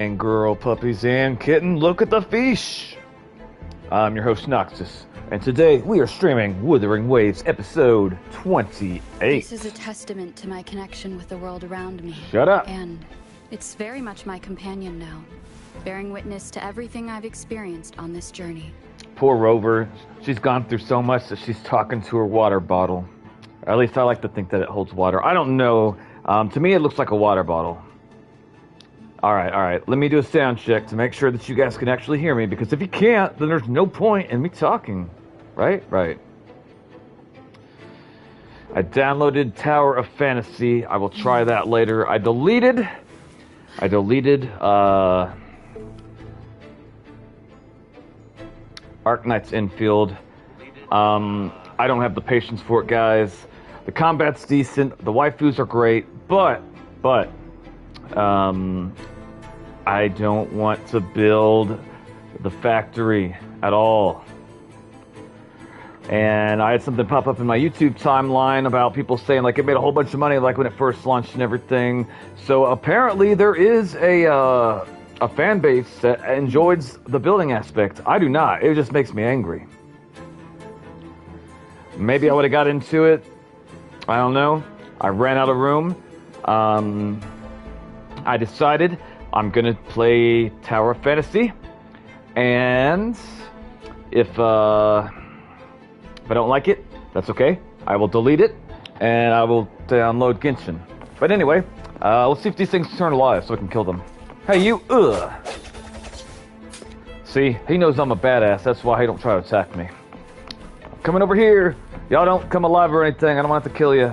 And girl, puppies, and kitten, look at the fish! I'm your host, Noxus, and today we are streaming Wuthering Waves episode 28. This is a testament to my connection with the world around me. Shut up! And it's very much my companion now, bearing witness to everything I've experienced on this journey. Poor Rover, she's gone through so much that she's talking to her water bottle. Or at least I like to think that it holds water. I don't know. To me, it looks like a water bottle. Alright, let me do a sound check to make sure that you guys can actually hear me, because if you can't, then there's no point in me talking. Right? I downloaded Tower of Fantasy. I will try that later. I deleted Arknight's Infield. I don't have the patience for it, guys. The combat's decent, the waifus are great, but I don't want to build the factory at all. And I had something pop up in my YouTube timeline about people saying like it made a whole bunch of money like when it first launched and everything. So apparently there is a fan base that enjoys the building aspect. I do not. It just makes me angry. Maybe I would have got into it. I don't know. I ran out of room. I decided I'm gonna play Tower of Fantasy, and if I don't like it, that's okay. I will delete it, and I will download Genshin. But anyway, let's see if these things turn alive so I can kill them. Hey, you, ugh! See, he knows I'm a badass, that's why he don't try to attack me. Coming over here! Y'all don't come alive or anything, I don't want to kill you.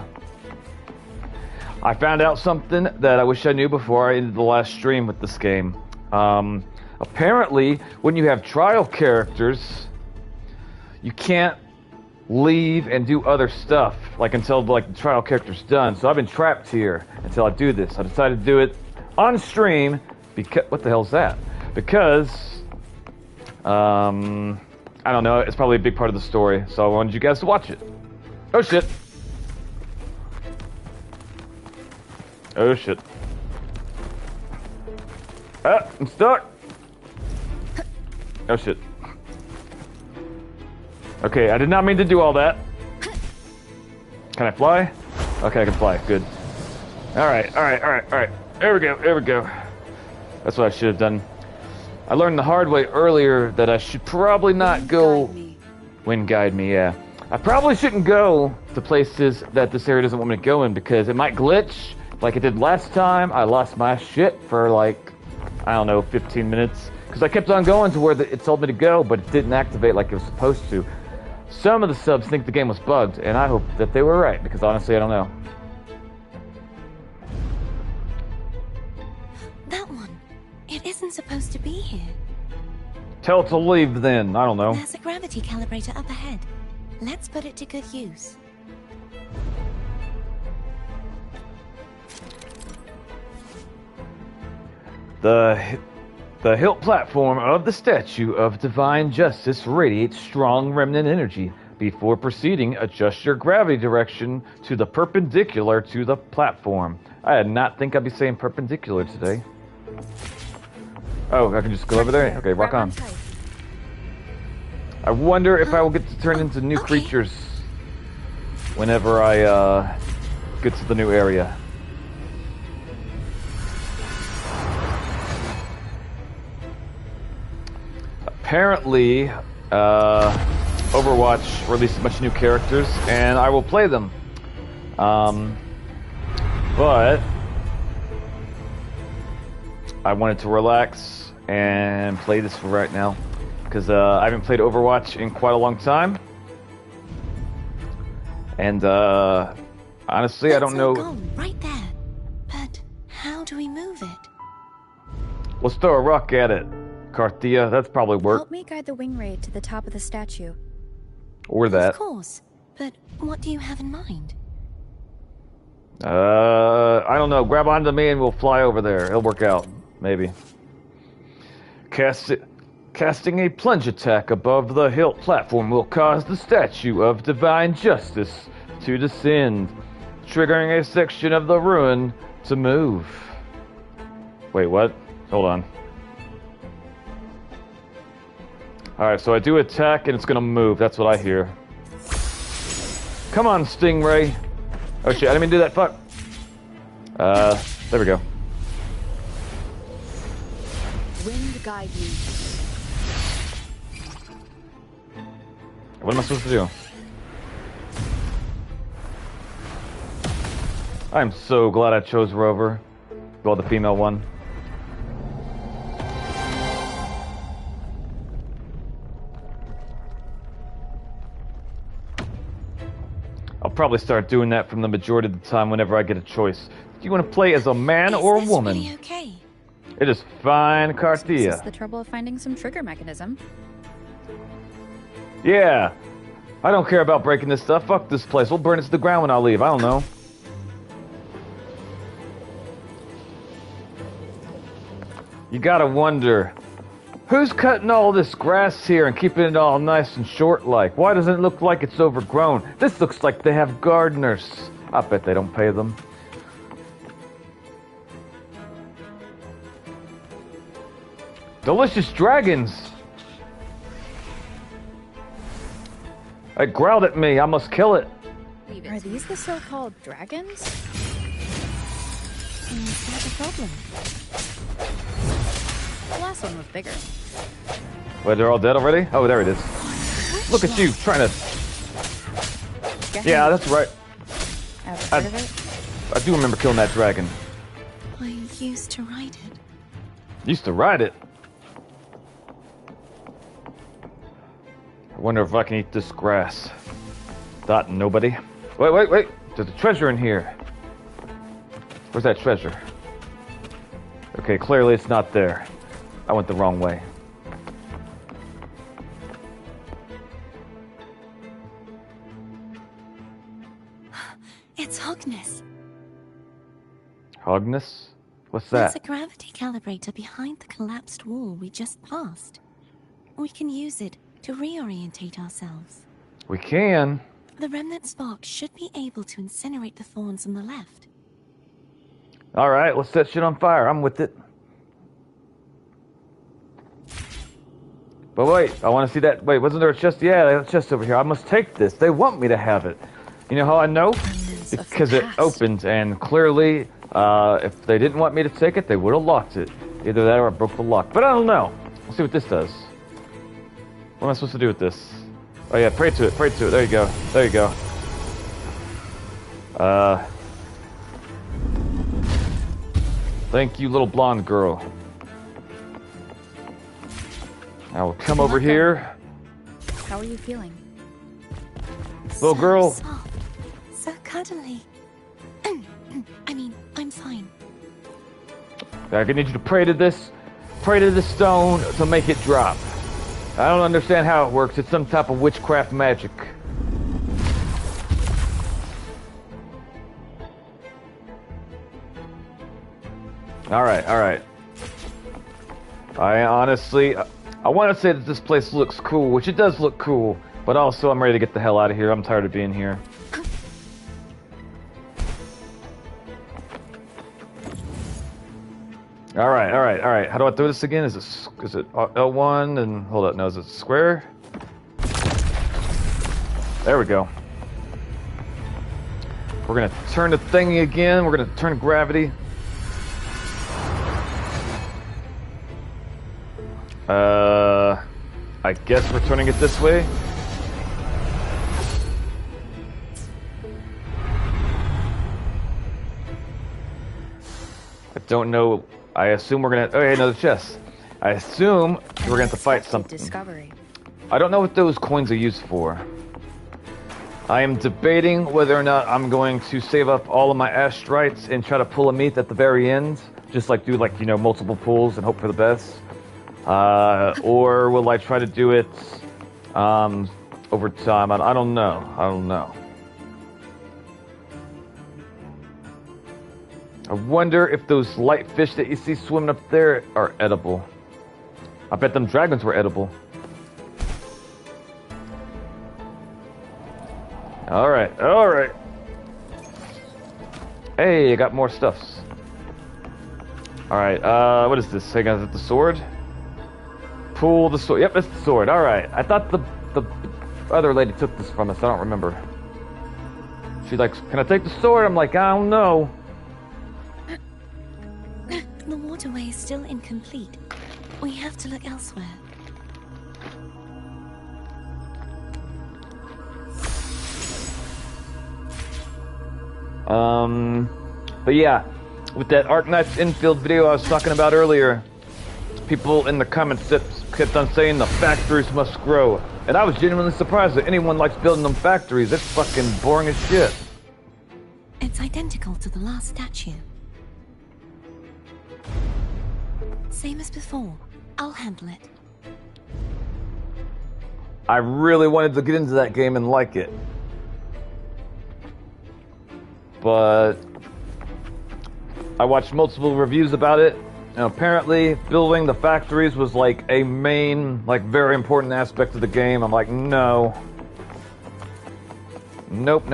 I found out something that I wish I knew before I ended the last stream with this game. Apparently, when you have trial characters, you can't leave and do other stuff, like until the trial character's done. So I've been trapped here until I do this. I decided to do it on stream because what the hell's that? Because I don't know, it's probably a big part of the story, so I wanted you guys to watch it. Oh shit. Oh shit. Ah, I'm stuck! Oh shit. Okay, I did not mean to do all that. Can I fly? Okay, I can fly, good. Alright. There we go. That's what I should have done. I learned the hard way earlier that I should probably not go... Wind guide me, yeah. I probably shouldn't go to places that this area doesn't want me to go in because it might glitch like it did last time. I lost my shit for like, I don't know, 15 minutes. Because I kept on going to where it told me to go, but it didn't activate like it was supposed to. Some of the subs think the game was bugged, and I hope that they were right, because honestly, I don't know. That one. It isn't supposed to be here. Tell it to leave then, I don't know. There's a gravity calibrator up ahead. Let's put it to good use. The hilt platform of the Statue of Divine Justice radiates strong remnant energy. Before proceeding, adjust your gravity direction to the perpendicular to the platform. I did not think I'd be saying perpendicular today. Oh, I can just go over there? Okay, rock on. I wonder if I will get to turn into new creatures whenever I get to the new area. Apparently, Overwatch released a bunch of new characters, and I will play them. But I wanted to relax and play this for right now, because I haven't played Overwatch in quite a long time. And honestly, I don't know. Gone right there. But how do we move it? Let's throw a rock at it. Carthia, that's probably work. Help me guide the wing raid to the top of the statue. Or that. Of course. But what do you have in mind? I don't know. Grab onto me and we'll fly over there. It'll work out. Maybe. Casting a plunge attack above the hilt platform will cause the Statue of Divine Justice to descend, triggering a section of the ruin to move. Wait, what? Hold on. Alright, so I do attack and it's gonna move. That's what I hear. Come on, Stingray. Oh shit, I didn't mean to do that. Fuck. There we go. Wind guide me. What am I supposed to do? I'm so glad I chose Rover. Well, the female one. I'll probably start doing that from the majority of the time whenever I get a choice. Do you want to play as a man or a woman? Is this really okay? It is fine, This Cartia. is the trouble of finding some trigger mechanism. Yeah. I don't care about breaking this stuff. Fuck this place. We'll burn it to the ground when I leave. I don't know. You gotta wonder, who's cutting all this grass here and keeping it all nice and short like? Why doesn't it look like it's overgrown? This looks like they have gardeners. I bet they don't pay them. Delicious dragons! It growled at me. I must kill it. Are these the so-called dragons? Is that a problem? The last one was bigger. Wait, they're all dead already? Oh, there it is. Look at you trying to... Yeah, that's right. Ever heard of it? I do remember killing that dragon. I used to ride it. Used to ride it. I wonder if I can eat this grass. Thought nobody. Wait. There's a treasure in here. Where's that treasure? Okay, clearly it's not there. I went the wrong way. It's Hogness. Hogness? What's There's a that? gravity calibrator behind the collapsed wall we just passed. We can use it to reorientate ourselves. We can. The remnant spark should be able to incinerate the thorns on the left. Alright, let's set shit on fire. I'm with it. But wait, I want to see that. Wait, wasn't there a chest? Yeah, there's a chest over here. I must take this. They want me to have it. You know how I know? Remnants of the Because it past. opened, and clearly, if they didn't want me to take it, they would have locked it. Either that or I broke the lock. But I don't know. Let's see what this does. What am I supposed to do with this? Oh yeah, pray to it, pray to it. There you go. There you go. Thank you, little blonde girl. I will come over here. How are you feeling? Little girl. Soft, so cuddly. I mean, I'm fine. I need you to pray to this stone to make it drop. I don't understand how it works. It's some type of witchcraft magic. Alright. I honestly, I want to say that this place looks cool, which it does look cool, but also I'm ready to get the hell out of here. I'm tired of being here. Alright. How do I do this again? Is it L1 and hold up, no, is it square? There we go. We're gonna turn the thingy again. We're gonna turn gravity. I guess we're turning it this way. I don't know. I assume we're gonna. Oh, yeah, another chest. I assume we're gonna have to fight something. Discovery. I don't know what those coins are used for. I am debating whether or not I'm going to save up all of my astrites and try to pull a meat at the very end, just like do multiple pulls and hope for the best. Or will I try to do it over time? I don't know. I wonder if those light fish that you see swimming up there are edible. I bet them dragons were edible. Alright. Hey, I got more stuffs. Alright, what is this? I got the sword? Pull the sword. Yep, it's the sword. All right. I thought the other lady took this from us. I don't remember. She's like, "Can I take the sword?" I'm like, "I don't know." The waterway is still incomplete. We have to look elsewhere. But yeah, with that Arknight's infield video I was talking about earlier, people in the comments kept on saying the factories must grow. And I was genuinely surprised that anyone likes building them factories. It's fucking boring as shit. It's identical to the last statue. Same as before. I'll handle it. I really wanted to get into that game and like it. But I watched multiple reviews about it, and apparently building the factories was like a main, like very important aspect of the game. I'm like, no. Nope.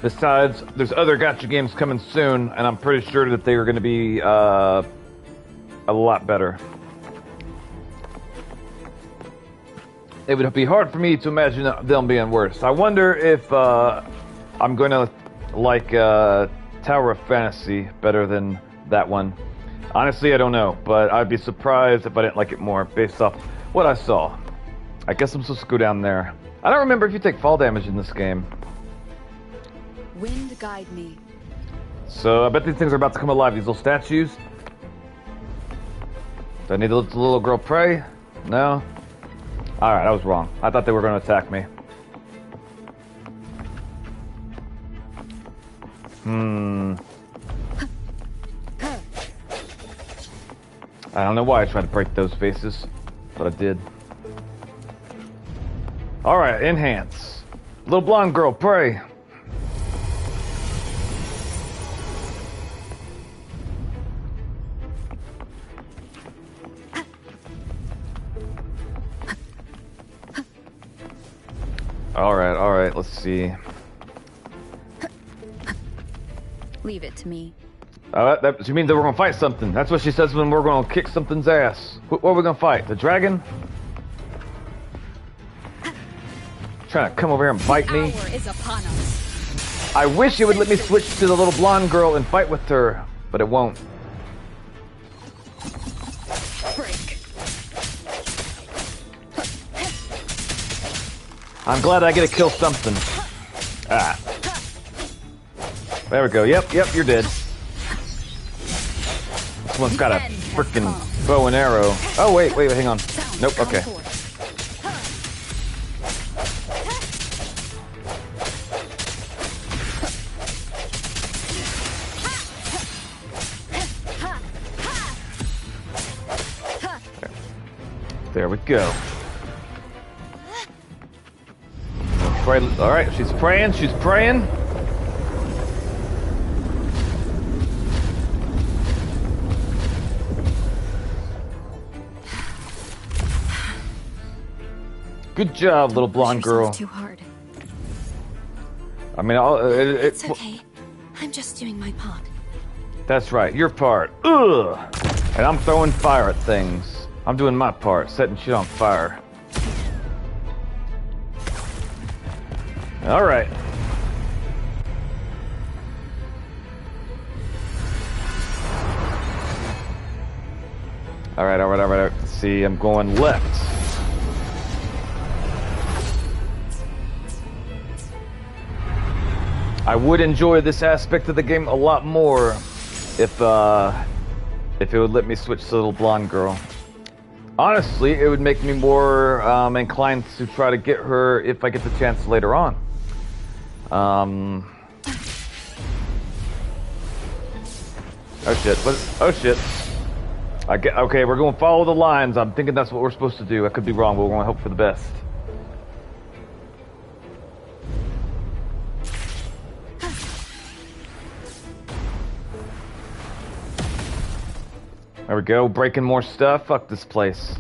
Besides, there's other gacha games coming soon, and I'm pretty sure that they are going to be a lot better. It would be hard for me to imagine them being worse. I wonder if I'm going to like Tower of Fantasy better than that one. Honestly, I don't know, but I'd be surprised if I didn't like it more based off what I saw. I guess I'm supposed to go down there. I don't remember if you take fall damage in this game. Wind guide me. So I bet these things are about to come alive, these little statues. Do I need to let the little girl pray? No? Alright, I was wrong. I thought they were going to attack me. I don't know why I tried to break those faces, but I did. Alright, enhance. Little blonde girl, pray. Alright, let's see. Leave it to me. She means that we're gonna fight something. That's what she says when we're gonna kick something's ass. What are we gonna fight? The dragon? Trying to come over here and bite me? The hour is upon us. I wish it would let me switch to the little blonde girl and fight with her, but it won't. Break. I'm glad I get to kill something. Ah. There we go. Yep, you're dead. This one's got a freaking bow and arrow. Oh, wait, hang on. Nope, okay. There we go. Pray. All right, she's praying. Good job, little blonde girl. Too hard. I mean, It's okay. I'm just doing my part. That's right, your part. Ugh! And I'm throwing fire at things. I'm doing my part, setting shit on fire. Alright. Alright. Let's see, I'm going left. I would enjoy this aspect of the game a lot more if it would let me switch to the little blonde girl. Honestly, it would make me more inclined to try to get her if I get the chance later on. Oh shit! Oh shit! Okay, we're going to follow the lines. I'm thinking that's what we're supposed to do. I could be wrong, but we're going to hope for the best. There we go, breaking more stuff. Fuck this place.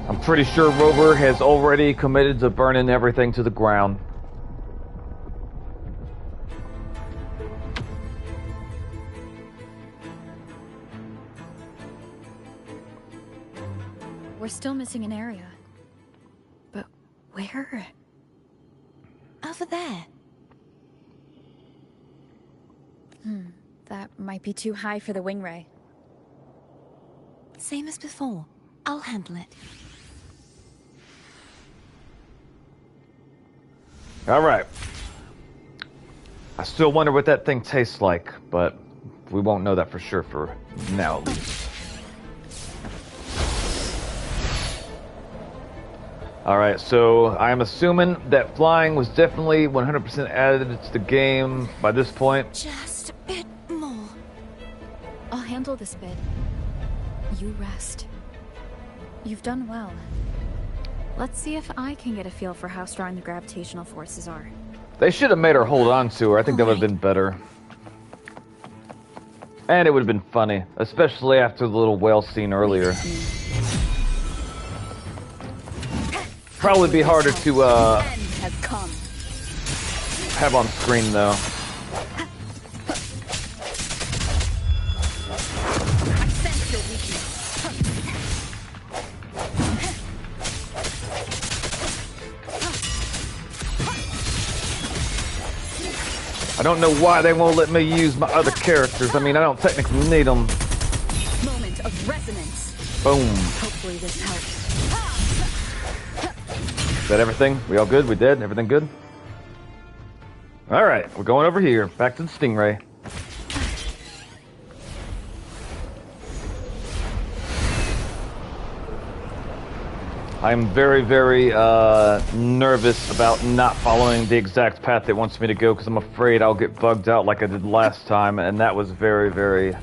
I'm pretty sure Rover has already committed to burning everything to the ground. we're still missing an area. But where? Over there. That might be too high for the wing ray. Same as before. I'll handle it. Alright. I still wonder what that thing tastes like, but we won't know that for sure for now, at least. Alright, so I'm assuming that flying was definitely 100% added to the game by this point. Just a bit more. I'll handle this bit. You rest. You've done well. Let's see if I can get a feel for how strong the gravitational forces are. They should have made her hold on to her. I think that would have been better. And it would have been funny, especially after the little whale scene earlier. Probably be harder to have on screen though. I don't know why they won't let me use my other characters. I mean, I don't technically need them. Moment of resonance. Boom. Hopefully this helps. Is that everything? We all good? We did? Everything good? Alright, we're going over here. Back to the Stingray. I'm very, very nervous about not following the exact path it wants me to go because I'm afraid I'll get bugged out like I did last time, and that was very, very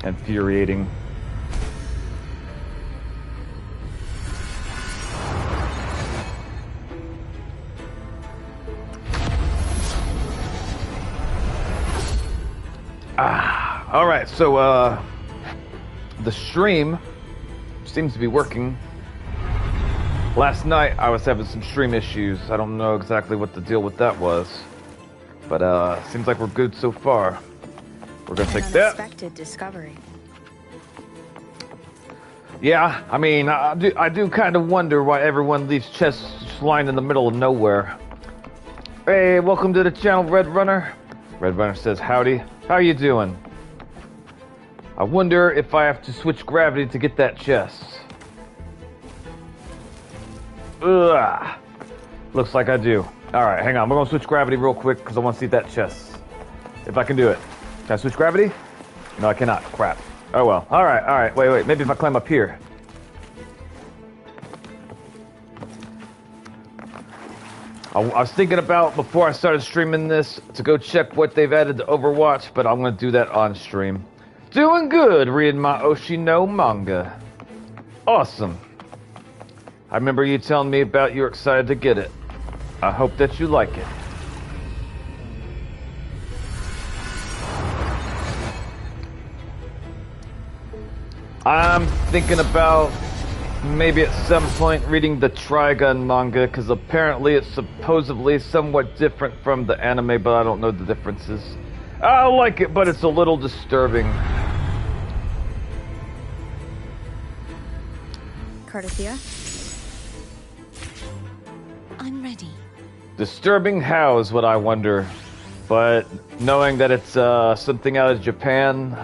infuriating. Alright, so the stream seems to be working. Last night I was having some stream issues. I don't know exactly what the deal with that was, but seems like we're good so far. We're gonna take that. Unexpected discovery. Yeah, I mean, I do kind of wonder why everyone leaves chests just lying in the middle of nowhere. Hey, welcome to the channel, Red Runner. Red Runner says, howdy. How you doing? I wonder if I have to switch gravity to get that chest. Ugh. Looks like I do. Alright, hang on. We're gonna switch gravity real quick because I want to see that chest. If I can do it. Can I switch gravity? No, I cannot. Crap. Oh well. Alright, alright. Wait. Maybe if I climb up here. I was thinking about, before I started streaming this, to go check what they've added to Overwatch, but I'm gonna do that on stream. Doing good reading my Oshino manga. Awesome. I remember you telling me about you're excited to get it. I hope that you like it. I'm thinking about maybe at some point reading the Trigun manga, because apparently it's supposedly somewhat different from the anime, but I don't know the differences. I like it, but it's a little disturbing. Cardathea? I'm ready. Disturbing how is what I wonder. But knowing that it's something out of Japan,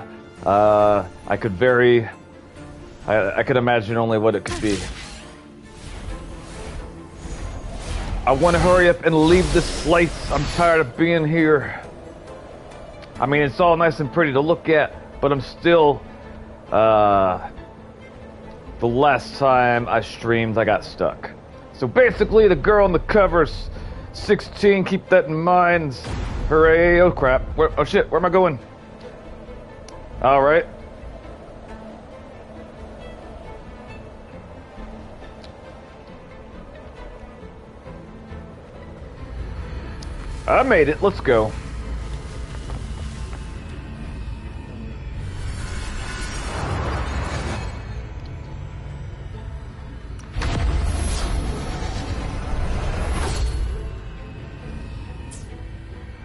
I could imagine only what it could be. I want to hurry up and leave this place. I'm tired of being here. I mean, it's all nice and pretty to look at, but I'm still, the last time I streamed, I got stuck. So basically, the girl on the cover's 16, keep that in mind. Hooray, oh crap. Oh shit, where am I going? Alright. I made it, let's go.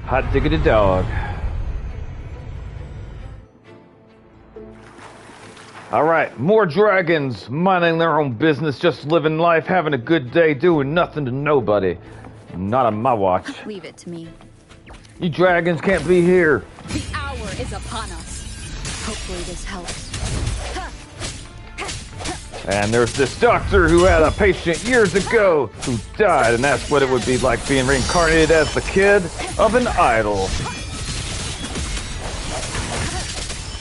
Hot diggity dog. Alright, more dragons, minding their own business, just living life, having a good day, doing nothing to nobody. Not on my watch. Leave it to me. You dragons can't be here. The hour is upon us. Hopefully this helps. And there's this doctor who had a patient years ago who died, and that's what it would be like being reincarnated as the kid of an idol.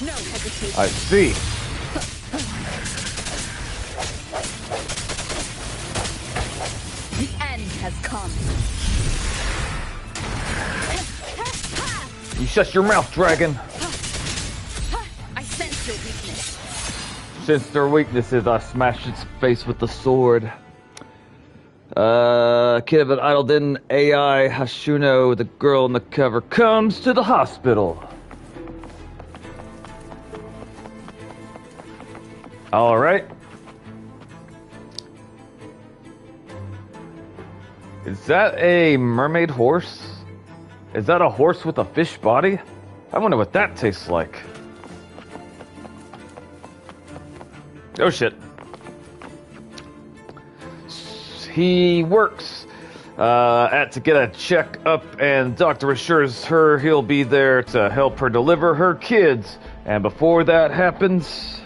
No hesitation. I see. The end has come. You shut your mouth, dragon. I sense your weakness. Since their weaknesses, I smashed its face with the sword. Kid of an idol, then AI Hashuno, the girl in the cover, comes to the hospital. Alright. Is that a mermaid horse? Is that a horse with a fish body? I wonder what that tastes like. Oh shit. He works to get a check-up, and doctor assures her he'll be there to help her deliver her kids. And before that happens,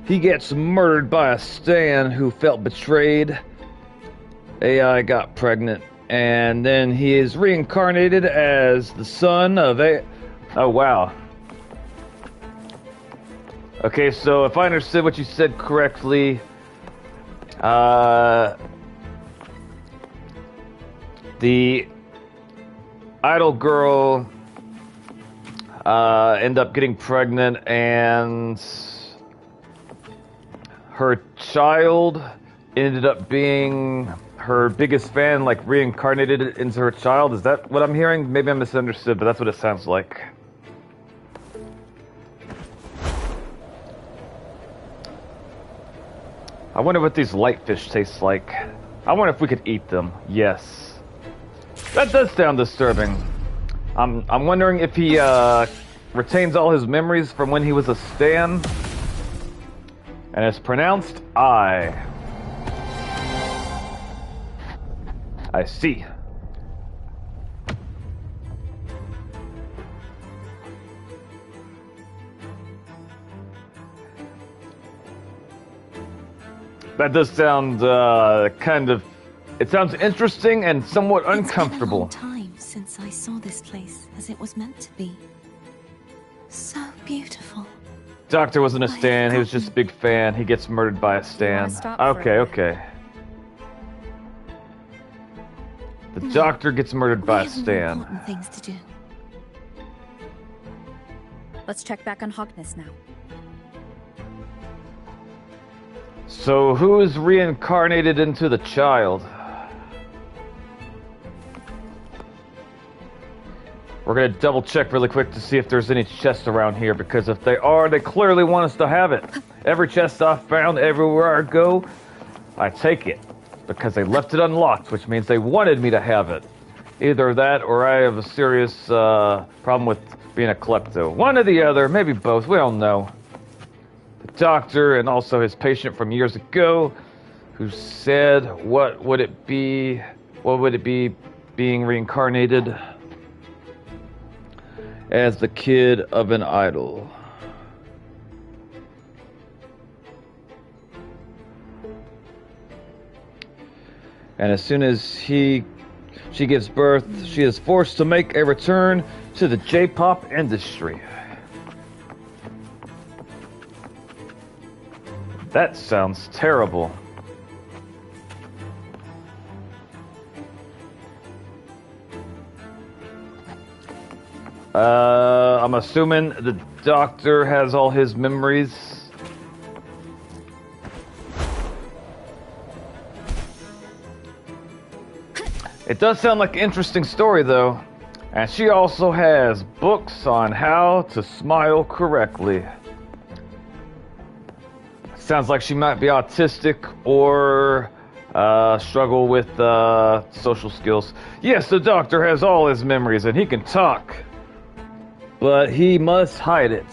he gets murdered by a Stan who felt betrayed. AI got pregnant, and then he is reincarnated as the son of A. Oh wow. Okay, so if I understood what you said correctly, the idol girl ended up getting pregnant, and her child ended up being her biggest fan, like reincarnated into her child. Is that what I'm hearing? Maybe I misunderstood, but that's what it sounds like. I wonder what these light fish taste like. I wonder if we could eat them. Yes. That does sound disturbing. I'm wondering if he retains all his memories from when he was a Stan. And it's pronounced I. I see. That does sound kind of... It sounds interesting and somewhat uncomfortable. It's been a long time since I saw this place as it was meant to be. So beautiful. Doctor wasn't a Stan, he was just a big fan. He gets murdered by a Stan. Okay, okay. The doctor gets murdered by a Stan. Important things to do. Let's check back on Hogness now. So who is reincarnated into the child? We're gonna double check really quick to see if there's any chests around here, because if they are, they clearly want us to have it. Every chest I've found, everywhere I go, I take it. Because they left it unlocked, which means they wanted me to have it. Either that, or I have a serious problem with being a klepto. One or the other, maybe both, we don't know. The doctor and also his patient from years ago, who said, what would it be being reincarnated as the kid of an idol? And as soon as she gives birth, she is forced to make a return to the J-pop industry. That sounds terrible. I'm assuming the doctor has all his memories. It does sound like an interesting story, though. And she also has books on how to smile correctly. Sounds like she might be autistic or struggle with social skills. Yes, the doctor has all his memories and he can talk. But he must hide it.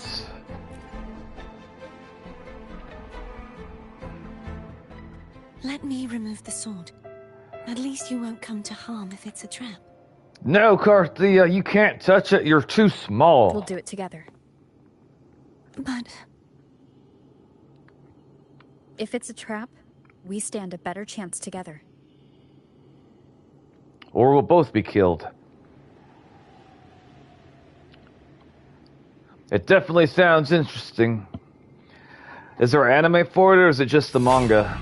Let me remove the sword. At least you won't come to harm if it's a trap. No, Carthea, you can't touch it. You're too small. We'll do it together. But... If it's a trap, we stand a better chance together. Or we'll both be killed. It definitely sounds interesting. Is there anime for it, or is it just the manga?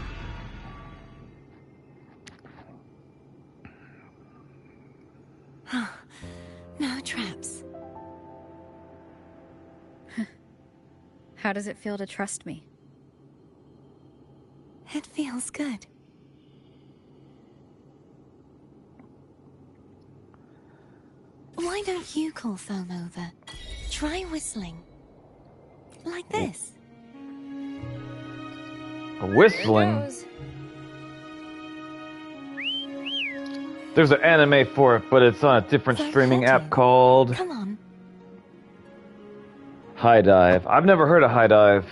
No traps. How does it feel to trust me? It feels good. Why don't you call Foam over? Try whistling. Like this. Whistling? There's an anime for it, but it's on a different streaming app called Come on. High Dive. I've never heard of High Dive.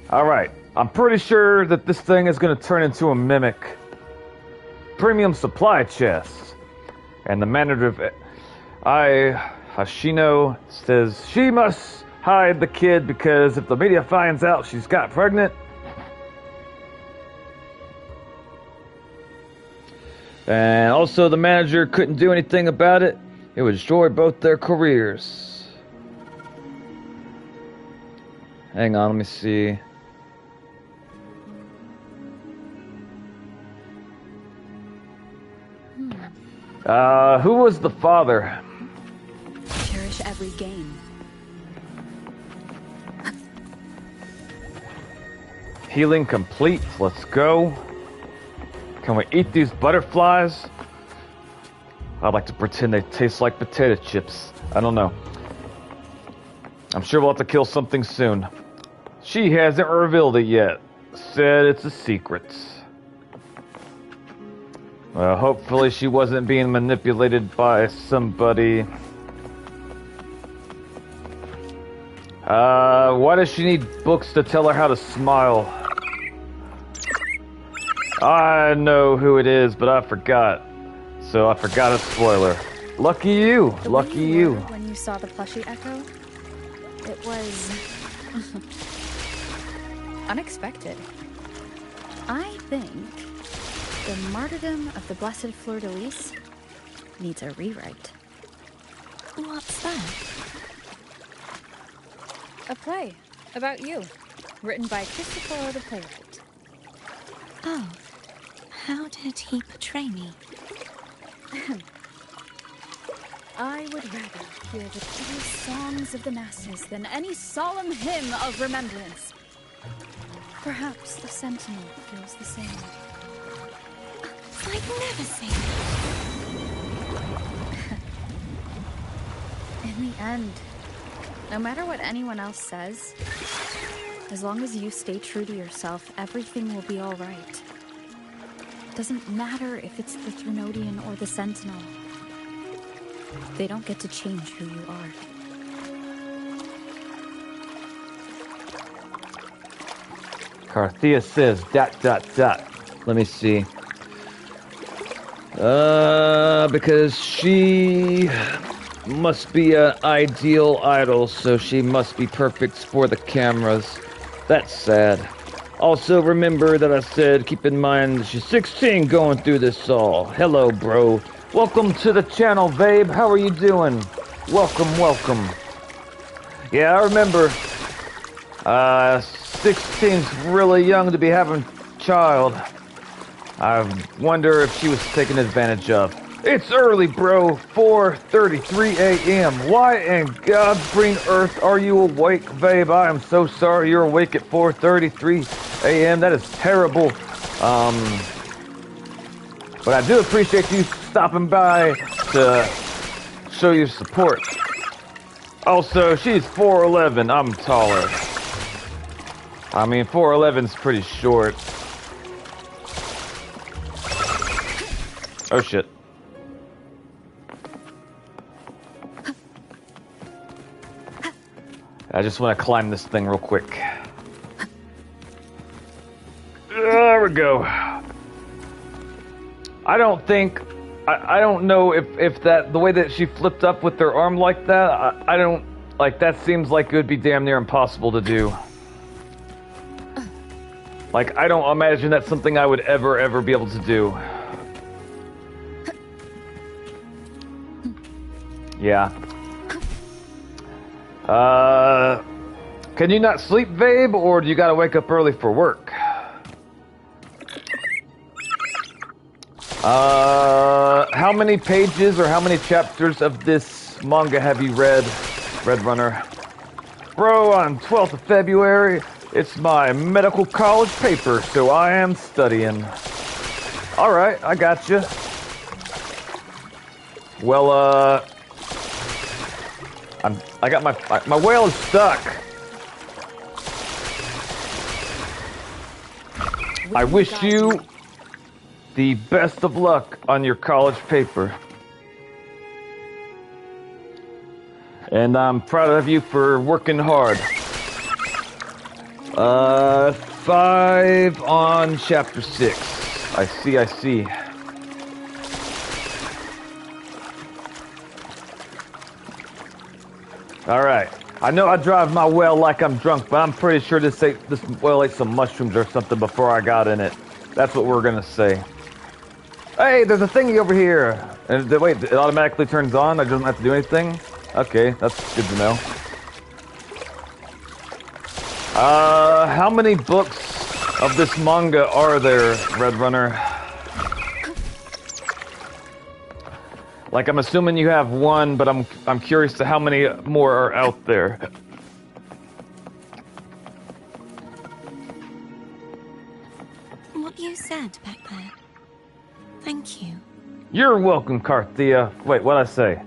Alright, I'm pretty sure that this thing is going to turn into a mimic. Premium supply chest. And the manager of Hashino says she must hide the kid because if the media finds out she's got pregnant. And also the manager couldn't do anything about it. It would destroy both their careers. Hang on, let me see. Who was the father? Cherish every gain. Healing complete. Let's go. Can we eat these butterflies? I'd like to pretend they taste like potato chips. I don't know. I'm sure we'll have to kill something soon. She hasn't revealed it yet. Said it's a secret. Well, hopefully she wasn't being manipulated by somebody. Why does she need books to tell her how to smile? I know who it is, but I forgot. So I forgot a spoiler. Lucky you. Lucky you. When you saw the plushie Echo, it was unexpected. I think the martyrdom of the Blessed Fleur-de-Lis needs a rewrite. What's that? A play about you, written by Christopher the playwright. Oh, how did he portray me? I would rather hear the piteous songs of the masses than any solemn hymn of remembrance. Perhaps the Sentinel feels the same. I'd never say that. In the end, no matter what anyone else says, as long as you stay true to yourself, everything will be all right. Doesn't matter if it's the Threnodian or the Sentinel. They don't get to change who you are. Carthea says ... Let me see. Because she must be an ideal idol, so she must be perfect for the cameras. That's sad. Also, remember that I said, keep in mind, she's 16 going through this all. Hello, bro. Welcome to the channel, babe. How are you doing? Welcome, welcome. Yeah, I remember. 16's really young to be having a child. I wonder if she was taken advantage of. It's early, bro. 4:33 a.m. Why in God's green earth are you awake, babe? I am so sorry you're awake at 4:33 a.m. That is terrible. But I do appreciate you stopping by to show your support. Also, she's 4'11". I'm taller. I mean, 4'11's pretty short. Oh shit. I just want to climb this thing real quick. we go. I don't think... I don't know if that... The way that she flipped up with her arm like that, I don't... Like, that seems like it would be damn near impossible to do. Like, I don't imagine that's something I would ever be able to do. Yeah. Can you not sleep, babe, or do you gotta wake up early for work? How many pages or how many chapters of this manga have you read, Red Runner? Bro, on 12th of February, it's my medical college paper, so I am studying. Alright, I got you. Well, I got my whale is stuck. I wish you the best of luck on your college paper. And I'm proud of you for working hard. 5 on chapter 6. I see. Alright. I know I drive my well like I'm drunk, but I'm pretty sure this well ate some mushrooms or something before I got in it. That's what we're gonna say. Hey, there's a thingy over here. And wait, it automatically turns on? I don't have to do anything? Okay, that's good to know. How many books of this manga are there, Red Runner? Like, I'm assuming you have one, but I'm curious to how many more are out there. What you said back there. Thank you. You're welcome, Carthea. Wait, what'd I say?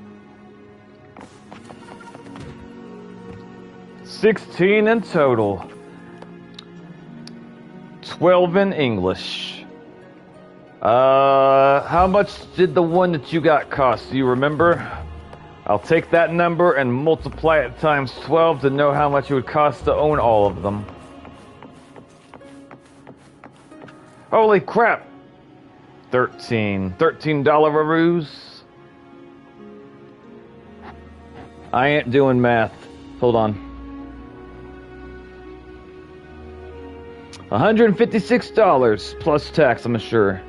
16 in total. 12 in English. How much did the one that you got cost? Do you remember? I'll take that number and multiply it times 12 to know how much it would cost to own all of them. Holy crap! $13 $13. I ain't doing math. Hold on. $156 plus tax, I'm sure.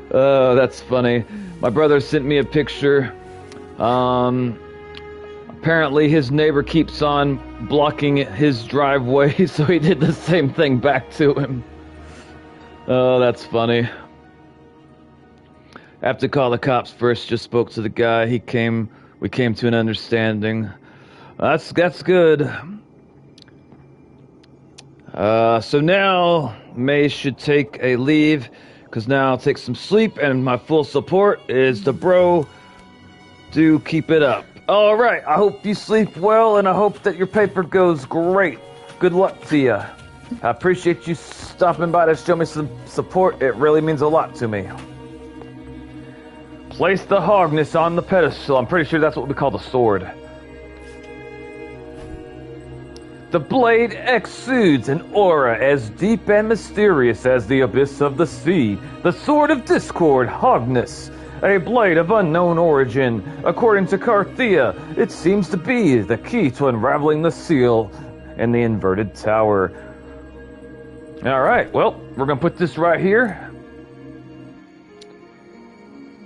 Oh, that's funny. My brother sent me a picture. Apparently his neighbor keeps on blocking his driveway, so he did the same thing back to him. Oh, that's funny. I have to call the cops first. Just spoke to the guy. We came to an understanding. That's good. So now May should take a leave, because now I'll take some sleep, and my full support is the bro. Do keep it up. All right, I hope you sleep well, and I hope that your paper goes great. Good luck to you. I appreciate you stopping by to show me some support. It really means a lot to me. Place the Hargness on the pedestal. I'm pretty sure that's what we call the sword. The blade exudes an aura as deep and mysterious as the abyss of the sea. The Sword of Discord, Hargness. A blade of unknown origin. According to Carthea, it seems to be the key to unraveling the seal in the inverted tower. Alright, well, we're gonna put this right here.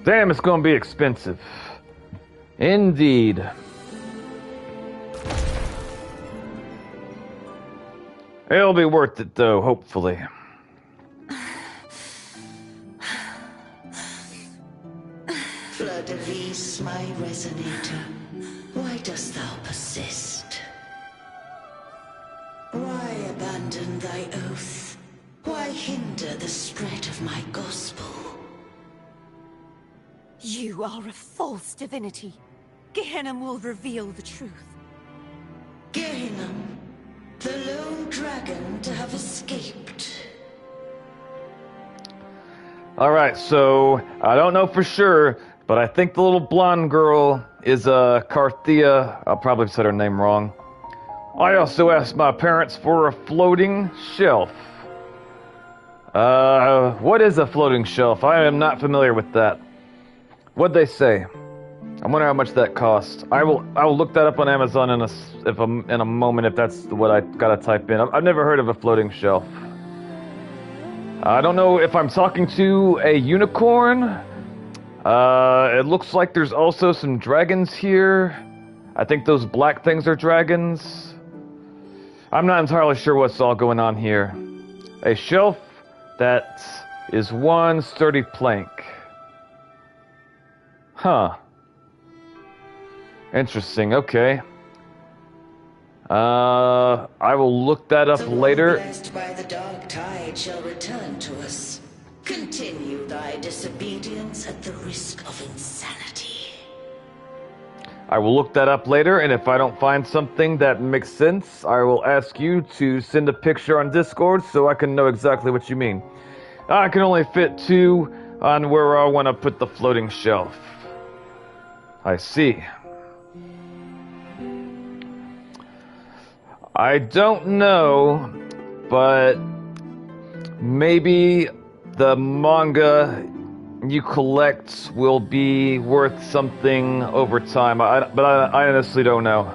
Damn, it's gonna be expensive. Indeed. It'll be worth it, though, hopefully. Fleur-de-Lis, my resonator, why dost thou persist? Why abandon thy oath? Why hinder the spread of my gospel? You are a false divinity. Gehenna will reveal the truth. Gehenna, the lone dragon to have escaped. Alright, so I don't know for sure, But I think the little blonde girl is Carthea. I'll probably said her name wrong. I also asked my parents for a floating shelf. What is a floating shelf? I am not familiar with that. What'd they say? I wonder how much that cost. I will look that up on Amazon in a moment if that's what I gotta type in. I've never heard of a floating shelf. I don't know if I'm talking to a unicorn. It looks like there's also some dragons here. I think those black things are dragons. I'm not entirely sure what's all going on here. A shelf that is one sturdy plank. Huh. Interesting, okay. I will look that up later. The one blessed by the dark tide shall return to us. Continue thy disobedience at the risk of insanity. I will look that up later, and if I don't find something that makes sense, I will ask you to send a picture on Discord so I can know exactly what you mean. I can only fit 2 on where I want to put the floating shelf. I see. I don't know, but maybe the manga you collect will be worth something over time. But I honestly don't know.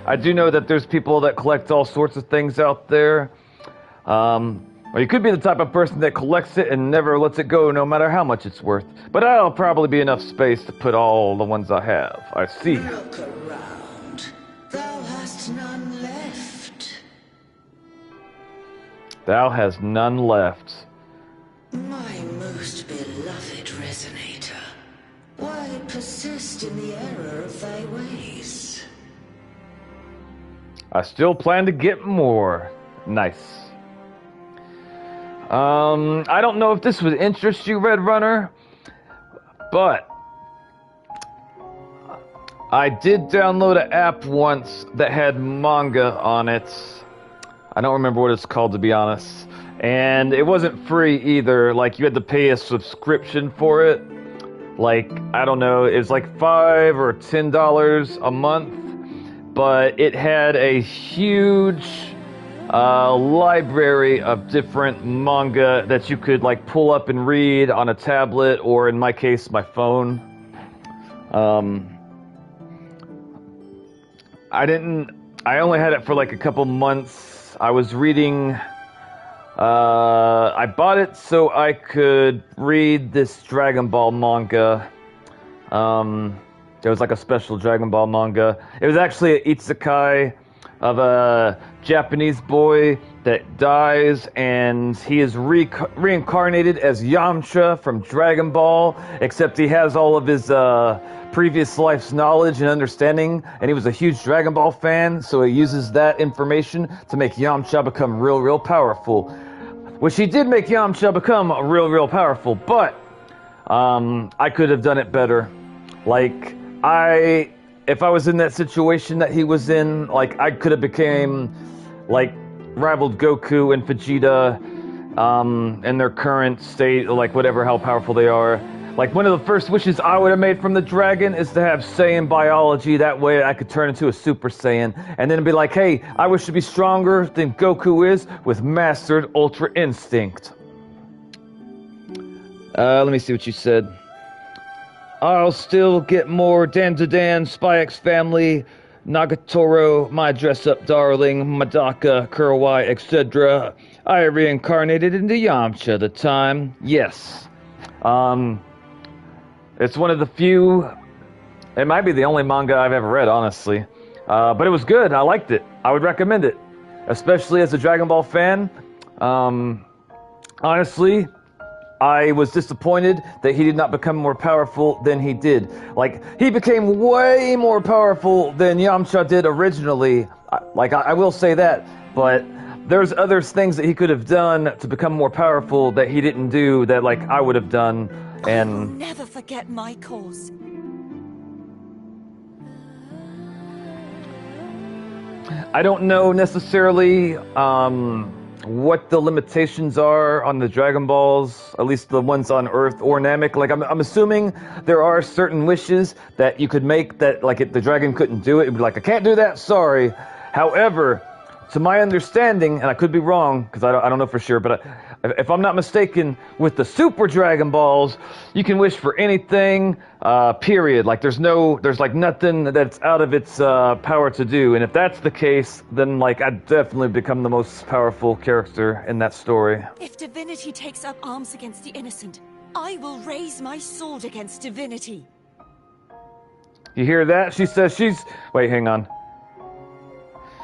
I do know that there's people that collect all sorts of things out there. Or you could be the type of person that collects it and never lets it go no matter how much it's worth. But that'll probably be enough space to put all the ones I have. I see. Look around. Thou hast none left. Thou hast none left. My most beloved resonator, why persist in the error of thy ways? I still plan to get more. Nice. I don't know if this would interest you, Red Runner, but I did download an app once that had manga on it. I don't remember what it's called, to be honest. And it wasn't free either. Like, you had to pay a subscription for it. Like, I don't know, it was like $5 or $10 a month. But it had a huge library of different manga that you could like pull up and read on a tablet, or in my case, my phone. I only had it for like a couple months. I was reading, I bought it so I could read this Dragon Ball manga. There was like a special Dragon Ball manga. It was actually an isekai of a Japanese boy that dies, and he is reincarnated as Yamcha from Dragon Ball, except he has all of his previous life's knowledge and understanding, and he was a huge Dragon Ball fan, so he uses that information to make Yamcha become real powerful. Which he did make Yamcha become real powerful, but I could have done it better. Like, if I was in that situation that he was in, like, I could have became, like, rivaled Goku and Vegeta in their current state, like, whatever, how powerful they are. Like, one of the first wishes I would have made from the dragon is to have Saiyan biology. That way I could turn into a Super Saiyan. And then be like, hey, I wish to be stronger than Goku is with mastered Ultra Instinct. Let me see what you said. I'll still get more Dan to Dan, Spy X Family, Nagatoro, My Dress Up Darling, Madaka, Kurawai, etc. I reincarnated into Yamcha the time. Yes. It's one of the few, it might be the only manga I've ever read, honestly. But it was good. I liked it. I would recommend it. Especially as a Dragon Ball fan. Honestly, I was disappointed that he did not become more powerful than he did. Like, he became way more powerful than Yamcha did originally. I will say that, but there's other things that he could have done to become more powerful that he didn't do that, like, I would have done, and... I will never forget my cause. I don't know necessarily, what the limitations are on the Dragon Balls, at least the ones on Earth or Namek. Like, I'm assuming there are certain wishes that you could make that, like, if the dragon couldn't do it, it'd be like, I can't do that, sorry. However, to my understanding, and I could be wrong, because I don't know for sure, but if I'm not mistaken, with the Super Dragon Balls, you can wish for anything, period. Like, there's like nothing that's out of its power to do. And if that's the case, then, like, I'd definitely become the most powerful character in that story. If divinity takes up arms against the innocent, I will raise my sword against divinity. You hear that? She says she's... Wait, hang on.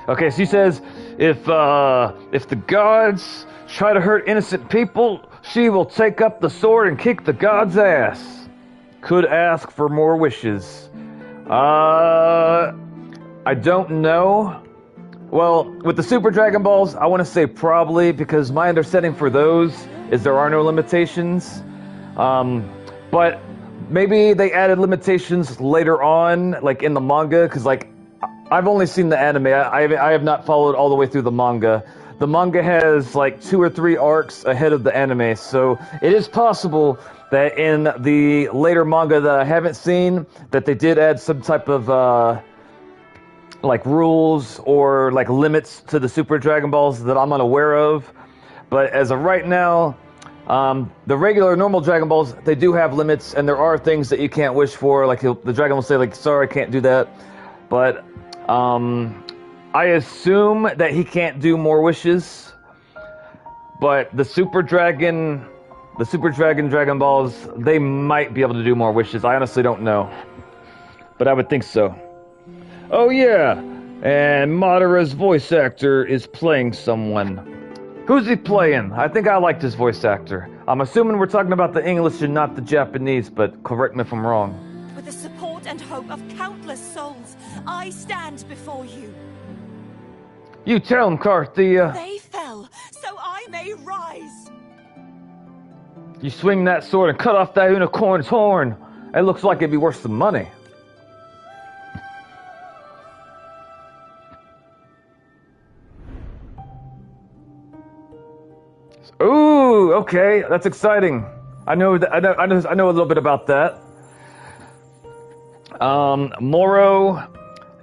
Okay, she says, if the gods try to hurt innocent people, she will take up the sword and kick the god's ass. Could ask for more wishes. I don't know. Well, with the Super Dragon Balls, I want to say probably, because my understanding for those is there are no limitations. But maybe they added limitations later on, like in the manga, because, like, I've only seen the anime. I have not followed all the way through the manga. The manga has like 2 or 3 arcs ahead of the anime, so it is possible that in the later manga that I haven't seen, that they did add some type of like rules or like limits to the Super Dragon Balls that I'm unaware of. But as of right now, the regular normal Dragon Balls, they do have limits, and there are things that you can't wish for. Like the dragon will say, like, sorry, I can't do that. But I assume that he can't do more wishes, but the Super Dragon Dragon Balls, they might be able to do more wishes. I honestly don't know, but I would think so. Oh yeah, and Madara's voice actor is playing someone. Who's he playing? I think I liked his voice actor. I'm assuming we're talking about the English and not the Japanese, but correct me if I'm wrong. With the support and hope of countless souls, I stand before you. You tell him, Carthea. They fell, so I may rise. You swing that sword and cut off that unicorn's horn. It looks like it'd be worth some money. Ooh, okay, that's exciting. I know a little bit about that. Moro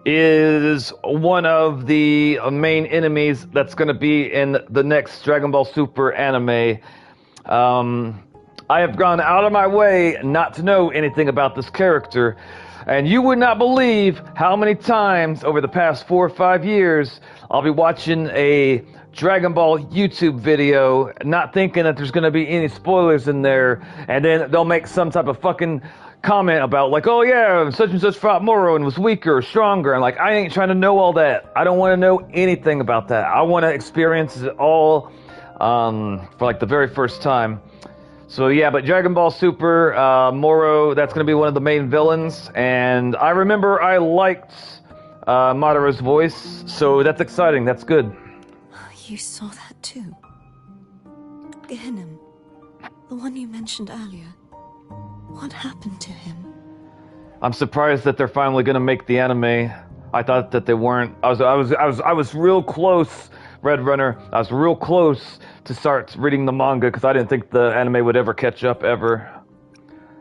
is one of the main enemies that's going to be in the next Dragon Ball Super anime. I have gone out of my way not to know anything about this character, and you would not believe how many times over the past 4 or 5 years I'll be watching a Dragon Ball YouTube video, not thinking that there's going to be any spoilers in there, and then they'll make some type of fucking comment about, like, oh yeah, such and such fought Moro and was weaker or stronger, and, like, I ain't trying to know all that. I don't want to know anything about that. I want to experience it all for, like, the very first time. So yeah, but Dragon Ball Super, Moro, that's going to be one of the main villains, and I remember I liked Madara's voice, so that's exciting, that's good. You saw that too? Gehinnom, the one you mentioned earlier. What happened to him? I'm surprised that they're finally going to make the anime. I thought that they weren't. I was real close, Red Runner. I was real close to start reading the manga because I didn't think the anime would ever catch up ever.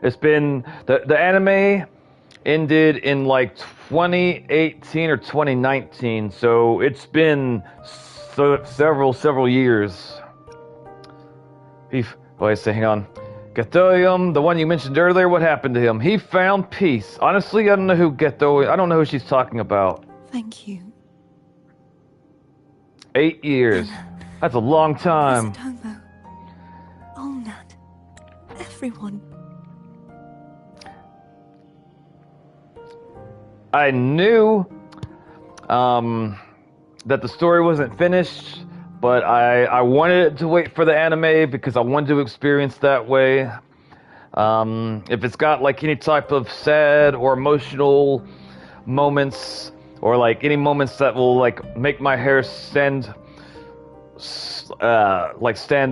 It's been the anime ended in like 2018 or 2019, so it's been several years. Hang on. Gatoyum, the one you mentioned earlier, what happened to him? He found peace. Honestly, I don't know who Gatoyum. I don't know who she's talking about. Thank you. 8 years. That's a long time. Tomo, Olnat, everyone. I knew that the story wasn't finished, but I wanted to wait for the anime because I wanted to experience that way. If it's got like any type of sad or emotional moments, or like any moments that will like make my hair stand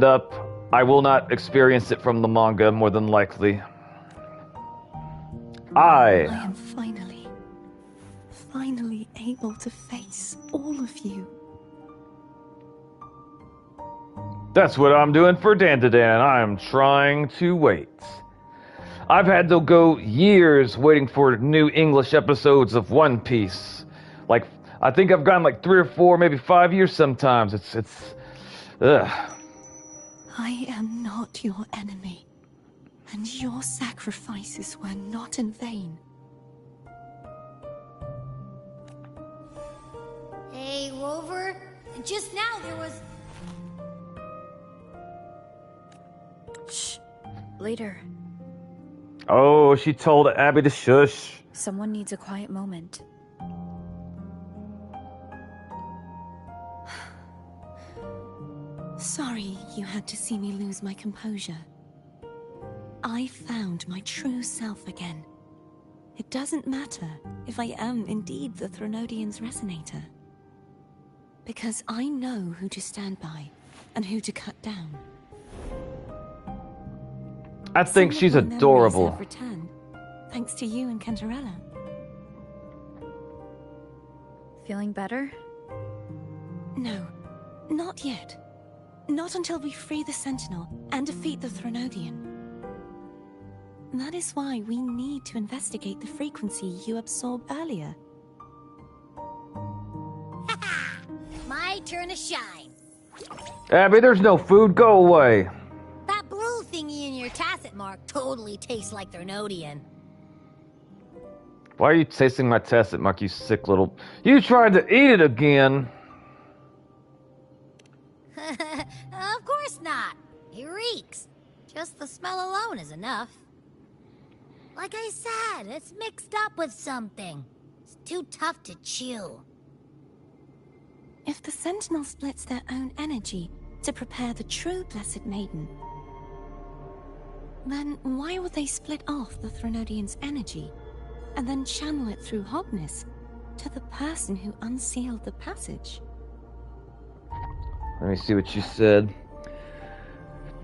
up, I will not experience it from the manga more than likely. I am finally able to face all of you. That's what I'm doing for Dandadan. I'm trying to wait. I've had to go years waiting for new English episodes of One Piece. Like, I think I've gone like 3 or 4, maybe 5 years sometimes. Ugh. I am not your enemy, and your sacrifices were not in vain. Hey, Rover. Just now there was... Shh. Later. Oh, she told Abby to shush. Someone needs a quiet moment. Sorry you had to see me lose my composure. I found my true self again. It doesn't matter if I am indeed the Threnodian's resonator. Because I know who to stand by and who to cut down. I think she's adorable. Have returned, thanks to you and Cantarella. Feeling better? No, not yet. Not until we free the Sentinel and defeat the Threnodian. That is why we need to investigate the frequency you absorbed earlier. My turn to shine. Abby, there's no food. Go away. That blue thingy in your tacit mark totally tastes like Threnodian. Why are you tasting my tacit mark, you sick little... You tried to eat it again. Of course not. It reeks. Just the smell alone is enough. Like I said, it's mixed up with something. It's too tough to chew. If the Sentinel splits their own energy to prepare the true Blessed Maiden, then why would they split off the Threnodian's energy and then channel it through Hognis to the person who unsealed the passage? Let me see what you said.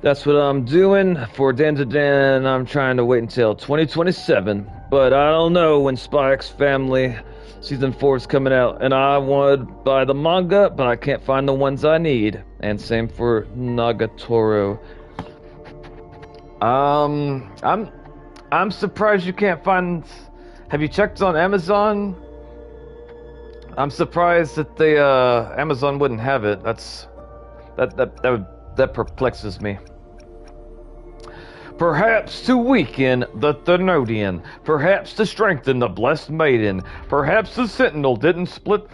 That's what I'm doing for Dandadan. I'm trying to wait until 2027, but I don't know when Spy X Family Season 4 is coming out, and I want to buy the manga, but I can't find the ones I need. And same for Nagatoro. I'm surprised you can't find... Have you checked on Amazon? I'm surprised that the Amazon wouldn't have it. That perplexes me. Perhaps to weaken the Threnodian. Perhaps to strengthen the Blessed Maiden. Perhaps the Sentinel didn't split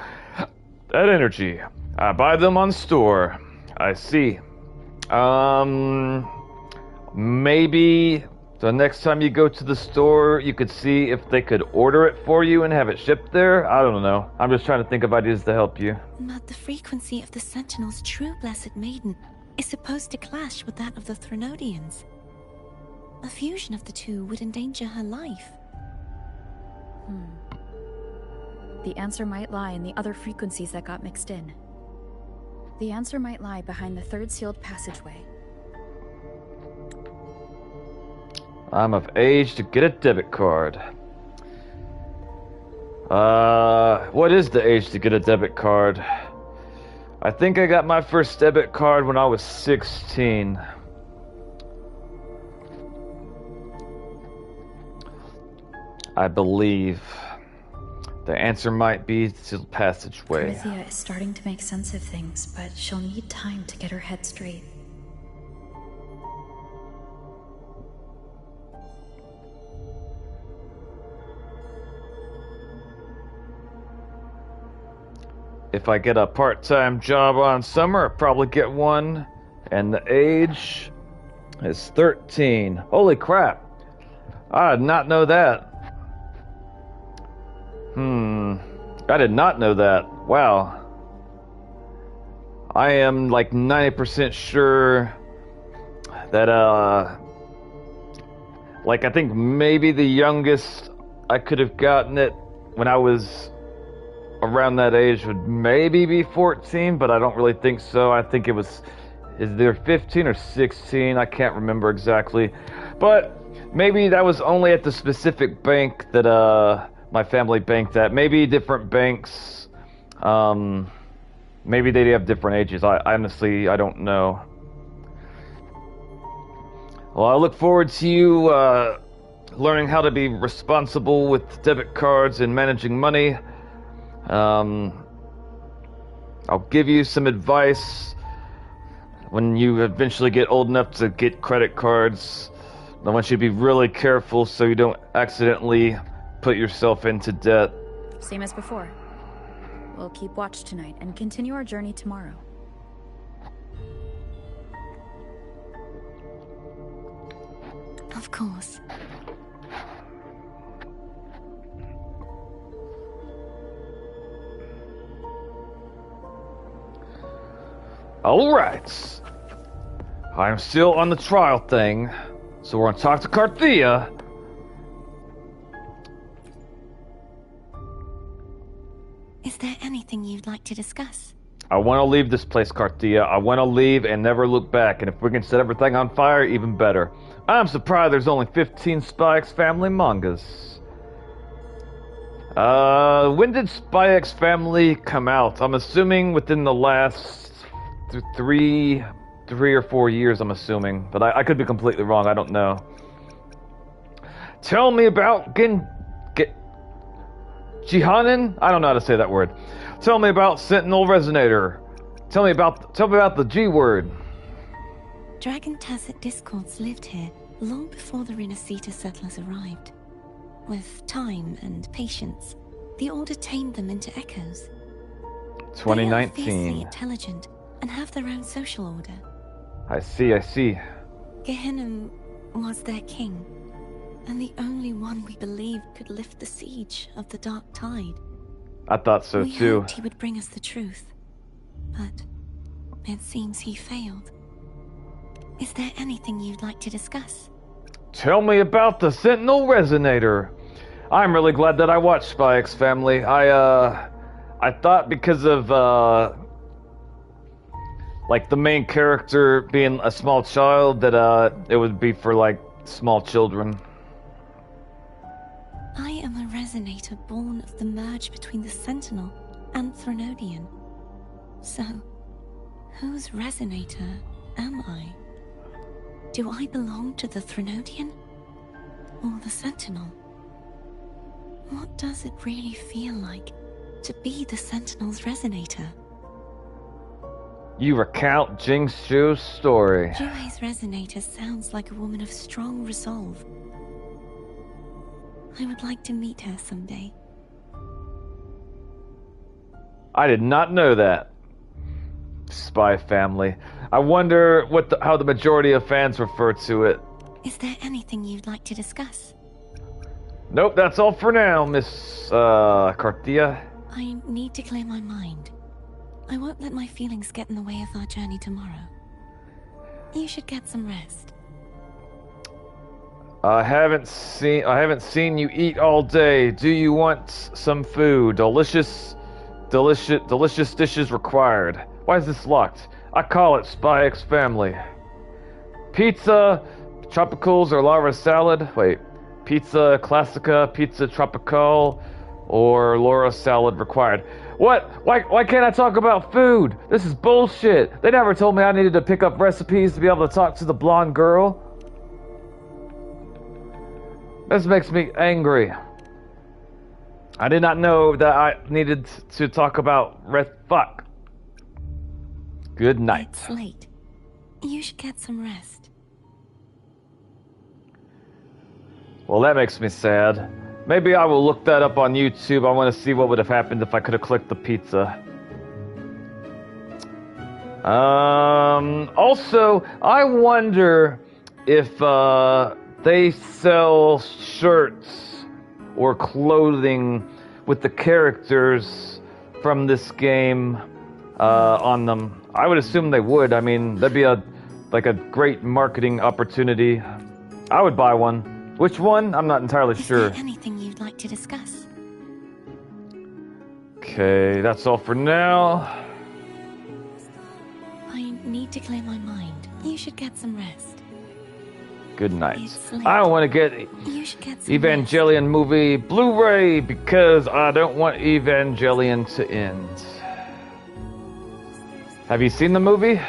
that energy. I buy them on store. I see. Maybe the next time you go to the store, you could see if they could order it for you and have it shipped there. I don't know. I'm just trying to think of ideas to help you. But the frequency of the Sentinel's true Blessed Maiden is supposed to clash with that of the Threnodian's. A fusion of the two would endanger her life. The answer might lie in the other frequencies that got mixed in. The answer might lie behind the third sealed passageway. I'm of age to get a debit card. What is the age to get a debit card? I think I got my first debit card when I was 16. I believe. The answer might be the passageway. Prithia is starting to make sense of things, but she'll need time to get her head straight. If I get a part-time job on summer, I'll probably get one. And the age is 13. Holy crap. I did not know that. I did not know that. Wow. I am like 90% sure that, like I think maybe the youngest I could have gotten it when I was around that age would maybe be 14, but I don't really think so. I think it was either 15 or 16. I can't remember exactly. But maybe that was only at the specific bank that my family banked at. Maybe different banks, maybe they have different ages. I honestly, I don't know. Well, I look forward to you learning how to be responsible with debit cards and managing money. I'll give you some advice when you eventually get old enough to get credit cards. I want you to be really careful so you don't accidentally put yourself into debt. Same as before. We'll keep watch tonight and continue our journey tomorrow. Of course. Alright. I'm still on the trial thing, so we're gonna talk to Carthea. Is there anything you'd like to discuss? I want to leave this place, Carthea. I want to leave and never look back, and if we can set everything on fire, even better. I'm surprised there's only 15 Spy X Family mangas. When did Spy X Family come out? I'm assuming within the last three or 4 years, I'm assuming. But I could be completely wrong, I don't know. Tell me about Jihanan? I don't know how to say that word. Tell me about Sentinel Resonator. Tell me about the G word. Dragon Tacet Discords lived here long before the Renacita settlers arrived. With time and patience, the Order tamed them into echoes. 2019. They are fiercely intelligent and have their own social order. I see. Gehinnom was their king, and the only one we believed could lift the siege of the Dark Tide. I thought so We too. hoped he would bring us the truth, but it seems he failed. Is there anything you'd like to discuss? Tell me about the Sentinel Resonator. I'm really glad that I watched Spy X Family. I thought because of like the main character being a small child that it would be for like small children. I am a Resonator born of the merge between the Sentinel and Threnodian. So, whose Resonator am I? Do I belong to the Threnodian? Or the Sentinel? What does it really feel like to be the Sentinel's Resonator? You recount Jingshu's story. Jue's Resonator sounds like a woman of strong resolve. I would like to meet her someday. I did not know that. Spy Family. I wonder how the majority of fans refer to it. Is there anything you'd like to discuss? Nope, that's all for now, Miss Carthea. I need to clear my mind. I won't let my feelings get in the way of our journey tomorrow. You should get some rest. I haven't seen you eat all day. Do you want some food? Delicious dishes required. Why is this locked? I call it Spy X Family. Pizza, tropicals, or Laura salad? Wait. Pizza Classica, Pizza Tropical, or Laura salad required. What? Why can't I talk about food? This is bullshit. They never told me I needed to pick up recipes to be able to talk to the blonde girl. This makes me angry. I did not know that I needed to talk about fuck. Good night. It's late. You should get some rest. Well, that makes me sad. Maybe I will look that up on YouTube. I want to see what would have happened if I could have clicked the pizza. Also, I wonder if they sell shirts or clothing with the characters from this game on them. I would assume they would. I mean, that'd be a great marketing opportunity. I would buy one. Which one? I'm not entirely sure. Is there anything you'd like to discuss? Okay, that's all for now. I need to clear my mind. You should get some rest. Good night. It's late. I want to get You should get some Evangelion movie Blu-ray because I don't want Evangelion to end. Have you seen the movie?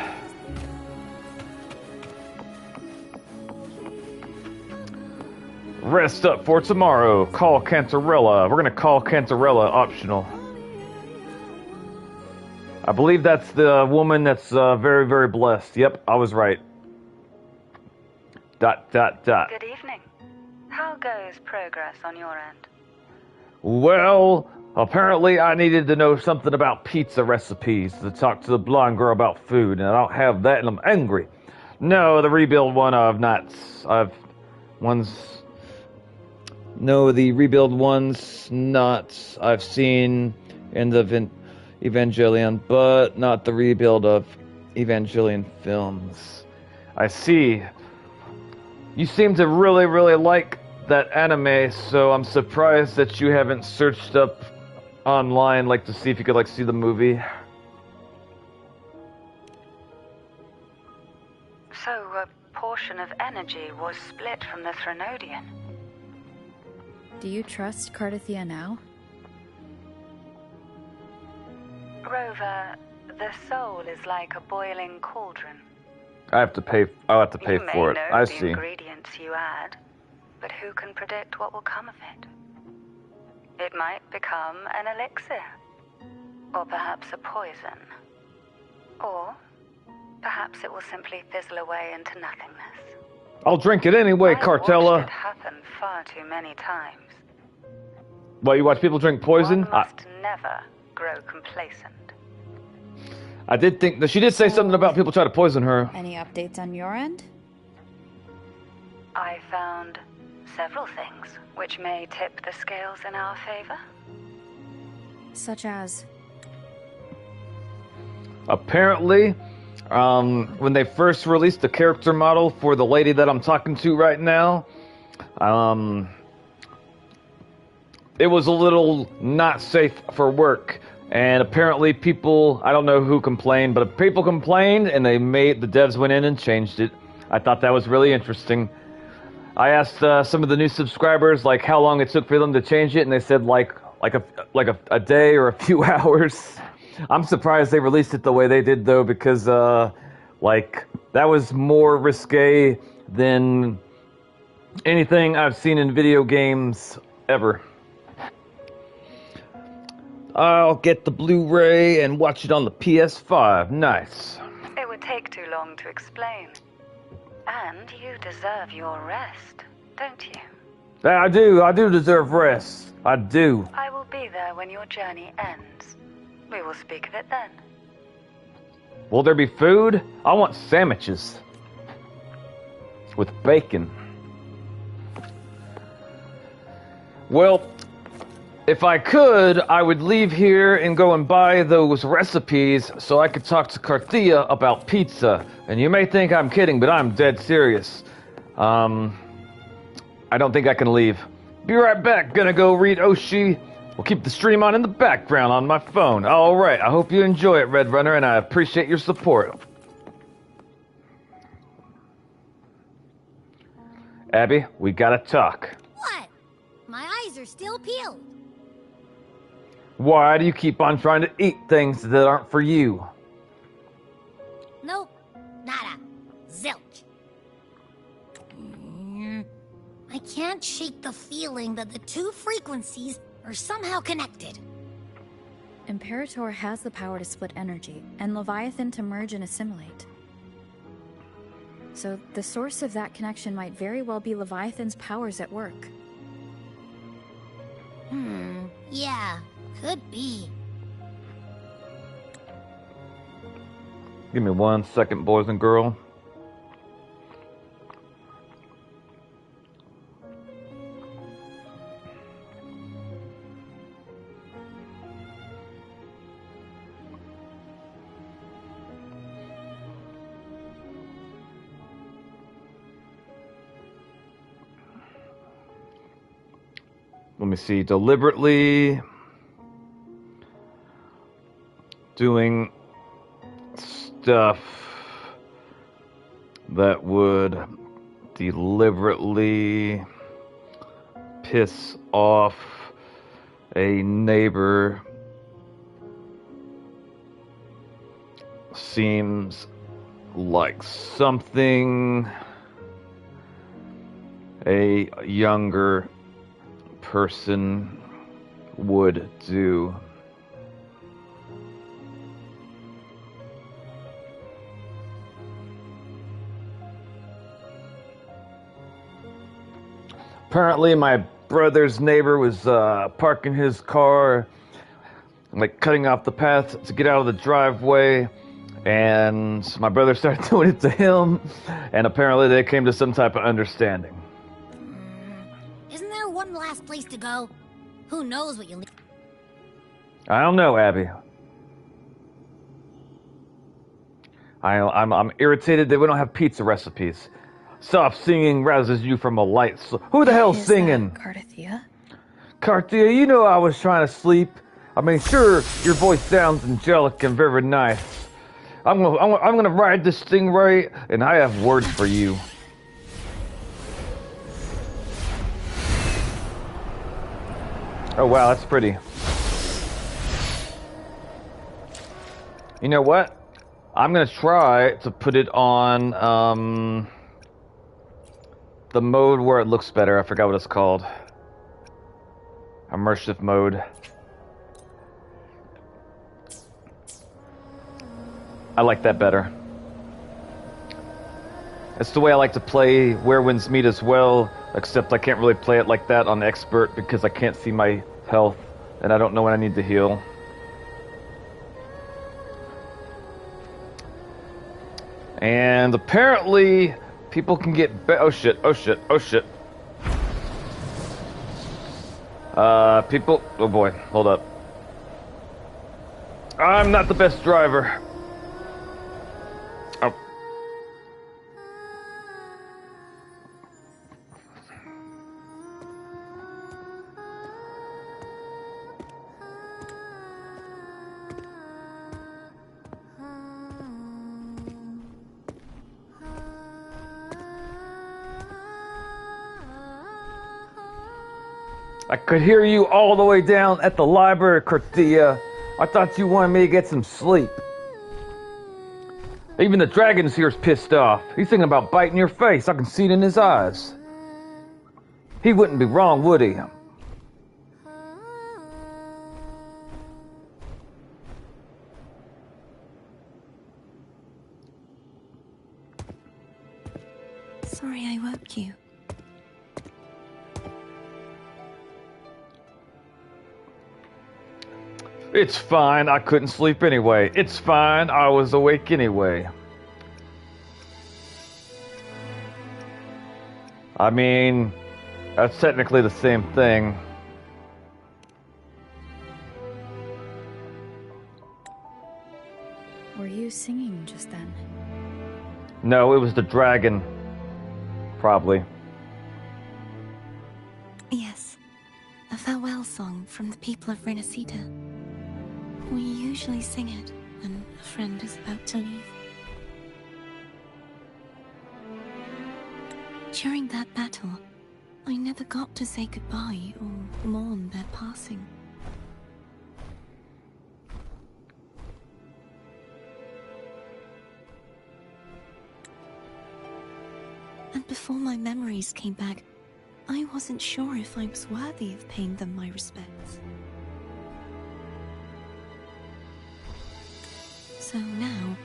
Rest up for tomorrow. Call Cantarella. We're gonna call Cantarella optional. I believe that's the woman that's very, very blessed. Yep, I was right. ... Good evening. How goes progress on your end? Well, apparently I needed to know something about pizza recipes to talk to the blonde girl about food, and I don't have that, and I'm angry. No, the rebuild one I've not. No, the rebuild one's not. I've seen in the Evangelion, but not the rebuild of Evangelion films. I see. You seem to really, really like that anime, so I'm surprised that you haven't searched up online, like, to see if you could, like, see the movie. So a portion of energy was split from the Threnodian. Do you trust Cardathia now? Rover, the soul is like a boiling cauldron. I'll have to pay for it. I see. You may know the ingredients you add, but who can predict what will come of it? It might become an elixir, or perhaps a poison, or perhaps it will simply fizzle away into nothingness. I'll drink it anyway, I've Cartella. watched it happen far too many times. Well, you watch people drink poison? One must never grow complacent. I did think that she did say something about people trying to poison her. Any updates on your end? I found several things which may tip the scales in our favor. Such as? Apparently, when they first released the character model for the lady that I'm talking to right now, it was a little not safe for work. And apparently people, I don't know who complained, but people complained and the devs went in and changed it. I thought that was really interesting. I asked some of the new subscribers like how long it took for them to change it, and they said like a day or a few hours. I'm surprised they released it the way they did though, because like that was more risque than anything I've seen in video games ever. I'll get the Blu-ray and watch it on the PS5. Nice. It would take too long to explain. And you deserve your rest, don't you? I do deserve rest. I do. I will be there when your journey ends. We will speak of it then. Will there be food? I want sandwiches. With bacon. Well, if I could, I would leave here and go and buy those recipes so I could talk to Carthia about pizza. And you may think I'm kidding, but I'm dead serious. I don't think I can leave. Be right back. Gonna go read Oshi. We'll keep the stream on in the background on my phone. Alright, I hope you enjoy it, Red Runner, and I appreciate your support. Abby, we gotta talk. What? My eyes are still peeled. Why do you keep on trying to eat things that aren't for you? Nope. Nada. Zilch. I can't shake the feeling that the two frequencies are somehow connected. Imperator has the power to split energy, and Leviathan to merge and assimilate. So the source of that connection might very well be Leviathan's powers at work. Yeah, could be. Give me 1 second, boys and girls. Let me see. Deliberately doing stuff that would deliberately piss off a neighbor seems like something a younger person would do. Apparently, my brother's neighbor was parking his car, like cutting off the path to get out of the driveway, and my brother started doing it to him, and apparently they came to some type of understanding. Isn't there one last place to go? Who knows what you'll... I don't know, Abby. I'm irritated that we don't have pizza recipes. Soft singing rouses you from a light sleep. Who the hell's singing? Carthia? Carthia, you know I was trying to sleep. I mean, sure, your voice sounds angelic and very nice. I'm gonna ride this stingray, and I have words for you. Oh wow, that's pretty. You know what? I'm gonna try to put it on the mode where it looks better. I forgot what it's called. Immersive mode. I like that better. It's the way I like to play Where Winds Meet as well, except I can't really play it like that on Expert because I can't see my health and I don't know when I need to heal. And apparently people can get oh shit, oh shit, oh shit. People, oh boy, hold up. I'm not the best driver. Oh. I could hear you all the way down at the library, Carthia. I thought you wanted me to get some sleep. Even the dragon's here's pissed off. He's thinking about biting your face. I can see it in his eyes. He wouldn't be wrong, would he? Sorry I woke you. It's fine, I couldn't sleep anyway. It's fine, I was awake anyway. I mean, that's technically the same thing. Were you singing just then? No, it was the dragon. Probably. Yes, a farewell song from the people of Renacita. We usually sing it when a friend is about to leave. During that battle, I never got to say goodbye or mourn their passing. And before my memories came back, I wasn't sure if I was worthy of paying them my respects. So now,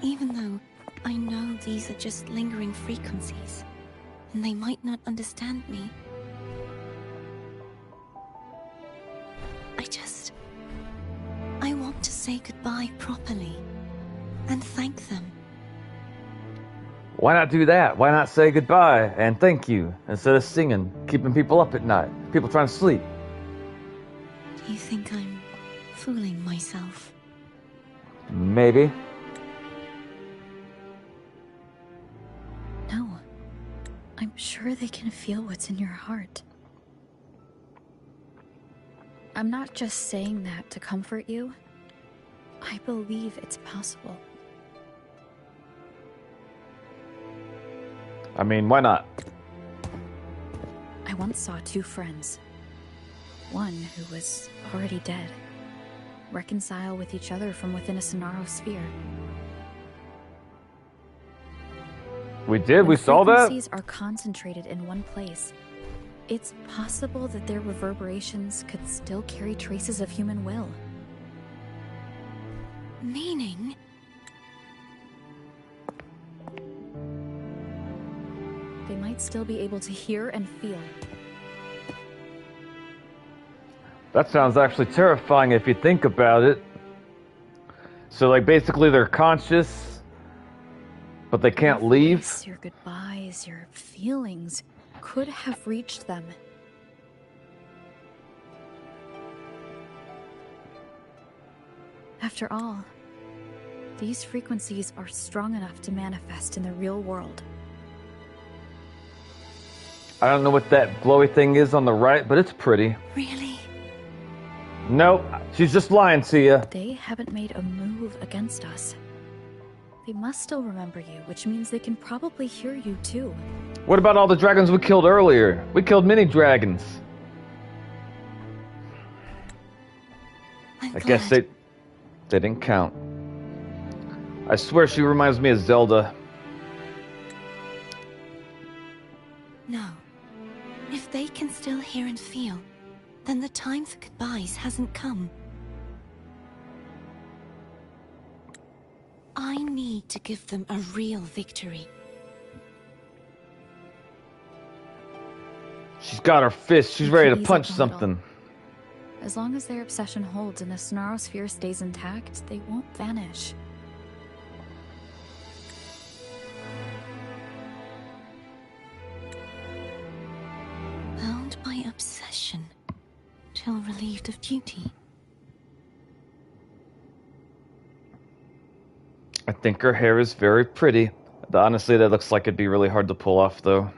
even though I know these are just lingering frequencies, and they might not understand me, I want to say goodbye properly, and thank them. Why not do that? Why not say goodbye and thank you instead of singing, keeping people up at night, people trying to sleep? Do you think I'm fooling myself? Maybe. No. I'm sure they can feel what's in your heart. I'm not just saying that to comfort you. I believe it's possible. I mean, why not? I once saw two friends. One who was already dead. Reconcile with each other from within a Sonaro sphere. We did? When We saw that? frequencies are concentrated in one place, it's possible that their reverberations could still carry traces of human will. Meaning? They might still be able to hear and feel. That sounds actually terrifying if you think about it. So, like, basically they're conscious, but they can't leave? Your goodbyes, your feelings could have reached them. After all, these frequencies are strong enough to manifest in the real world. I don't know what that glowy thing is on the right, but it's pretty. Really? Nope, she's just lying to you. They haven't made a move against us. They must still remember you, which means they can probably hear you too. What about all the dragons we killed earlier? We killed many dragons. I'm I guess glad. they didn't count. I swear she reminds me of Zelda. No. If they can still hear and feel, then the time for goodbyes hasn't come. I need to give them a real victory. She's got her fist. She's You ready can to ease punch up a little. something. As long as their obsession holds and the Snarosphere stays intact, they won't vanish. Bound by obsession, till relieved of duty. I think her hair is very pretty. Honestly, that looks like it'd be really hard to pull off, though.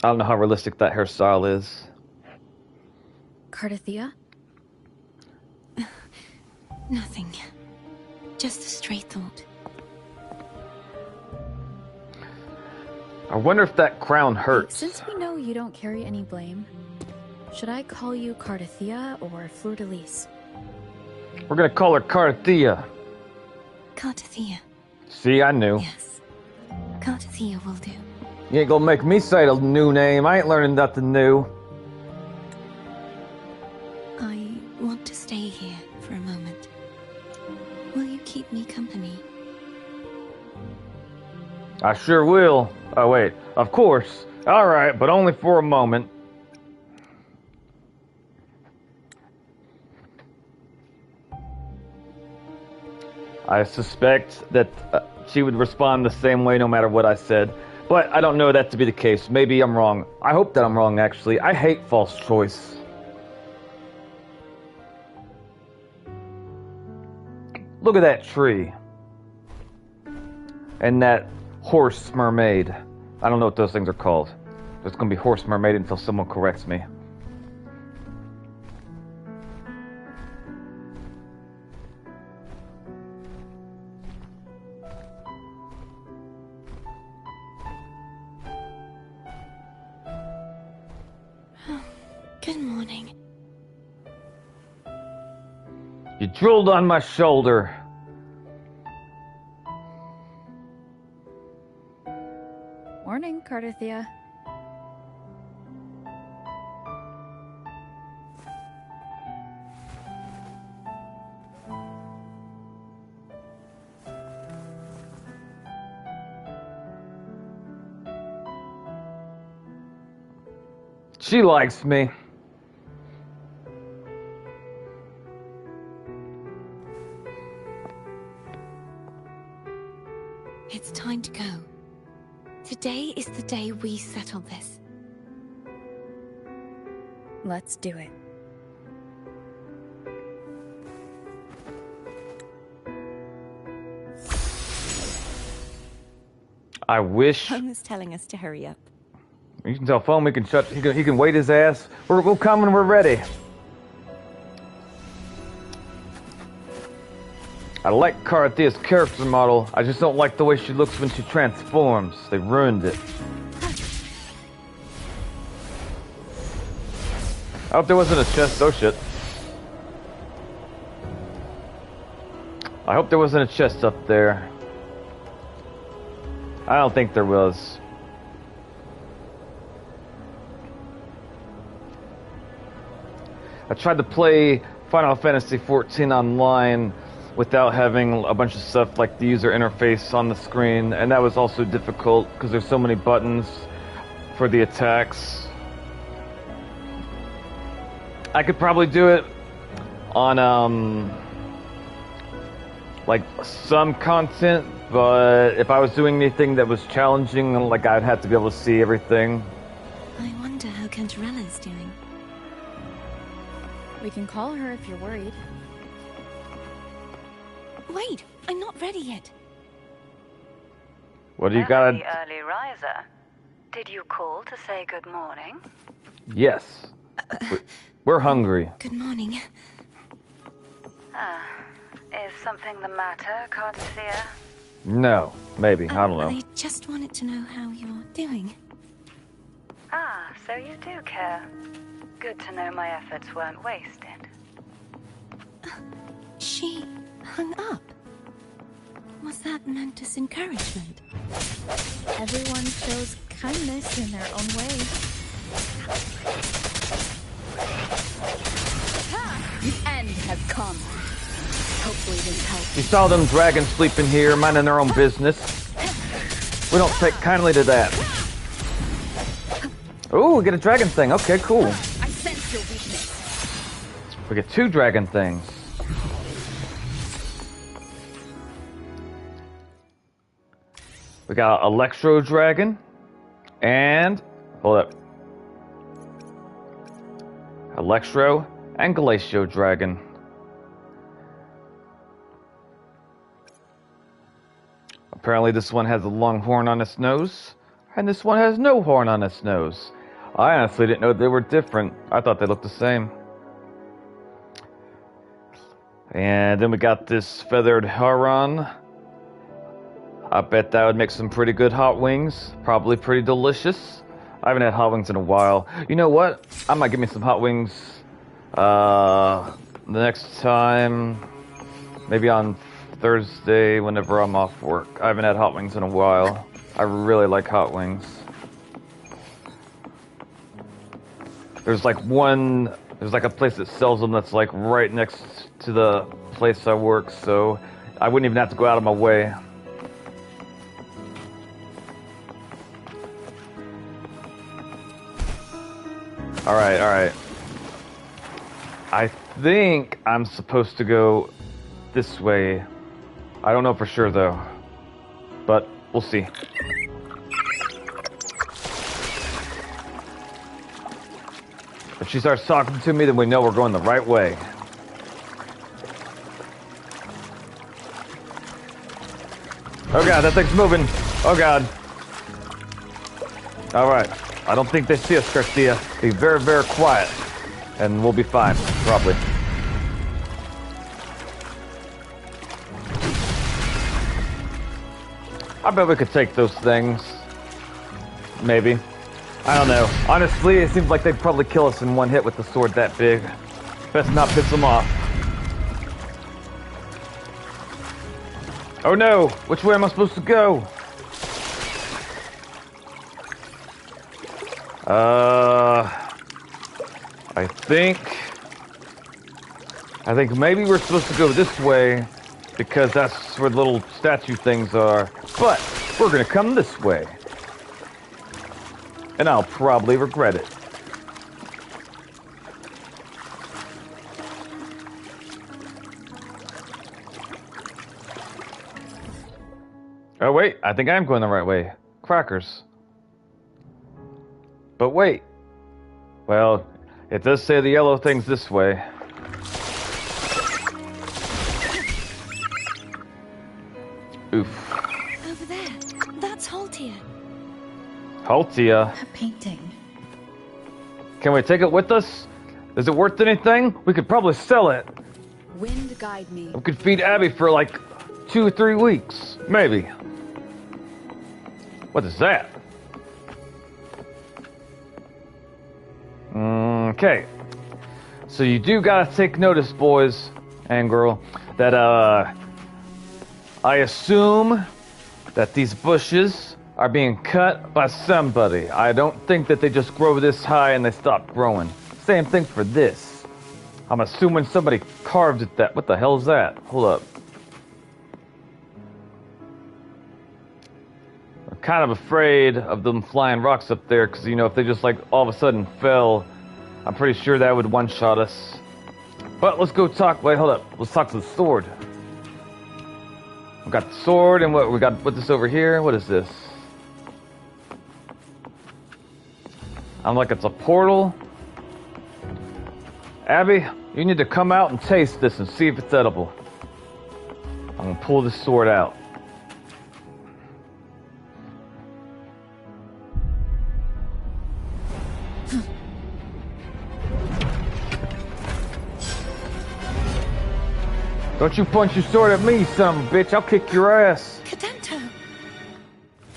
I don't know how realistic that hairstyle is. Cardathia? Nothing. Just a stray thought. I wonder if that crown hurts. Since we know you don't carry any blame, should I call you Cardathia or Fleur-de-Lis? We're gonna call her Carthea. Cardathia. See, I knew. Yes. Cardathia will do. You ain't gonna make me say a new name. I ain't learning nothing new. I want to stay here for a moment. Will you keep me company? I sure will. Oh, wait. Of course. Alright, but only for a moment. I suspect that she would respond the same way no matter what I said. But I don't know that to be the case. Maybe I'm wrong. I hope that I'm wrong, actually. I hate false choice. Look at that tree. And that horse mermaid. I don't know what those things are called. It's gonna be horse mermaid until someone corrects me. Good morning. You drooled on my shoulder. Morning, Cardathia. She likes me. It's time to go. Today is the day we settle this. Let's do it. I wish. Home is telling us to hurry up. You can tell Foam he can shut. He can wait his ass. We'll come when we're ready. I like Carthia's character model. I just don't like the way she looks when she transforms. They ruined it. I hope there wasn't a chest. Oh shit. I hope there wasn't a chest up there. I don't think there was. I tried to play Final Fantasy XIV online without having a bunch of stuff like the user interface on the screen, and that was also difficult because there's so many buttons for the attacks. I could probably do it on like some content, but if I was doing anything that was challenging, like I'd have to be able to see everything. I wonder how Cantarella's doing. We can call her if you're worried. Wait, I'm not ready yet. What do you got? Early riser. Did you call to say good morning? Yes. We're hungry. Good morning. Is something the matter, Cardassier? No, maybe. I don't know. I just wanted to know how you're doing. Ah, so you do care. Good to know my efforts weren't wasted. She hung up. Was that meant as encouragement? Everyone shows kindness in their own way. The end has come. Hopefully this helps. You saw them dragons sleeping here, minding their own business. We don't take kindly to that. Ooh, we get a dragon thing. Okay, cool. I sense your weakness. We get 2 dragon things. We got Electro Dragon and hold up. Electro and Glacio Dragon. Apparently this one has a long horn on its nose, and this one has no horn on its nose. I honestly didn't know they were different. I thought they looked the same. And then we got this feathered heron. I bet that would make some pretty good hot wings. Probably pretty delicious. I haven't had hot wings in a while. You know what? I might give me some hot wings the next time. Maybe on Thursday whenever I'm off work. I haven't had hot wings in a while. I really like hot wings. There's like a place that sells them that's like right next to the place I work, so I wouldn't even have to go out of my way. Alright. I think I'm supposed to go this way. I don't know for sure though, but we'll see. If she starts talking to me, then we know we're going the right way. Oh god, that thing's moving. Oh god. Alright. I don't think they see us, Garcia. Be very, very quiet. And we'll be fine, probably. I bet we could take those things. Maybe. I don't know. Honestly, it seems like they'd probably kill us in one hit with the sword that big. Best not piss them off. Oh no! Which way am I supposed to go? I think maybe we're supposed to go this way because that's where the little statue things are. But we're gonna come this way. And I'll probably regret it. Oh wait, I think I'm going the right way. Crackers. But wait. Well, it does say the yellow thing's this way. Oof. Over there. That's Haltia. Haltia? A painting. Can we take it with us? Is it worth anything? We could probably sell it. Wind guide me. We could feed Abby for like 2 or 3 weeks. Maybe. What is that? Okay. So you do gotta take notice, boys and girl, that I assume that these bushes are being cut by somebody. I don't think that they just grow this high and they stop growing. Same thing for this. I'm assuming somebody carved it that. What the hell is that? Hold up. I'm kind of afraid of them flying rocks up there because, you know, if they just like all of a sudden fell, I'm pretty sure that would one-shot us. But let's go talk. Wait, hold up. Let's talk to the sword. We got the sword, and what we got to put this over here. What is this? I'm like, it's a portal. Abby, you need to come out and taste this and see if it's edible. I'm gonna pull this sword out. Don't you punch your sword at me, son of a bitch. I'll kick your ass. Cadento!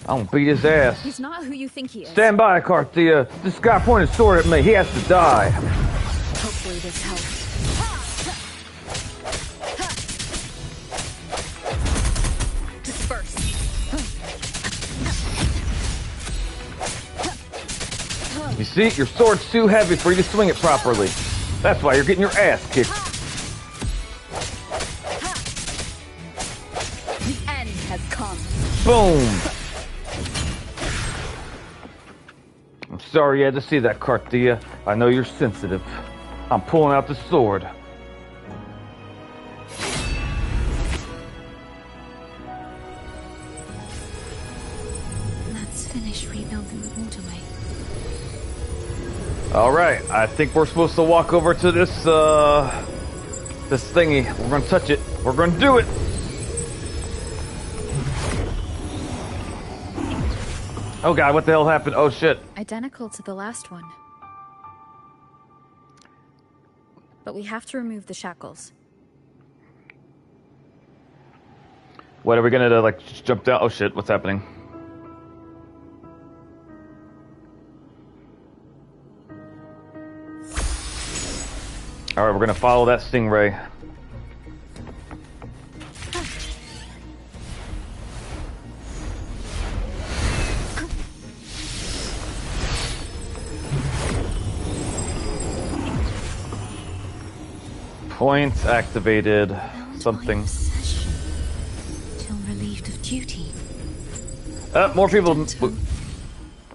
I'm gonna beat his ass. He's not who you think he is. Stand by, Carthea. This guy pointed his sword at me. He has to die. Hopefully this helps. Disperse. You see, your sword's too heavy for you to swing it properly. That's why you're getting your ass kicked. The end has come. Boom! I'm sorry you had to see that, Carthea. I know you're sensitive. I'm pulling out the sword. Let's finish rebuilding the waterway. Alright, I think we're supposed to walk over to this, this thingy. We're gonna touch it. We're gonna do it! Oh god, what the hell happened? Oh shit. Identical to the last one. But we have to remove the shackles. What, are we gonna, like, just jump down? Oh shit, what's happening? Alright, we're gonna follow that stingray. Points activated. Something. Till relieved of duty. More people.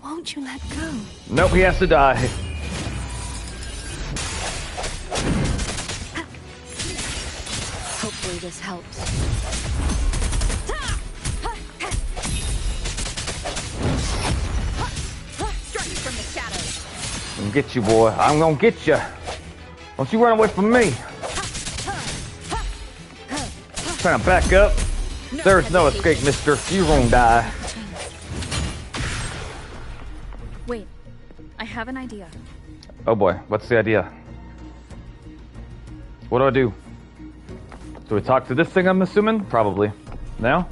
Won't you let go? Nope, he has to die. Hopefully this helps. Strike from the shadows. I'm gonna get you, boy. I'm gonna get you. Don't you run away from me. Trying to back up. There's no escape, mister. You won't die. Wait, I have an idea. Oh boy, what's the idea? What do I do? Do we talk to this thing, I'm assuming? Probably. No?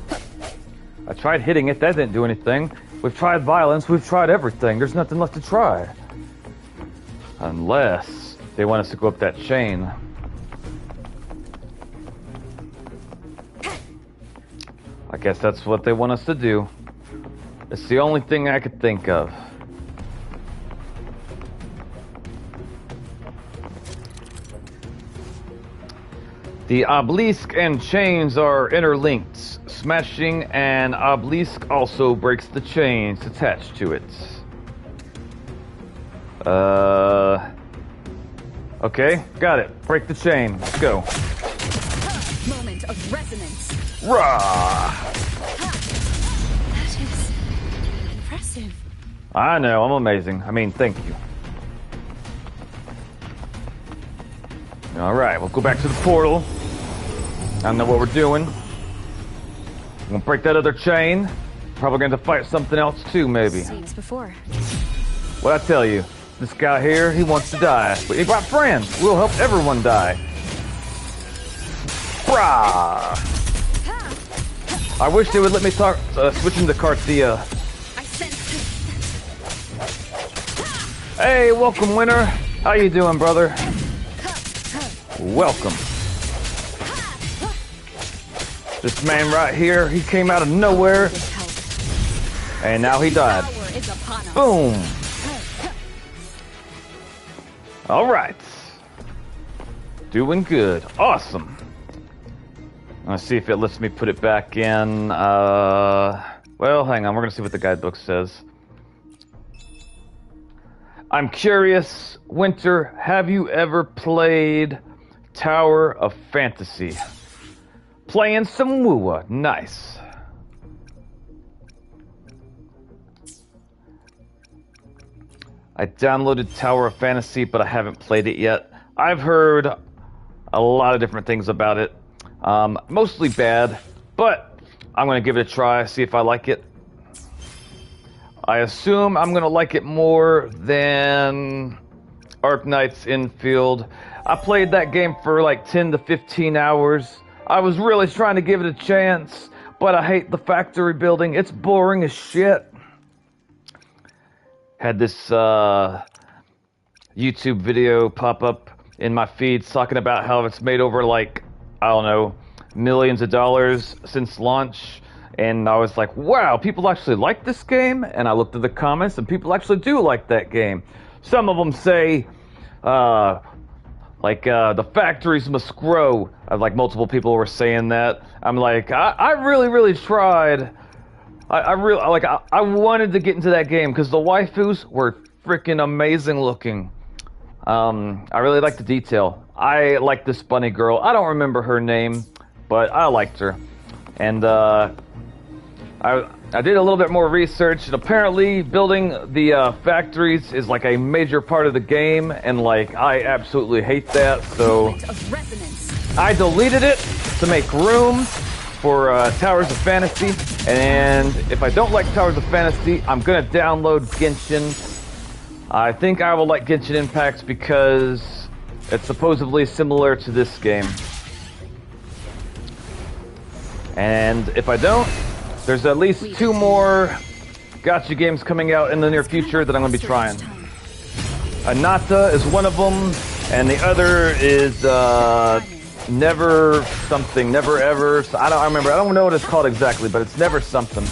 I tried hitting it, that didn't do anything. We've tried violence, we've tried everything. There's nothing left to try. Unless they want us to go up that chain. I guess that's what they want us to do. It's the only thing I could think of. The obelisk and chains are interlinked. Smashing an obelisk also breaks the chains attached to it. Okay, got it. Break the chain. Let's go. Moment of resonance. Rah! That is impressive. I know, I'm amazing. I mean, thank you. Alright, we'll go back to the portal. I don't know what we're doing. We're gonna break that other chain. Probably going to fight something else too, maybe. Seen this before. What'd I tell you? This guy here, he wants to die. But he brought friends. We'll help everyone die. Brah! I wish they would let me talk, switch into Carthea. I sense. Hey, welcome, winner. How you doing, brother? Welcome. This man right here, he came out of nowhere. And now he died. Power is upon us. Boom! Alright. Doing good. Awesome. Let's see if it lets me put it back in. Well, hang on. We're going to see what the guidebook says. I'm curious, Winter, have you ever played Tower of Fantasy? Playing some Wua. Nice. I downloaded Tower of Fantasy, but I haven't played it yet. I've heard a lot of different things about it. Mostly bad, but I'm going to give it a try, see if I like it. I assume I'm going to like it more than Arknight's Infield. I played that game for like 10 to 15 hours. I was really trying to give it a chance, but I hate the factory building. It's boring as shit. Had this YouTube video pop up in my feeds talking about how it's made over like, I don't know, millions of dollars since launch. And I was like, wow, people actually like this game? And I looked at the comments and people actually do like that game. Some of them say, the factories must grow. Like multiple people were saying that. I'm like, I really tried. I wanted to get into that game because the waifus were freaking amazing looking. I really liked the detail. I like this bunny girl. I don't remember her name, but I liked her. And I did a little bit more research, and apparently building the factories is like a major part of the game, and like I absolutely hate that. So I deleted it to make room for Towers of Fantasy. And if I don't like Towers of Fantasy, I'm gonna download Genshin. I think I will like Genshin Impact because it's supposedly similar to this game. And if I don't, there's at least 2 more gacha games coming out in the near future that I'm going to be trying. Anata is one of them, and the other is Never something, Never Ever. So I don't remember. I don't know what it's called exactly, but it's Never something.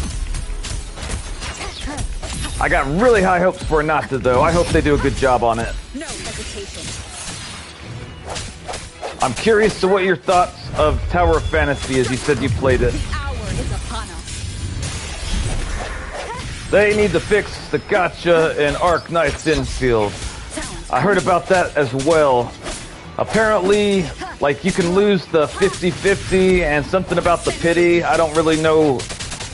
I got really high hopes for Anata, though. I hope they do a good job on it. No hesitation. I'm curious to what your thoughts of Tower of Fantasy is. You said you played it. The hour is upon us. They need to fix the gacha in Arknight's Infield. I heard about that as well. Apparently, like, you can lose the 50-50 and something about the pity. I don't really know.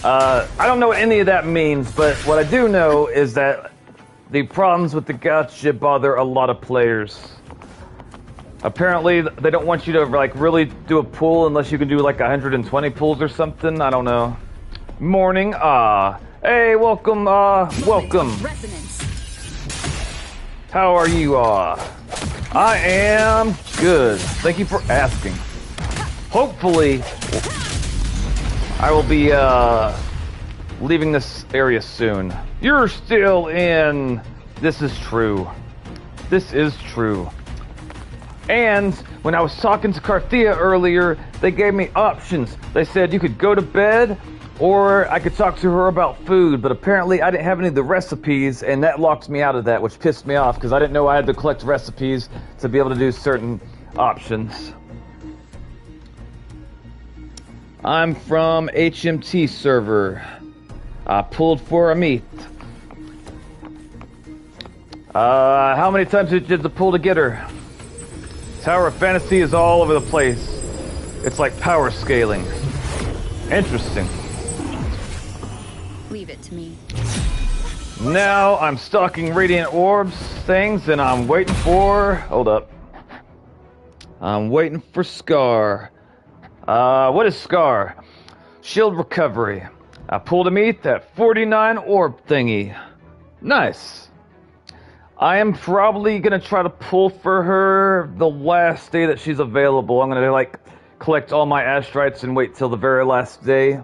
I don't know what any of that means, but what I do know is that the problems with the gacha bother a lot of players. Apparently, they don't want you to like really do a pull unless you can do like 120 pulls or something. I don't know. Morning, hey, welcome, welcome. How are you, I am good. Thank you for asking. Hopefully, I will be, leaving this area soon. You're still in. This is true. This is true. And when I was talking to Carthea earlier, they gave me options. They said you could go to bed, or I could talk to her about food, but apparently I didn't have any of the recipes, and that locked me out of that, which pissed me off, because I didn't know I had to collect recipes to be able to do certain options. I'm from HMT server. I pulled for a meet. How many times did you pull to get her? Tower of Fantasy is all over the place. It's like power scaling. Interesting. Leave it to me. Now I'm stalking Radiant Orbs things, and I'm waiting for... Hold up. I'm waiting for Scar. What is Scar? Shield recovery. I pulled a meet that 49 orb thingy. Nice. I am probably gonna try to pull for her the last day that she's available. I'm gonna like collect all my Ashtrites and wait till the very last day.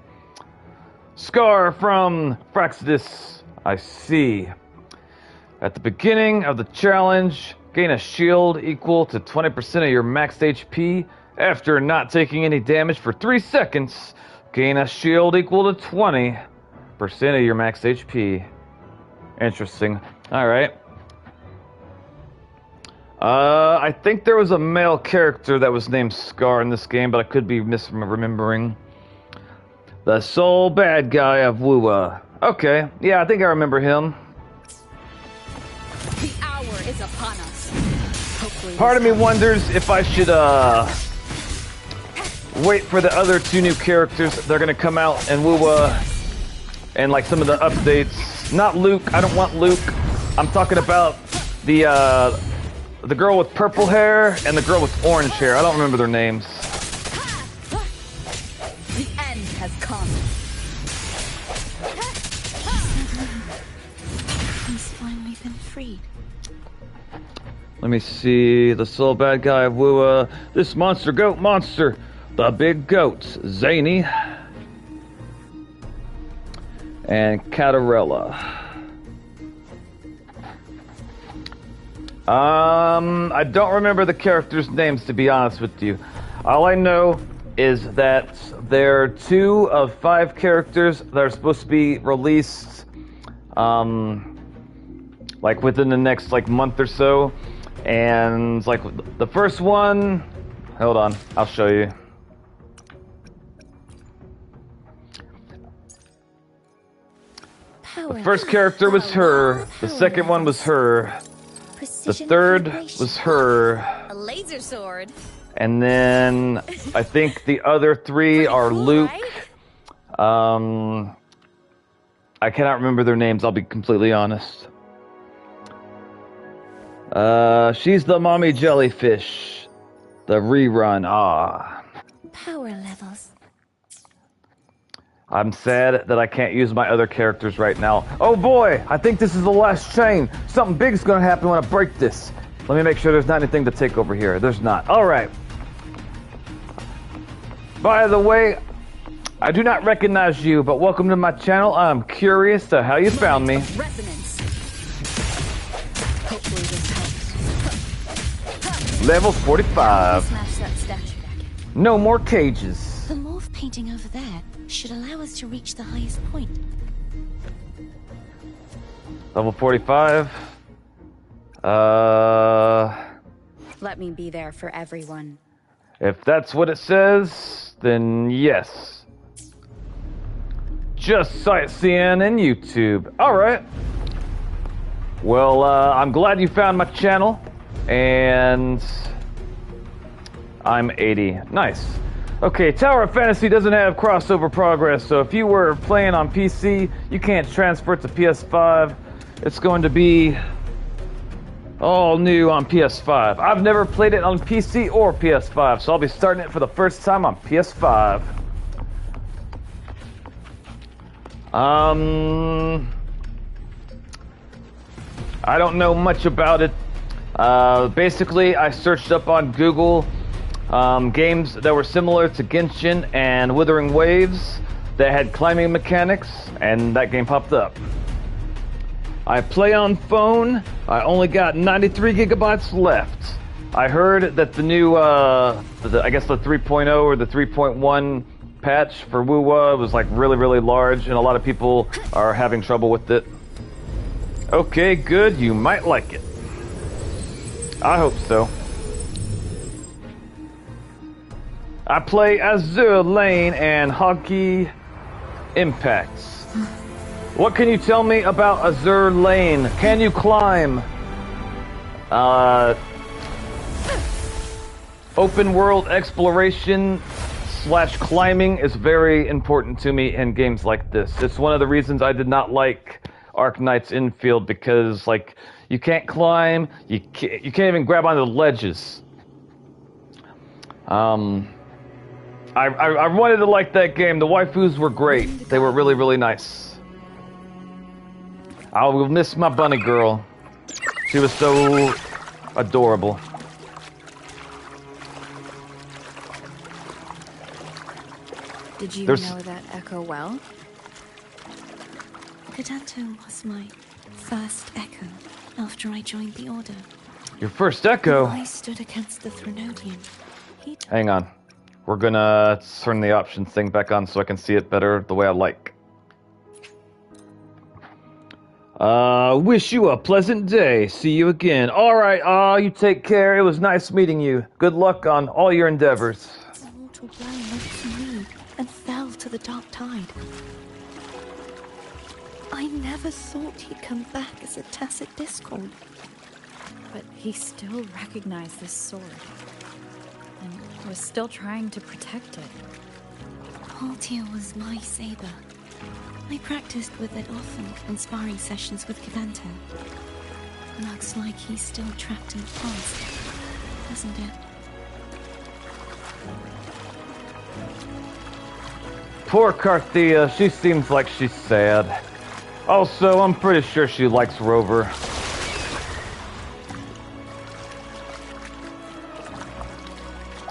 Scar from Fraxidus, I see. At the beginning of the challenge, gain a shield equal to 20% of your maxed HP. After not taking any damage for 3 seconds, gain a shield equal to 20. Percent of your max HP. Interesting. Alright. I think there was a male character that was named Scar in this game, but I could be misremembering. The sole bad guy of Wua. Okay, yeah, I think I remember him. The hour is upon us. Hopefully Part of me wonders if I should, wait for the other two new characters. They're gonna come out in Wua and like some of the updates. Not Luke, I don't want Luke. I'm talking about the girl with purple hair and the girl with orange hair. I don't remember their names. the end has come. He's finally been freed. Let me see. The sole bad guy of Wua. This monster goat monster. The big goats. Zany. And Catarella. I don't remember the characters' names, to be honest with you. All I know is that there are 2 of 5 characters that are supposed to be released, like within the next like month or so. And like the first one, hold on, I'll show you. The first character was her. The second one was her. The third was her. A laser sword. And then I think the other 3 are Luke. I cannot remember their names, I'll be completely honest. She's the mommy jellyfish. The rerun, Power levels. I'm sad that I can't use my other characters right now. Oh boy, I think this is the last chain. Something big's gonna happen when I break this. Let me make sure there's not anything to take over here. There's not. Alright. By the way, I do not recognize you, but welcome to my channel. I'm curious to how you found me. Resonance. Hopefully this helps. Level 45. Smash that statue back in. No more cages. The morph painting over there should allow us to reach the highest point. Level 45. Let me be there for everyone. If that's what it says, then yes. Just sightseeing and YouTube. Alright. Well, I'm glad you found my channel. And I'm 80. Nice. Okay, Tower of Fantasy doesn't have crossover progress, so if you were playing on PC, you can't transfer it to PS5. It's going to be all new on PS5. I've never played it on PC or PS5, so I'll be starting it for the first time on PS5. I don't know much about it. Basically, I searched up on Google games that were similar to Genshin and Wuthering Waves that had climbing mechanics, and that game popped up. I play on phone. I only got 93 gigabytes left. I heard that the new, I guess the 3.0 or the 3.1 patch for Wuwa was like really large, and a lot of people are having trouble with it. Okay, good. You might like it. I hope so. I play Azure Lane and Hockey Impacts. What can you tell me about Azure Lane? Can you climb? Open world exploration / climbing is very important to me in games like this. It's one of the reasons I did not like Arknight's Infield, because like you can't climb, you can't even grab onto the ledges. I wanted to like that game. The waifus were great. They were really nice. I will miss my bunny girl. She was so adorable. Did you know that Echo well? Cadanto was my first Echo after I joined the Order. Your first Echo? I stood against the Threnodian. Hang on. We're gonna turn the options thing back on so I can see it better the way I like. Wish you a pleasant day. See you again. Alright, you take care. It was nice meeting you. Good luck on all your endeavors. The mortal blow went to me and fell to the dark tide. I never thought he'd come back as a tacit discord. But he still recognized this sword. And was still trying to protect it. Haltir was my saber. I practiced with it often in sparring sessions with Kivanto. Looks like he's still trapped in the past, doesn't it? Poor Carthea, she seems like she's sad. Also, I'm pretty sure she likes Rover.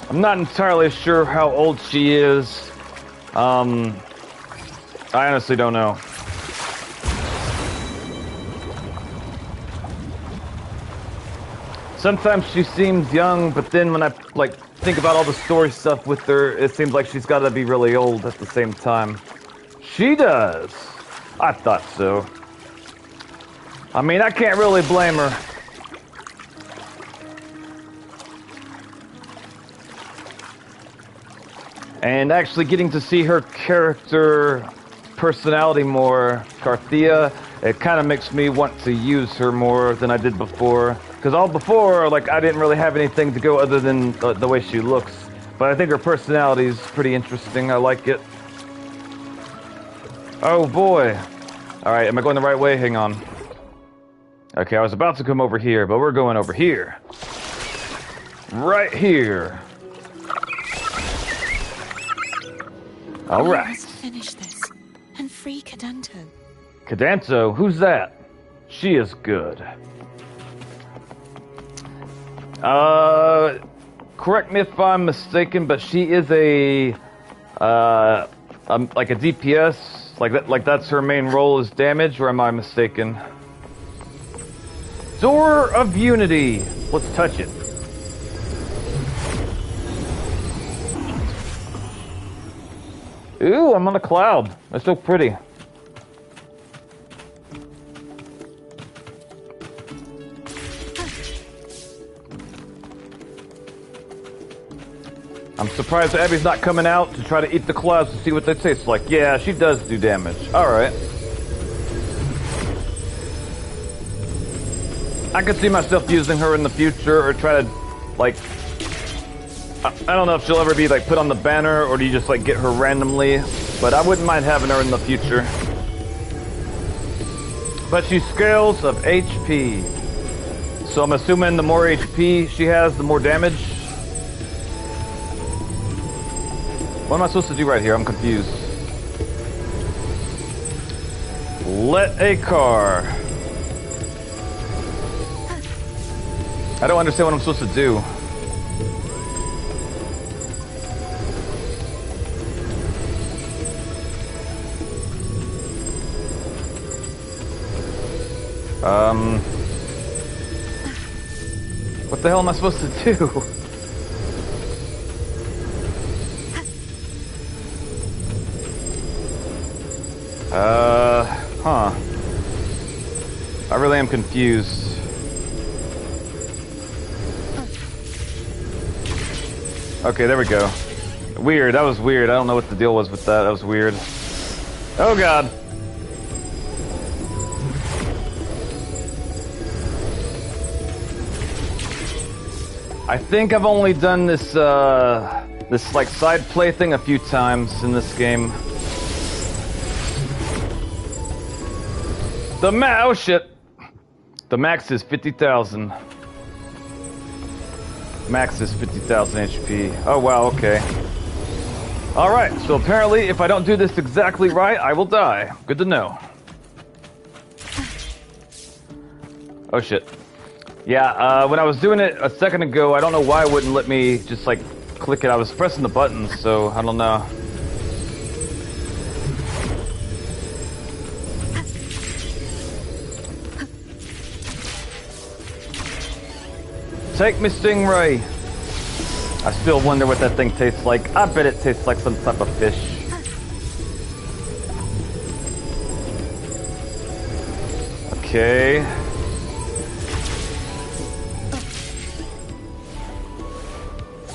I'm not entirely sure how old she is. I honestly don't know. Sometimes she seems young, but then when I think about all the story stuff with her, it seems like she's got to be really old at the same time. She does. I thought so. I mean, I can't really blame her. And actually getting to see her character personality more, Carthea, it kind of makes me want to use her more than I did before. Because all before, like, I didn't really have anything to go other than the way she looks. But I think her personality is pretty interesting. I like it. Oh boy. Alright, am I going the right way? Hang on. Okay, I was about to come over here, but we're going over here. Right here. Alright. I must finish this and free Cadanto. Cadanto? Who's that? She is good. Correct me if I'm mistaken, but she is a like a DPS, like that's her main role is damage, or am I mistaken? Door of Unity. Let's touch it. Ooh, I'm on a cloud. That's so pretty. I'm surprised Abby's not coming out to try to eat the clouds to see what they taste like. Yeah, she does do damage. Alright. I could see myself using her in the future, or try to, like... I don't know if she'll ever be, like, put on the banner, or do you just, like, get her randomly. But I wouldn't mind having her in the future. But she scales of HP. So I'm assuming the more HP she has, the more damage. What am I supposed to do right here? I'm confused. Let a car. I don't understand what I'm supposed to do. What the hell am I supposed to do? Huh. I really am confused. Okay, there we go. Weird, that was weird. I don't know what the deal was with that. That was weird. Oh god. I think I've only done this, this, like, side play thing a few times in this game. Oh shit! The max is 50,000. Max is 50,000 HP. Oh wow, okay. Alright, so apparently if I don't do this exactly right, I will die. Good to know. Oh shit. Yeah, when I was doing it a second ago, I don't know why it wouldn't let me just, like, click it. I was pressing the buttons, so I don't know. Take me, Stingray! I still wonder what that thing tastes like. I bet it tastes like some type of fish. Okay.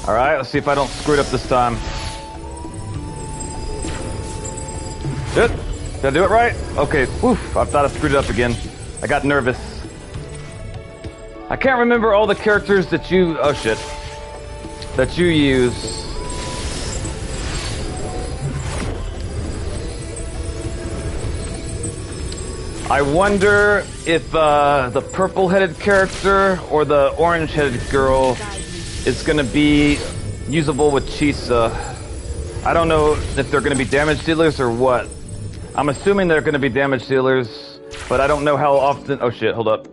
Alright, let's see if I don't screw it up this time. Good. Did I do it right? Okay, oof, I thought I screwed it up again. I got nervous. I can't remember all the characters that you... Oh shit. That you use. I wonder if the purple-headed character or the orange-headed girl is going to be usable with Chisa. I don't know if they're going to be damage dealers or what. I'm assuming they're going to be damage dealers, but I don't know how often... Oh shit, hold up.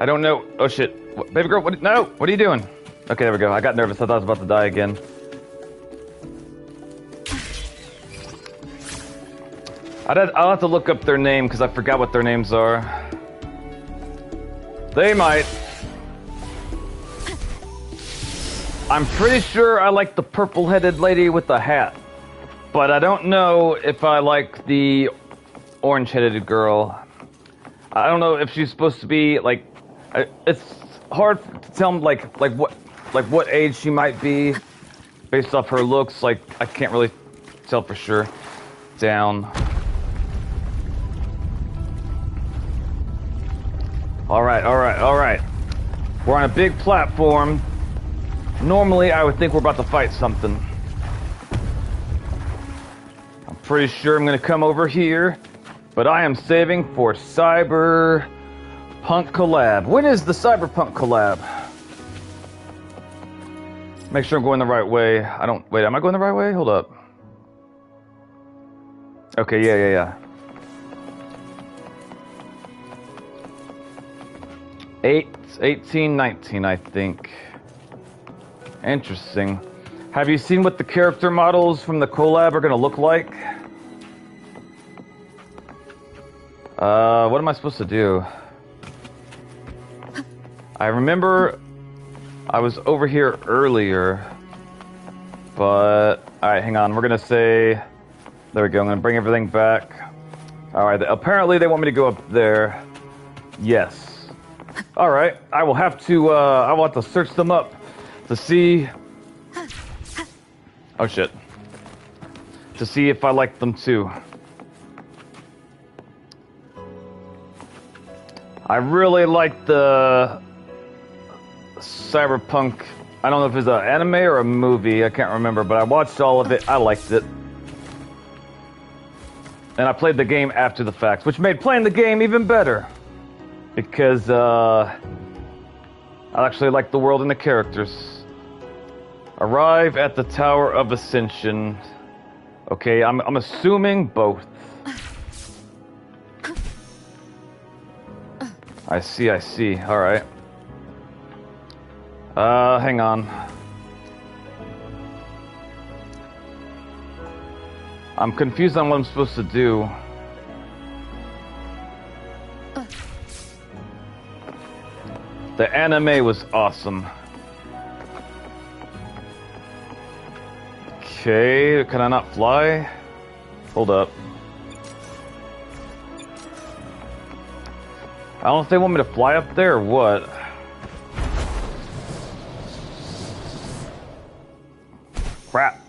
I don't know... Oh shit. What, baby girl, what... No! What are you doing? Okay, there we go. I got nervous. I thought I was about to die again. I'll have to look up their name because I forgot what their names are. They might. I'm pretty sure I like the purple-headed lady with the hat. But I don't know if I like the orange-headed girl. I don't know if she's supposed to be, like... It's hard to tell, like what age she might be based off her looks. Like, I can't really tell for sure. Down. Alright. We're on a big platform. Normally, I would think we're about to fight something. I'm pretty sure I'm gonna come over here, but I am saving for Cyberpunk collab. When is the Cyberpunk collab? Make sure I'm going the right way. Wait, am I going the right way? Hold up. Okay, yeah. 18-19, I think. Interesting. Have you seen what the character models from the collab are going to look like? What am I supposed to do? I remember I was over here earlier, but... Alright, hang on. We're going to say... There we go. I'm going to bring everything back. Alright, apparently they want me to go up there. Yes. Alright, I will have to search them up to see... Oh shit. To see if I like them too. I really like the Cyberpunk. I don't know if it's an anime or a movie, I can't remember, but I watched all of it. I liked it. And I played the game after the fact, which made playing the game even better. Because, I actually like the world and the characters. Arrive at the Tower of Ascension. Okay, I'm assuming both. I see. Alright. Hang on. I'm confused on what I'm supposed to do. The anime was awesome. Okay, can I not fly? Hold up. I don't know if they want me to fly up there or what. Crap.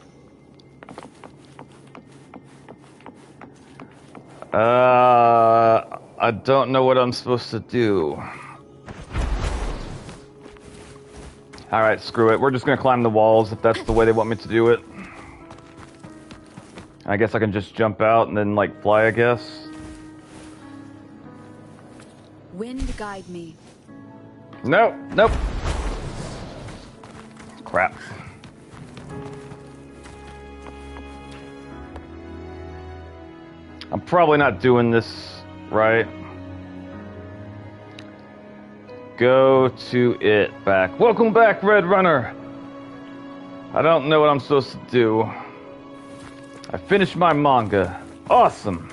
I don't know what I'm supposed to do. Alright, screw it. We're just gonna climb the walls if that's the way they want me to do it. I guess I can just jump out and then, like, fly, I guess. Wind guide me. Nope. Crap. I'm probably not doing this right. Go to it back. Welcome back, Red Runner. I don't know what I'm supposed to do. I finished my manga. Awesome.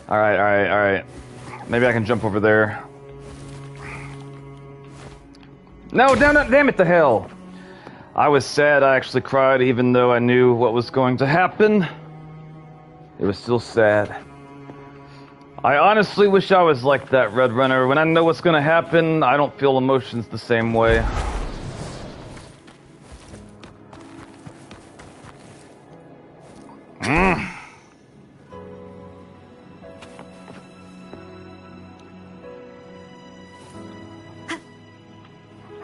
Alright. Maybe I can jump over there. No, damn it to hell. I was sad. I actually cried even though I knew what was going to happen. It was still sad. I honestly wish I was like that, Red Runner. When I know what's going to happen, I don't feel emotions the same way.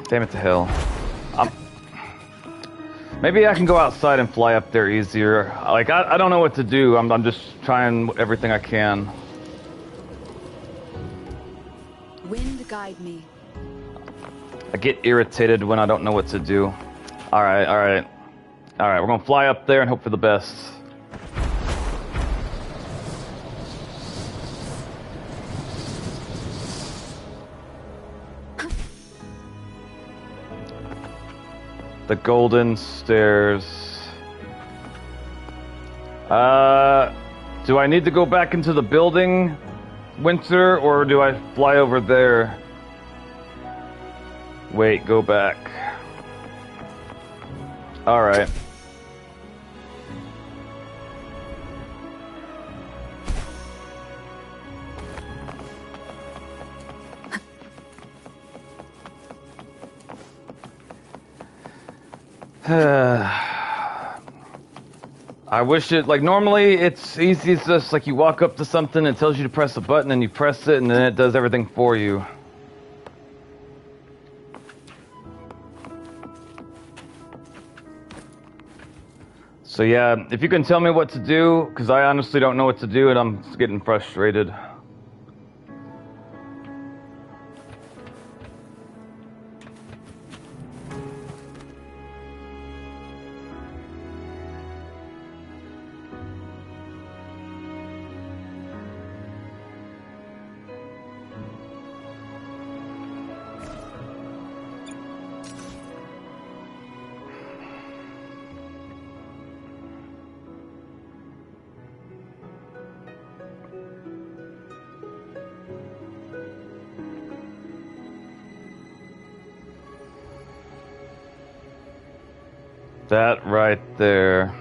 Damn it to hell. Maybe I can go outside and fly up there easier. Like, I don't know what to do. I'm just trying everything I can. Wind guide me. I get irritated when I don't know what to do. Alright, we're gonna fly up there and hope for the best. The golden stairs. Do I need to go back into the building, Winter, or do I fly over there? Wait, go back. Alright. I wish it, like, normally it's easy. It's just like you walk up to something, it tells you to press a button, and you press it, and then it does everything for you. So yeah, if you can tell me what to do, because I honestly don't know what to do, and I'm getting frustrated. That right there.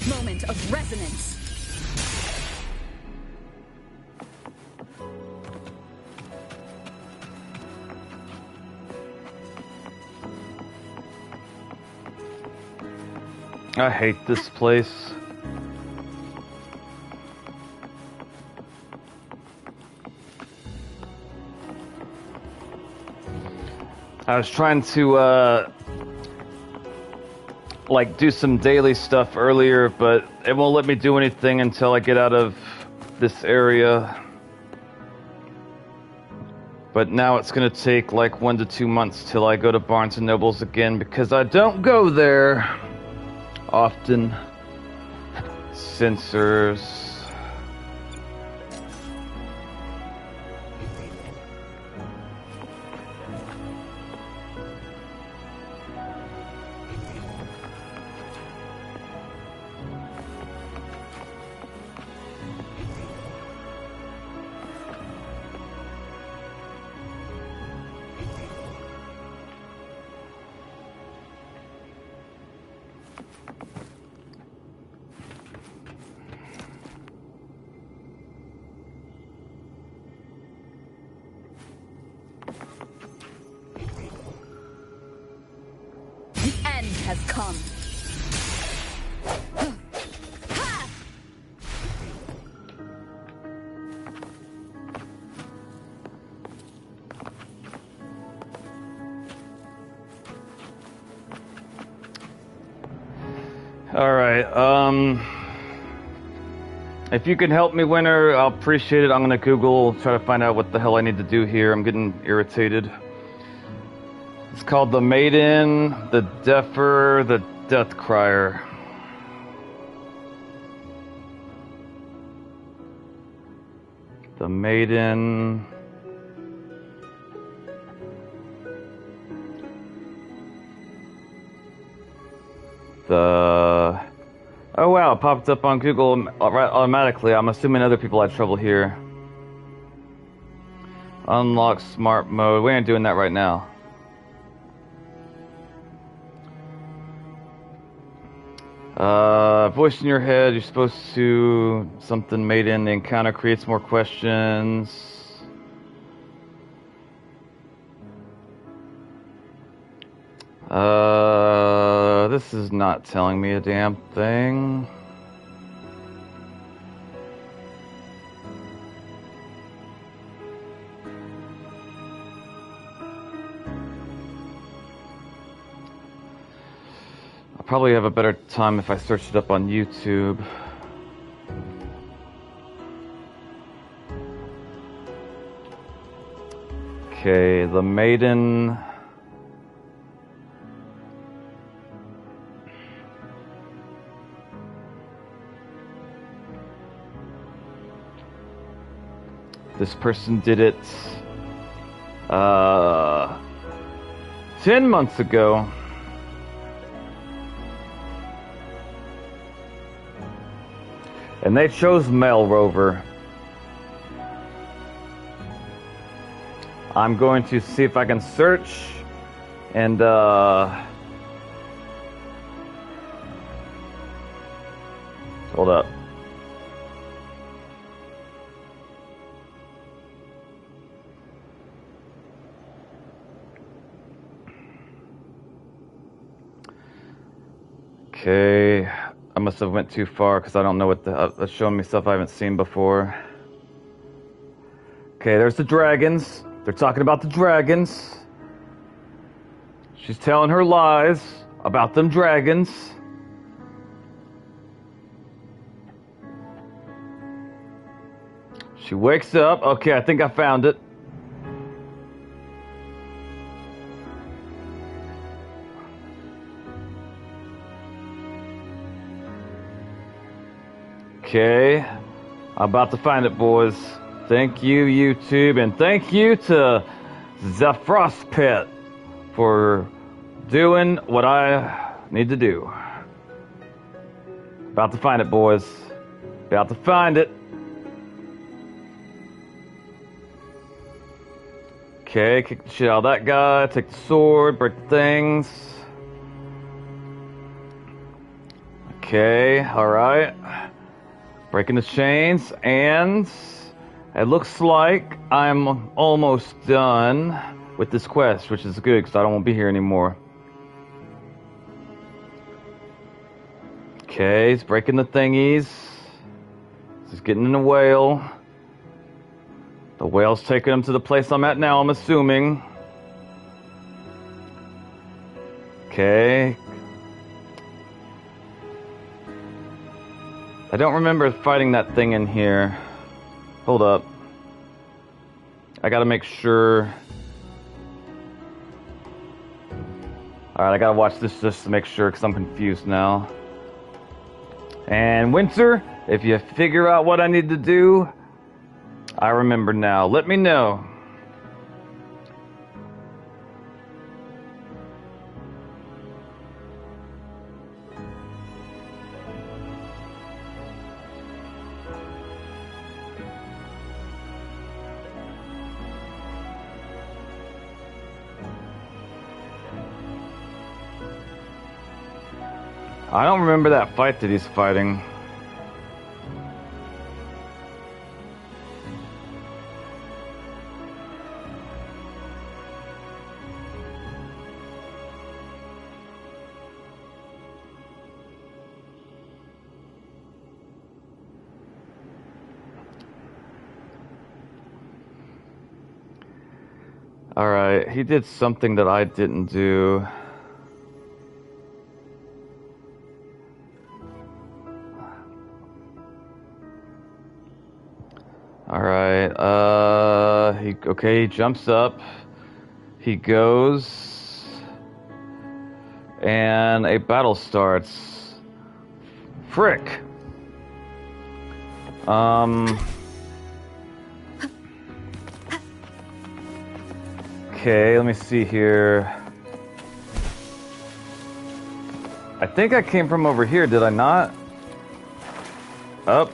Moment of resonance. I hate this place. I was trying to, like, do some daily stuff earlier, but it won't let me do anything until I get out of this area. But now it's gonna take like 1 to 2 months till I go to Barnes & Noble's again, because I don't go there often. Sensors. Has come. All right. If you can help me, Winter, I'll appreciate it. I'm gonna Google, try to find out what the hell I need to do here. I'm getting irritated. It's called the Maiden, the Deafer, the Death Crier. The maiden. The... Oh wow, it popped up on Google right automatically. I'm assuming other people had trouble here. Unlock smart mode. We ain't doing that right now. Voice in your head. You're supposed to... Something made in the encounter creates more questions. This is not telling me a damn thing. I'll probably have a better time if I search it up on YouTube. Okay, the maiden... This person did it 10 months ago. And they chose Male Rover. I'm going to see if I can search and hold up. Okay, I must have went too far because I don't know what that's showing me stuff I haven't seen before. Okay, there's the dragons. They're talking about the dragons. She's telling her lies about them dragons. She wakes up. Okay, I think I found it. Okay, I'm about to find it, boys. Thank you, YouTube, and thank you to the Frost Pit for doing what I need to do. About to find it, boys. About to find it. Okay, kick the shit out of that guy, take the sword, break the things. Okay, alright. Breaking the chains, and it looks like I'm almost done with this quest, which is good because I don't want to be here anymore. Okay, he's breaking the thingies. He's getting in the whale. The whale's taking him to the place I'm at now, I'm assuming. Okay. I don't remember fighting that thing in here. Hold up. I gotta make sure. Alright, I gotta watch this just to make sure because I'm confused now. And Winter, if you figure out what I need to do, I remember now. Let me know. I don't remember that fight that he's fighting. Alright, he did something that I didn't do. Alright, he jumps up, he goes, and a battle starts. Frick! Okay, let me see here. I think I came from over here, did I not? Up.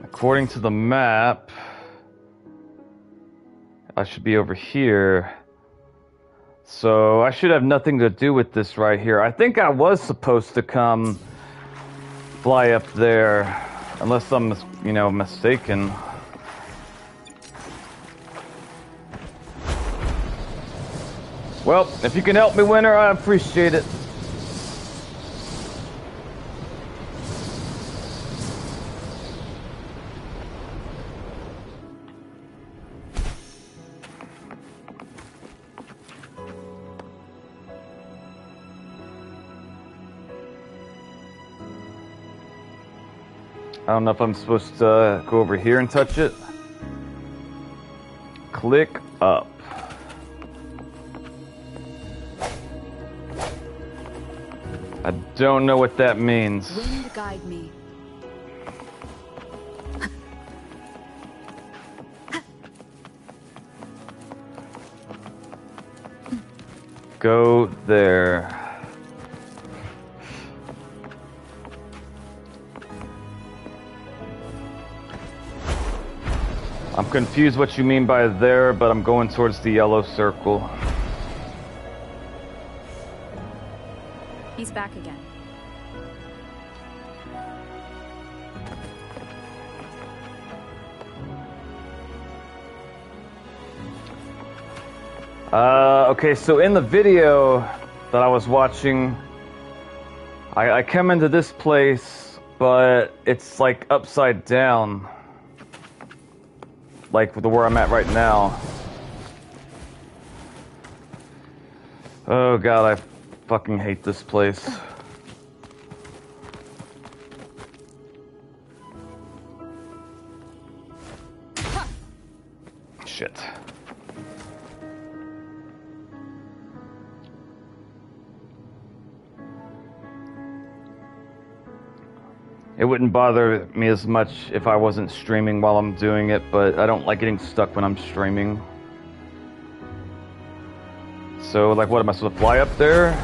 According to the map, I should be over here. So I should have nothing to do with this right here. I think I was supposed to come fly up there, unless I'm, you know, mistaken. Well, if you can help me, Winter, I appreciate it. I don't know if I'm supposed to go over here and touch it. Click up. I don't know what that means. Wind guide me. Go there. I'm confused what you mean by there, but I'm going towards the yellow circle. He's back again. Okay, so in the video that I was watching, I come into this place, but it's like upside down. Like where I'm at right now. Oh god, I fucking hate this place. Shit. It wouldn't bother me as much if I wasn't streaming while I'm doing it, but I don't like getting stuck when I'm streaming. So, like, what, am I supposed to fly up there?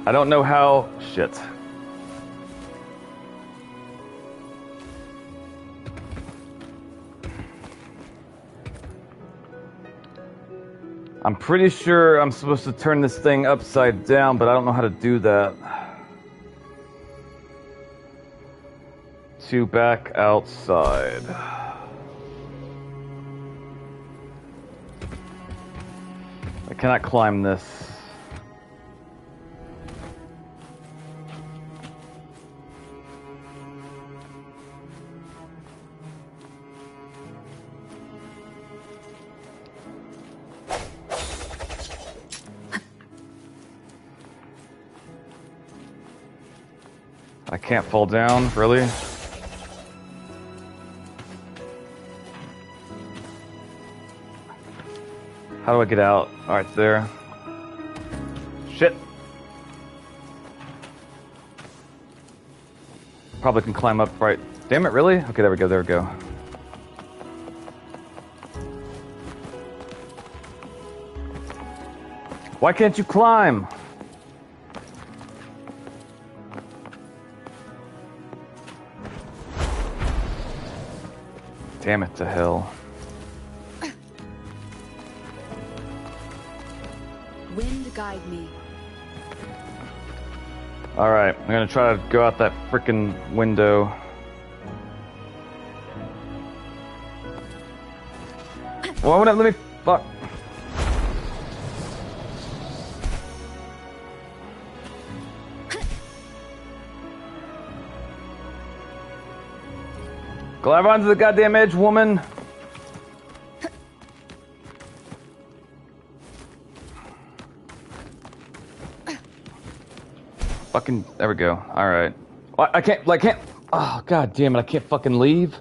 I don't know how... Shit. I'm pretty sure I'm supposed to turn this thing upside down, but I don't know how to do that. To back outside. I cannot climb this. I can't fall down, really? How do I get out? Alright, there. Shit. Probably can climb up right. Damn it, really? Okay, there we go, there we go. Why can't you climb? Damn it to hell. Wind guide me. Alright, I'm gonna try to go out that frickin' window. Why wouldn't it let me... Fuck. Grab onto the goddamn edge, woman. Fucking, there we go. Alright. I can't, oh, god damn it, I can't fucking leave.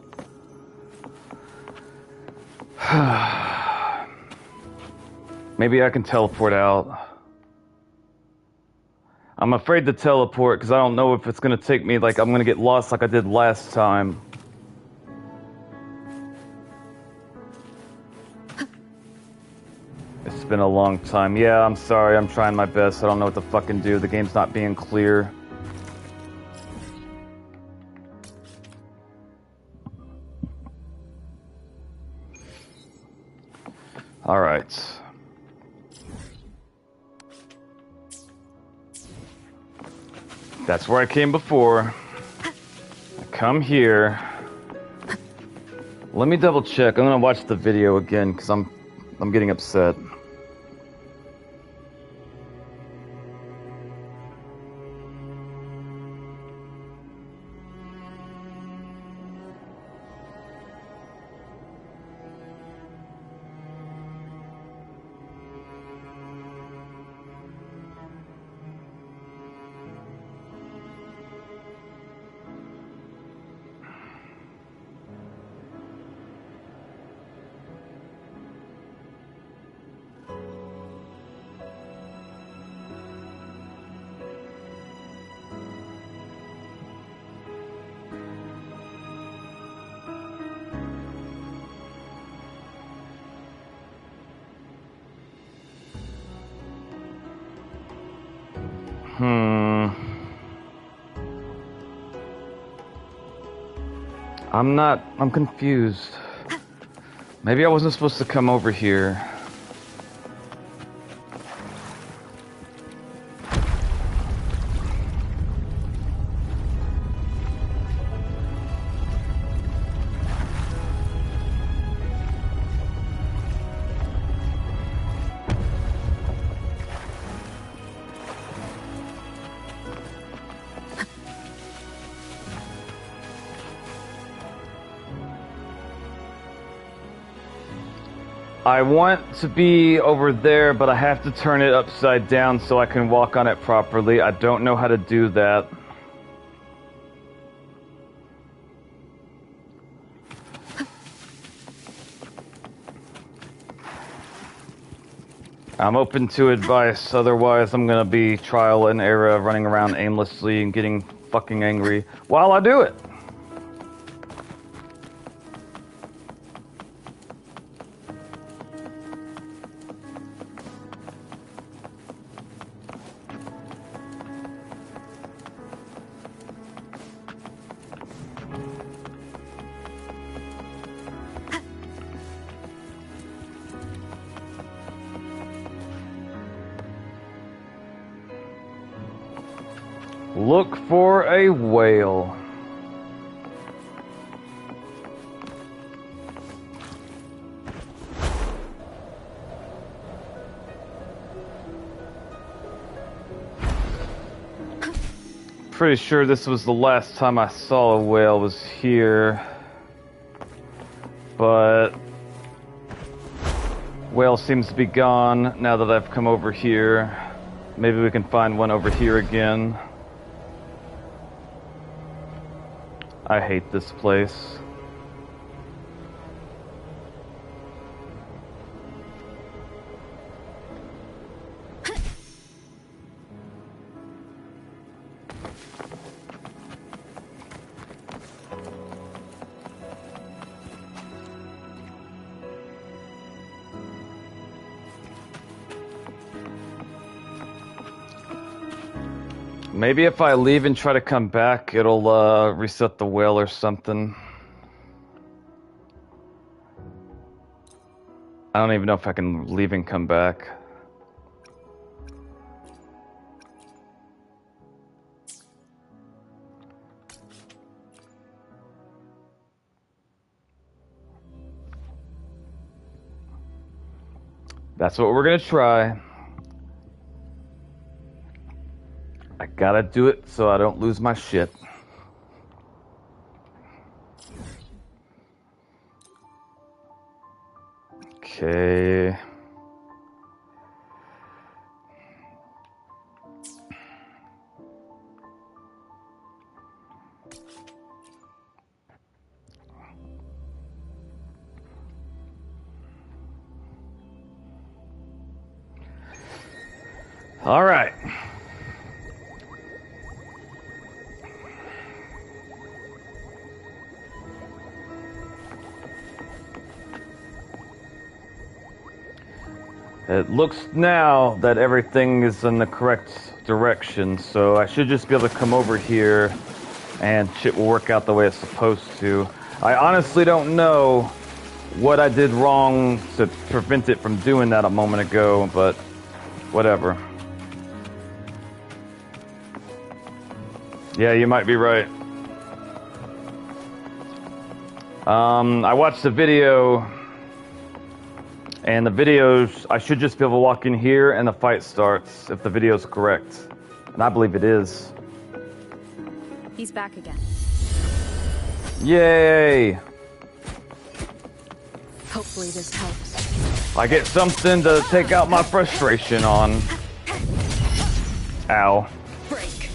Maybe I can teleport out. I'm afraid to teleport because I don't know if it's going to take me, like, I'm going to get lost like I did last time. It's been a long time. Yeah, I'm sorry. I'm trying my best. I don't know what to fucking do. The game's not being clear. Alright. That's where I came before. I come here. Let me double check. I'm gonna watch the video again because I'm getting upset. I'm confused. Maybe I wasn't supposed to come over here. I want to be over there, but I have to turn it upside down so I can walk on it properly. I don't know how to do that. I'm open to advice, otherwise I'm gonna be trial and error, running around aimlessly and getting fucking angry while I do it. Look for a whale. Pretty sure this was the last time I saw a whale was here. But whale seems to be gone now that I've come over here. Maybe we can find one over here again. I hate this place. Maybe if I leave and try to come back, it'll reset the whale or something. I don't even know if I can leave and come back. That's what we're gonna try. I gotta do it so I don't lose my shit. Okay. All right. It looks now that everything is in the correct direction, so I should just be able to come over here and shit will work out the way it's supposed to. I honestly don't know what I did wrong to prevent it from doing that a moment ago, but whatever. Yeah, you might be right. I watched the video, and the videos, I should just be able to walk in here and the fight starts, if the video's correct. And I believe it is. He's back again. Yay! Hopefully this helps. I get something to take out my frustration on. Ow. Break.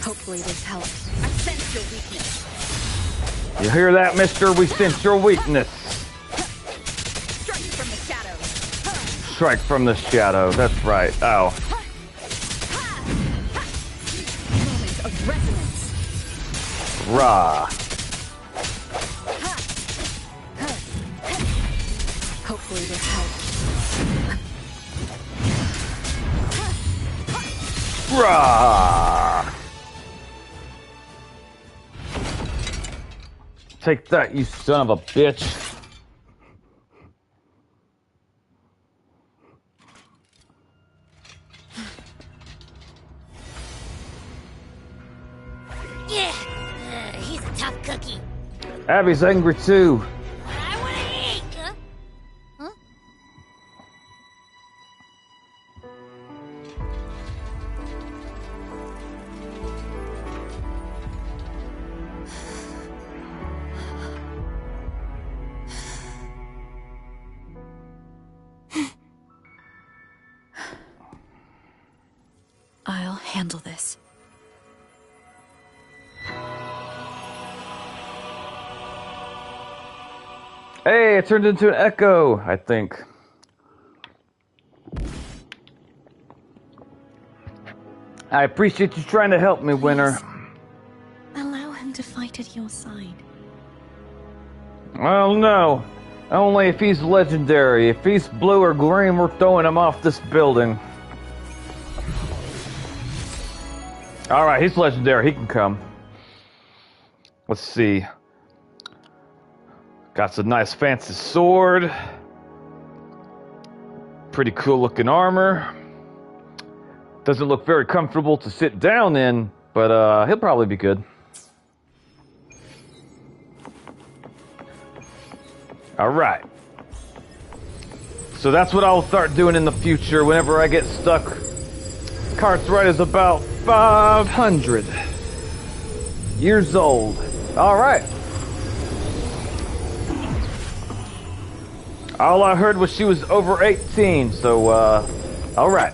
Hopefully this helps. I sense your weakness. You hear that, mister? We sense your weakness. Strike from the shadows. Strike from the shadow. That's right. Ow. Moment of resonance. Rah. Hopefully this helps. Rah. Take that, you son of a bitch. Yeah, he's a tough cookie. Abby's angry too. I want to eat. Huh? I'll handle this. Hey, it turned into an echo, I think. I appreciate you trying to help me, Winter. Allow him to fight at your side. Well, no. Only if he's legendary. If he's blue or green, we're throwing him off this building. Alright, he's legendary. He can come. Let's see. Got some nice fancy sword. Pretty cool looking armor. Doesn't look very comfortable to sit down in, but he'll probably be good. Alright. So that's what I'll start doing in the future whenever I get stuck. Cartwright is about 500 years old. Alright. All I heard was she was over 18, so, alright.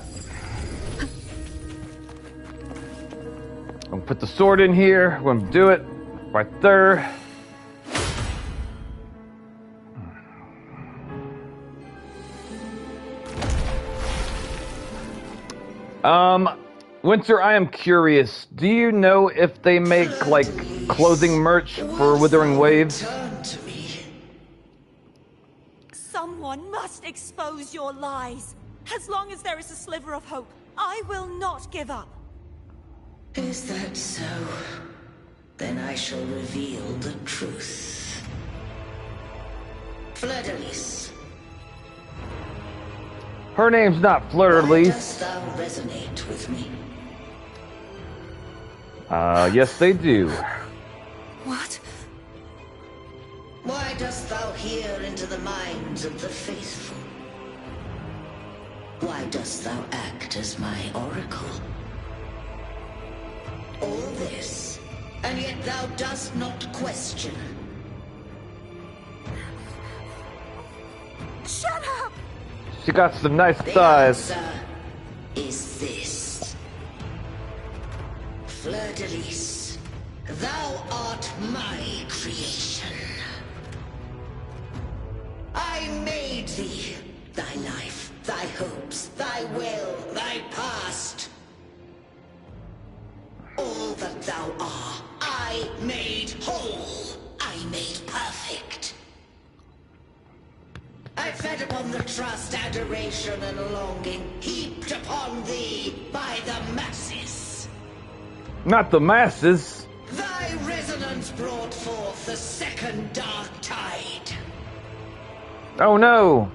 I'm gonna put the sword in here. I'm gonna do it right there. Winter, I am curious. Do you know if they make, like, clothing merch for Wuthering Waves? Someone must expose your lies. As long as there is a sliver of hope, I will not give up. Is that so? Then I shall reveal the truth. Fleur-de-Lis. Her name's not Why Fleur-de-Lis. dost thou resonate with me? Yes they do. What? Why dost thou hear into the minds of the faithful? Why dost thou act as my oracle? All this, and yet thou dost not question. Shut up! She got some nice The thighs. answer is this. Fleur-de-Lis, thou art my creation. I made thee, thy life, thy hopes, thy will, thy past. what thou art. I made whole. I made perfect. I fed upon the trust, adoration, and longing heaped upon thee by the masses. Not the masses. Thy resonance brought forth the second dark tide. Oh no.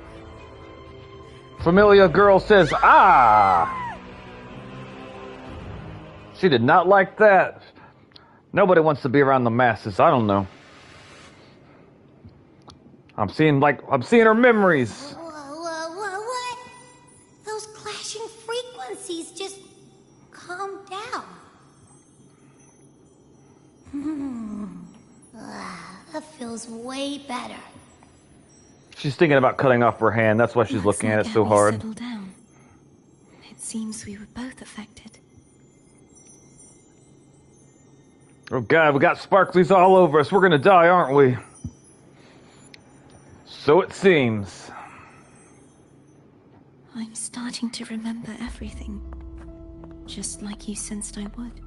Familia girl says, ah. She did not like that. Nobody wants to be around the masses. I don't know. I'm seeing her memories. What? Those clashing frequencies, just calm down. That feels way better. She's thinking about cutting off her hand. That's why she's looking at it so hard. Settle down. It seems we were both affected. Oh God, we got sparklies all over us. We're gonna die, aren't we? So it seems. I'm starting to remember everything. Just like you sensed I would.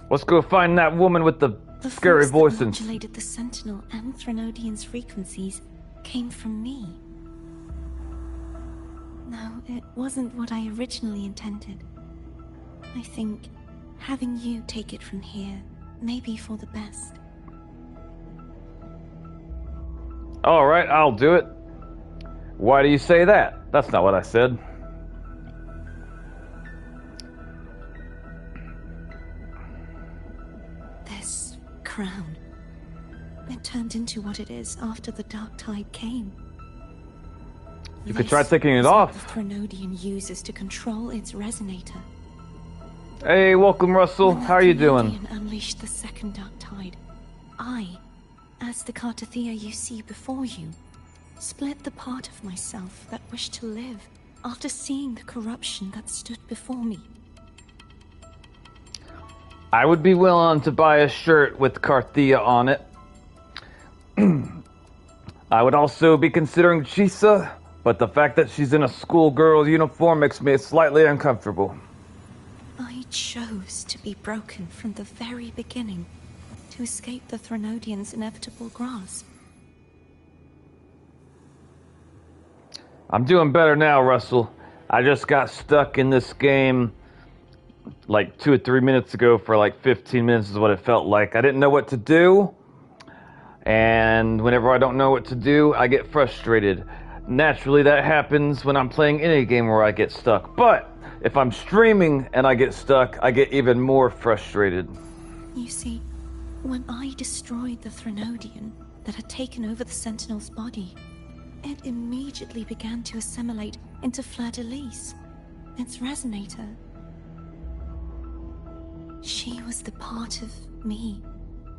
Let's go find that woman with the scary voice that and... modulated the Sentinel and Threnodian's frequencies came from me. No, it wasn't what I originally intended. I think having you take it from here may be for the best. Alright, I'll do it. Why do you say that? That's not what I said. This crown. It turned into what it is after the Dark Tide came. You could try taking it off. The Threnodian uses to control its resonator. Hey, welcome, Russell. How are you doing? Threnodian unleashed the second Dark Tide. I, as the Cartathea you see before you, split the part of myself that wished to live after seeing the corruption that stood before me. I would be willing to buy a shirt with Carthea on it. I would also be considering Chisa, but the fact that she's in a schoolgirl uniform makes me slightly uncomfortable. I chose to be broken from the very beginning to escape the Threnodian's inevitable grasp. I'm doing better now, Russell. I just got stuck in this game like 2 or 3 minutes ago for like 15 minutes is what it felt like. I didn't know what to do. And whenever I don't know what to do, I get frustrated. Naturally, that happens when I'm playing any game where I get stuck. But if I'm streaming and I get stuck, I get even more frustrated. You see, when I destroyed the Threnodian that had taken over the Sentinel's body, it immediately began to assimilate into Fleur-de-Lis, its resonator. She was the part of me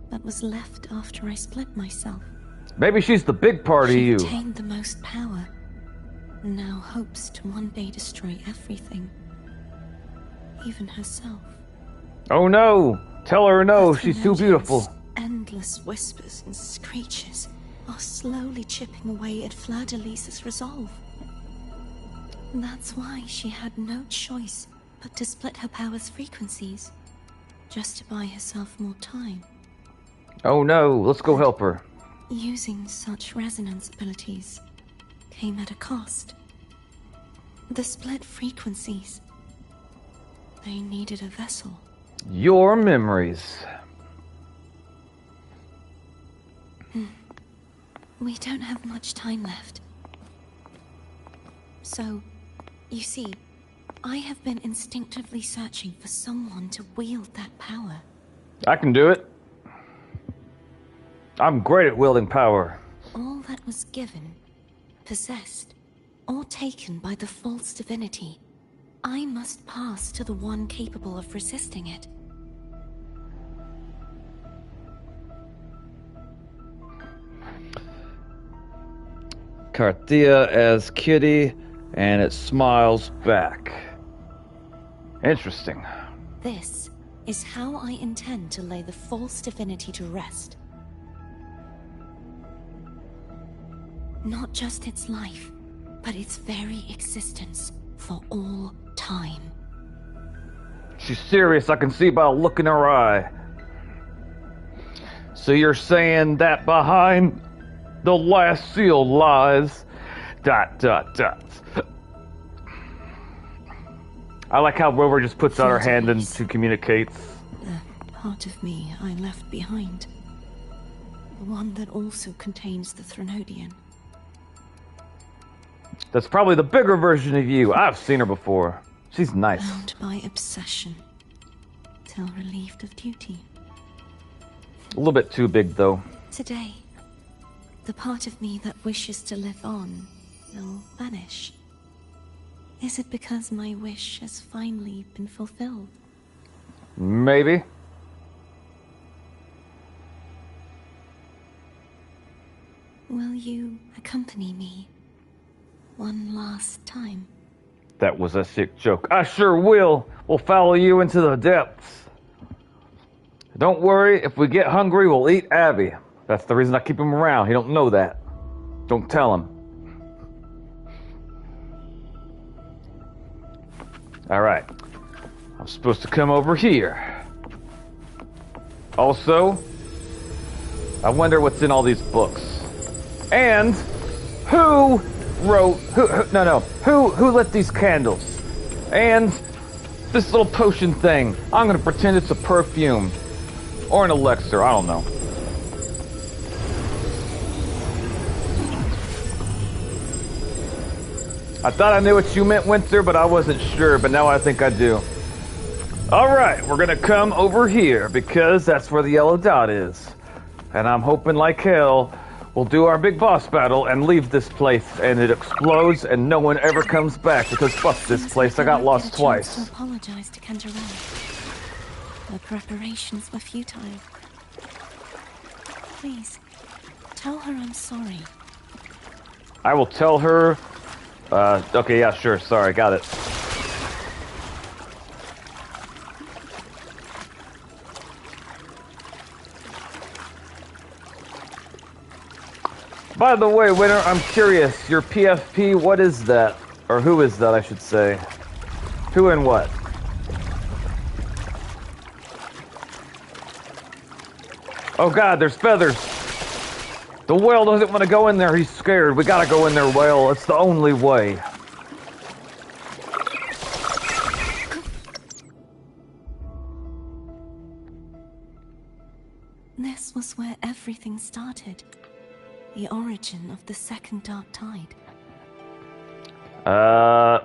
that was left after I split myself. Maybe she's the big part of you. She attained the most power, and now hopes to one day destroy everything, even herself. Oh no! Tell her no, she's too beautiful. Endless whispers and screeches are slowly chipping away at Fleur-de-Lis's resolve. That's why she had no choice but to split her power's frequencies, just to buy herself more time. Oh no, let's go help her. Using such resonance abilities came at a cost. The split frequencies. They needed a vessel. Your memories. We don't have much time left. So, you see, I have been instinctively searching for someone to wield that power. I can do it. I'm great at wielding power. All that was given, possessed, or taken by the false divinity, I must pass to the one capable of resisting it. Carthea as Kitty, and it smiles back. Interesting. This is how I intend to lay the false divinity to rest. Not just its life, but its very existence for all time. She's serious, I can see by the look in her eye. So you're saying that behind the last seal lies... ... I like how Rover just puts out her hand and she communicates. The part of me I left behind. The one that also contains the Threnodian. That's probably the bigger version of you. I've seen her before. She's nice. Bound by obsession. Till relieved of duty. A little bit too big, though. Today, the part of me that wishes to live on will vanish. Is it because my wish has finally been fulfilled? Maybe. Will you accompany me one last time? That was a sick joke. I sure will. We'll follow you into the depths. Don't worry, if we get hungry, we'll eat Abby. That's the reason I keep him around. He don't know that. Don't tell him. Alright. I'm supposed to come over here. Also, I wonder what's in all these books. And who lit these candles? And this little potion thing. I'm gonna pretend it's a perfume. Or an elixir, I don't know. I thought I knew what you meant, Winter, but I wasn't sure, but now I think I do. Alright, we're gonna come over here, because that's where the yellow dot is. And I'm hoping like hell we'll do our big boss battle and leave this place, and it explodes and no one ever comes back, because fuck this place, I got lost twice. To apologize to Cantarell. The preparations were futile. Please, tell her I'm sorry. I will tell her... okay, yeah, sure, sorry, got it. By the way, Winter, I'm curious, your PFP, what is that? Or who is that, I should say? Who and what? Oh god, there's feathers! The whale doesn't want to go in there, he's scared. We gotta go in there, whale. It's the only way. This was where everything started. The origin of the second dark tide.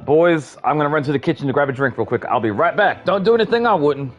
Boys, I'm gonna run to the kitchen to grab a drink real quick. I'll be right back. Don't do anything I wouldn't.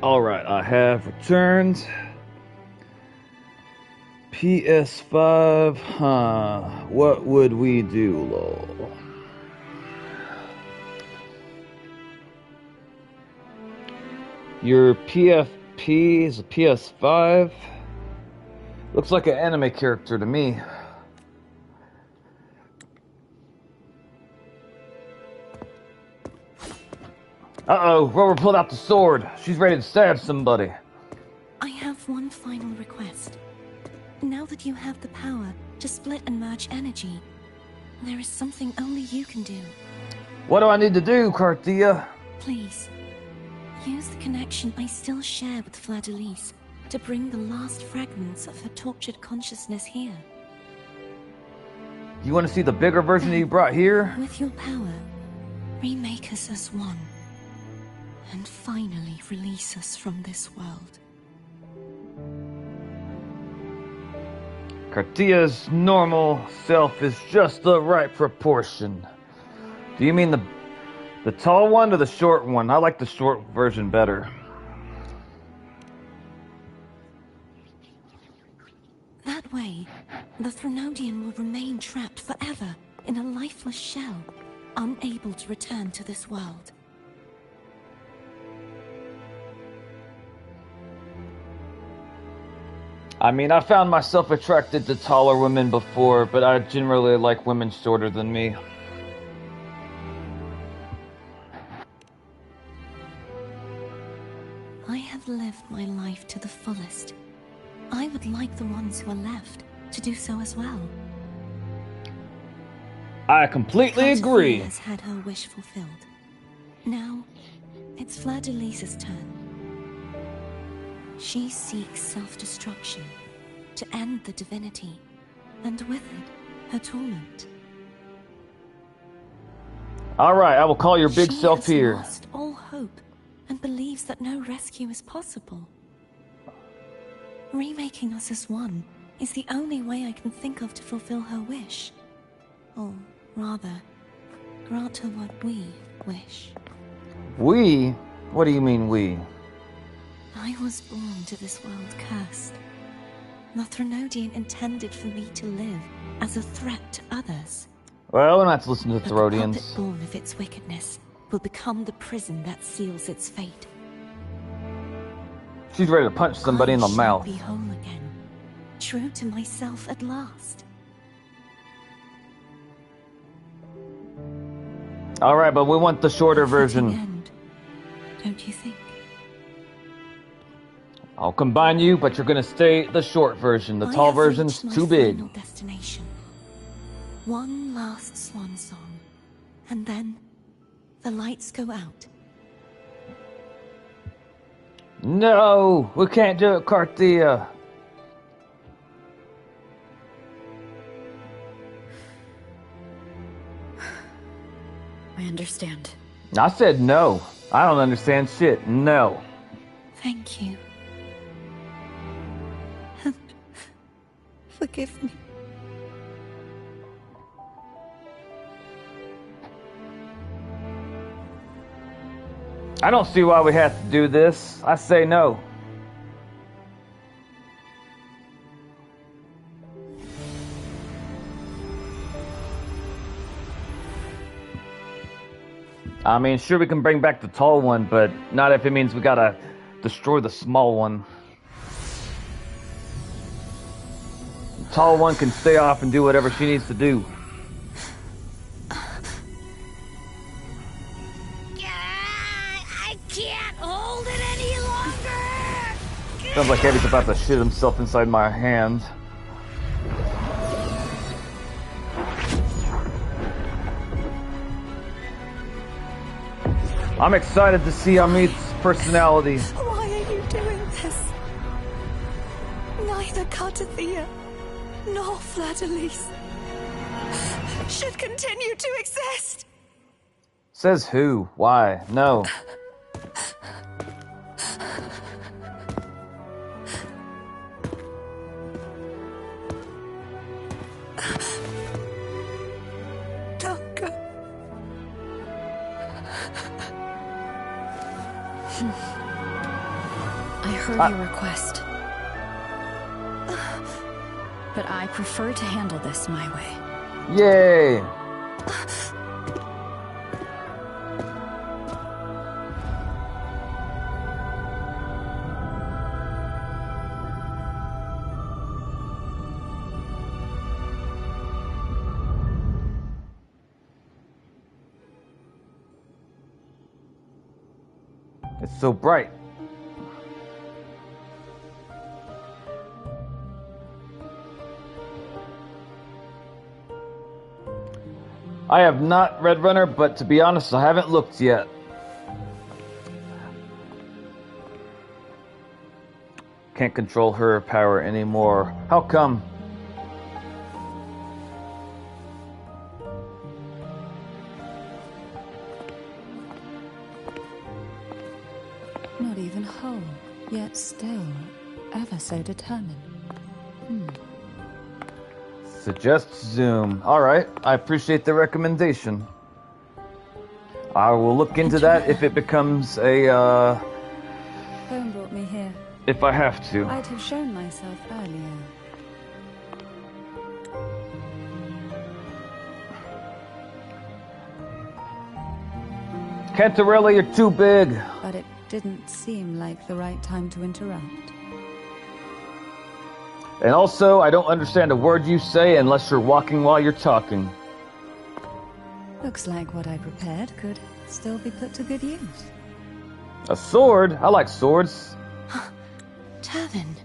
Alright, I have returned. PS5, what would we do, lol? Your PFP is a PS5? Looks like an anime character to me. Uh-oh, Rover pulled out the sword. She's ready to stab somebody. I have one final request. Now that you have the power to split and merge energy, there is something only you can do. What do I need to do, Cartia? Please, use the connection I still share with Fleur-de-Lis to bring the last fragments of her tortured consciousness here. You want to see the bigger version you brought here? With your power, remake us as one. And finally release us from this world. Cartia's normal self is just the right proportion. Do you mean the tall one or the short one? I like the short version better. That way, the Threnodian will remain trapped forever in a lifeless shell, unable to return to this world. I mean, I found myself attracted to taller women before, but I generally like women shorter than me. I have lived my life to the fullest. I would like the ones who are left to do so as well. I completely agree. Cartia has had her wish fulfilled. Now, it's Fleur-de-Lis's turn. She seeks self-destruction to end the divinity, and with it, her torment. Alright, I will call your big self here. She has lost all hope and believes that no rescue is possible. Remaking us as one is the only way I can think of to fulfill her wish. Or rather, grant her what we wish. We? What do you mean we? I was born to this world cursed. The Threnodian intended for me to live as a threat to others. Well, we're not to listen to the But the Therodians. puppet born of its wickedness will become the prison that seals its fate. She's ready to punch somebody in the I mouth. shall be whole again, true to myself at last. Alright, but we want the shorter A fitting version. end, don't you think? I'll combine you, but you're gonna stay the short version. The I tall have version's reached too my big. final destination. One last swan song, and then the lights go out. No, we can't do it, Cartia. I understand. I said no. I don't understand shit. No. Thank you. And forgive me. I don't see why we have to do this. I say no. I mean, sure, we can bring back the tall one, but not if it means we gotta destroy the small one. The tall one can stay off and do whatever she needs to do. I can't hold it any longer! Sounds like Eddie's about to shit himself inside my hand. I'm excited to see Amit's personality. Why are you doing this? Neither Cartia nor Fleur-de-Lis should continue to exist. Says who? Why? No. Don't go. I heard your request. But I prefer to handle this my way. Yay! It's so bright. I have not read Runner, but to be honest, I haven't looked yet. Can't control her power anymore. How come? Not even whole, yet still ever so determined. Suggest Zoom. Alright, I appreciate the recommendation. I will look into that if it becomes a, Phone brought me here. if I have to. I'd have shown myself earlier. Cantarella, you're too big. But it didn't seem like the right time to interrupt. And also, I don't understand a word you say unless you're walking while you're talking. Looks like what I prepared could still be put to good use. A sword? I like swords. Turvin.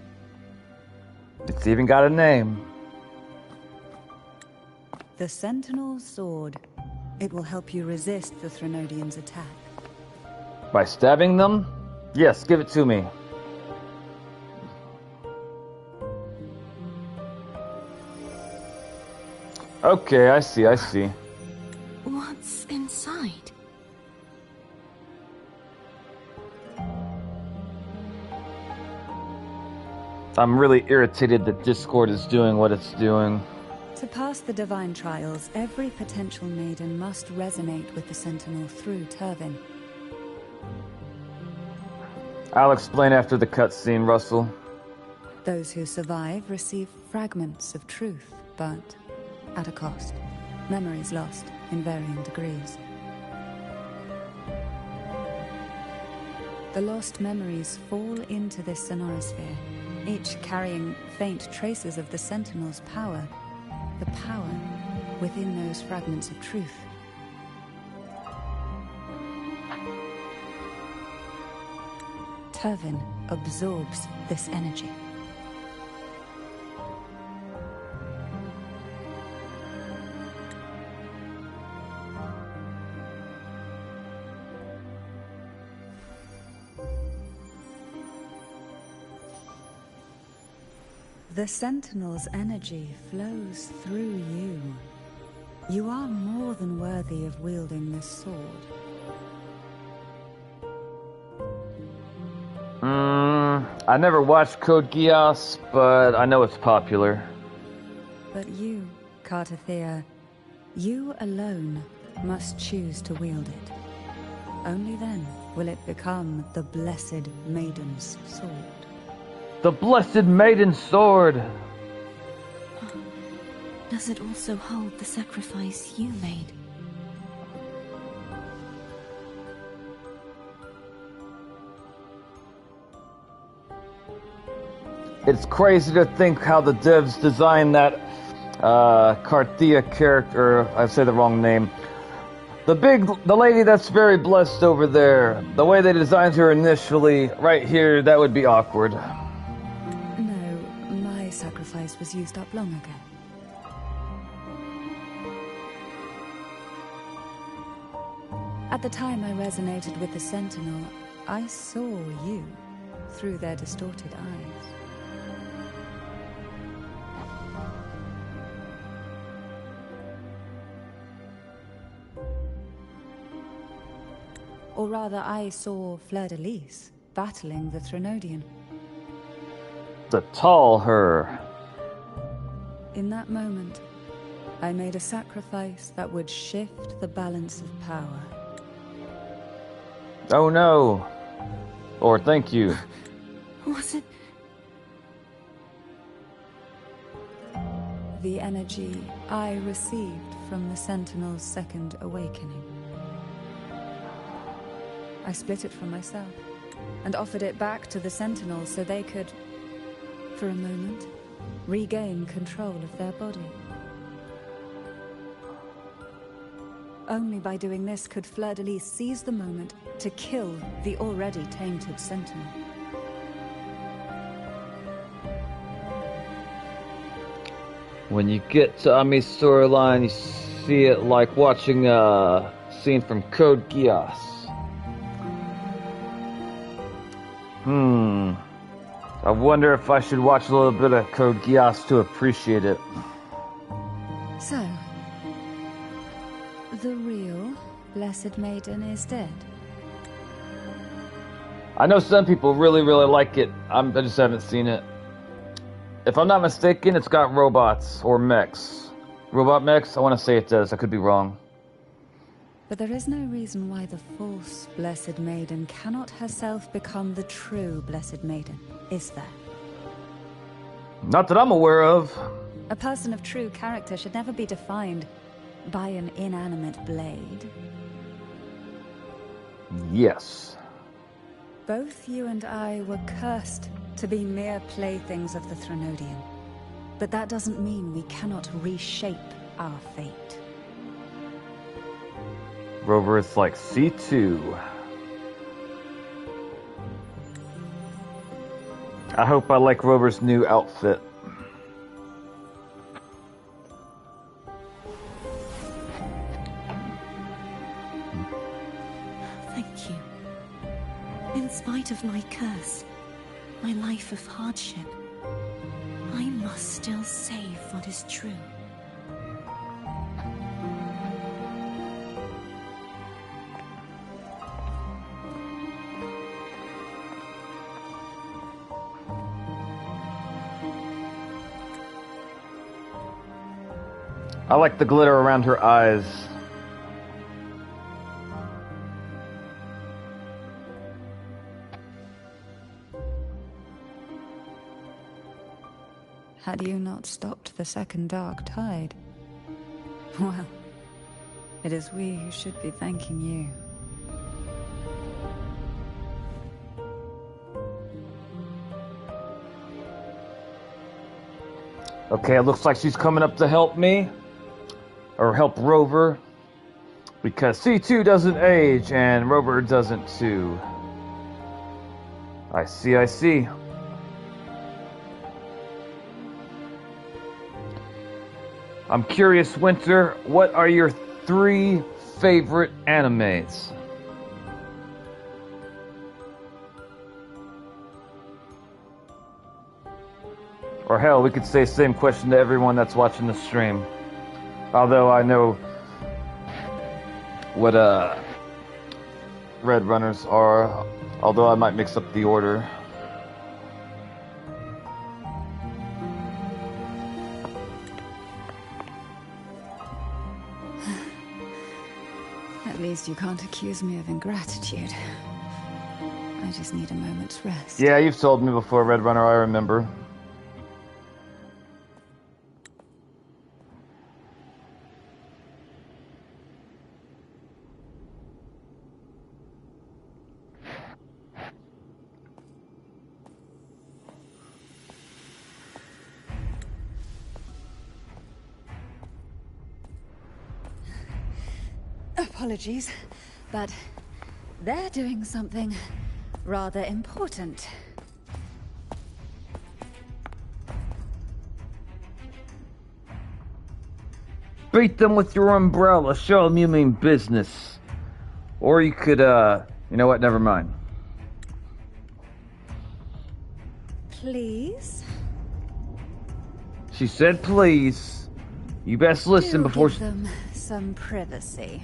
It's even got a name. The Sentinel Sword. It will help you resist the Threnodians' attack. By stabbing them? Yes, give it to me. Okay, I see. What's inside? I'm really irritated that Discord is doing what it's doing. To pass the divine trials, every potential maiden must resonate with the Sentinel through Turvin. I'll explain after the cutscene, Russell. Those who survive receive fragments of truth, but at a cost. Memories lost in varying degrees. The lost memories fall into this sonorosphere, each carrying faint traces of the Sentinel's power, the power within those fragments of truth. Turvin absorbs this energy. The Sentinel's energy flows through you. You are more than worthy of wielding this sword. I never watched Code Geass, but I know it's popular. But you, Cartathea, you alone must choose to wield it. Only then will it become the Blessed Maiden's sword. The Blessed Maiden's sword! Does it also hold the sacrifice you made? It's crazy to think how the devs designed that Carthea character, I say the wrong name. The lady that's very blessed over there. The way they designed her initially, right here, that would be awkward. No, my sacrifice was used up long ago. At the time I resonated with the Sentinel, I saw you through their distorted eyes. Or rather, I saw Fleur-de-Lis battling the Threnodian. The tall her. In that moment, I made a sacrifice that would shift the balance of power. Oh no. Or thank you. Was it? The energy I received from the Sentinel's second awakening. I split it from myself, and offered it back to the Sentinels so they could, for a moment, regain control of their body. Only by doing this could Fleur-de-Lis seize the moment to kill the already tainted Sentinel. When you get to Ami's storyline, see it like watching a scene from Code Geass. I wonder if I should watch a little bit of Code Geass to appreciate it. So, the real Blessed Maiden is dead. I know some people really, really like it. I just haven't seen it. If I'm not mistaken, it's got robots or mechs. Robot mechs? I want to say it does. I could be wrong. But there is no reason why the false Blessed Maiden cannot herself become the true Blessed Maiden, is there? Not that I'm aware of. A person of true character should never be defined by an inanimate blade. Yes. Both you and I were cursed to be mere playthings of the Threnodian. But that doesn't mean we cannot reshape our fate. Rover is like C2. I hope I like Rover's new outfit. Thank you. In spite of my curse, my life of hardship, I must still save what is true. I like the glitter around her eyes. Had you not stopped the second dark tide? Well, it is we who should be thanking you. Okay, it looks like she's coming up to help me. Or help Rover. Because C2 doesn't age, and Rover doesn't too. I see, I see. I'm curious, Winter, what are your 3 favorite animes? Or hell, we could say the same question to everyone that's watching the stream. Although I know what Red Runners are, although I might mix up the order. At least you can't accuse me of ingratitude. I just need a moment's rest. Yeah, you've told me before, Red Runner, I remember. Apologies, but they're doing something rather important. Beat them with your umbrella. Show them you mean business. Or you could, you know what? Never mind. Please? She said please. You best listen before give them some privacy.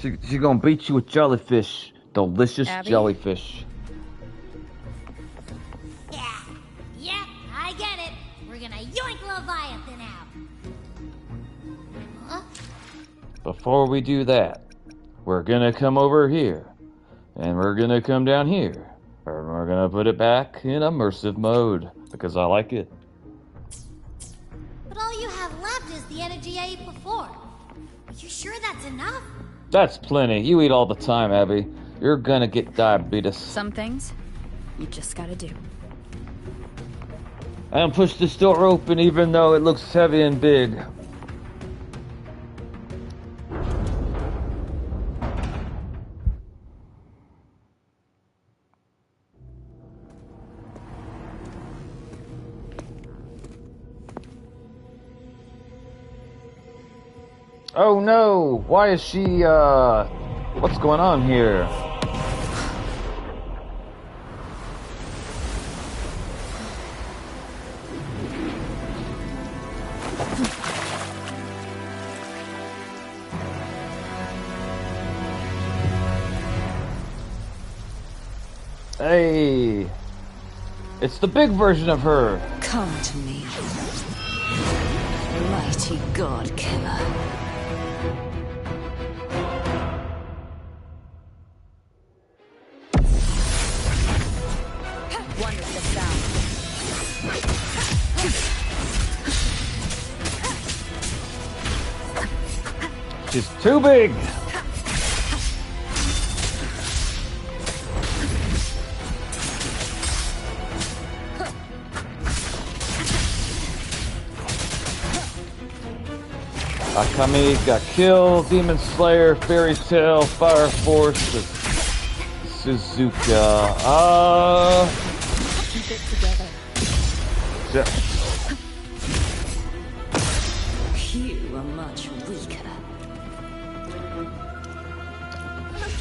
She's gonna beat you with jellyfish. Delicious Abby? jellyfish. Yeah, yep, I get it. We're gonna yoink Leviathan out. Huh? Before we do that, we're gonna come over here. And we're gonna come down here. And we're gonna put it back in immersive mode. Because I like it. But all you have left is the energy I ate before. Are you sure that's enough? That's plenty. You eat all the time, Abby. You're gonna get diabetes. Some things you just gotta do. And push this door open even though it looks heavy and big. Oh no! Why is she, what's going on here? Hey! It's the big version of her! Come to me, mighty god killer. Wonderful sound. She's too big! Akami got killed, Demon Slayer, Fairy Tail, Fire Force, Suzuka. Keep it together. Yeah. You are much weaker.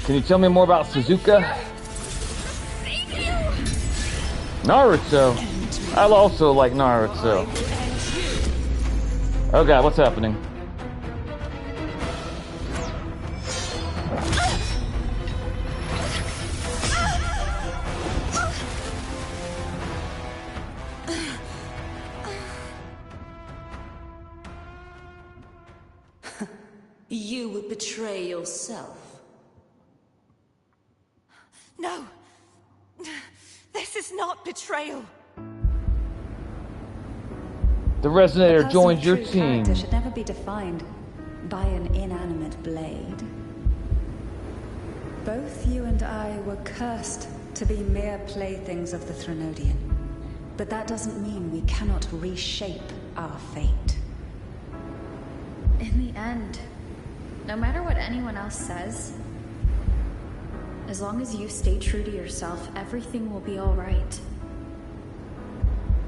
Can you tell me more about Suzuka? Naruto. I also like Naruto. Oh god, what's happening? You would betray yourself. No! This is not betrayal! The Resonator joins your True team. character should never be defined by an inanimate blade. Both you and I were cursed to be mere playthings of the Threnodian. But that doesn't mean we cannot reshape our fate. In the end, no matter what anyone else says, as long as you stay true to yourself, everything will be all right.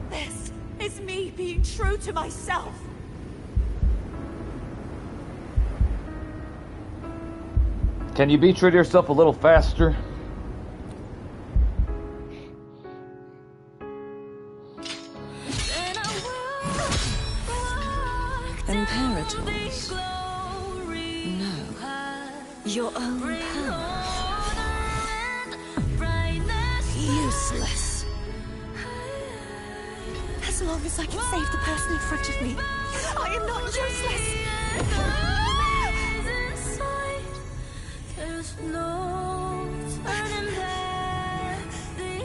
This is me being true to myself! Can you be true to yourself a little faster? Imperators? No. Your own power? Useless. As long as I can save the person in front of me, I am not useless!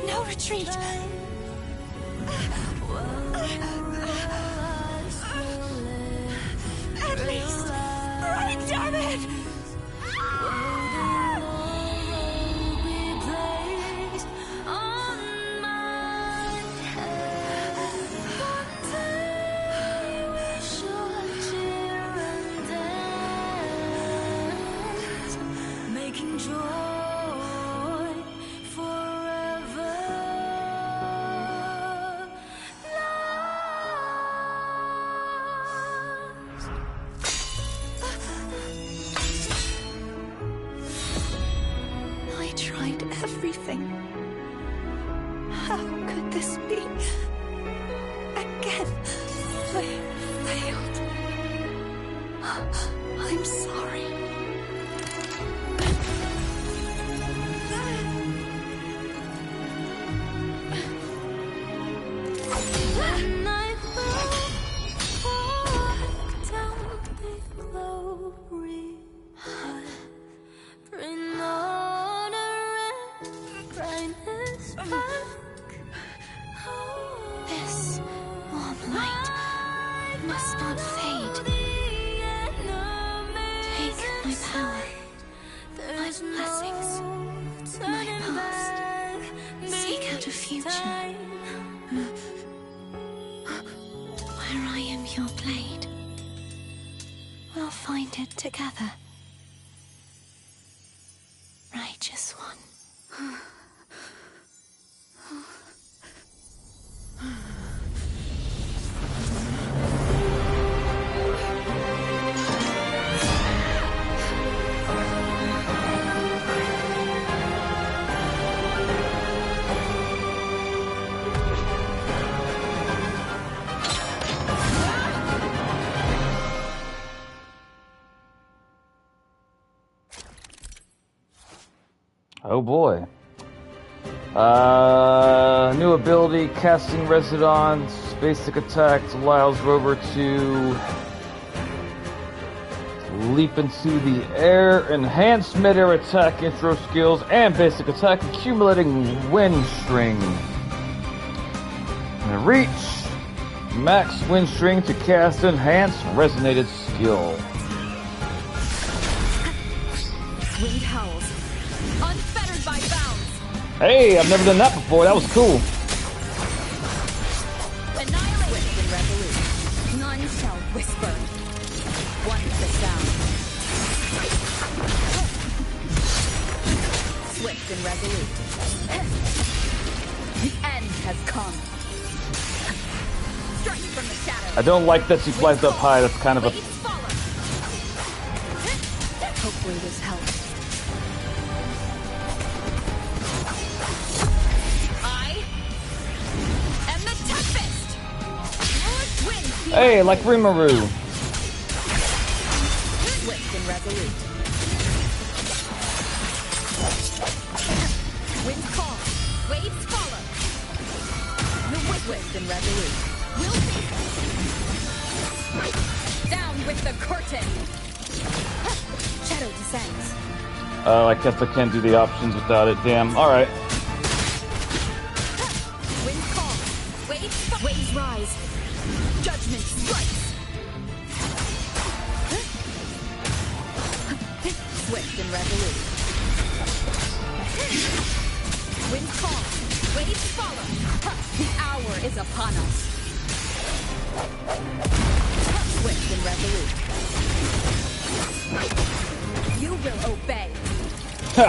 No retreat! At least, right, damn it! Making joy forever last. I tried everything. How could this be? Again, failed. I'm sorry. When I walk down the glory path, bring honor and brightness back. This warm light must not fade. Take my power, my blessings, my past. Seek out a future where I am your blade. We'll find it together. Righteous one. Oh boy. New ability, casting Resonance, basic attack allows Rover to leap into the air, enhanced mid-air attack, intro skills, and basic attack, accumulating wind string. And reach max wind string to cast enhanced resonated skill. Wind howls, unfettered by bounds. Hey, I've never done that before. That was cool. Annihilate and resolute. None shall whisper. One sit down. Swift and resolute. The end has come. Strike from the shadows. I don't like that she flies up high. That's kind of a... Hopefully this helps. Hey, like Rimuru. Swift and resolute. Wind call. Waves follow. The swift and resolute. We'll see. Down with the curtain. Shadow descends. Oh, I guess I can't do the options without it. Damn. All right. Wind call. Waves rise. Judgment strikes. Swift and resolute. Wind call. Waves follow. The hour is upon us. Swift and resolute. You will obey. Ha!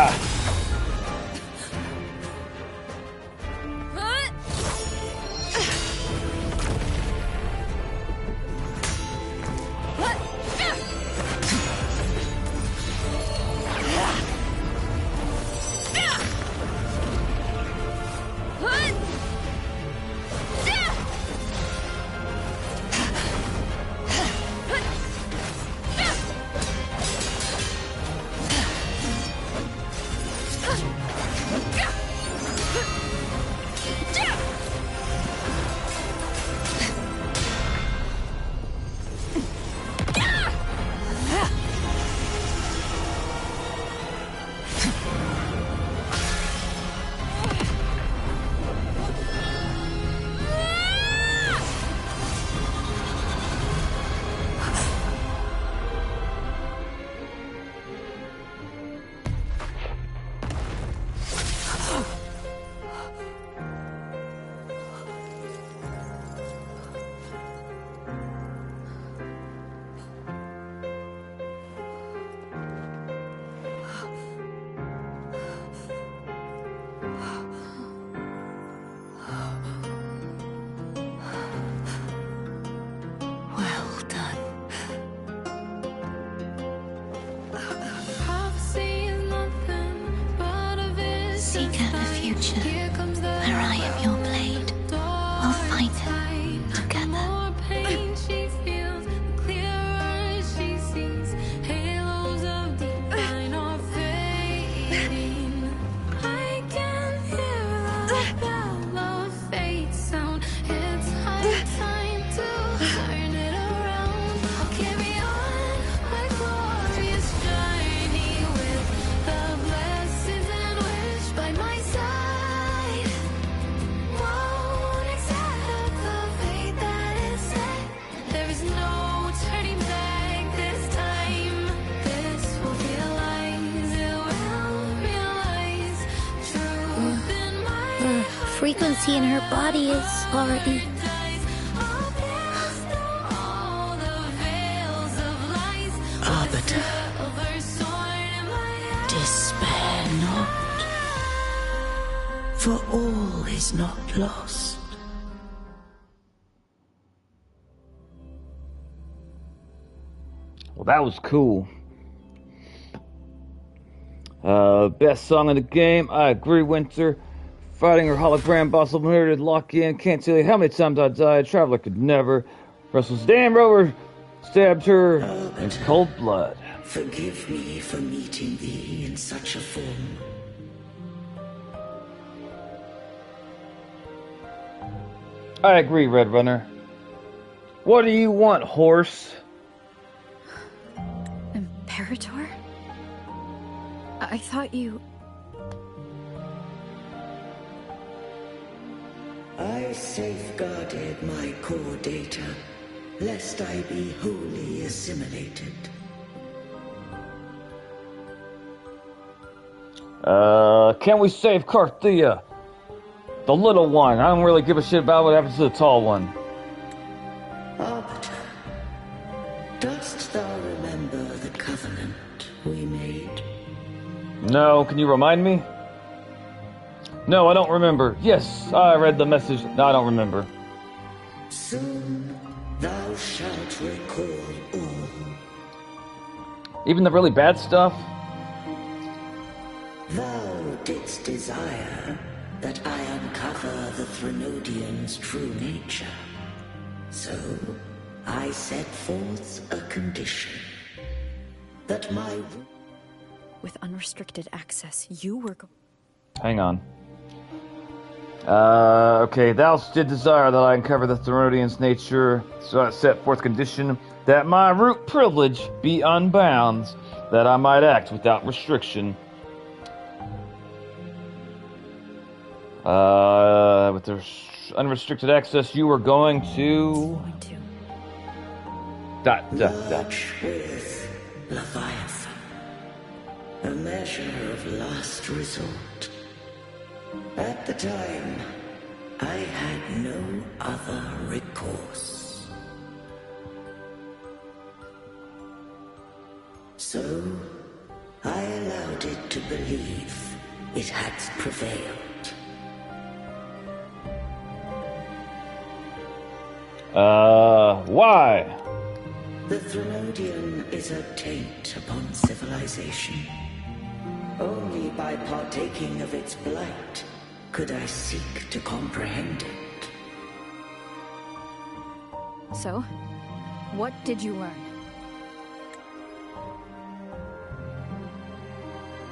Frequency in her body is already... Arbiter, despair not, for all is not lost. Well, that was cool. Best song in the game. I agree, Winter. Fighting her hologram boss over here to lock in. Can't tell you how many times I died. Traveler could never. Russell's damn Rover stabbed her in cold blood. Forgive me for meeting thee in such a form. I agree, Red Runner. What do you want, horse? Imperator? I thought you... I safeguarded my core data, lest I be wholly assimilated. Can we save Carthea? The little one. I don't really give a shit about what happens to the tall one. Arbiter, dost thou remember the covenant we made? No, can you remind me? No, I don't remember. Yes, I read the message. No, I don't remember. Soon thou shalt recall all. Even the really bad stuff? Thou didst desire that I uncover the Threnodian's true nature. So, I set forth a condition. That my... With unrestricted access, you were... Hang on. Okay, thou did desire that I uncover the Threnodian's nature, so I set forth condition that my root privilege be unbound, that I might act without restriction. With the unrestricted access, you were going to... Merge with Leviathan. A measure of last resort. At the time, I had no other recourse. So, I allowed it to believe it had prevailed. Why? The Threnodian is a taint upon civilization. Only by partaking of its blight could I seek to comprehend it. So, what did you learn?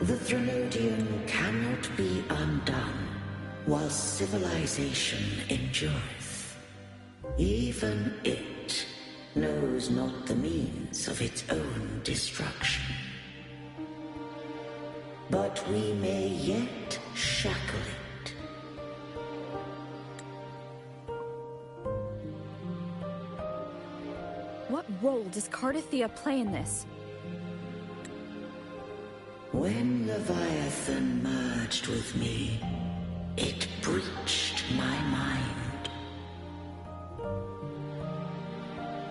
The Threnodian cannot be undone while civilization endureth. Even it knows not the means of its own destruction. But we may yet shackle it. What role does Carthea play in this? When Leviathan merged with me, it breached my mind.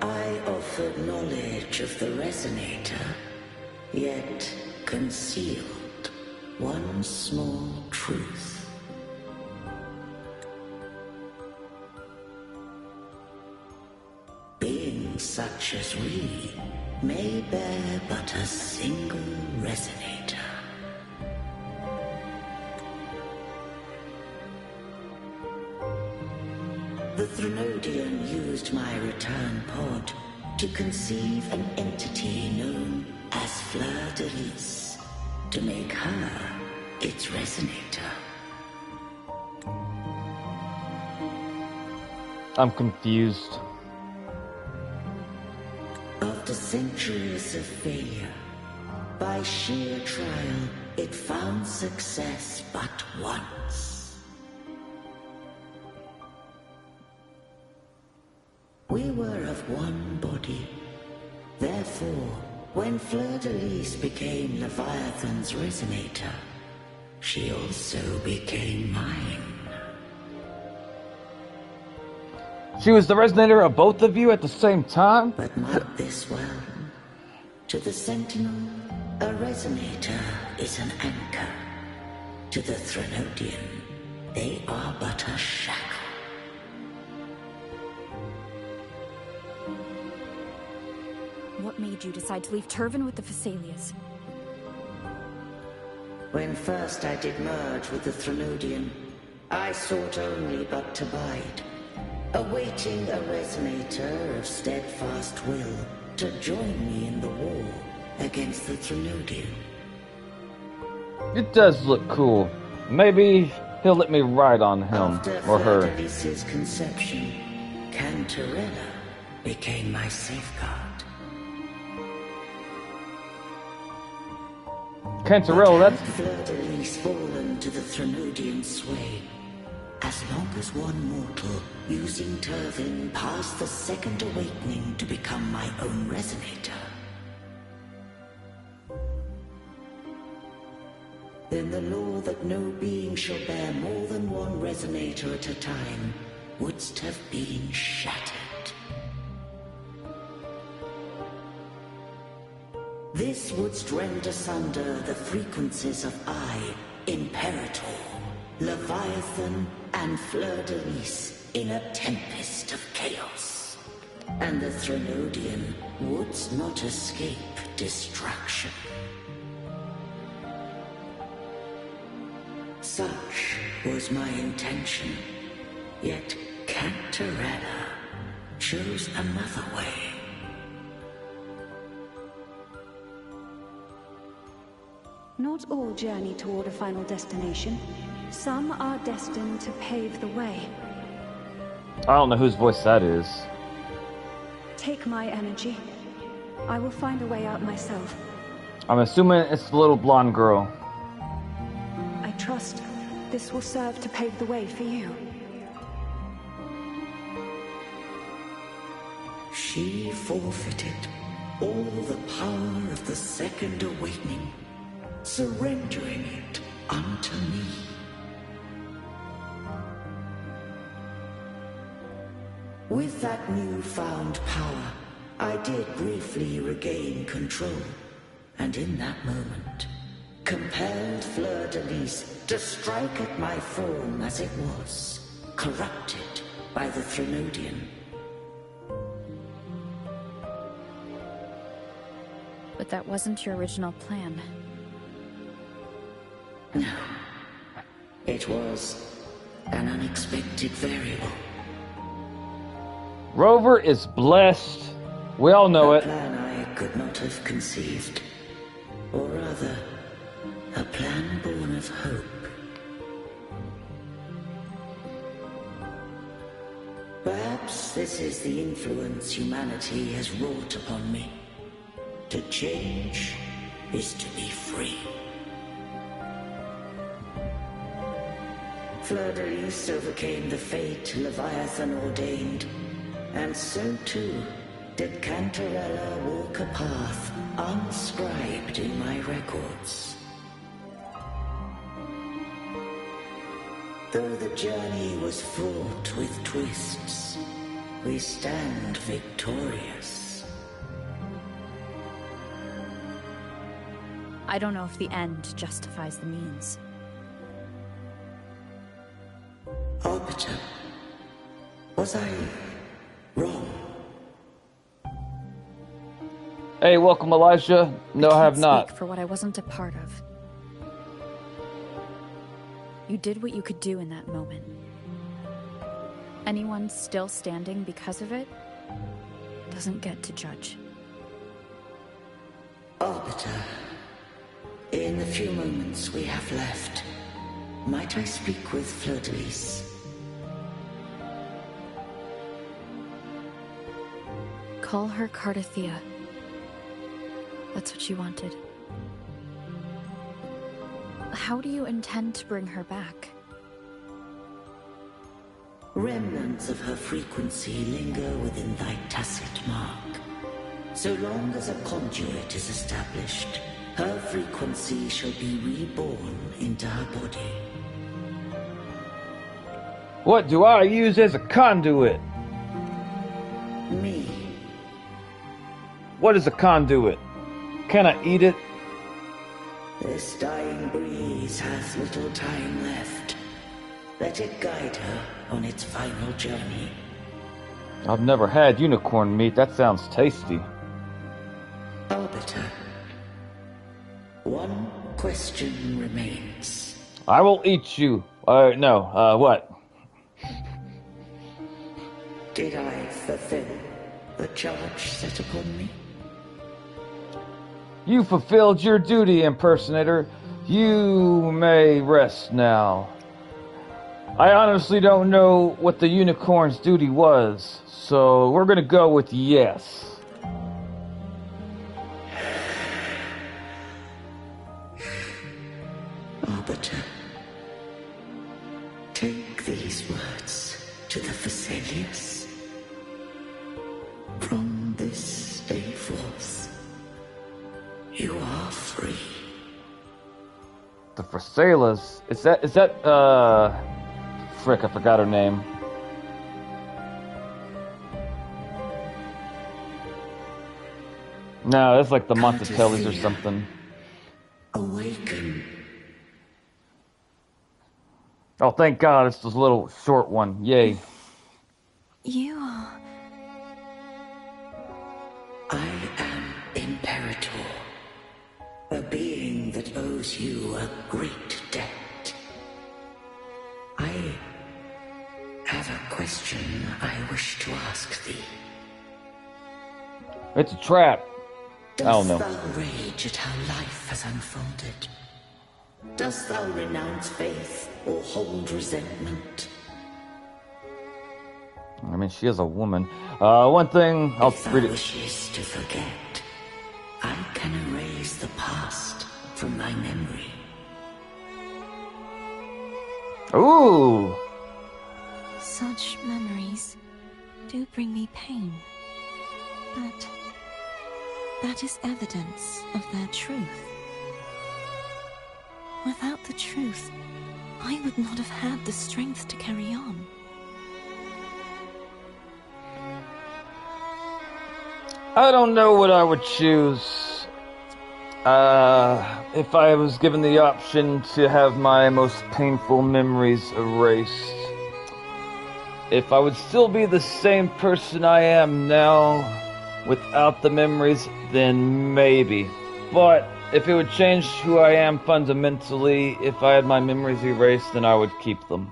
I offered knowledge of the Resonator, yet concealed one small truth. Beings such as we may bear but a single Resonator. The Threnodian used my return pod to conceive an entity known as Fleur-de-Lis, to make her its Resonator. I'm confused. After centuries of failure, by sheer trial, it found success but once. We were of one body. Therefore, when Fleur-de-Lis became Leviathan's Resonator, she also became mine. She was the Resonator of both of you at the same time? But mark this well. To the Sentinel, a Resonator is an anchor. To the Threnodian, they are but a shackle. What made you decide to leave Turvan with the Phassalias? When first I did merge with the Threnodian, I sought only but to bide, awaiting a Resonator of steadfast will to join me in the war against the Threnodian. It does look cool. Maybe He'll let me ride on him After or her. Fleur-de-Lis's conception, Cantarella became my safeguard. Cantarella, But that's... had Fleur-de-Lis fallen to the Threnodian sway, as long as one mortal using Turvin passed the second awakening to become my own resonator, then the law that no being shall bear more than one resonator at a time wouldst have been shattered. This wouldst rend asunder the frequencies of I, Imperator, Leviathan, and Fleur-de-Lis in a tempest of chaos. And the Threnodian wouldst not escape destruction. Such was my intention, yet Cantarella chose another way. Not all journey toward a final destination. Some are destined to pave the way. I don't know whose voice that is. Take my energy. I will find a way out myself. I'm assuming it's the little blonde girl. I trust this will serve to pave the way for you. She forfeited all the power of the second awakening, surrendering it unto me. With that newfound power, I did briefly regain control, and in that moment, compelled Fleur-de-Lis to strike at my form as it was, corrupted by the Threnodian. But that wasn't your original plan. No. It was an unexpected variable. Rover is blessed. We all know A it. plan I could not have conceived. Or rather, a plan born of hope. Perhaps this is the influence humanity has wrought upon me. To change is to be free. Fleur-de-Lis overcame the fate Leviathan ordained, and so too did Cantarella walk a path unscribed in my records. Though the journey was fraught with twists, we stand victorious. I don't know if the end justifies the means. Arbiter, was I wrong? Hey, welcome, Elijah. No, I have Can't not. speak for what I wasn't a part of. You did what you could do in that moment. Anyone still standing because of it doesn't get to judge. Arbiter, in the few moments we have left, might I speak with Fleur-de-Lis? Call her Cardathea. That's what you wanted. How do you intend to bring her back? Remnants of her frequency linger within thy tacit mark. So long as a conduit is established, her frequency shall be reborn into her body. What do I use as a conduit? Me. What is a conduit? Can I eat it? This dying breeze has little time left. Let it guide her on its final journey. I've never had unicorn meat. That sounds tasty. Arbiter, one question remains. I will eat you. What? Did I fulfill the charge set upon me? You fulfilled your duty, impersonator. You may rest now. I honestly don't know what the unicorn's duty was, so we're gonna go with yes. Arbiter, take these words to the Vesalius. From this day forth, you are free. The Versailles? Is that, frick, I forgot her name. No, that's like the Montatellis or something. Awaken. Oh, thank God, it's this little short one. Yay. You are... I am Imperator, a being that owes you a great debt. I have a question I wish to ask thee. It's a trap. I don't know. Dost thou rage at how life has unfolded? Dost thou renounce faith or hold resentment? I mean, she is a woman. One thing, I'll if thou read it. wishes to forget, I can erase the past from thy memory. Ooh! Such memories do bring me pain. But that is evidence of their truth. Without the truth, I would not have had the strength to carry on. I don't know what I would choose. If I was given the option to have my most painful memories erased. If I would still be the same person I am now without the memories, then maybe. But if it would change who I am fundamentally, if I had my memories erased, then I would keep them.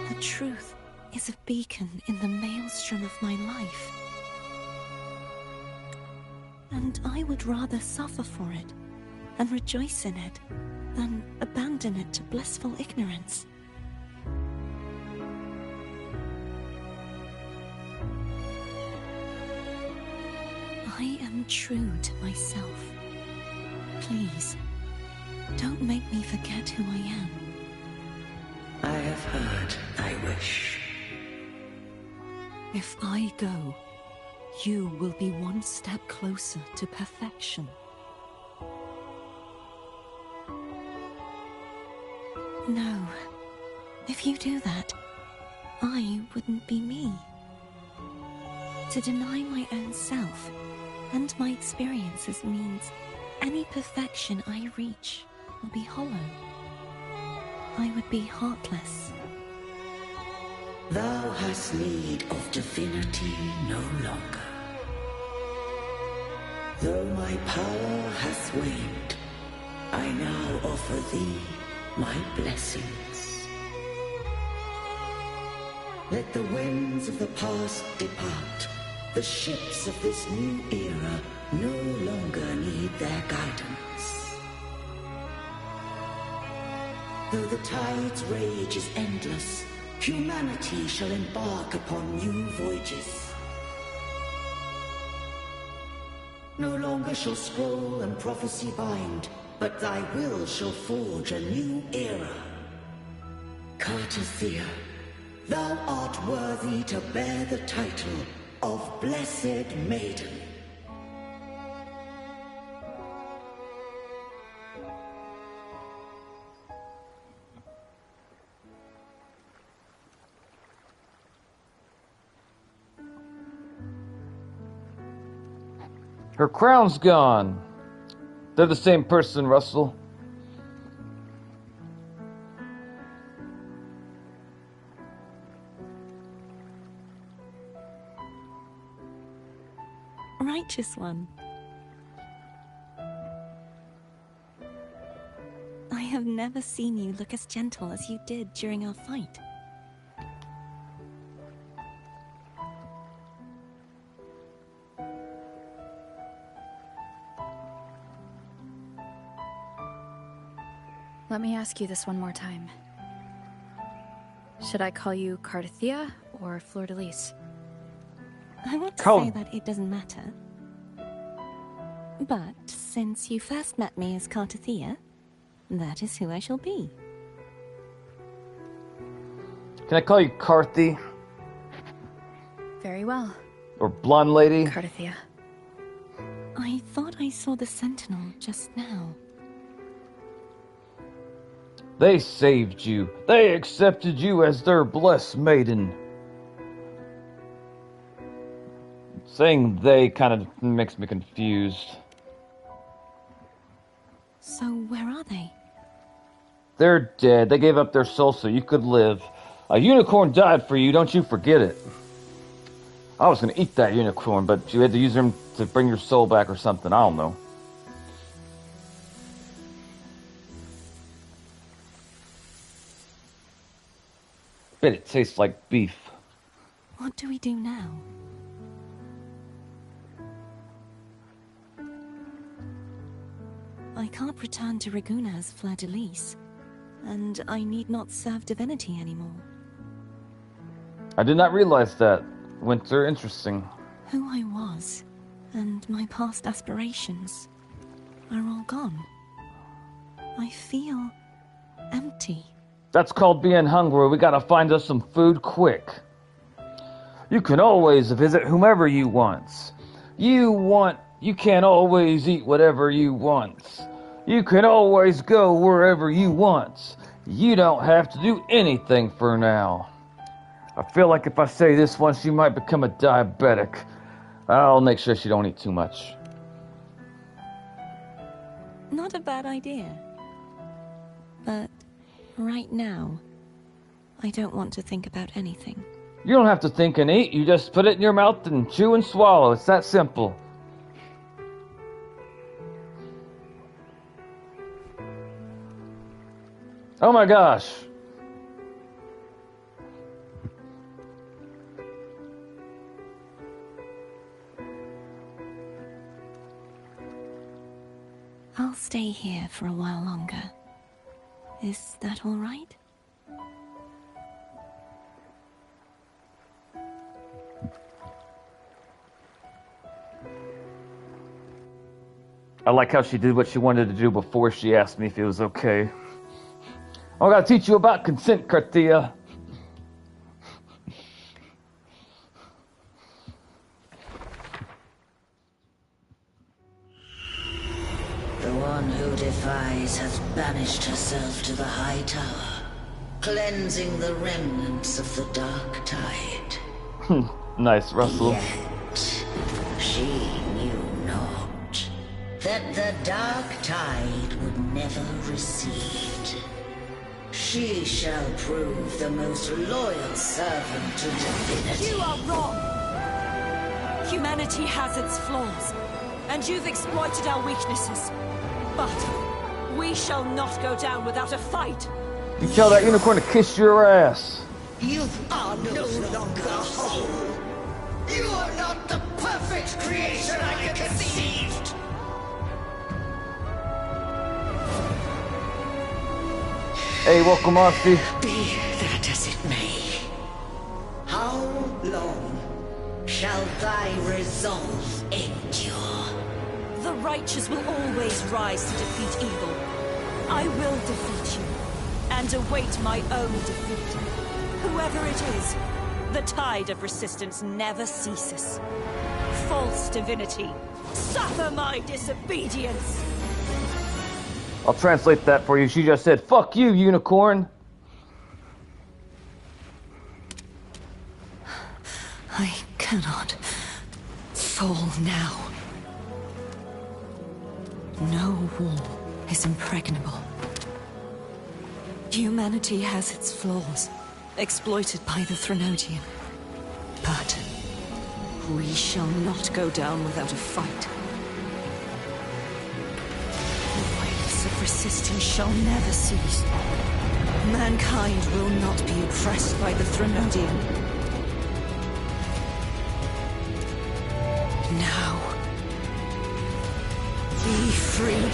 The truth is a beacon in the maelstrom of my life. And I would rather suffer for it and rejoice in it than abandon it to blissful ignorance. I am true to myself. Please, don't make me forget who I am. I have heard thy wish. If I go, you will be one step closer to perfection. No, if you do that, I wouldn't be me. To deny my own self and my experiences means any perfection I reach will be hollow. I would be heartless. Thou hast need of divinity no longer. Though my power hath waned, I now offer thee my blessings. Let the winds of the past depart. The ships of this new era no longer need their guidance. Though the tide's rage is endless, humanity shall embark upon new voyages. No longer shall scroll and prophecy bind, but thy will shall forge a new era. Cartothea, thou art worthy to bear the title of Blessed Maiden. Her crown's gone. They're the same person, Russell. Righteous one. I have never seen you look as gentle as you did during our fight. Let me ask you this one more time. Should I call you Cardathia or Fleur-de-Lis? I want to say that it doesn't matter. But since you first met me as Cardathia, that is who I shall be. Can I call you Carthy? Very well. Or Blonde Lady? Cardathia. I thought I saw the Sentinel just now. They saved you. They accepted you as their blessed maiden. Saying they kind of makes me confused. So where are they? They're dead. They gave up their soul so you could live. A unicorn died for you, don't you forget it. I was gonna eat that unicorn, but you had to use him to bring your soul back or something. I don't know. Bet it tastes like beef. What do we do now? I can't return to Raguna as Fleur-de-Lis, and I need not serve divinity anymore. I did not realize that. Winter, interesting. Who I was, and my past aspirations, are all gone. I feel empty. That's called being hungry. We gotta find us some food quick. You can always visit whomever you want. You can't always eat whatever you want. You can always go wherever you want. You don't have to do anything for now. I feel like if I say this one, she might become a diabetic. I'll make sure she don't eat too much. Not a bad idea. But right now, I don't want to think about anything. You don't have to think and eat. You just put it in your mouth and chew and swallow. It's that simple. Oh my gosh. I'll stay here for a while longer. Is that all right? I like how she did what she wanted to do before she asked me if it was okay. I gotta teach you about consent, Carthea. The one who defies has banished herself to the high tower, cleansing the remnants of the dark tide. Nice, Russell. Yet, she knew not that the dark tide would never recede. She shall prove the most loyal servant to divinity. You are wrong! Humanity has its flaws, and you've exploited our weaknesses. But we shall not go down without a fight. You tell that unicorn to kiss your ass. You are no longer whole. You are not the perfect creation I conceived. Hey, welcome, Aussie. Be that as it may, how long shall thy resolve endure? The righteous will always rise to defeat evil. I will defeat you, and await my own defeat. Whoever it is, the tide of resistance never ceases. False divinity, suffer my disobedience! I'll translate that for you. She just said, "Fuck you, unicorn." I cannot fall now. No wall is impregnable. Humanity has its flaws, exploited by the Threnodian. But we shall not go down without a fight. The waves of resistance shall never cease. Mankind will not be oppressed by the Threnodian. Now, be free.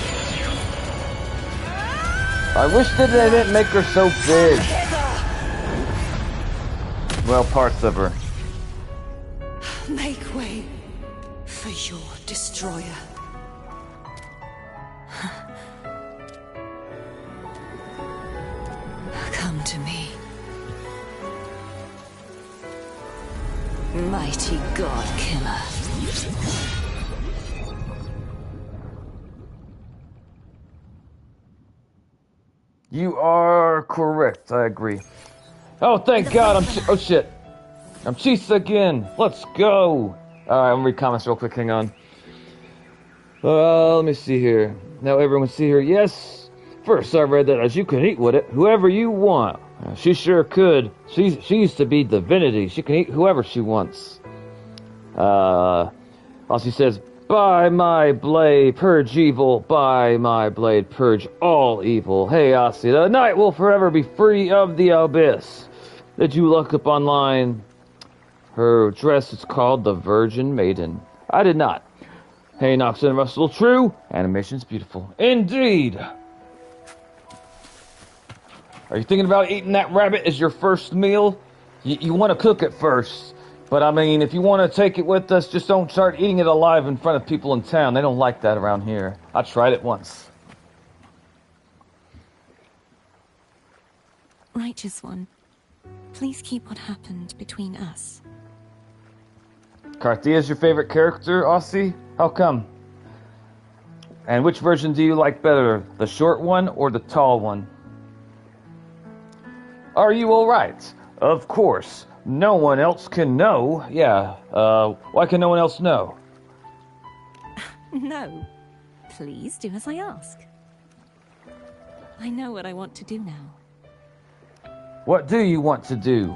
I wish that they didn't make her so big. Well, parts of her. Make way for your destroyer. Come to me. Mighty God Killer. You are correct, I agree. Oh, thank God, oh shit. I'm Chisa again. Let's go. Alright, I'm gonna read comments real quick, hang on. Let me see here. Now everyone see here. Yes. First I read that as you can eat with it, whoever you want. She sure could. She used to be divinity. She can eat whoever she wants. Also says, by my blade, purge evil. By my blade, purge all evil. Hey, Aussie, the night will forever be free of the abyss. Did you look up online? Her dress is called the Virgin Maiden. I did not. Hey, Nox and Russell, true. Animation's beautiful. Indeed. Are you thinking about eating that rabbit as your first meal? You want to cook it first. But I mean, if you want to take it with us, just don't start eating it alive in front of people in town. They don't like that around here. I tried it once. Righteous One, please keep what happened between us. Carthia's your favorite character, Aussie? How come? And which version do you like better, the short one or the tall one? Are you alright? Of course. No one else can know. Yeah, why can no one else know? No. Please do as I ask. I know what I want to do now. What do you want to do?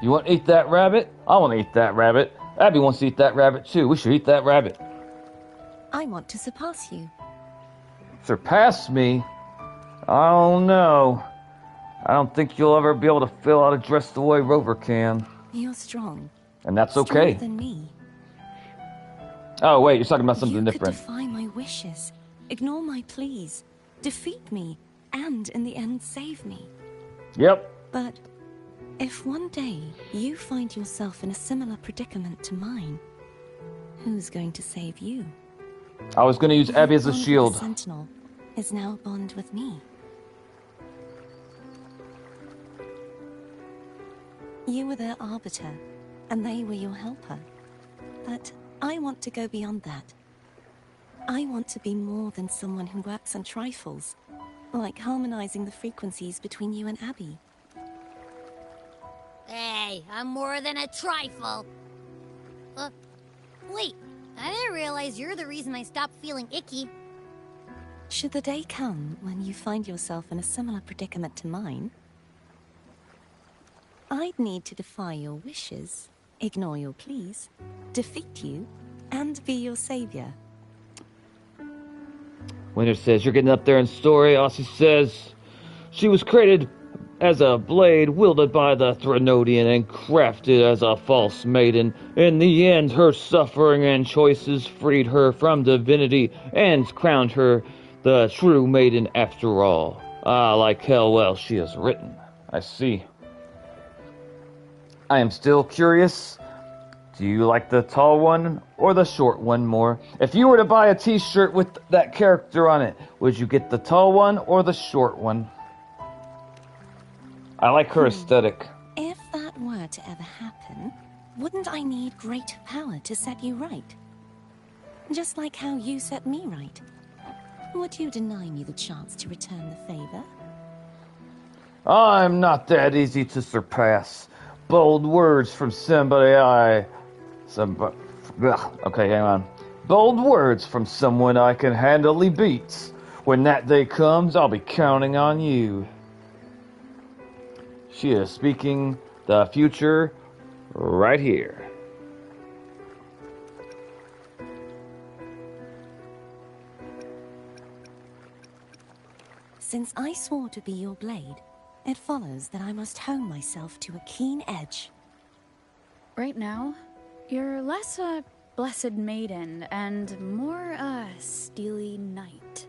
You want to eat that rabbit? I want to eat that rabbit. Abby wants to eat that rabbit too. We should eat that rabbit. I want to surpass you. Surpass me? I don't know. I don't think you'll ever be able to fill out a dress the way Rover can. You're strong. And that's okay. Stronger than me. Oh, wait, you're talking about something different. You could defy my wishes, ignore my pleas, defeat me, and in the end save me. Yep. But if one day you find yourself in a similar predicament to mine, who's going to save you? I was going to use Abby as a shield. The Sentinel is now a bond with me. You were their arbiter, and they were your helper. But I want to go beyond that. I want to be more than someone who works on trifles, like harmonizing the frequencies between you and Abby. Hey, I'm more than a trifle. Wait, I didn't realize you're the reason I stopped feeling icky. Should the day come when you find yourself in a similar predicament to mine, I'd need to defy your wishes, ignore your pleas, defeat you, and be your savior. Winter says, you're getting up there in story. Aussie says, she was created as a blade wielded by the Threnodian and crafted as a false maiden. In the end, her suffering and choices freed her from divinity and crowned her the true maiden after all. Ah, like hell well she is written. I see. I am still curious. Do you like the tall one or the short one more? If you were to buy a t-shirt with that character on it, would you get the tall one or the short one? I like her aesthetic. If that were to ever happen, wouldn't I need great power to set you right? Just like how you set me right. Would you deny me the chance to return the favor? I'm not that easy to surpass. Bold words from somebody okay, hang on. Bold words from someone I can handily beat. When that day comes, I'll be counting on you. She is speaking the future right here. Since I swore to be your blade, it follows that I must hone myself to a keen edge. Right now, you're less a blessed maiden and more a steely knight.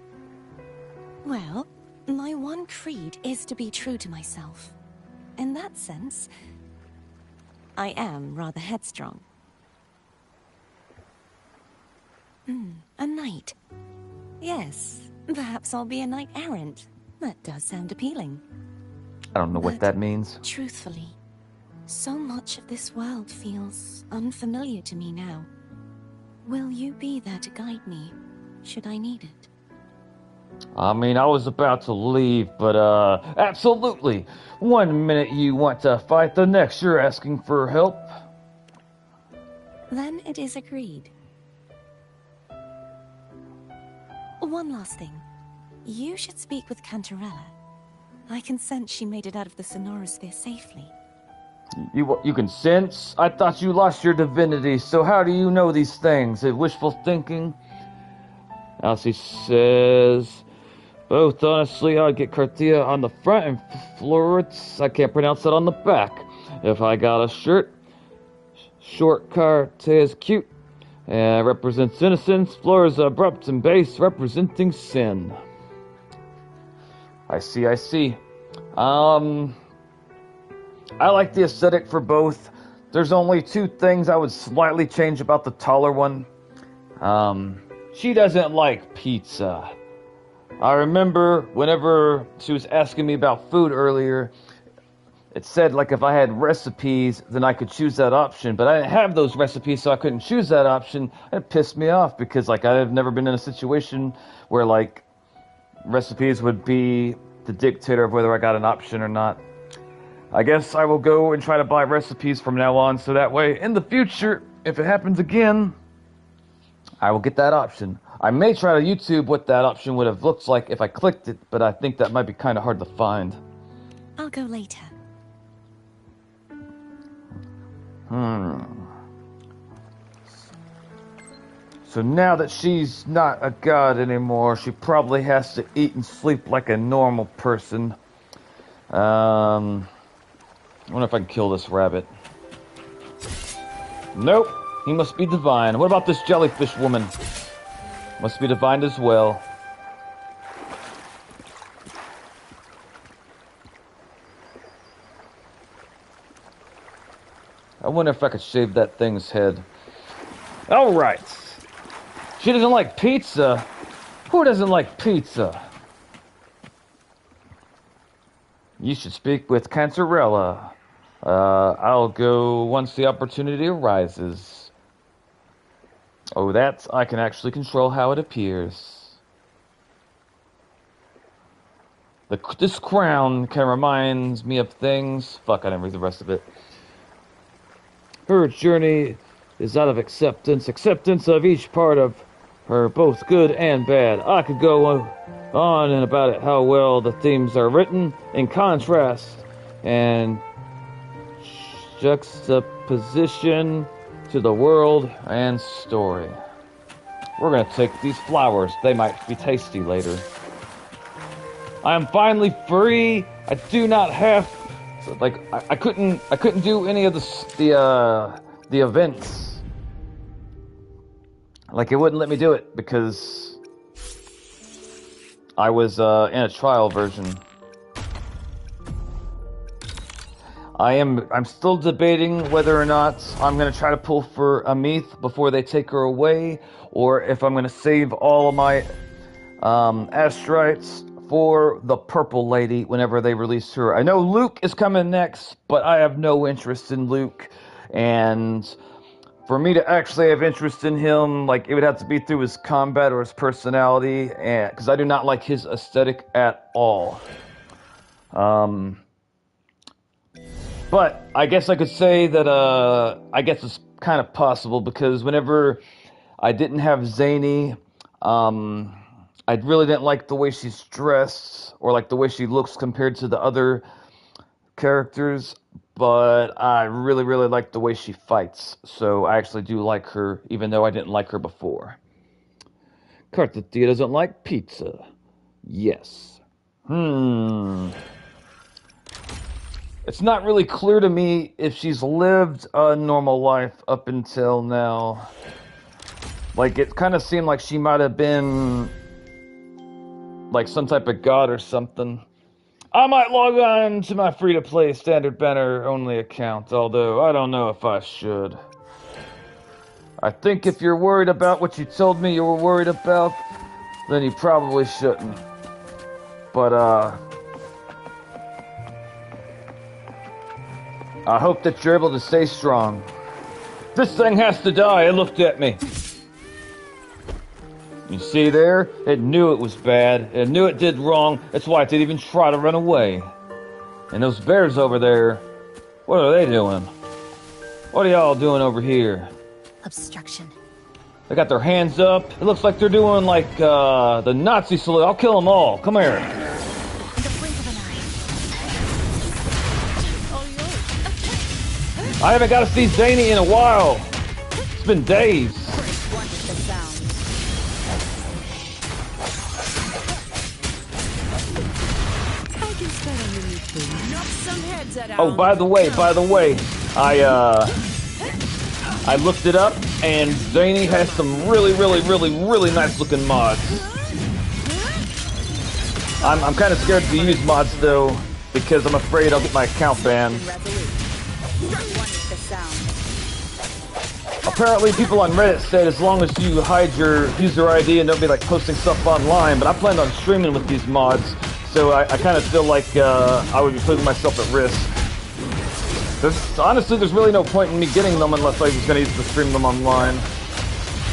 Well, my one creed is to be true to myself. In that sense, I am rather headstrong. A knight. Yes, perhaps I'll be a knight errant. That does sound appealing. I don't know what that means. Truthfully, so much of this world feels unfamiliar to me now. Will you be there to guide me, should I need it? I mean, I was about to leave, but absolutely. One minute you want to fight, the next you're asking for help. Then it is agreed. One last thing. You should speak with Cantarella. I can sense she made it out of the Sonorosphere safely. You can sense? I thought you lost your divinity, so how do you know these things? Is it wishful thinking? Elsie says, both honestly, I'd get Cartia on the front and Florence, I can't pronounce that, on the back. If I got a shirt, short Cartia is cute, represents innocence, Flores abrupt and base, representing sin. I see. I like the aesthetic for both. There's only two things I would slightly change about the taller one. She doesn't like pizza. I remember whenever she was asking me about food earlier, it said like if I had recipes, then I could choose that option. But I didn't have those recipes, so I couldn't choose that option. It pissed me off because like I've never been in a situation where like recipes would be the dictator of whether I got an option or not. I guess I will go and try to buy recipes from now on, so that way, in the future, if it happens again, I will get that option. I may try to YouTube what that option would have looked like if I clicked it, but I think that might be kind of hard to find. I'll go later. So now that she's not a god anymore, she probably has to eat and sleep like a normal person. I wonder if I can kill this rabbit. Nope. He must be divine. What about this jellyfish woman? Must be divine as well. I wonder if I could shave that thing's head. Alright. She doesn't like pizza. Who doesn't like pizza? You should speak with Cantarella. I'll go once the opportunity arises. Oh, that I can actually control how it appears. This crown can remind me of things. Fuck, I didn't read the rest of it. Her journey is out of acceptance of each part of her, both good and bad. I could go on and about it, how well the themes are written in contrast and juxtaposition to the world and story. We're gonna take these flowers. They might be tasty later. I am finally free. I do not have I couldn't do any of the events. Like it wouldn't let me do it because I was in a trial version. I'm still debating whether or not I'm going to try to pull for Amith before they take her away, or if I'm going to save all of my astrites for the purple lady whenever they release her. I know Luke is coming next, but I have no interest in Luke, and for me to actually have interest in him, like, it would have to be through his combat or his personality, and because I do not like his aesthetic at all. But I guess I could say that, I guess it's kind of possible, because whenever I didn't have Zany, I really didn't like the way she's dressed, or like the way she looks compared to the other characters, but I really, really like the way she fights, so I actually do like her, even though I didn't like her before. Cartatia doesn't like pizza. Yes. It's not really clear to me if she's lived a normal life up until now. Like, it kind of seemed like she might have been like some type of god or something. I might log on to my free-to-play standard banner-only account, although I don't know if I should. I think if you're worried about what you told me you were worried about, then you probably shouldn't. But, I hope that you're able to stay strong. This thing has to die. It looked at me. You see there? It knew it was bad. It knew it did wrong. That's why it didn't even try to run away. And those bears over there, what are they doing? What are y'all doing over here? Obstruction. They got their hands up. It looks like they're doing like the Nazi salute. I'll kill them all. Come here. In the blink of an eye. I haven't got to see Zany in a while. It's been days. Oh, by the way, I looked it up, and Zany has some really nice looking mods. I'm kind of scared to use mods though, because I'm afraid I'll get my account banned. Apparently people on Reddit said as long as you hide your user ID and don't be like posting stuff online, but I planned on streaming with these mods, so I kind of feel like I would be putting myself at risk. Honestly, there's really no point in me getting them unless I was going to use to stream them online.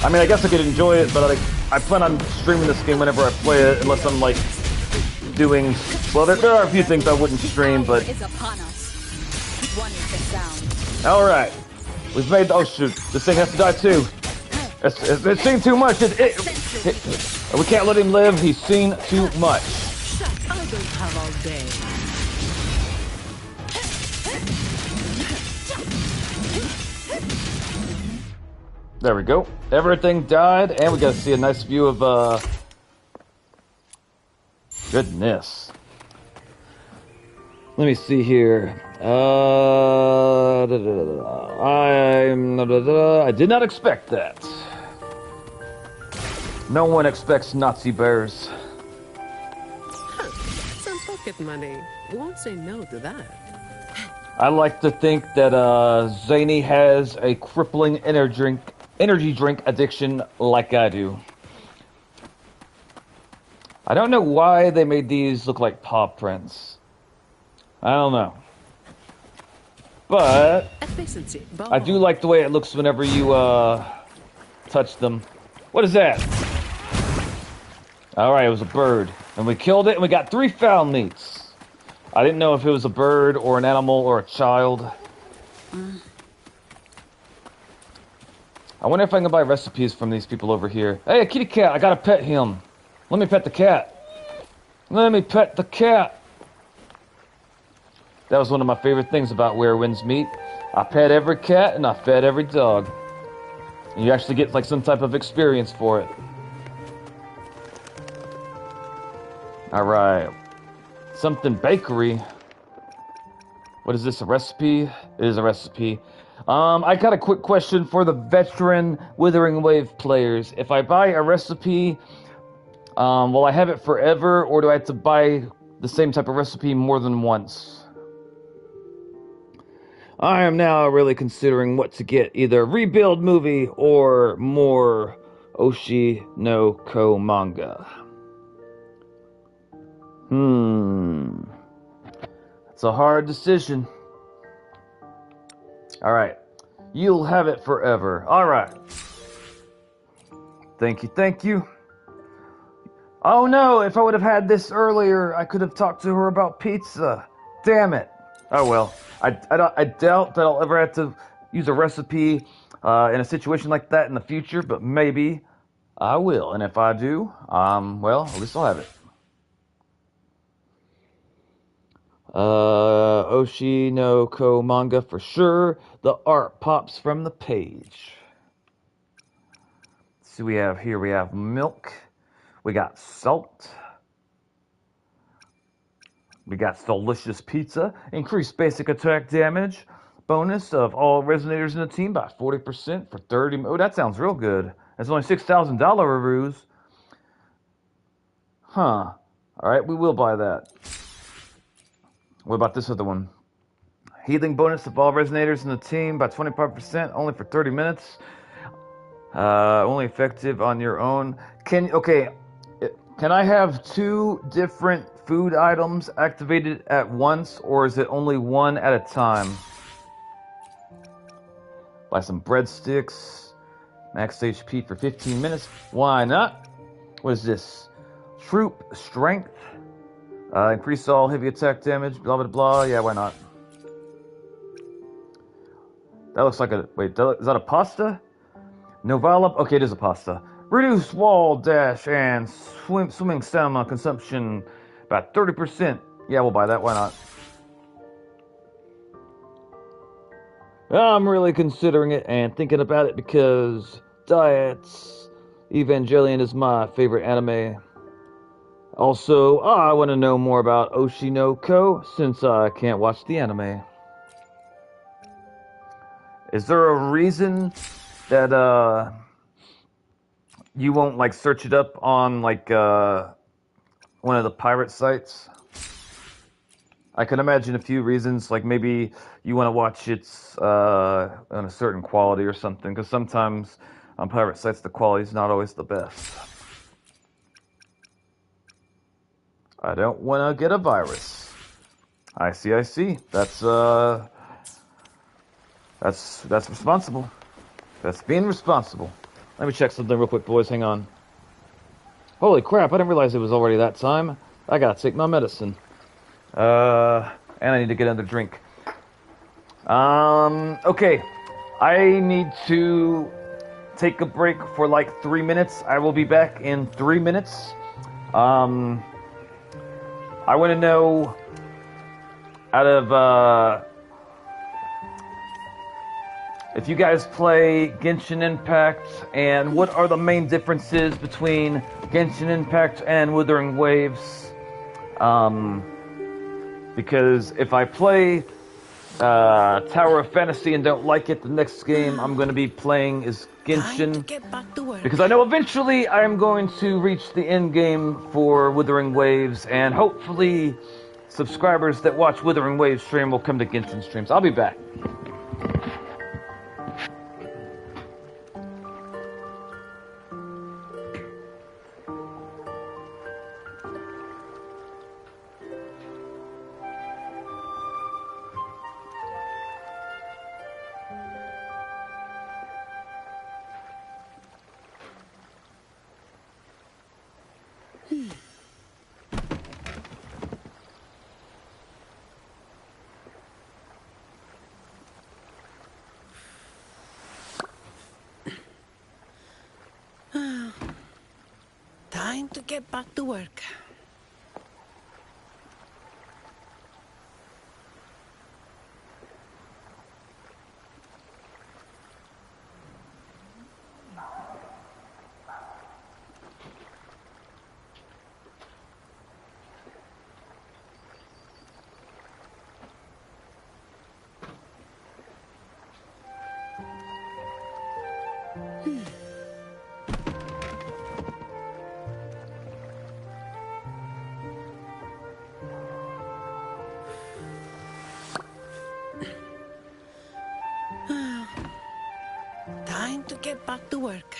I mean, I guess I could enjoy it, but I plan on streaming this game whenever I play it, unless I'm like doing... Well, there are a few things I wouldn't stream, but... Alright. We've made... Oh shoot, this thing has to die too. It's seen too much. We can't let him live. He's seen too much. I don't have all day. There we go. Everything died, and we got to see a nice view of, goodness. Let me see here. I did not expect that. No one expects Nazi bears. Some pocket money. Won't say no to that. I like to think that, Zany has a crippling energy drink addiction like I do. I don't know why they made these look like paw prints. I don't know. But I do like the way it looks whenever you touch them. What is that? Alright, it was a bird. And we killed it and we got 3 foul meats. I didn't know if it was a bird or an animal or a child. I wonder if I can buy recipes from these people over here. Hey, a kitty cat, I gotta pet him. Let me pet the cat. Let me pet the cat. That was one of my favorite things about Where Winds Meet. I pet every cat and I fed every dog. And you actually get like some type of experience for it. Alright. Something bakery. What is this, a recipe? It is a recipe. I got a quick question for the veteran Wuthering Wave players. If I buy a recipe, will I have it forever, or do I have to buy the same type of recipe more than once? I am now really considering what to get, either Rebuild movie or more Oshi no Ko manga. It's a hard decision. Alright. You'll have it forever. Alright. Thank you. Oh no, if I would have had this earlier, I could have talked to her about pizza. Damn it. Oh well. I doubt that I'll ever have to use a recipe in a situation like that in the future, but maybe I will. And if I do, well, at least I'll have it. Oshi no Ko manga for sure. The art pops from the page. Let's see what we have here. We have milk. We got salt. We got delicious pizza. Increased basic attack damage. Bonus of all resonators in the team by 40% for 30. Oh, that sounds real good. That's only $6,000 reviews. Huh. Alright, we will buy that. What about this other one? Healing bonus of all resonators in the team by 25%, only for 30 minutes. Only effective on your own. Can I have 2 different food items activated at once, or is it only one at a time? Buy some breadsticks. Max HP for 15 minutes. Why not? What is this? Troop strength. Increase all heavy attack damage. Blah, blah, blah. Yeah, why not? That looks like a... Wait, is that a pasta? Novala... Okay, it is a pasta. Reduce wall dash and swimming stamina consumption by 30%. Yeah, we'll buy that. Why not? I'm really considering it and thinking about it because Diets Evangelion is my favorite anime. Also, I want to know more about Oshinoko since I can't watch the anime. Is there a reason that you won't like search it up on like one of the pirate sites? I can imagine a few reasons, like maybe you want to watch it on a certain quality or something, because sometimes on pirate sites the quality is not always the best. I don't want to get a virus. I see. That's responsible. That's being responsible. Let me check something real quick, boys. Hang on. Holy crap, I didn't realize it was already that time. I gotta take my medicine. And I need to get another drink. Okay. I need to take a break for like 3 minutes. I will be back in 3 minutes. I want to know, out of, if you guys play Genshin Impact, and what are the main differences between Genshin Impact and Wuthering Waves? Because if I play Tower of Fantasy and don't like it, the next game I'm going to be playing is Genshin. Because I know eventually I'm going to reach the end game for Wuthering Waves, and hopefully subscribers that watch Wuthering Waves stream will come to Genshin streams. I'll be back. Time to get back to work. Time to get back to work.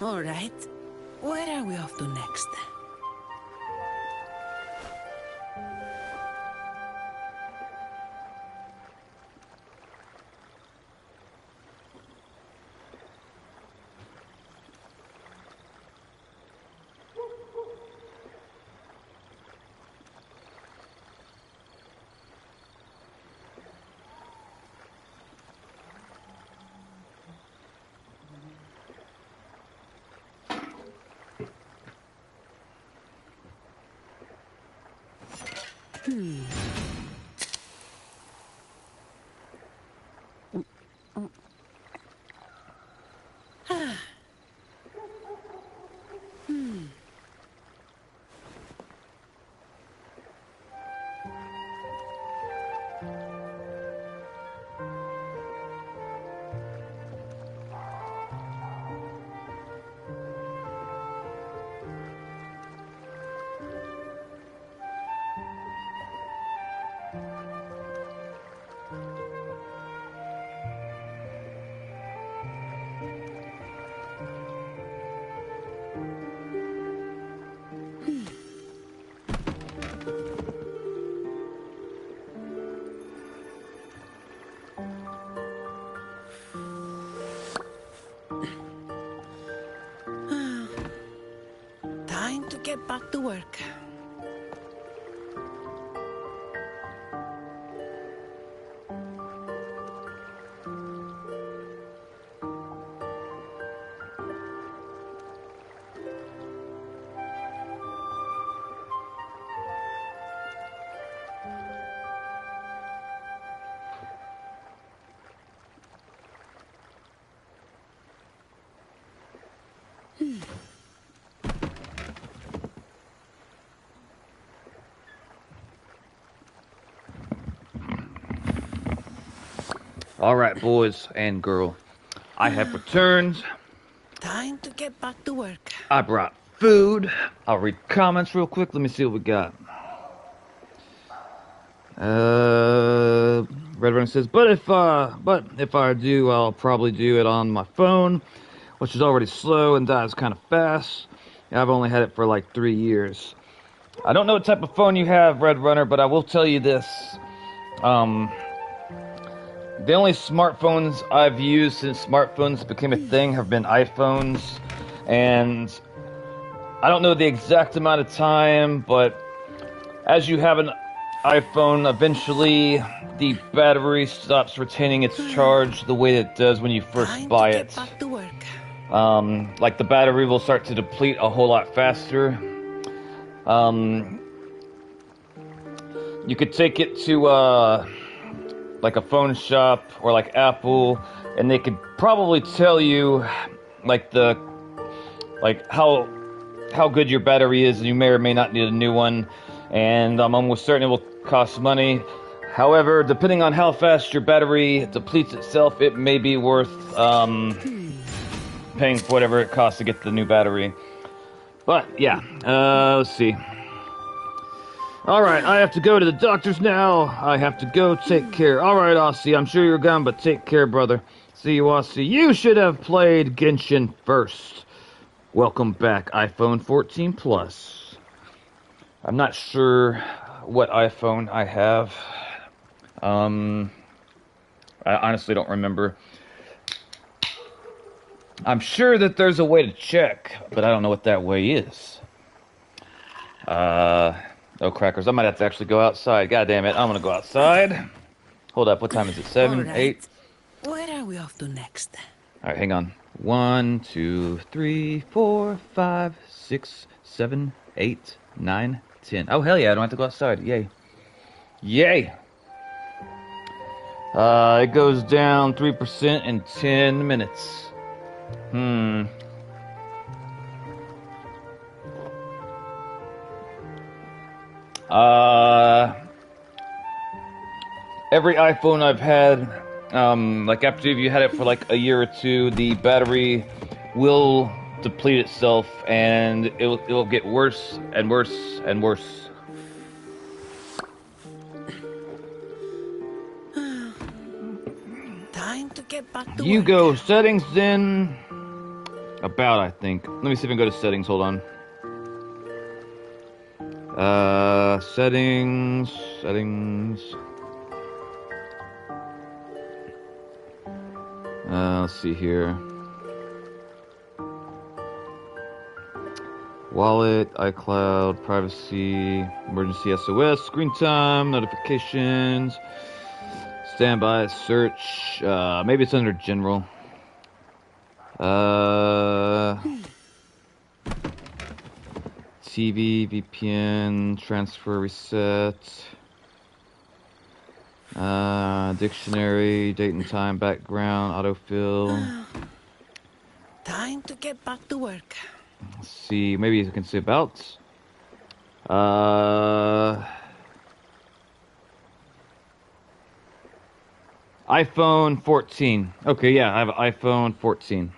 All right. Where are we off to next? Time to get back to work. All right, boys and girl, I have returned. Time to get back to work. I brought food. I'll read comments real quick. Let me see what we got. Red Runner says, but if I do, I'll probably do it on my phone, which is already slow and dies kind of fast. I've only had it for like 3 years. I don't know what type of phone you have, Red Runner, but I will tell you this. The only smartphones I've used since smartphones became a thing have been iPhones, and I don't know the exact amount of time, but as you have an iPhone, eventually the battery stops retaining its charge the way it does when you first buy it. Back to work. Like the battery will start to deplete a whole lot faster. You could take it to like a phone shop or like Apple, and they could probably tell you like how good your battery is, and you may or may not need a new one. And I'm almost certain it will cost money. However, depending on how fast your battery depletes itself, it may be worth paying for whatever it costs to get the new battery. But yeah, let's see. Alright, I have to go to the doctor's now. I have to go take care. Alright, Aussie, I'm sure you're gone, but take care, brother. See you, Aussie. You should have played Genshin first. Welcome back, iPhone 14 Plus. I'm not sure what iPhone I have. I honestly don't remember. I'm sure that there's a way to check, but I don't know what that way is. Oh, crackers. I might have to actually go outside. God damn it. I'm going to go outside. Hold up. What time is it? 7, 8? Where are we off to next? All right, hang on. 1, 2, 3, 4, 5, 6, 7, 8, 9, 10. Oh, hell yeah. I don't have to go outside. Yay. Yay. It goes down 3% in 10 minutes. Every iPhone I've had, like after you had it for like a year or two, the battery will deplete itself, and it will get worse and worse and worse. Time to get back to You work. go settings then. About, I think. Let me see if I can go to settings. Hold on. Settings. Let's see here. Wallet, iCloud, privacy, emergency SOS, screen time, notifications, standby, search. Maybe it's under general. TV, VPN, transfer, reset. Dictionary, date and time, background, autofill. Time to get back to work. Let's see, maybe you can see about. iPhone 14. Okay, yeah, I have an iPhone 14.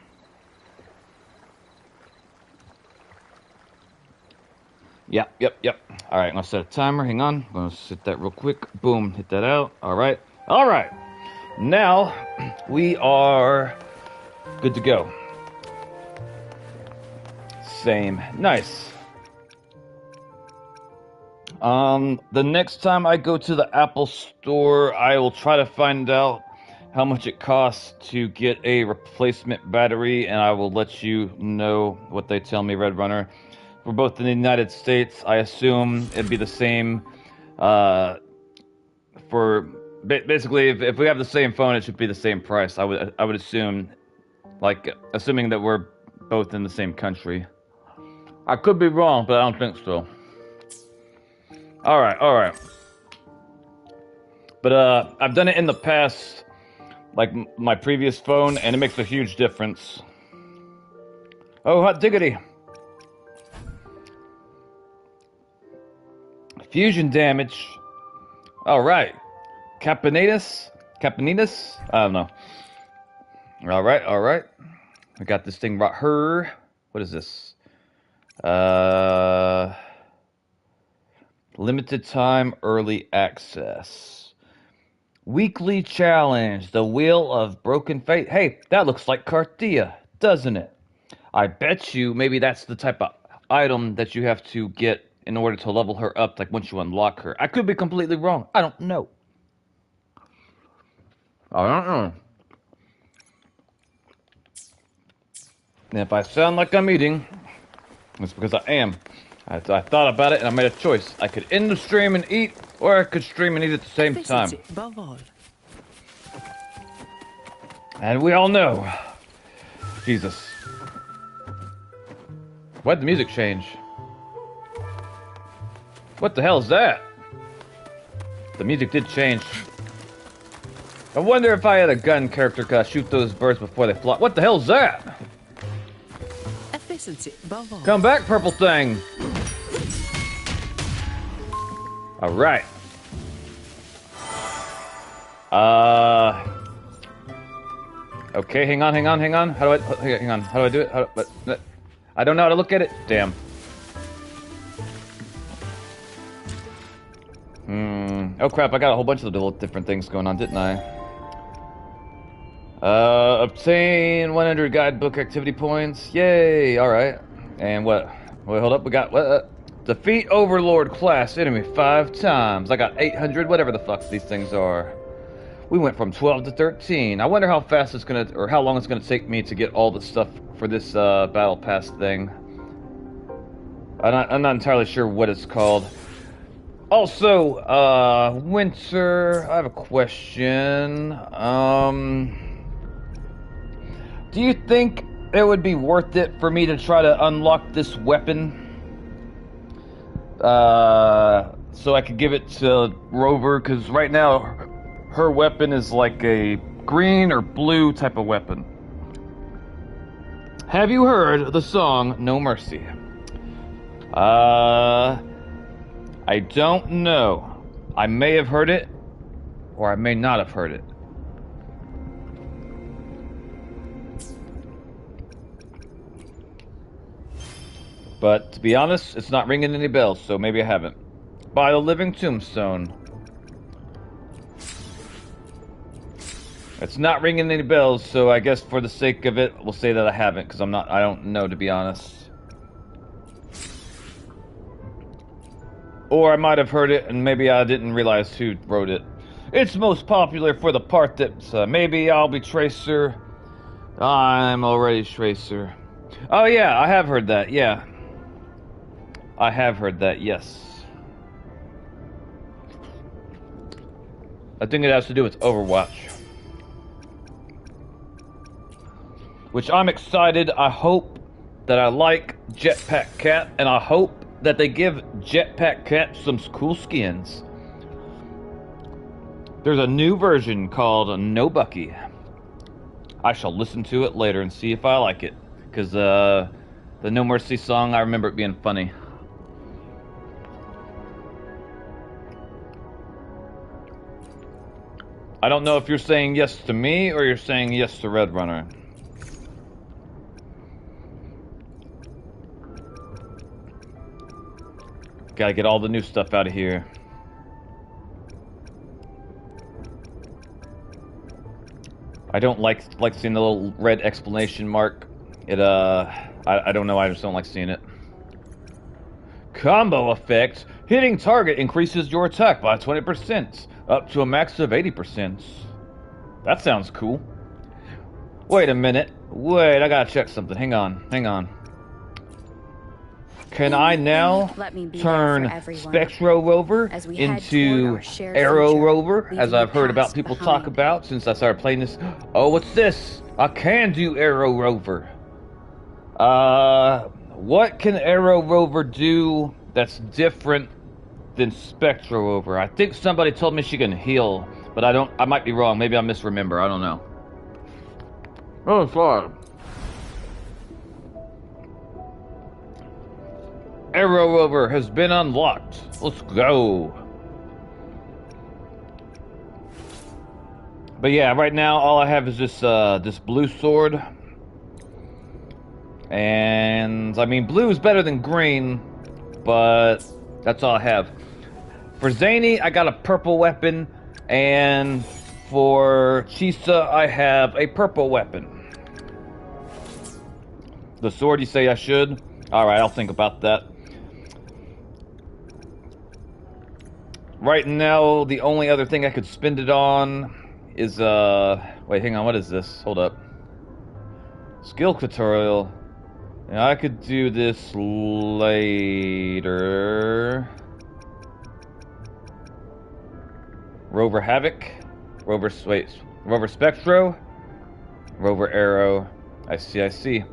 Yep. All right, I'm gonna set a timer. Hang on. I'm gonna set that real quick. Boom, hit that out. All right. Now we are good to go. Same. Nice. The next time I go to the Apple Store, I will try to find out how much it costs to get a replacement battery, and I will let you know what they tell me, Red Runner. For both in the United States, I assume it'd be the same. For basically, if we have the same phone, it should be the same price. I would assume, like assuming that we're both in the same country. I could be wrong, but I don't think so. All right. But I've done it in the past, like my previous phone, and it makes a huge difference. Oh, hot diggity. Fusion damage. All right. Caponitis? I don't know. All right. I got this thing right here. What is this? Limited time early access. Weekly challenge. The Wheel of Broken Fate. Hey, that looks like Cartia, doesn't it? I bet you maybe that's the type of item that you have to get in order to level her up, like once you unlock her. I could be completely wrong. I don't know. And if I sound like I'm eating, it's because I am. I thought about it and I made a choice. I could end the stream and eat, or I could stream and eat at the same time. Above all. And we all know. Jesus. Why'd the music change? What the hell is that? The music did change. I wonder if I had a gun character, could I shoot those birds before they fly? What the hell is that? Efficiency above all. Come back, purple thing. All right. Okay, hang on. How do I? Hang on. How do I do it? I don't know how to look at it. Damn. Oh crap! I got a whole bunch of little different things going on, didn't I? Obtain 100 guidebook activity points. Yay! All right. And what? Wait, hold up. We got what? Defeat Overlord class enemy 5 times. I got 800. Whatever the fuck these things are. We went from 12 to 13. I wonder how fast it's gonna, or how long it's gonna take me to get all the stuff for this battle pass thing. I'm not entirely sure what it's called. Also, Winter, I have a question. Do you think it would be worth it for me to try to unlock this weapon? So I could give it to Rover, because right now her weapon is like a green or blue type of weapon. Have you heard the song No Mercy? I don't know. I may have heard it, or I may not have heard it. But to be honest, it's not ringing any bells, so maybe I haven't. By the Living Tombstone. It's not ringing any bells, so I guess for the sake of it, we'll say that I haven't, because I don't know, to be honest. Or I might have heard it, and maybe I didn't realize who wrote it. It's most popular for the part that maybe I'll be Tracer. I'm already Tracer. Oh yeah, I have heard that, yeah. I have heard that, yes. I think it has to do with Overwatch. Which I'm excited. I hope that I like Jetpack Cat, and I hope that they give Jetpack Cat some cool skins. There's a new version called No Bucky. I shall listen to it later and see if I like it. Because the No Mercy song, I remember it being funny. I don't know if you're saying yes to me or you're saying yes to Red Runner. Gotta get all the new stuff out of here. I don't like seeing the little red exclamation mark. It I don't know, I just don't like seeing it. Combo effect. Hitting target increases your attack by 20%, up to a max of 80%. That sounds cool. Wait a minute. Wait, I gotta check something. Hang on. Can I now turn Spectro Rover into Arrow Rover, as I've heard about people talk about since I started playing this? Oh, what's this? I can do Arrow Rover. What can Arrow Rover do that's different than Spectro Rover? I think somebody told me she can heal, but I might be wrong. Maybe I misremember. I don't know. Oh, sorry. Arrow Rover has been unlocked. Let's go. But yeah, right now all I have is this blue sword. And I mean, blue is better than green, but that's all I have. For Zany, I got a purple weapon, and for Chisa, I have a purple weapon. The sword, you say I should? Alright, I'll think about that. Right now, the only other thing I could spend it on is, wait, hang on, what is this? Hold up. Skill tutorial. Yeah, I could do this later. Rover Havoc. Rover Spectro. Rover Arrow. I see.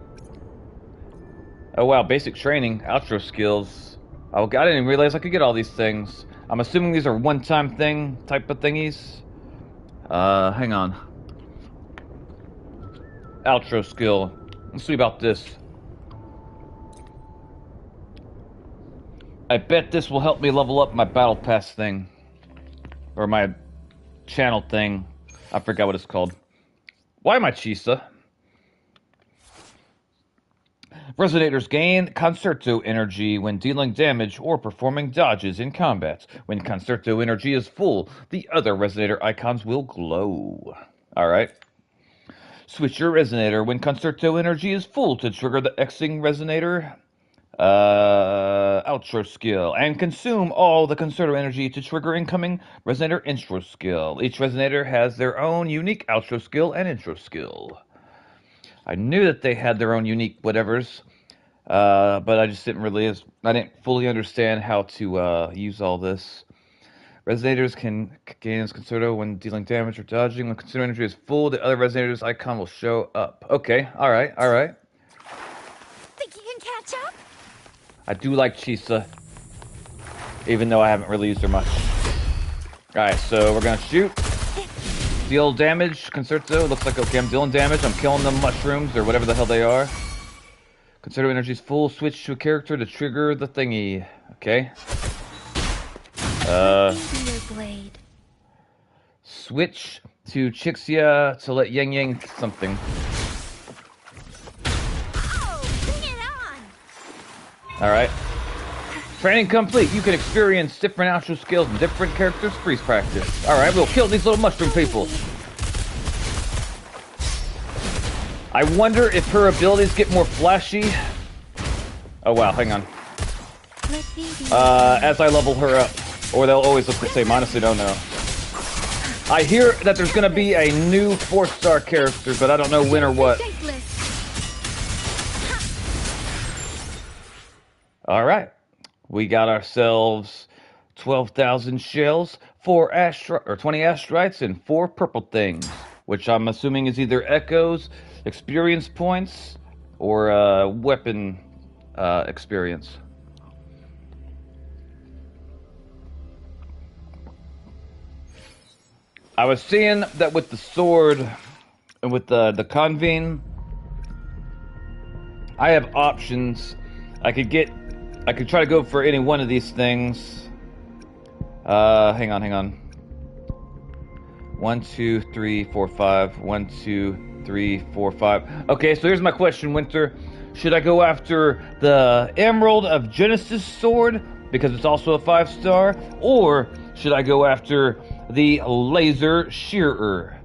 Oh wow, basic training. Outro skills. Oh, I didn't even realize I could get all these things. I'm assuming these are one-time thing type of thingies. Hang on. Outro skill. Let's see about this. I bet this will help me level up my battle pass thing. Or my channel thing. I forgot what it's called. Why am I Chisa? Resonators gain Concerto energy when dealing damage or performing dodges in combat. When Concerto energy is full, the other Resonator icons will glow. Alright. Switch your Resonator when Concerto energy is full to trigger the Xing Resonator outro skill. And consume all the Concerto energy to trigger incoming Resonator intro skill. Each Resonator has their own unique outro skill and intro skill. I knew that they had their own unique whatevers, but I just didn't fully understand how to use all this. Resonators can gain Concerto when dealing damage or dodging. When Concerto energy is full, the other Resonators icon will show up. Okay, alright. Think you can catch up? I do like Chisa, even though I haven't really used her much. Alright, so we're gonna shoot. Deal damage, Concerto. Looks like, okay, I'm dealing damage. I'm killing the mushrooms, or whatever the hell they are. Concerto energy's full. Switch to a character to trigger the thingy. Okay. Blade. Switch to Chixia to let Yang something. Oh, bring it on! Alright. Training complete. You can experience different outro skills and different characters. Freeze practice. Alright, we'll kill these little mushroom people. I wonder if her abilities get more flashy. Oh wow, hang on. As I level her up. Or they'll always look the same. Honestly, don't know. I hear that there's gonna be a new 4-star character, but I don't know when or what. Alright. We got ourselves 12,000 shells, 20 astrites, and 4 purple things, which I'm assuming is either echoes, experience points, or weapon experience. I was seeing that with the sword and with the convene, I have options. I could try to go for any one of these things. Hang on. 1, 2, 3, 4, 5. 1, 2, 3, 4, 5. Okay, so here's my question, Winter. Should I go after the Emerald of Genesis sword because it's also a 5-star, or should I go after the Laser Shearer?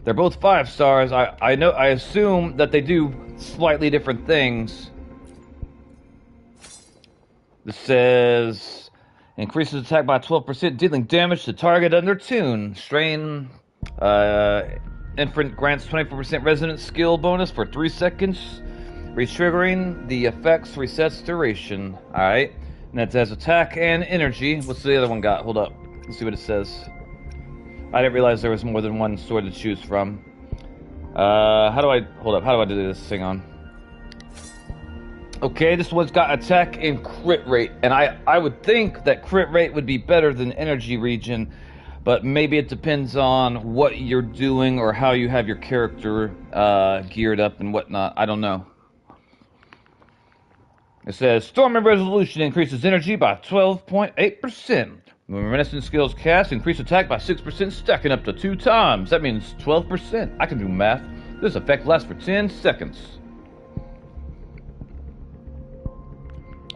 They're both 5 stars. I assume that they do slightly different things. This says increases attack by 12%, dealing damage to target under tune. Strain Inferent grants 24% resonance skill bonus for 3 seconds. Retriggering the effects resets duration. Alright. And that says attack and energy. What's the other one got? Hold up. Let's see what it says. I didn't realize there was more than one sword to choose from. How do I do this thing on? Okay, this one's got attack and crit rate. And I would think that crit rate would be better than energy regen, but maybe it depends on what you're doing or how you have your character geared up and whatnot. I don't know. It says, Storm and Resolution increases energy by 12.8%. When Reminiscent skills cast, increase attack by 6%, stacking up to 2 times. That means 12%. I can do math. This effect lasts for 10 seconds.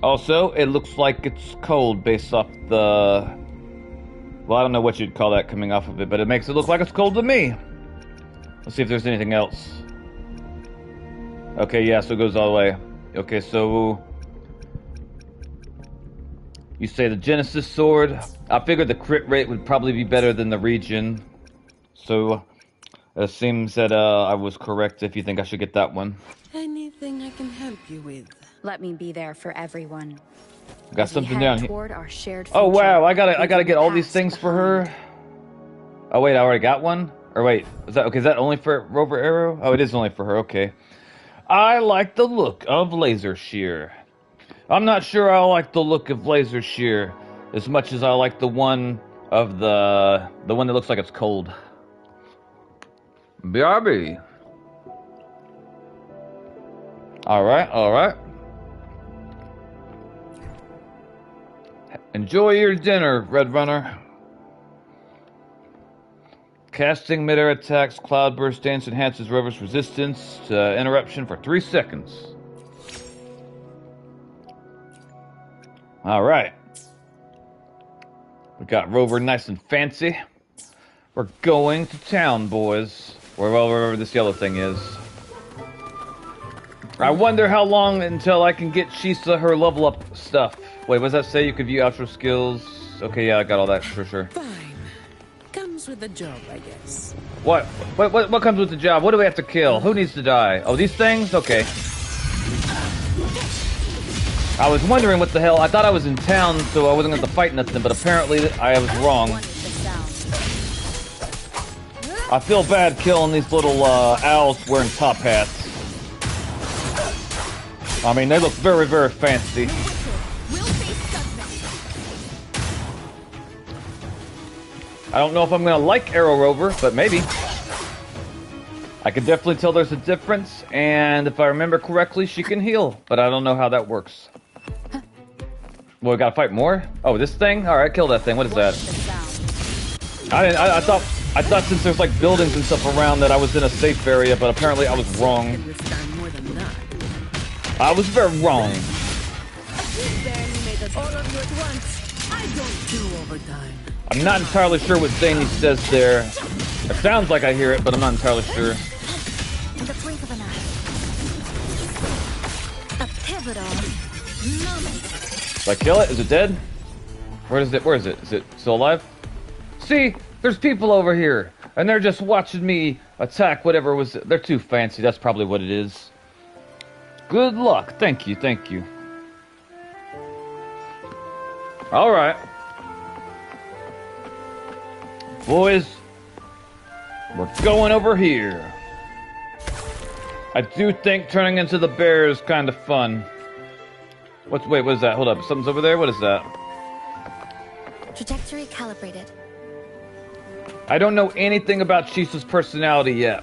Also, it looks like it's cold based off the... Well, I don't know what you'd call that coming off of it, but it makes it look like it's cold to me. Let's see if there's anything else. Okay, yeah, so it goes all the way. Okay, so... You say the Genesis sword. I figured the crit rate would probably be better than the regen. So, it seems that I was correct if you think I should get that one. Anything I can help you with? Let me be there for everyone. Got something down here. Our shared Oh future, wow, I gotta get all these things for her. Oh wait, I already got one? Or wait, is that only for Rover Arrow? Oh, it is only for her, okay. I like the look of Laser Shear. I'm not sure I like the look of Laser Shear as much as I like the one of the one that looks like it's cold. BRB. Alright. Enjoy your dinner, Red Runner. Casting mid-air attacks, Cloudburst Dance enhances Rover's resistance to interruption for 3 seconds. Alright. We got Rover nice and fancy. We're going to town, boys. Wherever this yellow thing is. I wonder how long until I can get Shisa her level up stuff. Wait, what does that say? You can view outro skills. Okay, yeah, I got all that for sure. Fine. Comes with the job, I guess. What comes with the job? What do we have to kill? Who needs to die? Oh, these things? Okay. I was wondering what the hell. I thought I was in town, so I wasn't going to fight nothing, but apparently I was wrong. I feel bad killing these little owls wearing top hats. I mean, they look very, very fancy. I don't know if I'm going to like Arrow Rover, but maybe. I can definitely tell there's a difference, and if I remember correctly, she can heal, but I don't know how that works. Well, we gotta fight more? Oh, this thing? Alright, kill that thing. What is that? I thought since there's like buildings and stuff around that I was in a safe area, but apparently I was wrong. I was very wrong. I'm not entirely sure what Zany says there. It sounds like I hear it, but I'm not entirely sure. In the blink of an eye. A pivotal moment. Did I kill it? Is it dead? Where is it? Where is it? Is it still alive? See? There's people over here, and they're just watching me attack whatever was... They're too fancy. That's probably what it is. Good luck. Thank you. Thank you. Alright. Boys, we're going over here. I do think turning into the bear is kind of fun. Wait, what is that? Hold up. Something's over there? What is that? Trajectory calibrated. I don't know anything about Chisa's personality yet.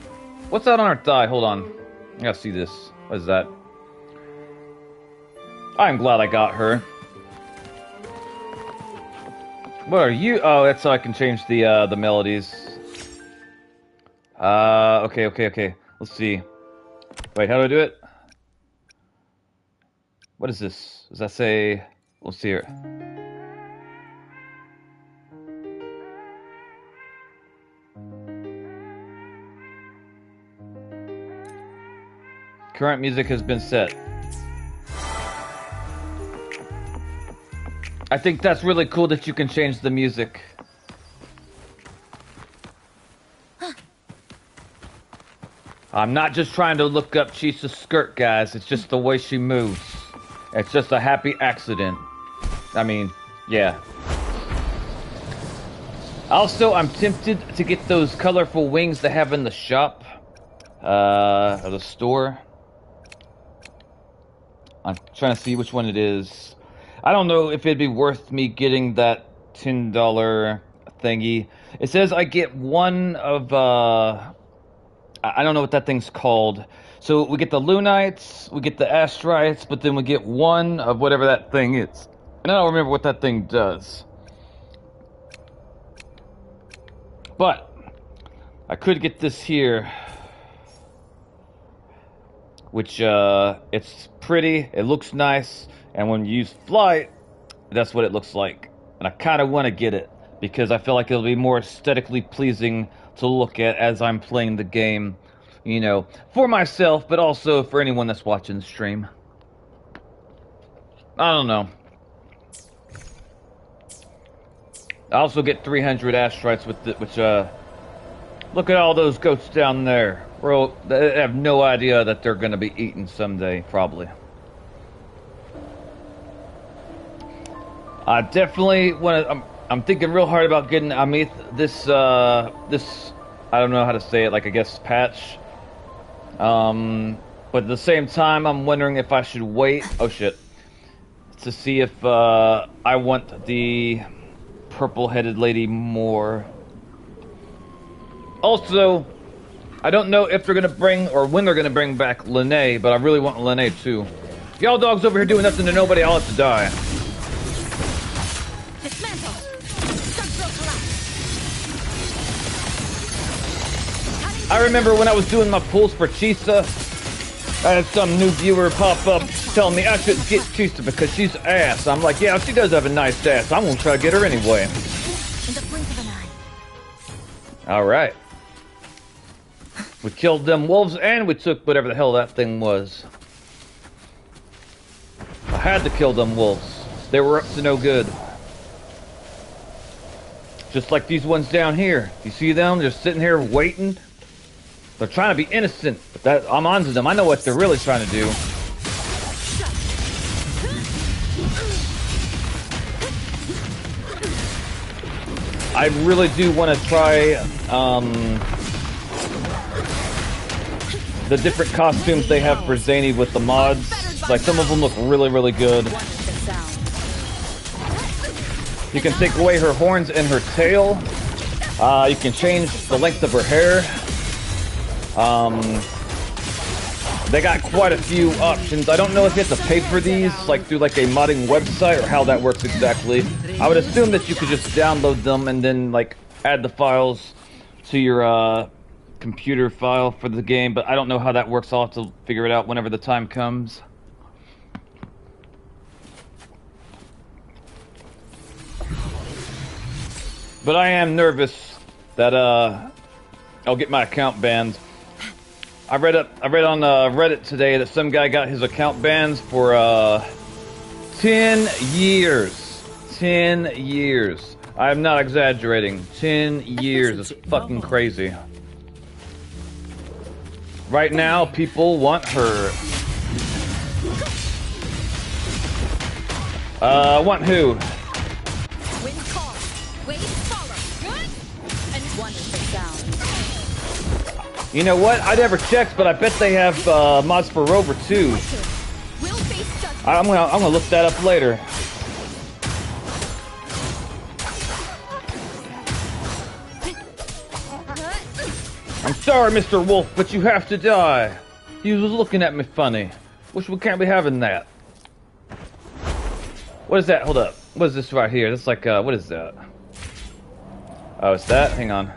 What's that on her thigh? Hold on. I gotta see this. What is that? I'm glad I got her. What are you? Oh, that's so I can change the melodies. Okay. Let's see. Wait, how do I do it? What is this? Does that say? Let's see here. Current music has been set. I think that's really cool that you can change the music. I'm not just trying to look up Chisa's skirt, guys. It's just the way she moves. It's just a happy accident. I mean, yeah. Also, I'm tempted to get those colorful wings they have in the shop. Or the store. I'm trying to see which one it is. I don't know if it'd be worth me getting that $10 thingy. It says I get one of, I don't know what that thing's called. So we get the Lunites, we get the Astrites, but then we get one of whatever that thing is. And I don't remember what that thing does. But I could get this here. Which, it's pretty, it looks nice, and when you use flight, that's what it looks like. And I kind of want to get it, because I feel like it'll be more aesthetically pleasing to look at as I'm playing the game, you know, for myself, but also for anyone that's watching the stream. I don't know. I also get 300 Astrites with it, which, look at all those goats down there. Bro, they have no idea that they're going to be eaten someday, probably. I definitely want to... I'm thinking real hard about getting Amith this, I don't know how to say it, like, I guess, patch. But at the same time, I'm wondering if I should wait... Oh, shit. To see if, I want the purple-headed lady more. Also... I don't know if they're gonna bring, or when they're gonna bring back Lene, but I really want Lene too. Y'all dogs over here doing nothing to nobody, I'll have to die. Dismantle. I remember when I was doing my pulls for Chisa, I had some new viewer pop up telling me I shouldn't get Chisa because she's ass. I'm like, yeah, she does have a nice ass. I'm gonna try to get her anyway. In the blink of an eye. Alright. We killed them wolves and we took whatever the hell that thing was. I had to kill them wolves. They were up to no good. Just like these ones down here. You see them? They're sitting here waiting. They're trying to be innocent, but I'm onto them. I know what they're really trying to do. I really do want to try, the different costumes they have for Zany with the mods. Like, some of them look really, really good. You can take away her horns and her tail. You can change the length of her hair. They got quite a few options. I don't know if you have to pay for these, like through like a modding website, or how that works exactly. I would assume that you could just download them and then like add the files to your computer file for the game, but I don't know how that works. I'll have to figure it out whenever the time comes. But I am nervous that I'll get my account banned. I read on Reddit today that some guy got his account banned for 10 years. 10 years. I am not exaggerating. 10 years is fucking crazy. Right now, people want her. Want who? Wind call. Waves follow. Good. And wonderful sound. You know what? I never checked, but I bet they have mods for Rover too. We'll face judgment. I'm gonna look that up later. sorry, Mr. Wolf, but you have to die. He was looking at me funny. Wish we can't be having that. What is that? Hold up. What is this right here? That's like, what is that? Oh, it's that? Hang on.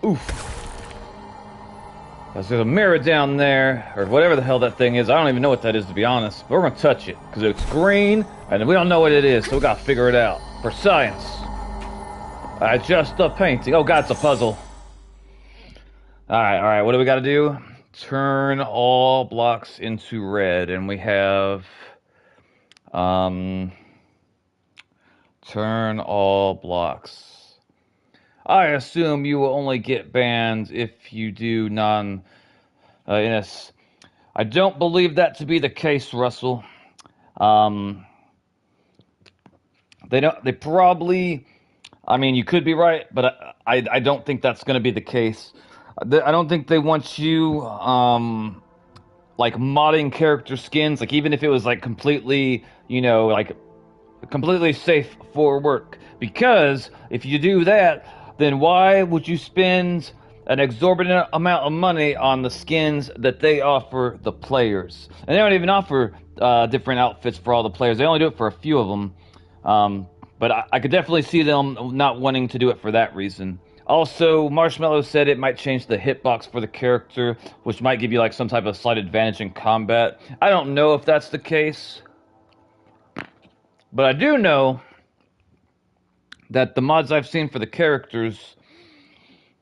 Oof. There's a mirror down there, or whatever the hell that thing is. I don't even know what that is, to be honest. But we're gonna touch it, because it's green, and we don't know what it is, so we gotta figure it out. For science. Just a painting. Oh god, it's a puzzle. Alright, what do we gotta do? Turn all blocks into red, and we have... turn all blocks. I assume you will only get banned if you do yes. I don't believe that to be the case, Russell. They probably, I mean, you could be right, but I don't think that's going to be the case. I don't think they want you, like, modding character skins, like, even if it was, like, completely, you know, like, completely safe for work. Because if you do that, then why would you spend an exorbitant amount of money on the skins that they offer the players? And they don't even offer different outfits for all the players. They only do it for a few of them. But I could definitely see them not wanting to do it for that reason. Also, Marshmallow said it might change the hitbox for the character, which might give you like some type of slight advantage in combat. I don't know if that's the case. But I do know that the mods I've seen for the characters,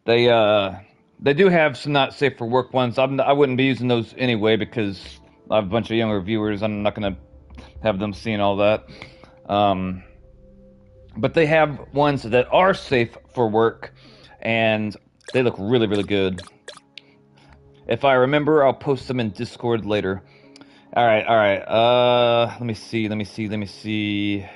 they do have some not safe for work ones. I wouldn't be using those anyway because I have a bunch of younger viewers. I'm not going to have them seeing all that. But they have ones that are safe for work, and they look really, really good. If I remember, I'll post them in Discord later. Alright. Let me see. Let me see.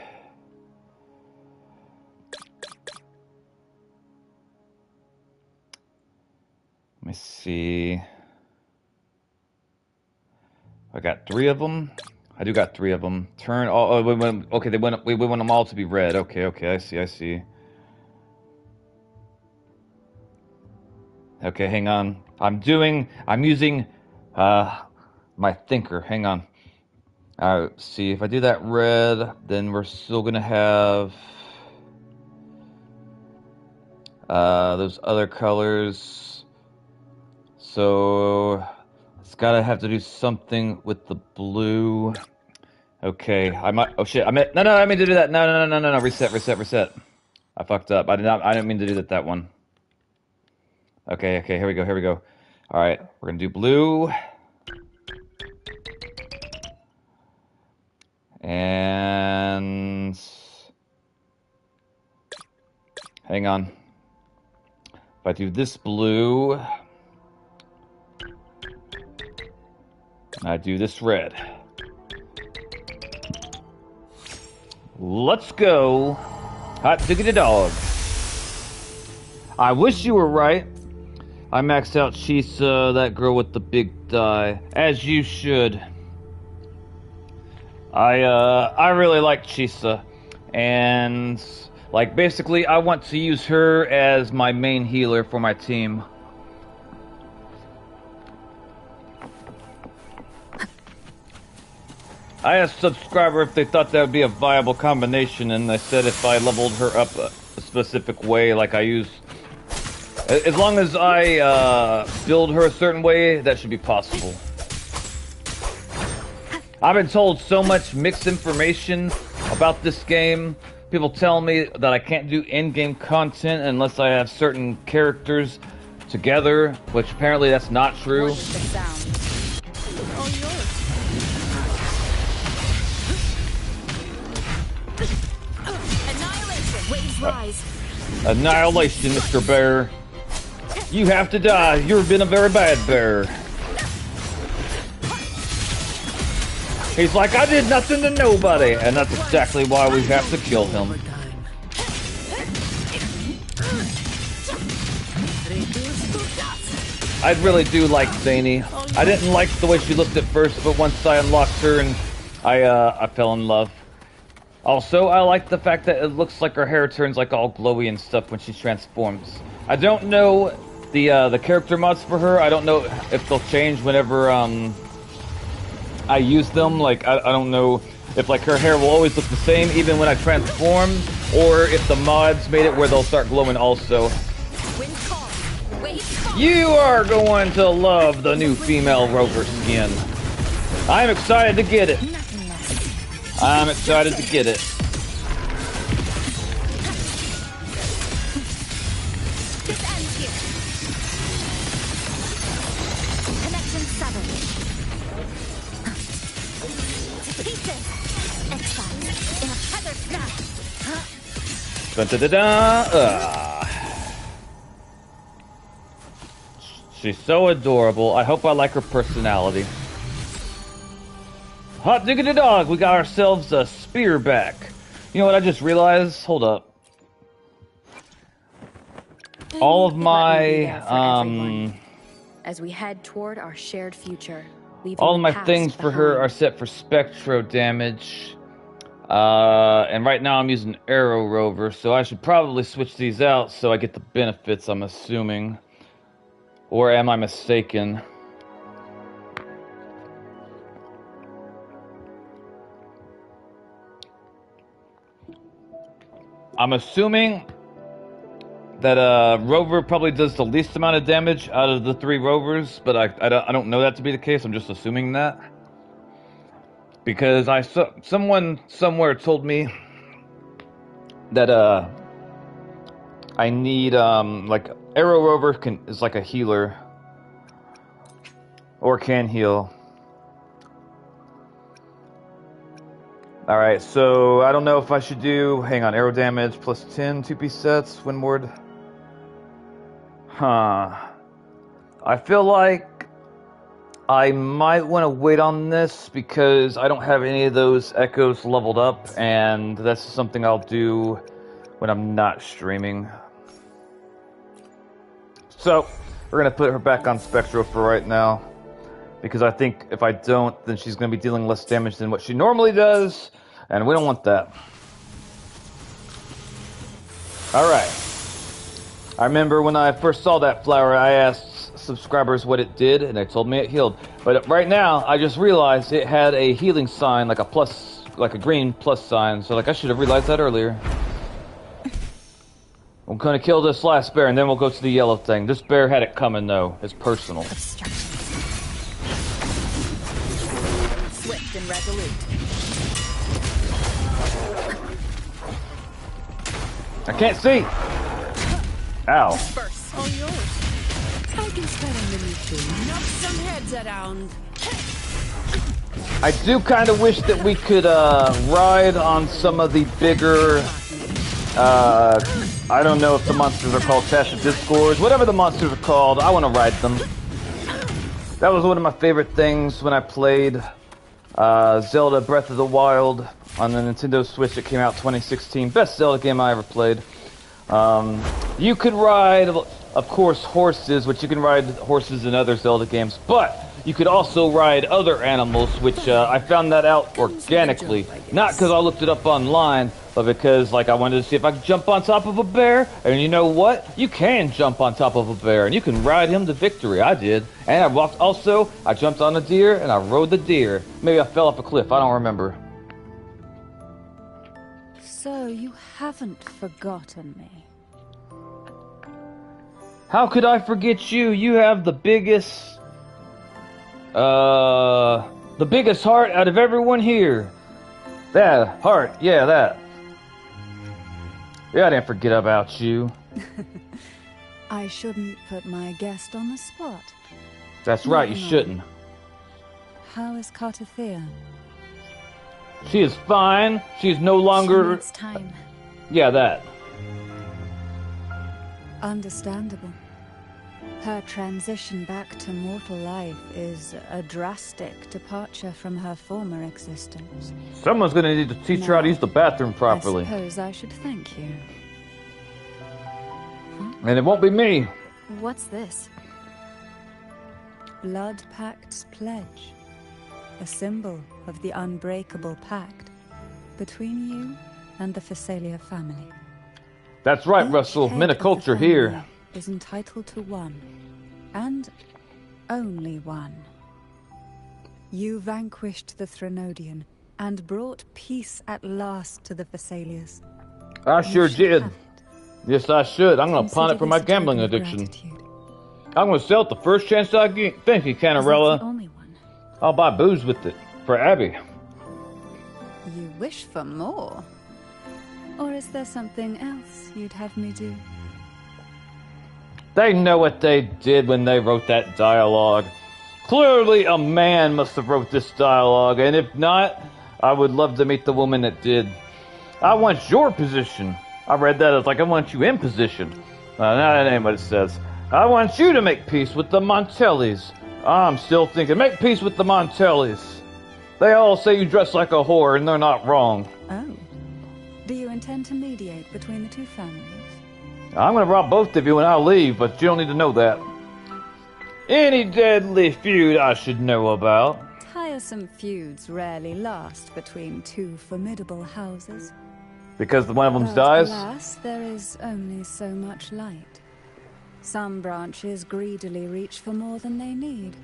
I got 3 of them. I do got 3 of them. Turn all. Oh, okay, we want them all to be red. Okay. I see. Okay, hang on. I'm using my thinker. Hang on. Alright, see, if I do that red, then we're still gonna have those other colors. So it's gotta have to do something with the blue. Okay, oh shit, I didn't mean to do that. No, reset. I fucked up. I didn't mean to do that one. Okay, here we go. Alright, we're gonna do blue. And hang on. If I do this blue, I do this red. Let's go. Hot diggity dog. I wish you were right. I maxed out Chisa, that girl with the big die, as you should. I really like Chisa, and like basically I want to use her as my main healer for my team. I asked a subscriber if they thought that would be a viable combination, and they said if I leveled her up a specific way, like I use, as long as I build her a certain way, that should be possible. I've been told so much mixed information about this game. People tell me that I can't do in-game content unless I have certain characters together, which apparently that's not true. Annihilation, Mr. Bear. You have to die. You've been a very bad bear. He's like, I did nothing to nobody, and that's exactly why we have to kill him. I really do like Zany. I didn't like the way she looked at first, but once I unlocked her, and I fell in love. Also, I like the fact that it looks like her hair turns like all glowy and stuff when she transforms. I don't know the character mods for her. I don't know if they'll change whenever I use them. Like I don't know if like her hair will always look the same even when I transform, or if the mods made it where they'll start glowing also. You are going to love the new female Rover skin. I'm excited to get it. I'm excited to get it. Dun, dun, dun, dun. She's so adorable. I hope I like her personality. Hot diggity dog, we got ourselves a spear back. You know what I just realized? Hold up. All of my as we head toward our shared future. All of my things for her are set for spectro damage. And right now I'm using Arrow Rover, so I should probably switch these out so I get the benefits, I'm assuming. Or am I mistaken? I'm assuming that Rover probably does the least amount of damage out of the 3 Rovers, but I don't know that to be the case. I'm just assuming that. Because someone somewhere told me that I need like Arrow Rover is like a healer or can heal. All right, so I don't know if I should do. Hang on, arrow damage plus 10 2-piece sets. Windward. Huh. I feel like I might want to wait on this because I don't have any of those echoes leveled up, and that's something I'll do when I'm not streaming. So, we're going to put her back on Spectro for right now, because I think if I don't, then she's going to be dealing less damage than what she normally does, and we don't want that. Alright. I remember when I first saw that flower, I asked subscribers what it did, and they told me it healed. But right now, I just realized it had a healing sign, like a plus, like a green plus sign. So like I should have realized that earlier. I'm gonna kill this last bear, and then we'll go to the yellow thing. This bear had it coming though. It's personal. Swift and resolute. I can't see. Ow. First, all yours. I can spare a minute to knock some heads around. I do kind of wish that we could ride on some of the bigger, I don't know if the monsters are called Clash of Discords, whatever the monsters are called, I want to ride them. That was one of my favorite things when I played Zelda Breath of the Wild on the Nintendo Switch that came out 2016. Best Zelda game I ever played. You could ride, of course, horses, which you can ride horses in other Zelda games, but you could also ride other animals, which I found that out organically. Not because I looked it up online, but because like I wanted to see if I could jump on top of a bear. And you know what? You can jump on top of a bear, and you can ride him to victory. I did. And I walked also, I jumped on a deer, and I rode the deer. Maybe I fell off a cliff, I don't remember. So you haven't forgotten me. How could I forget you? You have the biggest heart out of everyone here. That heart, yeah, that. Yeah, I didn't forget about you. I shouldn't put my guest on the spot. That's right, you shouldn't. How is Cartathea? She is fine. She is no longer... She needs time. Yeah, that. Understandable. Her transition back to mortal life is a drastic departure from her former existence. Someone's gonna need to teach her how to use the bathroom properly. I suppose I should thank you. And it won't be me. What's this? Blood Pact's pledge. A symbol of the unbreakable pact between you and the Phasalia family. That's right, Russell. Men of culture here. is entitled to one, and only one. You vanquished the Threnodian and brought peace at last to the Thessalias. I sure did. have it. Yes, I should. I'm gonna pawn Consider it for my this a token gambling of addiction. gratitude. I'm gonna sell it the first chance I get. Thank you, Is that the Canarella. only one? I'll buy booze with it for Abby. You wish for more? Or is there something else you'd have me do? They know what they did when they wrote that dialogue. Clearly, a man must have wrote this dialogue, and if not, I would love to meet the woman that did. I want your position. I read that as like, I want you in position. No, that ain't what it says. I want you to make peace with the Montellis. I'm still thinking, make peace with the Montellis. They all say you dress like a whore, and they're not wrong. Oh. Do you intend to mediate between the two families? I'm gonna rob both of you and I'll leave, but you don't need to know that. Any deadly feud I should know about. Tiresome feuds rarely last between two formidable houses. Because one of them But dies? alas, there is only so much light. Some branches greedily reach for more than they need,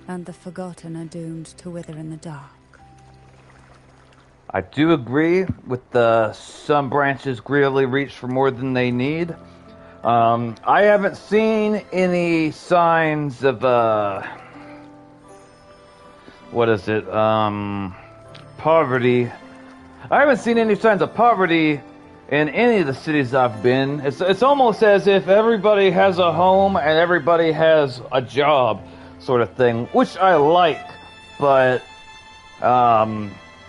and the forgotten are doomed to wither in the dark. I do agree with some branches greedily reach for more than they need. I haven't seen any signs of, poverty. I haven't seen any signs of poverty in any of the cities I've been. It's almost as if everybody has a home and everybody has a job, sort of thing, which I like, but,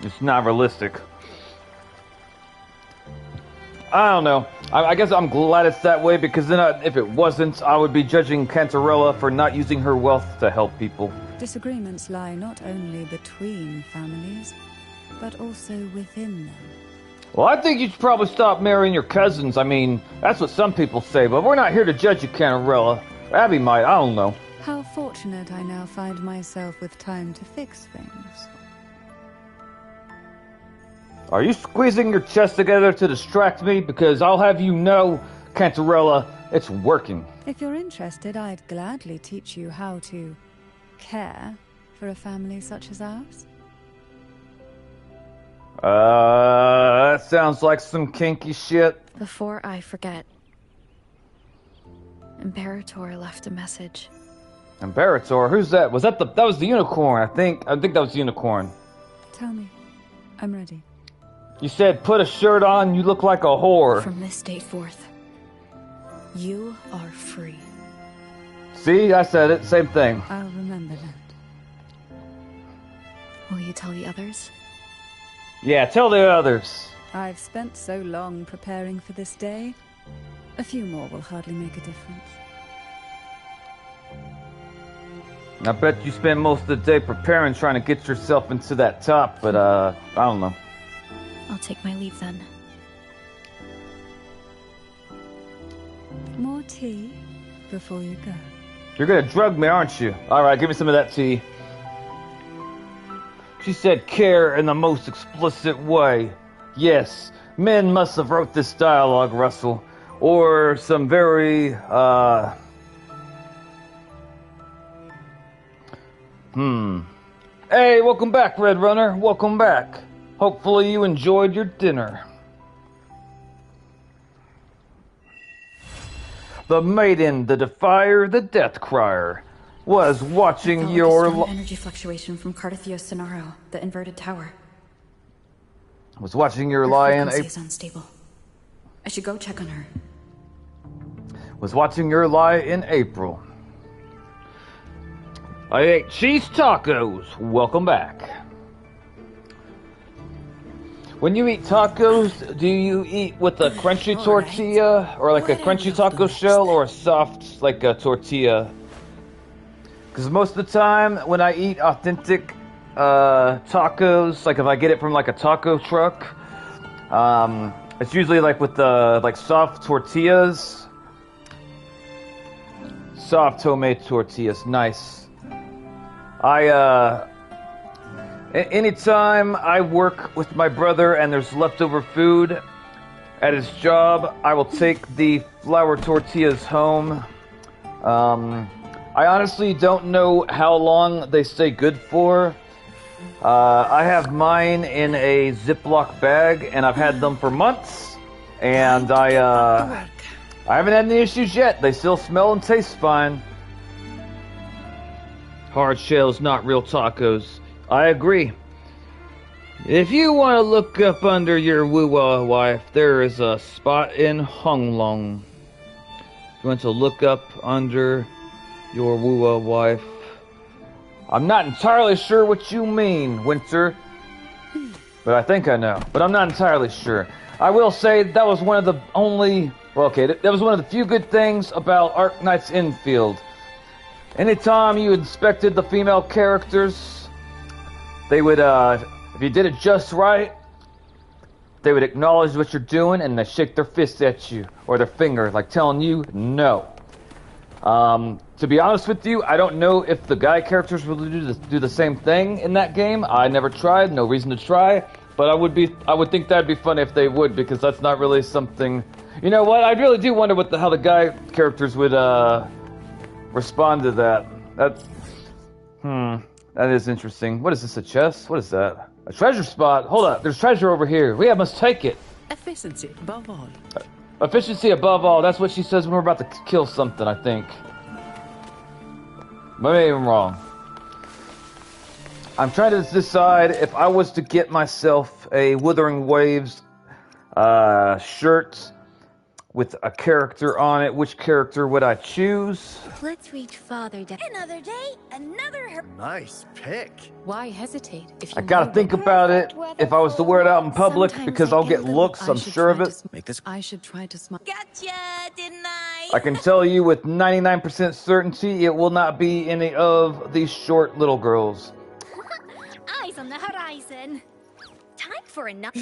it's not realistic. I don't know. I guess I'm glad it's that way, because then if it wasn't, I would be judging Cantarella for not using her wealth to help people. Disagreements lie not only between families, but also within them. Well, I think you should probably stop marrying your cousins. I mean, that's what some people say, but we're not here to judge you, Cantarella. Abby might, I don't know. How fortunate I now find myself with time to fix things. Are you squeezing your chest together to distract me? Because I'll have you know, Cantarella, it's working. If you're interested, I'd gladly teach you how to care for a family such as ours. That sounds like some kinky shit. Before I forget, Imperator left a message. Imperator? Who's that? That was the unicorn, I think that was the unicorn. Tell me. I'm ready. You said, put a shirt on, you look like a whore. From this day forth, you are free. See, I said it, same thing. I'll remember that. Will you tell the others? Yeah, tell the others. I've spent so long preparing for this day. A few more will hardly make a difference. I bet you spent most of the day preparing, trying to get yourself into that top, but, I don't know. I'll take my leave then. More tea before you go. You're gonna drug me, aren't you? Alright, give me some of that tea. She said care in the most explicit way. Yes, men must have wrote this dialogue, Russell. Or some very, Hey, welcome back, Red Runner. Welcome back. Hopefully you enjoyed your dinner. The maiden, the defier, the death crier, was watching your energy fluctuation from Cardathio's Sonaro, the inverted tower. Was watching your lie in April. Is unstable. I should go check on her. Was watching your lie in April. I ate cheese tacos. Welcome back. When you eat tacos, do you eat with a crunchy tortilla, or like a crunchy taco shell, or a soft, like a tortilla? Because most of the time, when I eat authentic tacos, like if I get it from like a taco truck, it's usually like with the like soft tortillas. Soft homemade tortillas, nice. Anytime I work with my brother and there's leftover food, at his job. I will take the flour tortillas home. I honestly don't know how long they stay good for. I have mine in a Ziploc bag, and I've had them for months. And I haven't had any issues yet. They still smell and taste fine. Hard shells, not real tacos. I agree. If you want to look up under your Wuwa wife, there is a spot in Honglong. You want to look up under your Wuwa wife. I'm not entirely sure what you mean, Winter. But I think I know. But I'm not entirely sure. I will say that was one of the only... Well, okay, that was one of the few good things about Arknight's Infield. Anytime you inspected the female characters, they would, if you did it just right, they would acknowledge what you're doing and they shake their fist at you, or their finger, like telling you no. To be honest with you, I don't know if the guy characters will do the same thing in that game. I never tried, no reason to try, but I would think that'd be funny if they would, because that's not really something. You know what? I really do wonder how the guy characters would respond to that. That is interesting. What is this? A chest? What is that? A treasure spot? Hold up, there's treasure over here. We must take it. Efficiency above all. Efficiency above all. That's what she says when we're about to kill something, I think. Maybe I'm wrong. I'm trying to decide if I was to get myself a Wuthering Waves shirt with a character on it, which character would I choose? Let's reach farther down. Another day, another Nice pick. Why hesitate if you I gotta think about it if I was to wear it out in public, Sometimes because I I'll get get a little- looks, I'm sure of it. Make this. I should try to smile. Gotcha, didn't I? I can tell you with 99% certainty it will not be any of these short little girls. Eyes on the horizon. Time for another.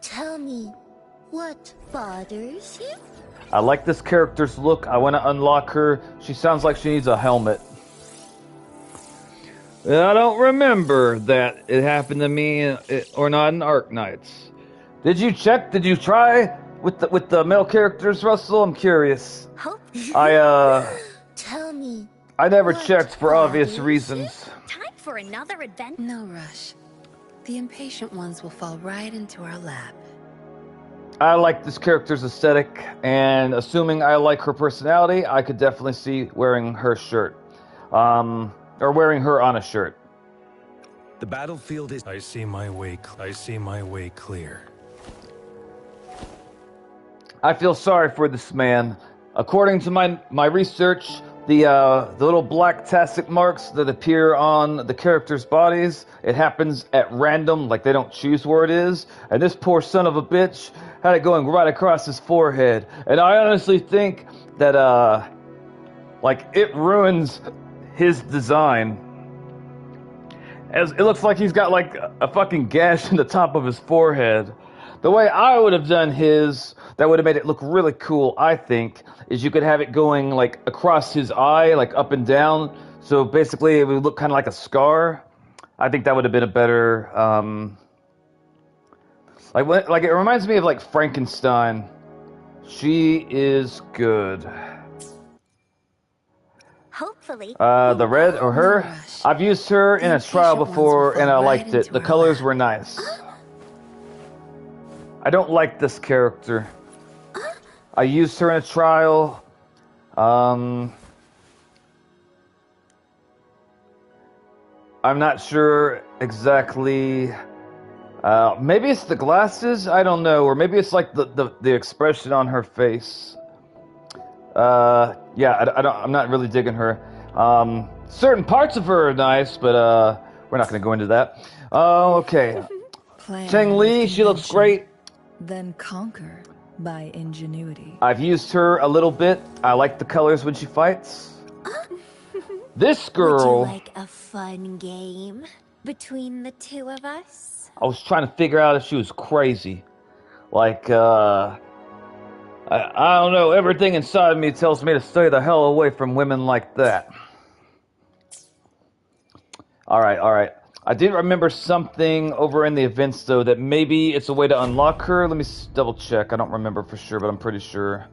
Tell me, what bothers you? I like this character's look. I want to unlock her. She sounds like she needs a helmet. I don't remember that it happened to me or not in Arknights. Did you check? Did you try with the male characters, Russell? I'm curious. Hope. Tell me. I never what checked for obvious bothers reasons. Time for another adventure. No rush. The impatient ones will fall right into our lap. I like this character's aesthetic, and assuming I like her personality, I could definitely see wearing her shirt. Or wearing her on a shirt. The battlefield is. I see my way clear. I feel sorry for this man. According to my research, the little black tastic marks that appear on the characters' bodies, it happens at random, like they don't choose where it is. And this poor son of a bitch had it going right across his forehead. And I honestly think that it ruins his design. As it looks like he's got like a fucking gash in the top of his forehead. The way I would have done his, that would have made it look really cool, I think, is you could have it going like across his eye, like up and down. So basically it would look kind of like a scar. I think that would have been a better, like it reminds me of like Frankenstein. She is good. Hopefully. The red or her? I've used her in a trial before and I liked it. The colors were nice. I don't like this character. I used her in a trial. I'm not sure exactly. Maybe it's the glasses. I don't know, or maybe it's like the expression on her face. Yeah, I'm not really digging her. Certain parts of her are nice, but we're not going to go into that. Okay. Cheng Li, she looks great. Then conquer by ingenuity. I've used her a little bit. I like the colors when she fights. This girl. Would you like a fun game between the two of us? I was trying to figure out if she was crazy. Like, I don't know. Everything inside me tells me to stay the hell away from women like that. All right. I did remember something over in the events, though, that maybe it's a way to unlock her. Let me double check. I don't remember for sure, but I'm pretty sure.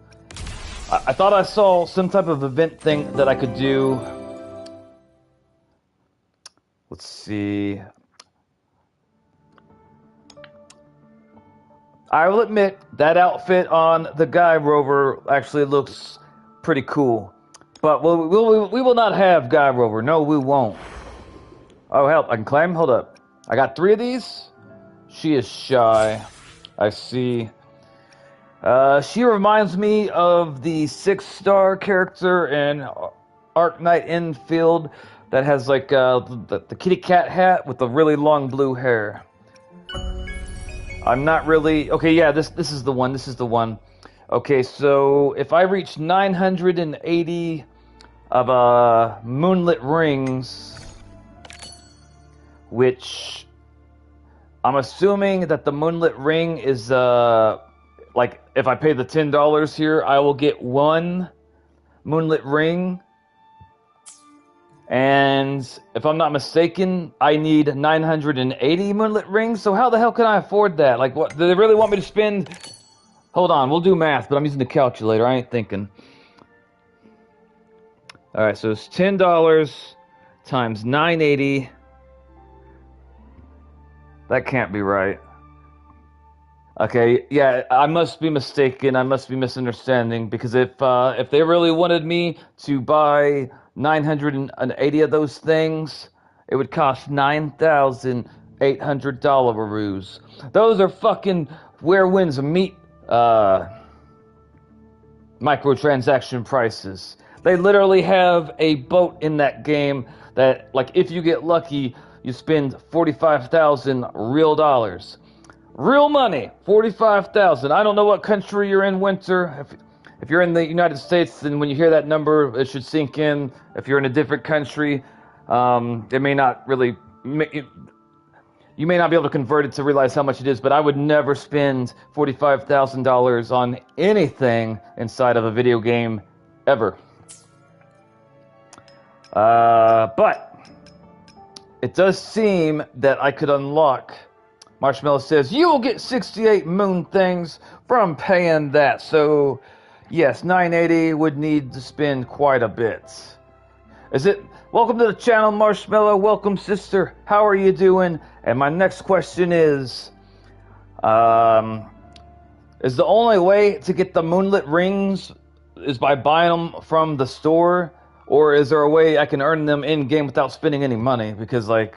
I thought I saw some type of event thing that I could do. Let's see. I will admit, that outfit on the Guy Rover actually looks pretty cool. But we will not have Guy Rover. No, we won't. Oh, help. I can claim? Hold up. I got 3 of these? She is shy. I see. She reminds me of the 6-star character in Ark Knight Enfield that has like the kitty cat hat with the really long blue hair. I'm not really... Okay, yeah, this is the one. This is the one. Okay, so if I reach 980 of moonlit rings... Which, I'm assuming that the moonlit ring is, like, if I pay the $10 here, I will get 1 moonlit ring. And if I'm not mistaken, I need 980 moonlit rings. So how the hell can I afford that? Like, what, do they really want me to spend? Hold on, we'll do math, but I'm using the calculator. I ain't thinking. All right, so it's $10 times 980. That can't be right. Okay, yeah, I must be mistaken. I must be misunderstanding, because if they really wanted me to buy 980 of those things, it would cost $9,800. Those are fucking where wins meet microtransaction prices. They literally have a boat in that game that, like, if you get lucky, you spend 45,000 real dollars. Real money, 45,000. I don't know what country you're in, Winter. If you're in the United States, then when you hear that number, it should sink in. If you're in a different country, it may not really... You may not be able to convert it to realize how much it is, but I would never spend $45,000 on anything inside of a video game, ever. But... it does seem that I could unlock... Marshmallow says, you will get 68 moon things from paying that. So, yes, 980 would need to spend quite a bit. Is it... Welcome to the channel, Marshmallow. Welcome, sister. How are you doing? And my next question is the only way to get the moonlit rings is by buying them from the store? Or is there a way I can earn them in-game without spending any money? Because, like...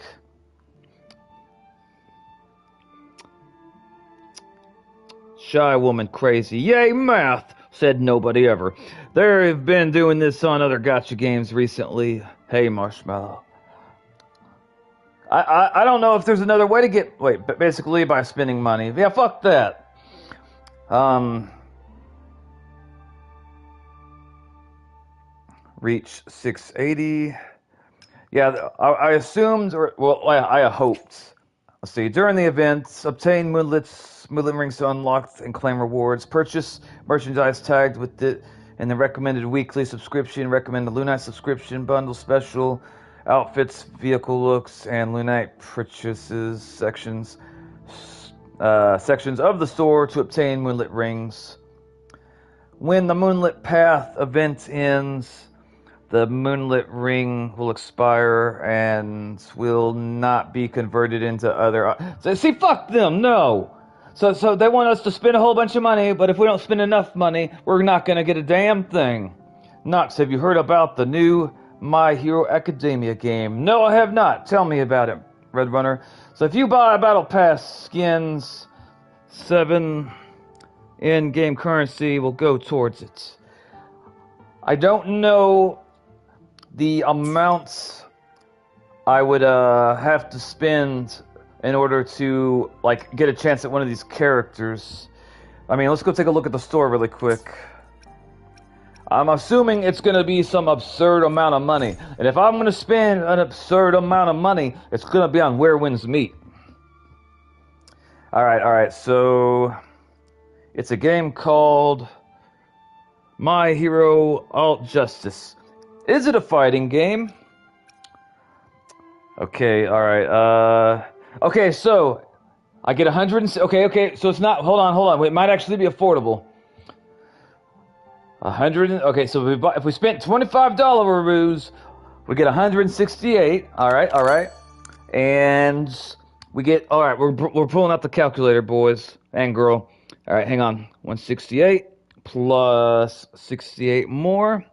Shy woman crazy. Yay, math! Said nobody ever. They have been doing this on other gacha games recently. Hey, Marshmallow. I don't know if there's another way to get... Wait, basically by spending money. Yeah, fuck that. Reach 680. Yeah, I assumed, or well, I hoped. Let's see. During the event, obtain moonlit rings to unlock and claim rewards. Purchase merchandise tagged with it in the recommended weekly subscription, recommended Lunite subscription bundle special, outfits, vehicle looks, and Lunite purchases sections of the store to obtain moonlit rings. When the Moonlit Path event ends, the moonlit ring will expire and will not be converted into other... See, fuck them, no! So they want us to spend a whole bunch of money, but if we don't spend enough money, we're not gonna get a damn thing. Nox, have you heard about the new My Hero Academia game? No, I have not. Tell me about it, Red Runner. So if you buy Battle Pass skins, 7 in-game currency will go towards it. I don't know the amounts I would have to spend in order to, like, get a chance at one of these characters. I mean, let's go take a look at the store really quick. I'm assuming it's going to be some absurd amount of money. And if I'm going to spend an absurd amount of money, it's going to be on Where Winds Meet. Alright, so... it's a game called My Hero Alt Justice. Is it a fighting game? Okay, all right. Okay, so I get 100. Okay. So it's not. Hold on. It might actually be affordable. 100. Okay, so if we spent $25, we get 168. All right. And we get. All right, we're pulling out the calculator, boys and girl. All right, hang on. 168 plus 68 more.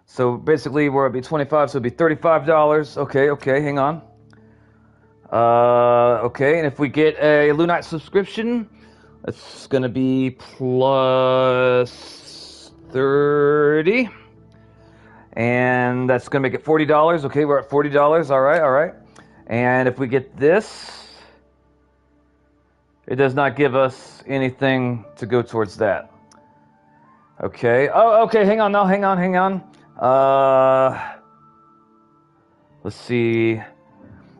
So basically, we're gonna be 25. So it'd be $35. Okay. Hang on. Okay, and if we get a Lunite subscription, it's gonna be plus 30, and that's gonna make it $40. Okay, we're at $40. All right. And if we get this, it does not give us anything to go towards that. Okay. Oh, okay. Hang on. Let's see.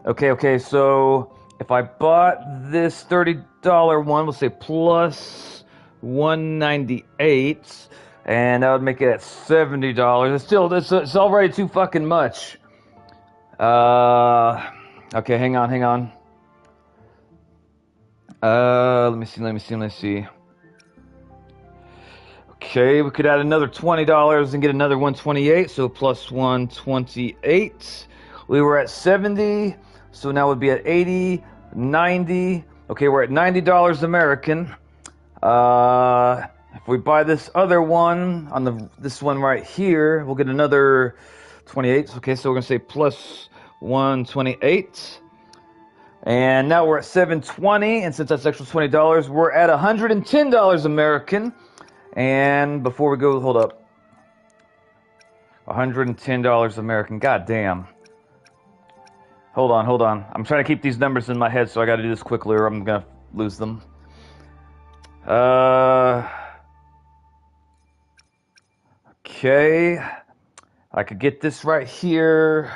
Okay, so if I bought this $30 one, we'll say plus 198, and that would make it at $70. It's already too fucking much. Okay, hang on. Let me see. Okay, we could add another $20 and get another 128, so plus 128. We were at 70. So now we'd be at 80, 90. Okay, we're at $90 American. If we buy this other one on this one right here, we'll get another 28. Okay, so we're gonna say plus 128. And now we're at 720, and since that's extra $20, we're at $110 American. And before we go, hold up. $110 American. God damn. Hold on. I'm trying to keep these numbers in my head, so I got to do this quickly or I'm going to lose them. Okay. I could get this right here.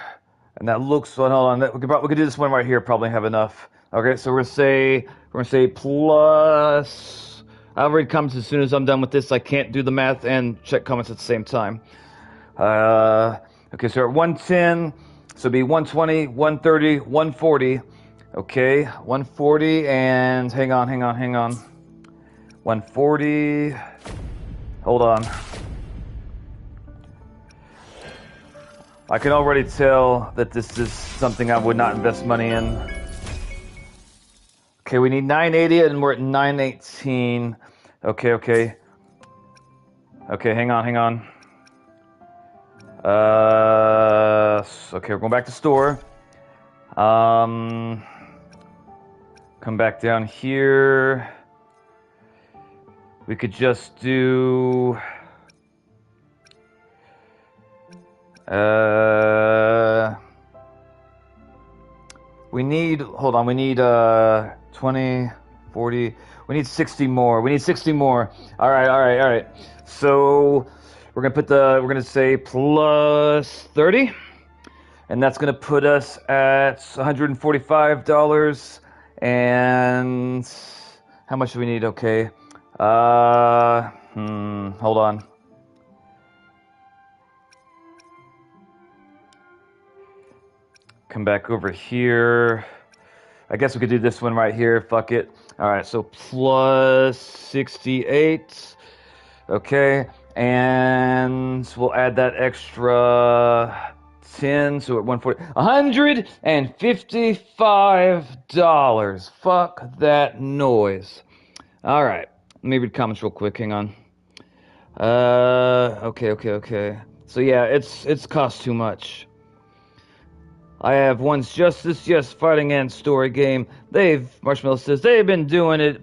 And that looks, hold on. We could do this one right here, probably have enough. Okay, so we're going to say plus, I'll read comments as soon as I'm done with this. I can't do the math and check comments at the same time. Okay, so we're at 110. So it'd be 120, 130, 140. Okay, 140, and hang on. 140. Hold on. I can already tell that this is something I would not invest money in. Okay, we need 980, and we're at 918. Okay. Okay, hang on. Okay, we're going back to store. Come back down here. We could just do... we need 20, 40, we need 60 more. All right. So we're gonna say plus 30, and that's gonna put us at $145. And how much do we need? Okay. Hold on. Come back over here. I guess we could do this one right here. Fuck it. All right, so plus 68. Okay, and we'll add that extra 10, so at 140. $155. Fuck that noise. All right, let me read comments real quick. Hang on. Okay. So yeah, it's cost too much. I have One's Justice, yes, fighting and story game. Marshmallow says they've been doing it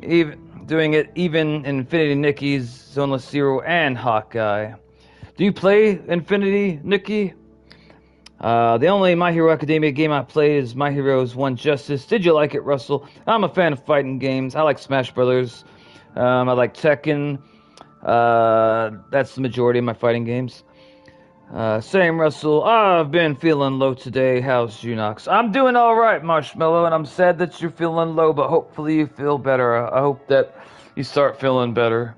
even Infinity Nikki's Zoneless Zero and Hawkeye. Do you play Infinity Nikki? The only My Hero Academia game I played is My Hero's One Justice. Did you like it, Russell? I'm a fan of fighting games. I like Smash Brothers. I like Tekken. That's the majority of my fighting games. Same, Russell. I've been feeling low today. How's Junox? I'm doing all right, Marshmallow, and I'm sad that you're feeling low, but hopefully you feel better. I hope that you start feeling better.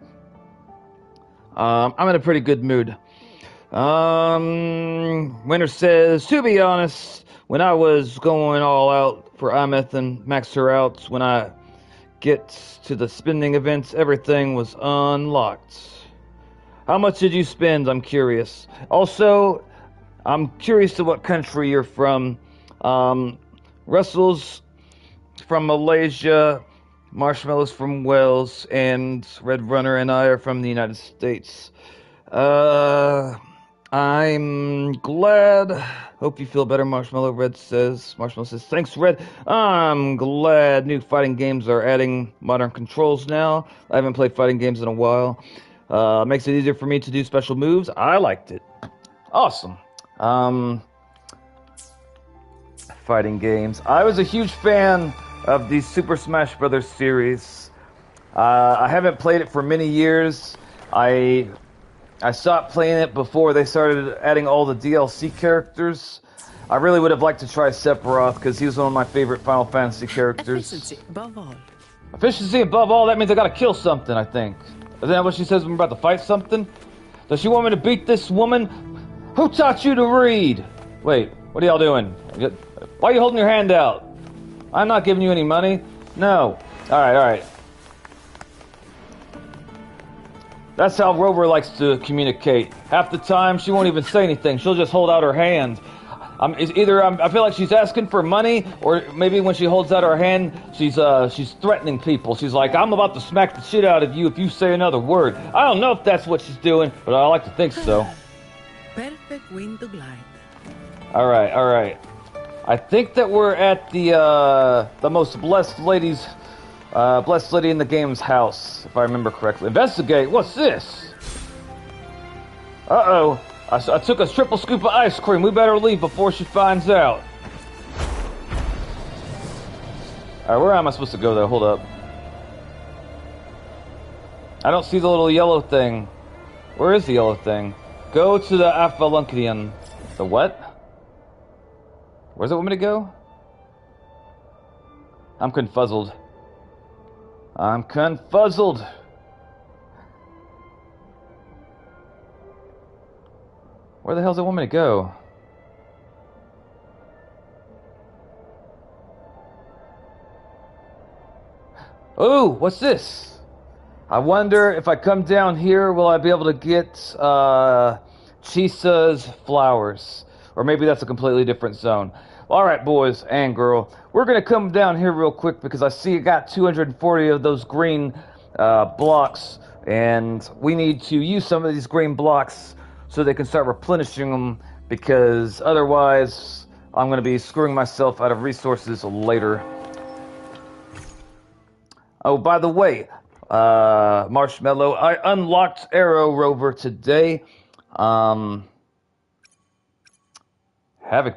I'm in a pretty good mood. Winter says, to be honest, when I was going all out for Ameth and max her out, when I get to the spending events, everything was unlocked. How much did you spend? I'm curious. Also, I'm curious to what country you're from. Russell's from Malaysia, Marshmallow's from Wales, and Red Runner and I are from the United States. I'm glad. Hope you feel better, Marshmallow. Marshmallow says, thanks, Red. I'm glad new fighting games are adding modern controls now. I haven't played fighting games in a while. Makes it easier for me to do special moves. I liked it. Awesome. Fighting games. I was a huge fan of the Super Smash Bros. Series. I haven't played it for many years. I stopped playing it before they started adding all the DLC characters. I really would have liked to try Sephiroth because he was one of my favorite Final Fantasy characters. Efficiency above all. Efficiency above all, that means I gotta kill something, I think. Isn't that what she says when we're about to fight something? Does she want me to beat this woman? Who taught you to read? Wait, what are y'all doing? Why are you holding your hand out? I'm not giving you any money. No. Alright. That's how Rover likes to communicate. Half the time, she won't even say anything. She'll just hold out her hand. I feel like she's asking for money, or maybe when she holds out her hand, she's threatening people. She's like, I'm about to smack the shit out of you if you say another word. I don't know if that's what she's doing, but I like to think so. Perfect wind to glide. Alright. I think that we're at the most blessed lady in the game's house, if I remember correctly. Investigate? What's this? Uh-oh. I took a triple scoop of ice cream. We better leave before she finds out. Alright, where am I supposed to go, though? Hold up. I don't see the little yellow thing. Where is the yellow thing? Go to the Aphalunkian. The what? Where's it want me to go? I'm confuzzled. Where the hell's it want me to go? Ooh, what's this? I wonder if I come down here, will I be able to get Chisa's flowers? Or maybe that's a completely different zone. Alright, boys and girl, we're going to come down here real quick because I see I got 240 of those green blocks, and we need to use some of these green blocks so they can start replenishing them, because otherwise I'm going to be screwing myself out of resources later. Oh, by the way, Marshmallow, I unlocked Arrow Rover today. Havoc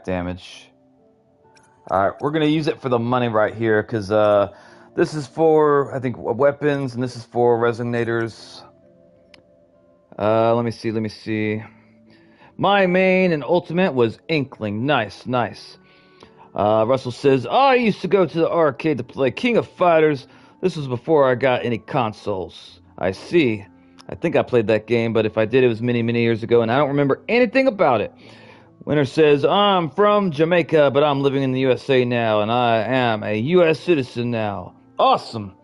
damage. Alright, we're going to use it for the money right here, because this is for, I think, weapons, and this is for resonators. Let me see. My main and ultimate was Inkling. Nice. Russell says, I used to go to the arcade to play King of Fighters. This was before I got any consoles. I see. I think I played that game, but if I did, it was many, many years ago, and I don't remember anything about it. Winter says, I'm from Jamaica, but I'm living in the USA now, and I am a U.S. citizen now. Awesome.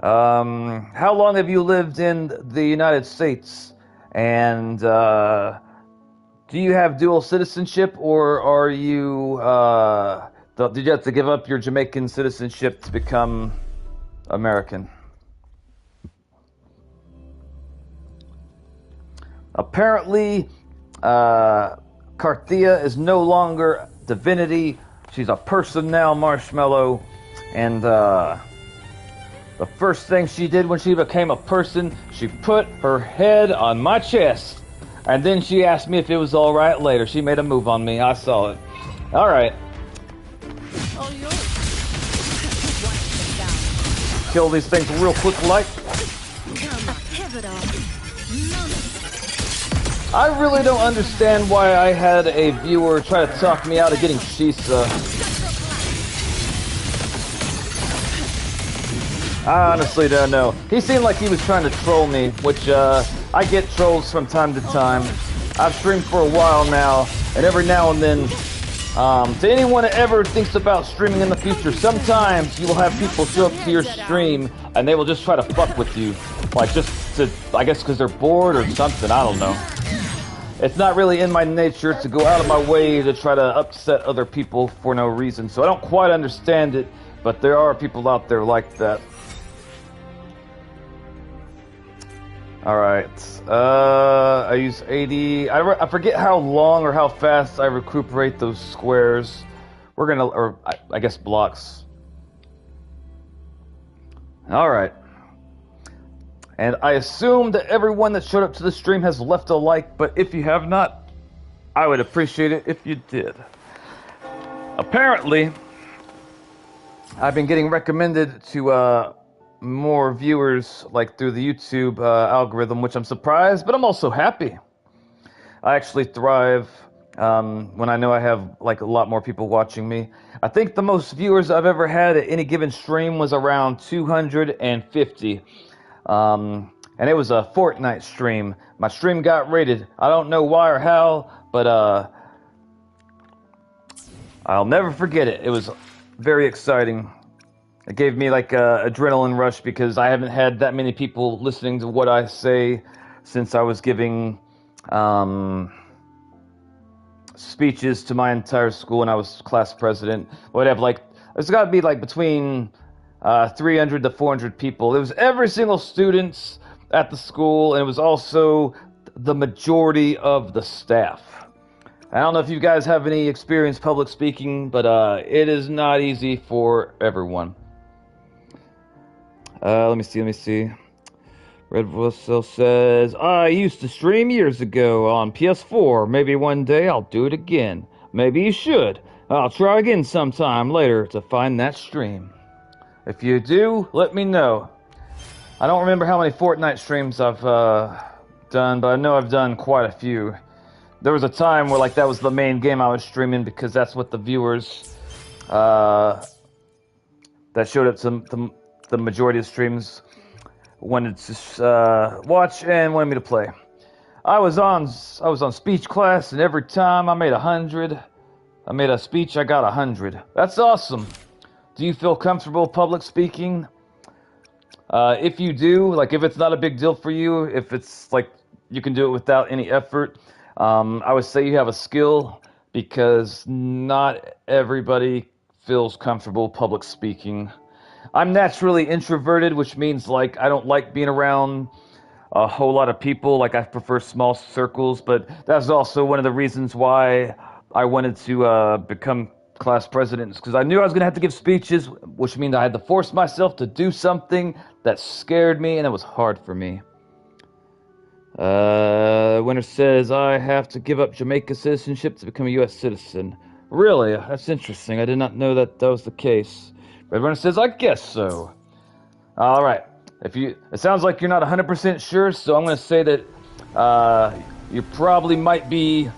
How long have you lived in the United States? And do you have dual citizenship, or are you... did you have to give up your Jamaican citizenship to become American? Apparently, Carthea is no longer divinity. She's a person now, Marshmallow. And the first thing she did when she became a person, she put her head on my chest. And then she asked me if it was alright later. She made a move on me. I saw it. Alright. Kill these things real quick like. I really don't understand why I had a viewer try to talk me out of getting Shisa. I honestly don't know. He seemed like he was trying to troll me, which I get trolls from time to time. I've streamed for a while now, and every now and then, to anyone that ever thinks about streaming in the future, sometimes you will have people show up to your stream and they will just try to fuck with you. Like, just to, I guess because they're bored or something, I don't know. It's not really in my nature to go out of my way to try to upset other people for no reason, so I don't quite understand it, but there are people out there like that. Alright, I use 80, I forget how long or how fast I recuperate those squares. We're gonna, or I guess blocks. Alright. And I assume that everyone that showed up to the stream has left a like, but if you have not, I would appreciate it if you did. Apparently, I've been getting recommended to, more viewers like through the YouTube algorithm, which I'm surprised, but I'm also happy. I actually thrive when I know I have like a lot more people watching me. I think the most viewers I've ever had at any given stream was around 250. And it was a Fortnite stream. My stream got rated. I don't know why or how, but I'll never forget it. It was very exciting. It gave me like a adrenaline rush because I haven't had that many people listening to what I say since I was giving speeches to my entire school when I was class president. Would have like, there's got to be like between 300 to 400 people. It was every single student at the school, and it was also the majority of the staff. I don't know if you guys have any experience public speaking, but it is not easy for everyone. Let me see. Red Whistle says, I used to stream years ago on PS4. Maybe one day I'll do it again. Maybe you should. I'll try again sometime later to find that stream. If you do, let me know. I don't remember how many Fortnite streams I've done, but I know I've done quite a few. There was a time where like that was the main game I was streaming because that's what the viewers that showed up to the majority of streams wanted to watch and wanted me to play. I was on speech class, and every time I made a speech, I got 100. That's awesome. Do you feel comfortable public speaking? If you do, like if it's not a big deal for you, if it's like you can do it without any effort, I would say you have a skill because not everybody feels comfortable public speaking. I'm naturally introverted, which means like I don't like being around a whole lot of people. Like I prefer small circles, but that's also one of the reasons why I wanted to become class president, because I knew I was going to have to give speeches, which means I had to force myself to do something that scared me, and it was hard for me. Winter says, I have to give up Jamaica citizenship to become a U.S. citizen. Really? That's interesting. I did not know that was the case. Red Runner says, I guess so. All right. It sounds like you're not 100% sure, so I'm going to say that you probably might be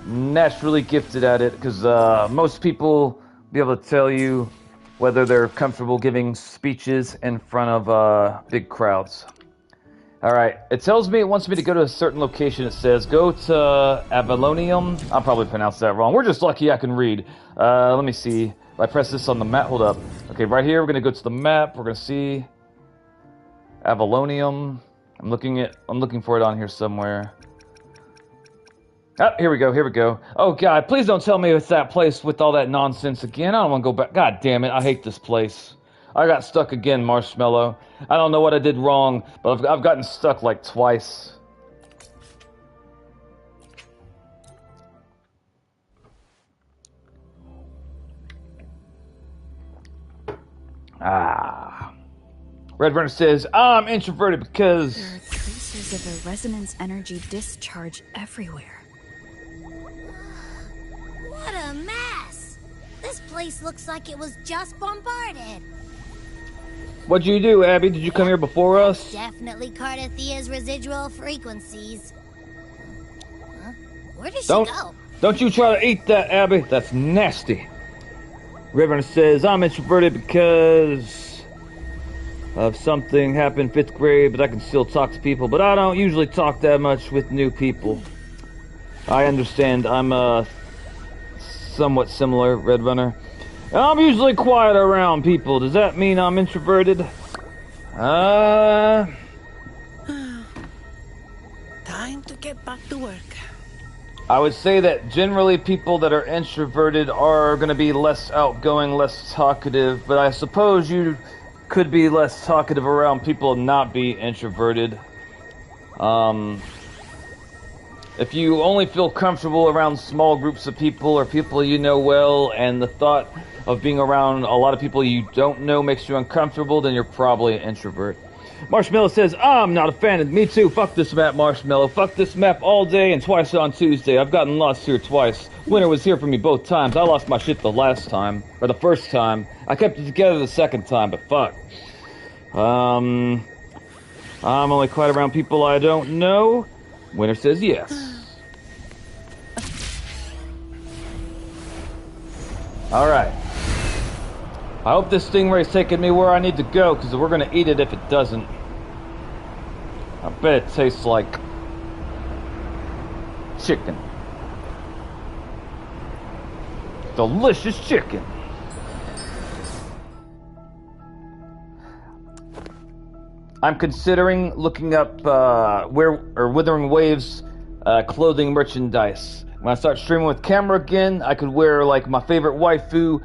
naturally gifted at it, because most people be able to tell you whether they're comfortable giving speeches in front of big crowds. All right. It tells me it wants me to go to a certain location. It says go to Avalonium. I'll probably pronounce that wrong. We're just lucky I can read. Let me see. If I press this on the map, hold up. Okay, right here, we're going to go to the map. We're going to see Avalonium. I'm looking for it on here somewhere. Ah, here we go. Oh, God, please don't tell me it's that place with all that nonsense again. I don't want to go back. God damn it, I hate this place. I got stuck again, Marshmallow. I don't know what I did wrong, but I've gotten stuck like twice. Red Runner says, I'm introverted because... There are traces of a resonance energy discharge everywhere. What a mess! This place looks like it was just bombarded. What'd you do, Abby? Did you come here before us? Definitely Cardathia's residual frequencies. Huh? Where did she go? Don't you try to eat that, Abby. That's nasty. Red Runner says, I'm introverted because... of something happened 5th grade, but I can still talk to people, but I don't usually talk that much with new people. I understand. I'm somewhat similar, Red Runner. I'm usually quiet around people. Does that mean I'm introverted? Time to get back to work. I would say that generally people that are introverted are going to be less outgoing, less talkative, but I suppose you could be less talkative around people and not be introverted. If you only feel comfortable around small groups of people or people you know well, and the thought of being around a lot of people you don't know makes you uncomfortable, then you're probably an introvert. Marshmallow says, I'm not a fan of... Me too, fuck this map, Marshmallow. Fuck this map all day and twice on Tuesday. I've gotten lost here twice. Winter was here for me both times. I lost my shit the last time. Or the first time. I kept it together the second time, but fuck. I'm only quiet around people I don't know. Winter says yes. Alright. I hope this stingray's taking me where I need to go, because we're gonna eat it if it doesn't. I bet it tastes like chicken. Delicious chicken. I'm considering looking up Wuthering Waves clothing merchandise. When I start streaming with camera again, I could wear like my favorite waifu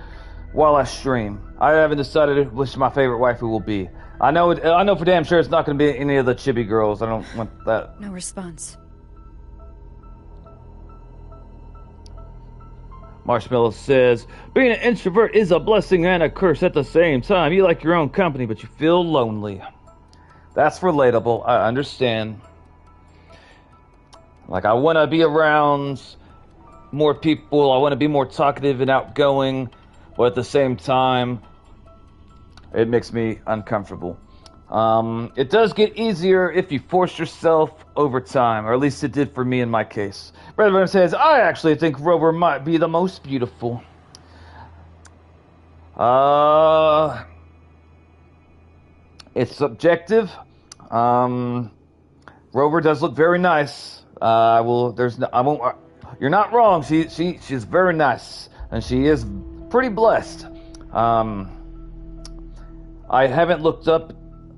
while I stream. I haven't decided which my favorite waifu will be. I know for damn sure it's not going to be any of the chibi girls. I don't want that. No response. Marshmallow says, being an introvert is a blessing and a curse at the same time. You like your own company, but you feel lonely. That's relatable. I understand. Like, I want to be around more people. I want to be more talkative and outgoing. But at the same time, it makes me uncomfortable. It does get easier if you force yourself over time, or at least it did for me in my case. Redburn says, I actually think Rover might be the most beautiful. It's subjective. Rover does look very nice. You're not wrong. She's very nice, and she is pretty blessed. I haven't looked up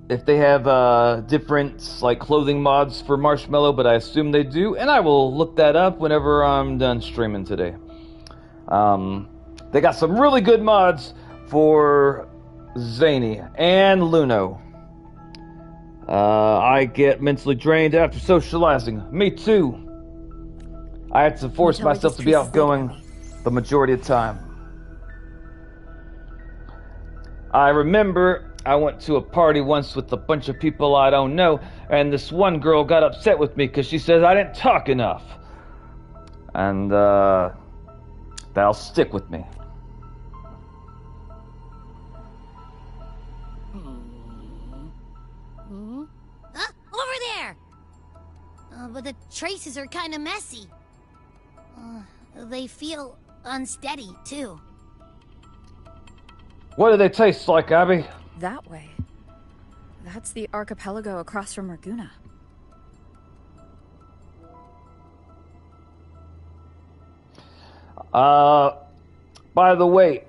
if they have different like clothing mods for Marshmallow, but I assume they do, and I will look that up whenever I'm done streaming today. They got some really good mods for Zany and Luno. I get mentally drained after socializing. Me too. I had to force myself to be outgoing the majority of the time. I remember I went to a party once with a bunch of people I don't know, and this one girl got upset with me because she says I didn't talk enough. And that'll stick with me. Over there! But the traces are kind of messy. They feel unsteady, too. What do they taste like, Abby? That way. That's the archipelago across from Raguna. By the way,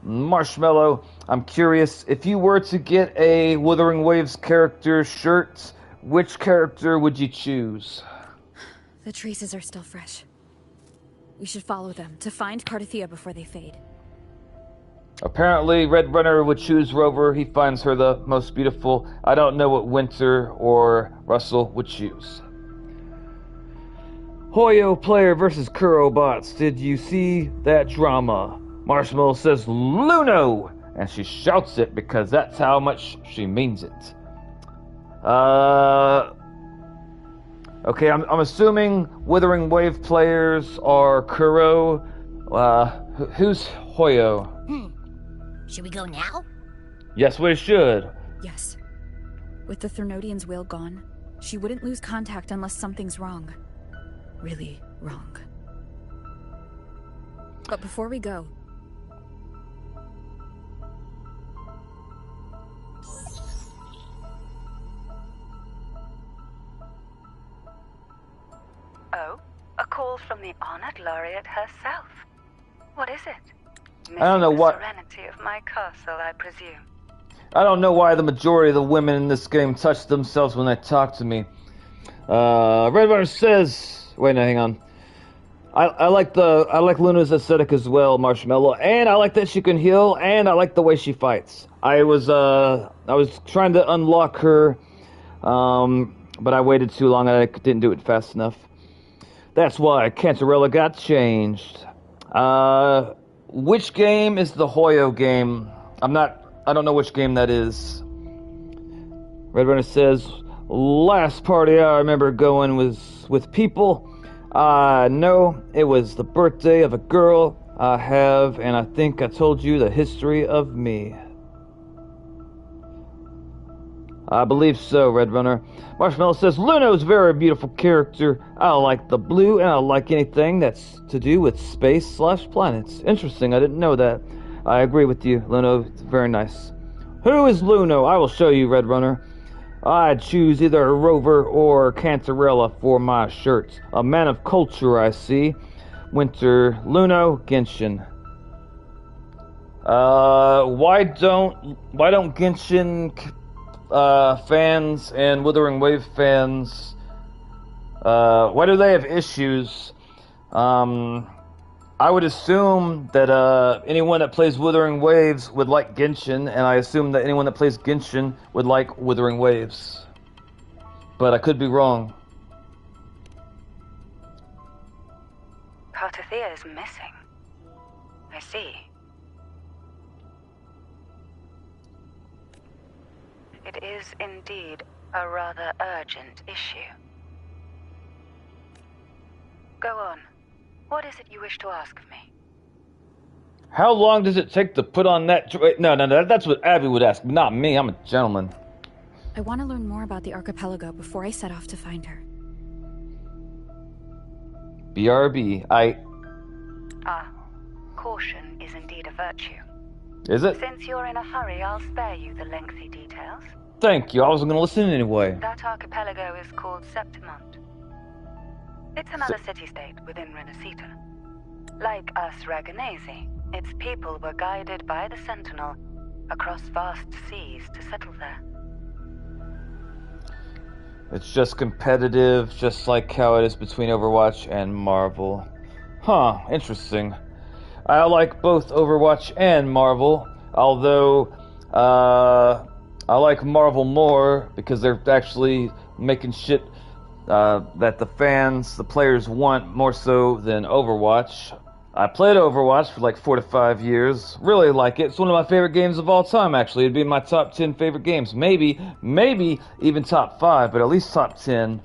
Marshmallow, I'm curious, if you were to get a Wuthering Waves character shirt, which character would you choose? The traces are still fresh. We should follow them to find Cardathea before they fade. Apparently, Red Runner would choose Rover. He finds her the most beautiful. I don't know what Winter or Russell would choose. Hoyo player versus Kuro bots. Did you see that drama? Marshmallow says Luno, and she shouts it because that's how much she means it. Okay, I'm assuming Wuthering Wave players are Kuro. Who's Hoyo? Should we go now? Yes, we should. Yes. With the Threnodian's will gone, she wouldn't lose contact unless something's wrong. Really wrong. But before we go... jewel from the honored laureate herself. What is it? I don't know what. Serenity of my castle, I presume. I don't know why the majority of the women in this game touch themselves when they talk to me. Redrunner says, wait, no, hang on. I like Luna's aesthetic as well, Marshmallow, and I like that she can heal, and I like the way she fights. I was trying to unlock her, but I waited too long and I didn't do it fast enough. That's why Cantarella got changed. Which game is the Hoyo game? I don't know which game that is. Redrunner says, last party I remember going was with people. No, it was the birthday of a girl I have, and I think I told you the history of me. I believe so, Redrunner. Marshmallow says, Luno's a very beautiful character. I like the blue, and I like anything that's to do with space/planets. Interesting, I didn't know that. I agree with you, Luno. It's very nice. Who is Luno? I will show you, Redrunner. I'd choose either Rover or Cantarella for my shirts. A man of culture, I see. Winter, Luno, Genshin. Why don't Genshin fans and Wuthering Wave fans, why do they have issues? I would assume that anyone that plays Wuthering Waves would like Genshin, and I assume that anyone that plays Genshin would like Wuthering Waves. But I could be wrong. Cartothea is missing. I see. It is indeed a rather urgent issue. Go on. What is it you wish to ask of me? How long does it take to put on that... No, that's what Abby would ask, not me. I'm a gentleman. I want to learn more about the archipelago before I set off to find her. BRB, caution is indeed a virtue. Is it? Since you're in a hurry, I'll spare you the lengthy details. Thank you, I wasn't going to listen anyway. That archipelago is called Septimont. It's another city-state within Renacita. Like us Raganese, its people were guided by the Sentinel across vast seas to settle there. It's just competitive, just like how it is between Overwatch and Marvel. Huh, interesting. I like both Overwatch and Marvel, although I like Marvel more because they're actually making shit that the fans, the players want more so than Overwatch. I played Overwatch for like 4 to 5 years. Really like it. It's one of my favorite games of all time, actually. It'd be in my top 10 favorite games. Maybe even top 5, but at least top 10.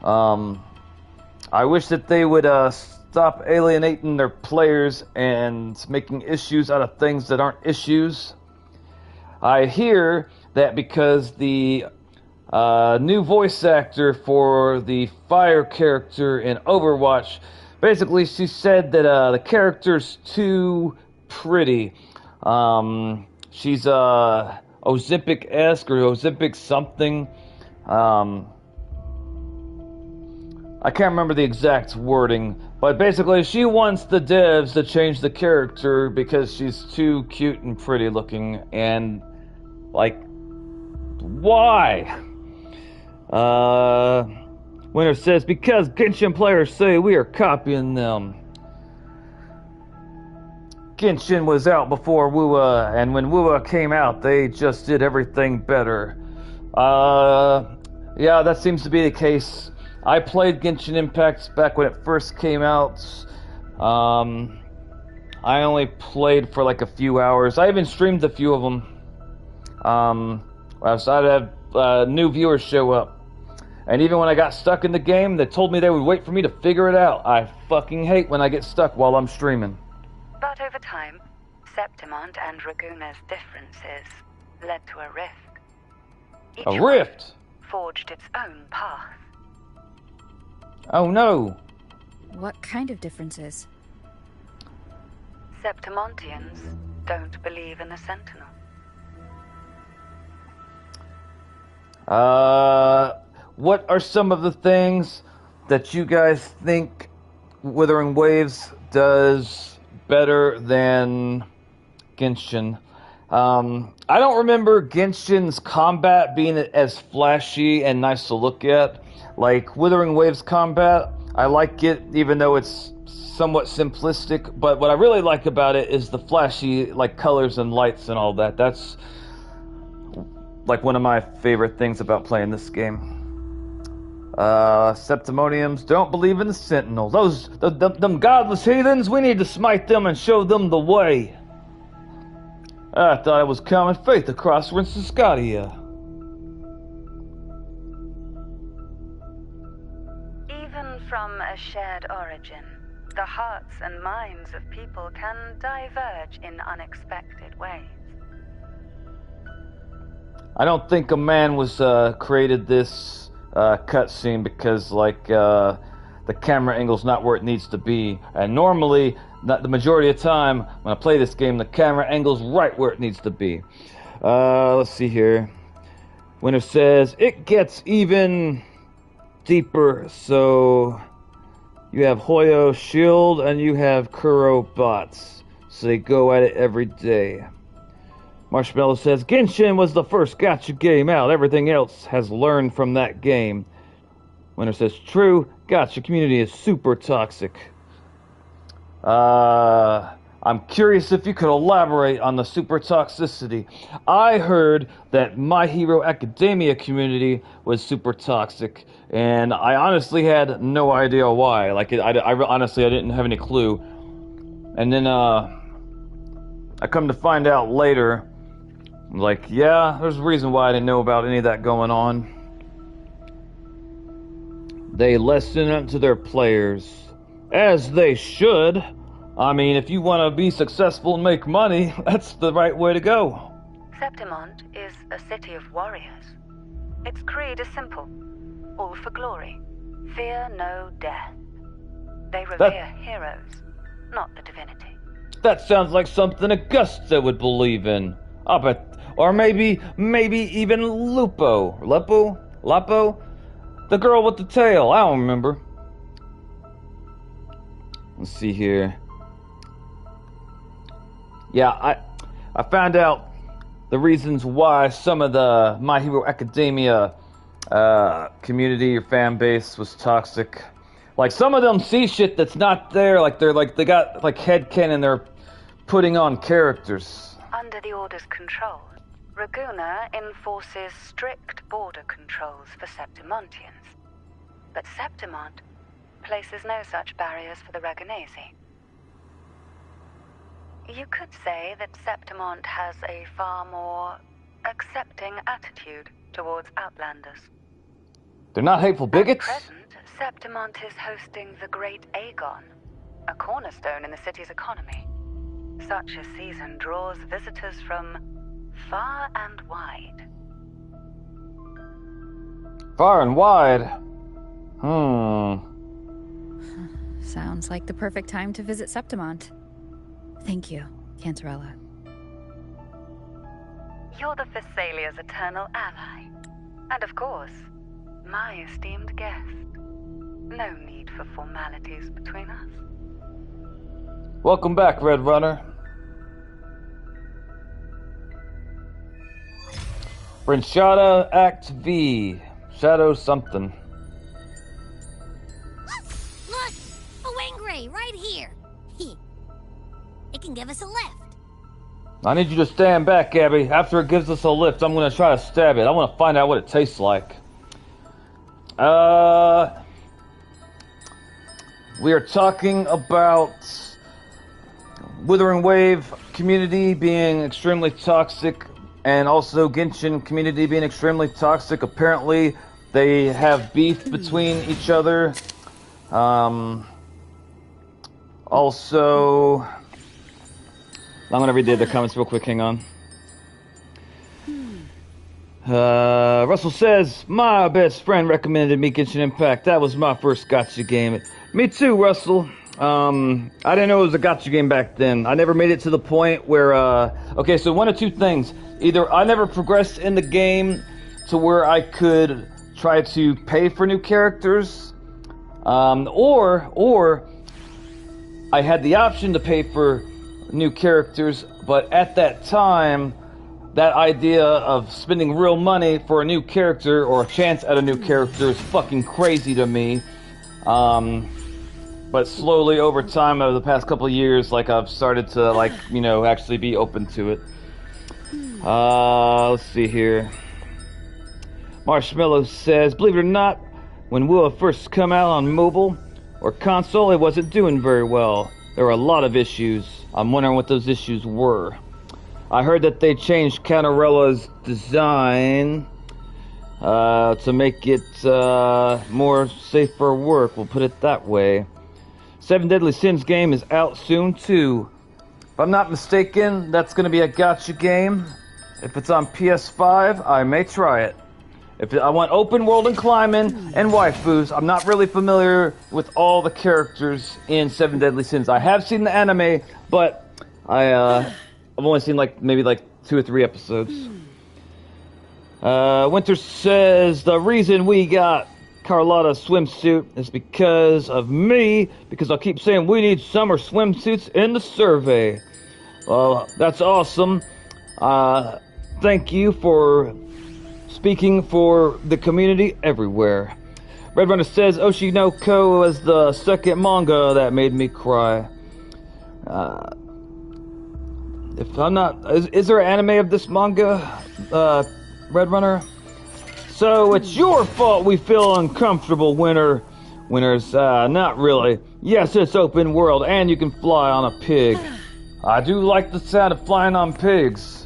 I wish that they would stop alienating their players and making issues out of things that aren't issues. I hear that because the new voice actor for the Fire character in Overwatch, basically she said that the character's too pretty. She's Ozempic-esque or Ozempic something. I can't remember the exact wording, but basically she wants the devs to change the character because she's too cute and pretty looking, and like, why? Winter says, because Genshin players say we are copying them. Genshin was out before WoA, and when WoA came out, they just did everything better. Yeah, that seems to be the case. I played Genshin Impact back when it first came out. I only played for like a few hours. I even streamed a few of them. So I'd have new viewers show up. And even when I got stuck in the game, they told me they would wait for me to figure it out. I fucking hate when I get stuck while I'm streaming. But over time, Septimont and Raguna's differences led to a rift. A rift? Forged its own path. Oh no. What kind of differences? Septimontians don't believe in the Sentinel. What are some of the things that you guys think Wuthering Waves does better than Genshin. I don't remember Genshin's combat being as flashy and nice to look at. Like Wuthering Waves combat, I like it even though it's somewhat simplistic, but what I really like about it is the flashy like colors and lights and all that. That's like one of my favorite things about playing this game. Septimoniums don't believe in the Sentinels. Them godless heathens, we need to smite them and show them the way. I thought it was common faith across Rinsescadia. Even from a shared origin, the hearts and minds of people can diverge in unexpected ways. I don't think a man was created this cutscene because the camera angle's not where it needs to be, and normally not the majority of the time when I play this game the camera angle's right where it needs to be. Let's see here. Winter says it gets even deeper, so you have Hoyo Shield and you have Kuro bots, so they go at it every day. Marshmallow says, Genshin was the first gacha game out. Everything else has learned from that game. Winter says, true, gacha community is super toxic. I'm curious if you could elaborate on the super toxicity. I heard that My Hero Academia community was super toxic, and I honestly had no idea why. Honestly, I didn't have any clue. And then, I come to find out later, like, yeah, there's a reason why I didn't know about any of that going on. They listen up to their players, as they should. I mean, if you want to be successful and make money, that's the right way to go. Septimont is a city of warriors. Its creed is simple. All for glory. Fear no death. They revere heroes, not the divinity. That sounds like something Augusta would believe in. I bet. Or maybe even Lapo? The girl with the tail, I don't remember. Let's see here. Yeah, I found out the reasons why some of the My Hero Academia community or fan base was toxic. Like, some of them see shit that's not there, they got headcanon they're putting on characters. Under the Order's control, Raguna enforces strict border controls for Septimontians. But Septimont places no such barriers for the Raganesi. You could say that Septimont has a far more accepting attitude towards Outlanders. They're not hateful bigots? At present, Septimont is hosting the Great Aegon, a cornerstone in the city's economy. Such a season draws visitors from far and wide. Far and wide? Sounds like the perfect time to visit Septimont. Thank you, Cantarella. You're the Thessalia's eternal ally. And of course, my esteemed guest. No need for formalities between us. Welcome back, Red Runner. Brinchada Act V. Shadow something. Look! A Wangray right here! It can give us a lift. I need you to stand back, Abby. After it gives us a lift, I'm going to try to stab it. I want to find out what it tastes like. We are talking about Wuthering Wave community being extremely toxic, and also Genshin community being extremely toxic. Apparently, they have beef between each other. Also, I'm gonna read the other comments real quick. Hang on. Russell says, my best friend recommended me Genshin Impact. That was my first gacha game. Me too, Russell. I didn't know it was a gacha game back then. I never made it to the point where, okay, so one of two things. Either I never progressed in the game to where I could try to pay for new characters, or I had the option to pay for new characters, but at that time, that idea of spending real money for a new character or a chance at a new character is fucking crazy to me. But slowly over time, over the past couple of years, like I've started to like, you know, actually be open to it. Let's see here. Marshmallow says, believe it or not, when Wua first come out on mobile or console, it wasn't doing very well. There were a lot of issues. I'm wondering what those issues were. I heard that they changed Cantarella's design to make it more safe for work. We'll put it that way. 7 Deadly Sins game is out soon too. If I'm not mistaken, that's going to be a gacha game. If it's on PS5, I may try it. If I want open world and climbing and waifus, I'm not really familiar with all the characters in 7 Deadly Sins. I have seen the anime, but I've only seen maybe 2 or 3 episodes. Winter says the reason we got Carlotta's swimsuit is because of me, because I'll keep saying we need summer swimsuits in the survey. Well, that's awesome. Thank you for speaking for the community everywhere. Red Runner says Oshinoko was the second manga that made me cry. If I'm not... Is there an anime of this manga, Red Runner? So it's your fault we feel uncomfortable, Winners. Not really. Yes, it's open world, and you can fly on a pig. I do like the sound of flying on pigs.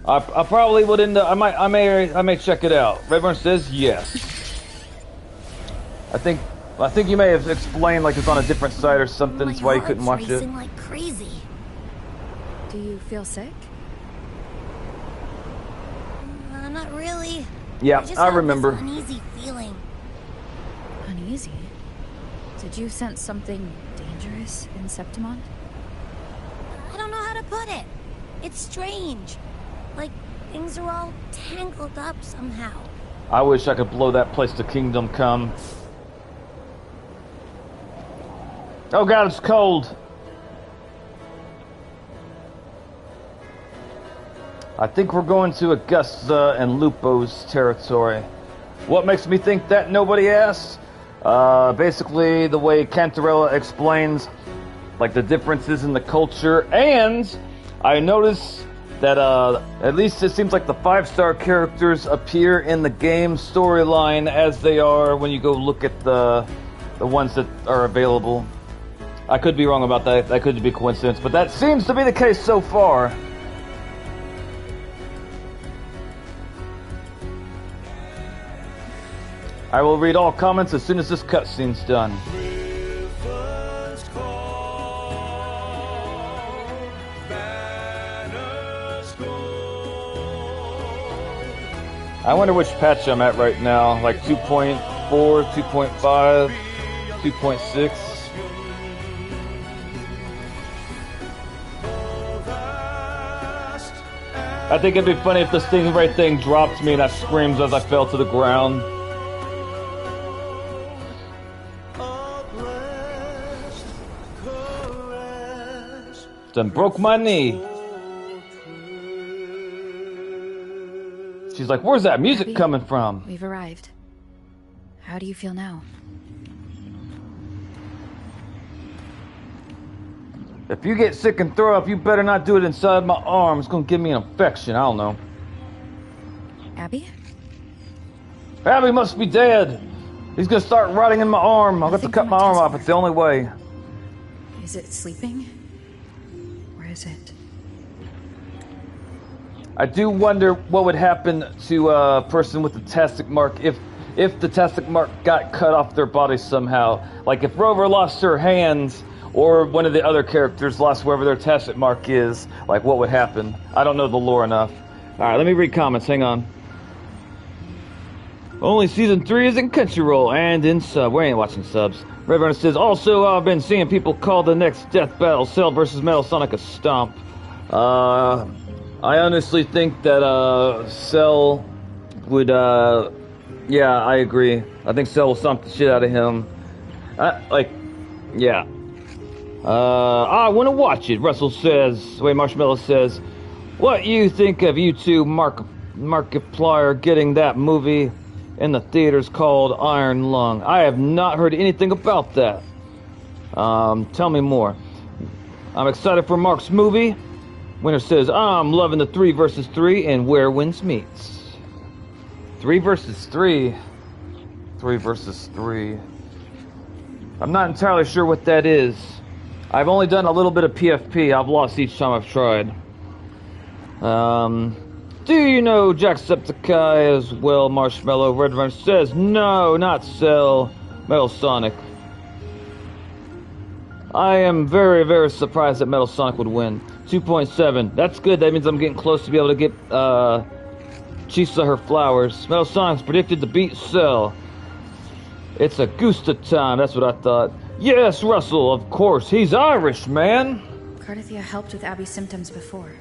I probably would end up... I may check it out. Red Runner says yes. I think you may have explained it's on a different site or something. That's why you couldn't watch it. Like crazy. Do you feel sick? Not really. Yeah, I remember. This uneasy feeling. Uneasy? Did you sense something dangerous in Septimont? I don't know how to put it. It's strange. Like things are all tangled up somehow. I wish I could blow that place to Kingdom Come. Oh god, it's cold. I think we're going to Augusta and Lupo's territory. What makes me think that, nobody asks? Basically, the way Cantarella explains, the differences in the culture, and I noticed that, at least it seems like the 5-star characters appear in the game storyline as they are when you go look at the ones that are available. I could be wrong about that. That could be coincidence, but that seems to be the case so far. I will read all comments as soon as this cutscene's done. I wonder which patch I'm at right now, 2.4, 2.5, 2.6. I think it'd be funny if this thing dropped me and I screamed as I fell to the ground. Then broke my knee. She's like, where's that music coming from? We've arrived. How do you feel now? If you get sick and throw up, you better not do it inside my arm. It's gonna give me an infection. I don't know. Abby? Abby must be dead. He's gonna start rotting in my arm. I'll have to cut my arm off. It's the only way. Is it sleeping? Or is it? I do wonder what would happen to a person with the Tastic Mark if the Tastic Mark got cut off their body somehow. If Rover lost her hands, or one of the other characters lost wherever their Tastic Mark is, what would happen? I don't know the lore enough. Alright, let me read comments. Hang on. Only Season 3 is in Crunchyroll and in sub. We ain't watching subs. Red Runner says, also, I've been seeing people call the next death battle Cell vs. Metal Sonic a stomp. I honestly think that, Cell would, yeah, I agree. I think Cell will stomp the shit out of him. Yeah. I want to watch it, Russell says. Wait, Marshmallow says, what you think of you two Markiplier getting that movie in the theaters called Iron Lung? I have not heard anything about that. Tell me more. I'm excited for Mark's movie. Winner says, I'm loving the 3 versus 3 and where wins meets. 3 versus 3. 3 versus 3. I'm not entirely sure what that is. I've only done a little bit of PFP. I've lost each time I've tried. Do you know Jacksepticeye as well, Marshmallow? Red Runner says, no, not Cell. Metal Sonic. I am very, very surprised that Metal Sonic would win. 2.7. That's good. That means I'm getting close to be able to get Chisa her flowers. Metal Sonic's predicted to beat Cell. It's a Gusta time. That's what I thought. Yes, Russell, of course. He's Irish, man. Cardathia helped with Abby's symptoms before.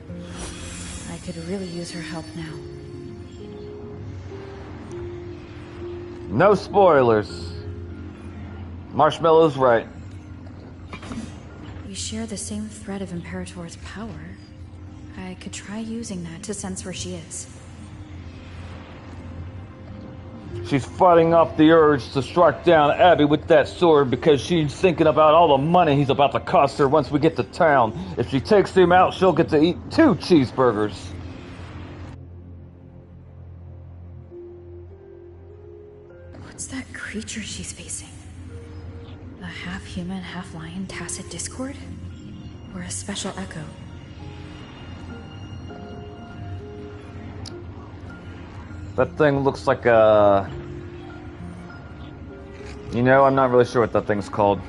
I could really use her help now. No spoilers. Marshmallow's right. We share the same thread of Imperator's power. I could try using that to sense where she is. She's fighting off the urge to strike down Abby with that sword because she's thinking about all the money he's about to cost her once we get to town. If she takes him out, she'll get to eat 2 cheeseburgers. What's that creature she's facing? A half-human, half-lion tacit discord? Or a special echo? That thing looks like a... You know, I'm not really sure what that thing's called.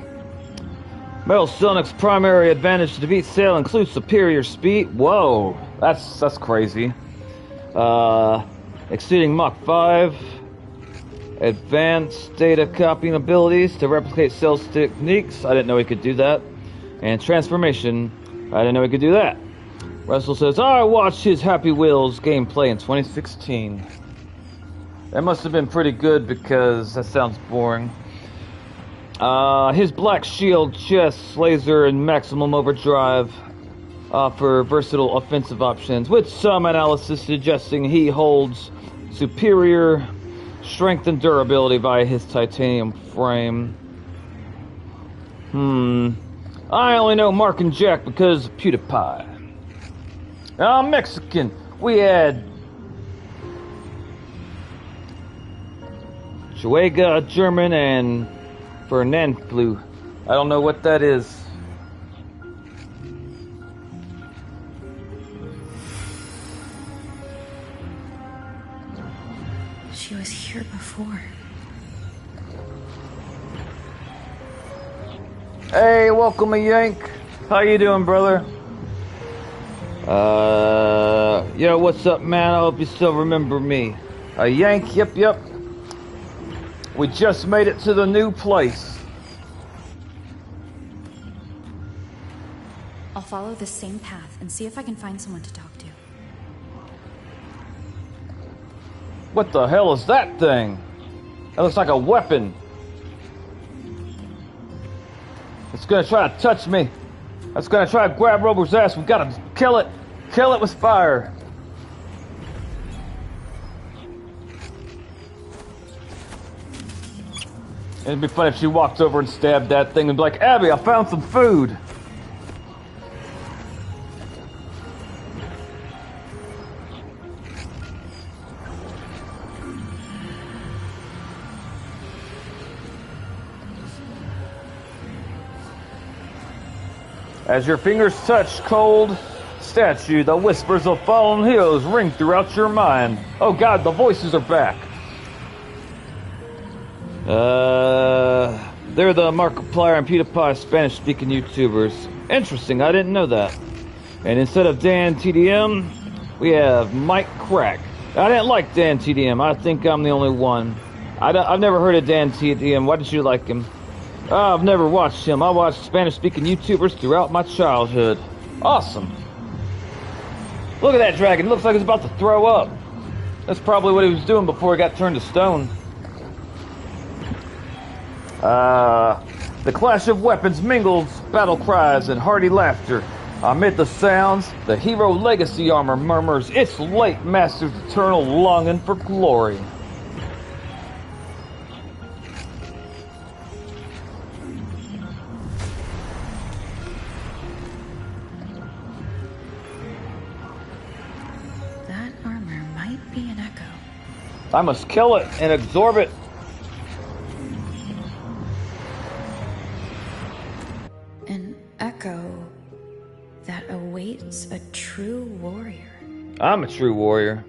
Metal Sonic's primary advantage to defeat Cell includes superior speed. Whoa, that's crazy. Exceeding Mach 5. Advanced data copying abilities to replicate Cell's techniques. I didn't know he could do that. And transformation. I didn't know he could do that. Russell says, I watched his Happy Wheels gameplay in 2016. That must have been pretty good because that sounds boring. His Black Shield, Chest, Laser, and Maximum Overdrive offer versatile offensive options, with some analysis suggesting he holds superior strength and durability via his titanium frame. I only know Mark and Jack because of PewDiePie. I'm Mexican. We had Chuega, German, and Fernandflu. I don't know what that is. She was here before. Hey, welcome, Yank. How you doing, brother? Yo, what's up, man? I hope you still remember me. Yank, yep. We just made it to the new place. I'll follow this same path and see if I can find someone to talk to. What the hell is that thing? That looks like a weapon. It's gonna try to touch me. It's gonna try to grab Rober's ass. We gotta kill it. Kill it with fire. It'd be funny if she walked over and stabbed that thing and be like, Abby, I found some food. As your fingers touch cold statue, the whispers of fallen heroes ring throughout your mind. Oh God, the voices are back. They're the Markiplier and PewDiePie Spanish-speaking YouTubers. Interesting, I didn't know that. And instead of Dan TDM, we have Mike Crack. I didn't like Dan TDM. I think I'm the only one. I've never heard of Dan TDM. Why did you like him? I've never watched him. I watched Spanish-speaking YouTubers throughout my childhood. Awesome. Look at that dragon. It looks like he's about to throw up. That's probably what he was doing before he got turned to stone. The clash of weapons mingles battle cries and hearty laughter. Amid the sounds, the hero legacy armor murmurs its late master's eternal longing for glory. That armor might be an echo. I must kill it and absorb it. An echo that awaits a true warrior. I'm a true warrior.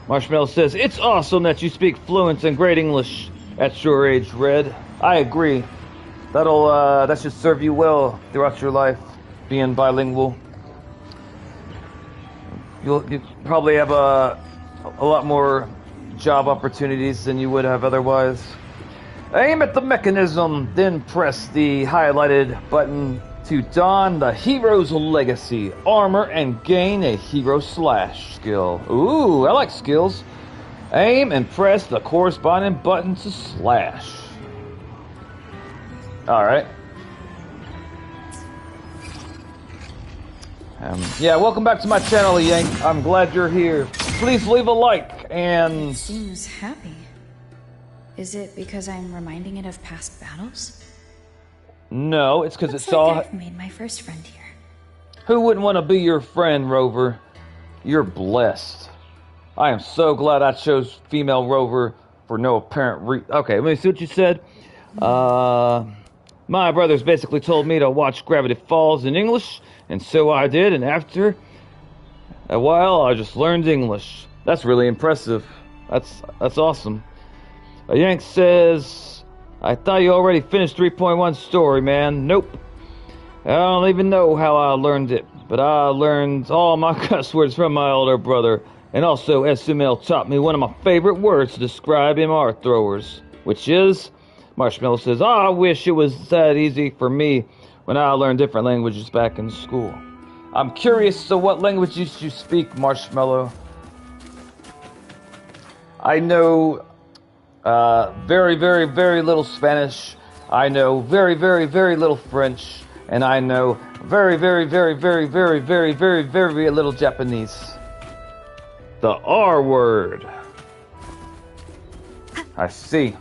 Marshmallow says, it's awesome that you speak fluent and great English at your age, Red. I agree. That should serve you well throughout your life, being bilingual. You probably have a lot more job opportunities than you would have otherwise. Aim at the mechanism, then press the highlighted button to don the hero's legacy armor and gain a hero slash skill. Ooh, I like skills. Aim and press the corresponding button to slash. Alright. Yeah, welcome back to my channel, Yank. I'm glad you're here. Please leave a like and... It seems happy. Is it because I'm reminding it of past battles? No, it's because it Looks saw... like I've made my first friend here. Who wouldn't want to be your friend, Rover? You're blessed. I am so glad I chose female Rover for no apparent Okay, let me see what you said. My brothers basically told me to watch Gravity Falls in English, and so I did, and after a while, I just learned English. That's really impressive. That's awesome. Yank says, I thought you already finished 3.1 story, man. Nope. I don't even know how I learned it, but I learned all my cuss words from my older brother, and also SML taught me one of my favorite words to describe MR throwers, which is... Marshmallow says, I wish it was that easy for me when I learned different languages back in school. I'm curious, so what languages you speak, Marshmallow? I know very, very, very little Spanish. I know very, very, very little French. And I know very, very, very, very, very, very, very, very little Japanese. The R word. I see.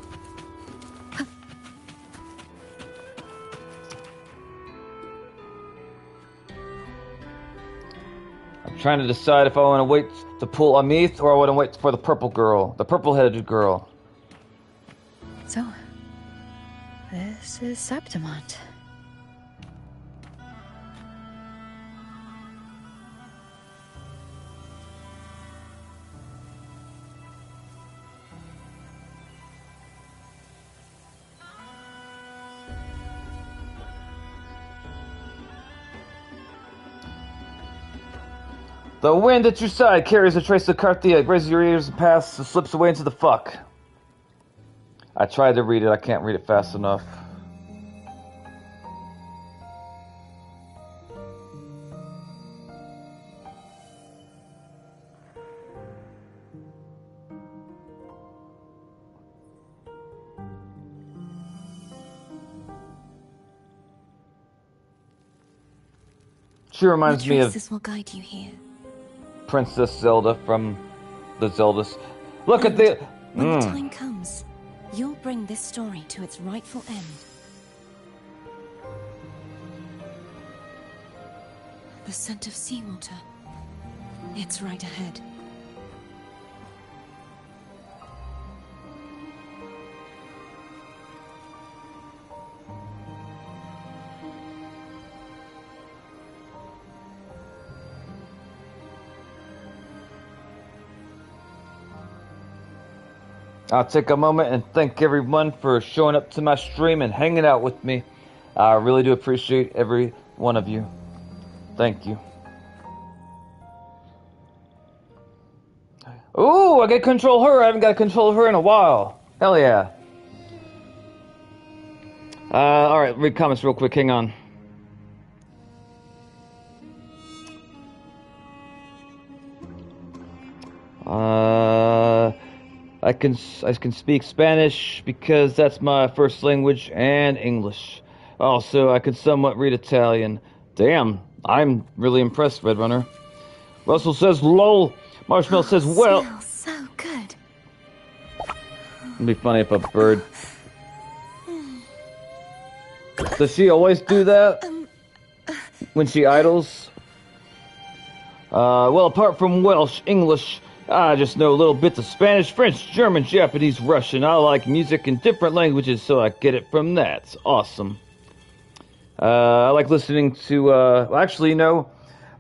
Trying to decide if I want to wait to pull Amit or I want to wait for the purple girl, the purple-headed girl. So, this is Septimont. The wind at your side carries a trace of Carthia. It grazes your ears and passes and slips away into the fuck. I tried to read it. I can't read it fast enough. She reminds me of... This will guide you here. Princess Zelda from the Zeldas. Look at the... When the time comes, you'll bring this story to its rightful end. The scent of seawater. It's right ahead. I'll take a moment and thank everyone for showing up to my stream and hanging out with me. I really do appreciate every one of you. Thank you. Ooh, I get to control her. I haven't got to control her in a while. Hell yeah. Alright, read comments real quick. Hang on. I can speak Spanish because that's my first language, and English. Also, I can somewhat read Italian. Damn, I'm really impressed, Red Runner. Russell says, lol. Marshmallow says, well. Smells so good. It'd be funny if a bird. Does she always do that? When she idles? Well, apart from Welsh, English, I just know little bits of Spanish, French, German, Japanese, Russian. I like music in different languages, so I get it from that. It's awesome. I like listening to, actually, you know,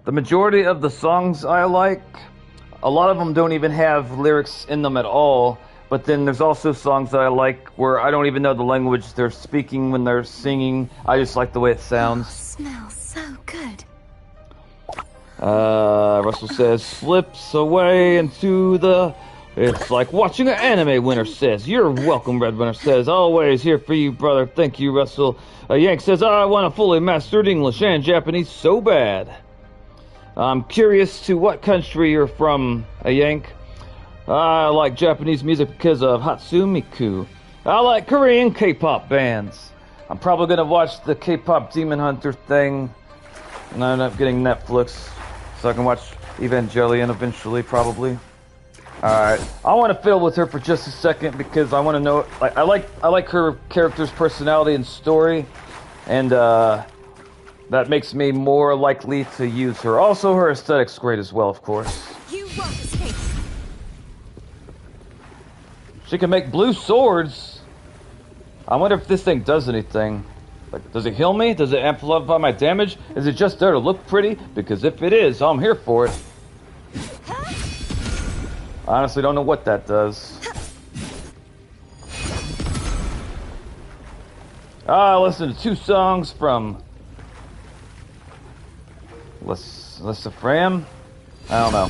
the majority of the songs I like, a lot of them don't even have lyrics in them at all. But then there's also songs that I like where I don't even know the language they're speaking when they're singing. I just like the way it sounds. Smells so good. Russell says, slips away into the... It's like watching an anime, Winter says. You're welcome, Red Winter says. Always here for you, brother. Thank you, Russell. Yank says, I want to fully mastered English and Japanese so bad. I'm curious to what country you're from, Yank. I like Japanese music because of Hatsune Miku. I like Korean K-pop bands. I'm probably going to watch the K-pop Demon Hunter thing. And I end up getting Netflix. So I can watch Evangelion eventually, probably. Alright. I want to fiddle with her for just a second because I want to know... Like, I like her character's personality and story. And, that makes me more likely to use her. Also, her aesthetic's great as well, of course. You won't escape. She can make blue swords. I wonder if this thing does anything. Like, does it heal me? Does it amplify my damage? Is it just there to look pretty? Because if it is, I'm here for it. I honestly don't know what that does. I listened to 2 songs from... Fram? I don't know.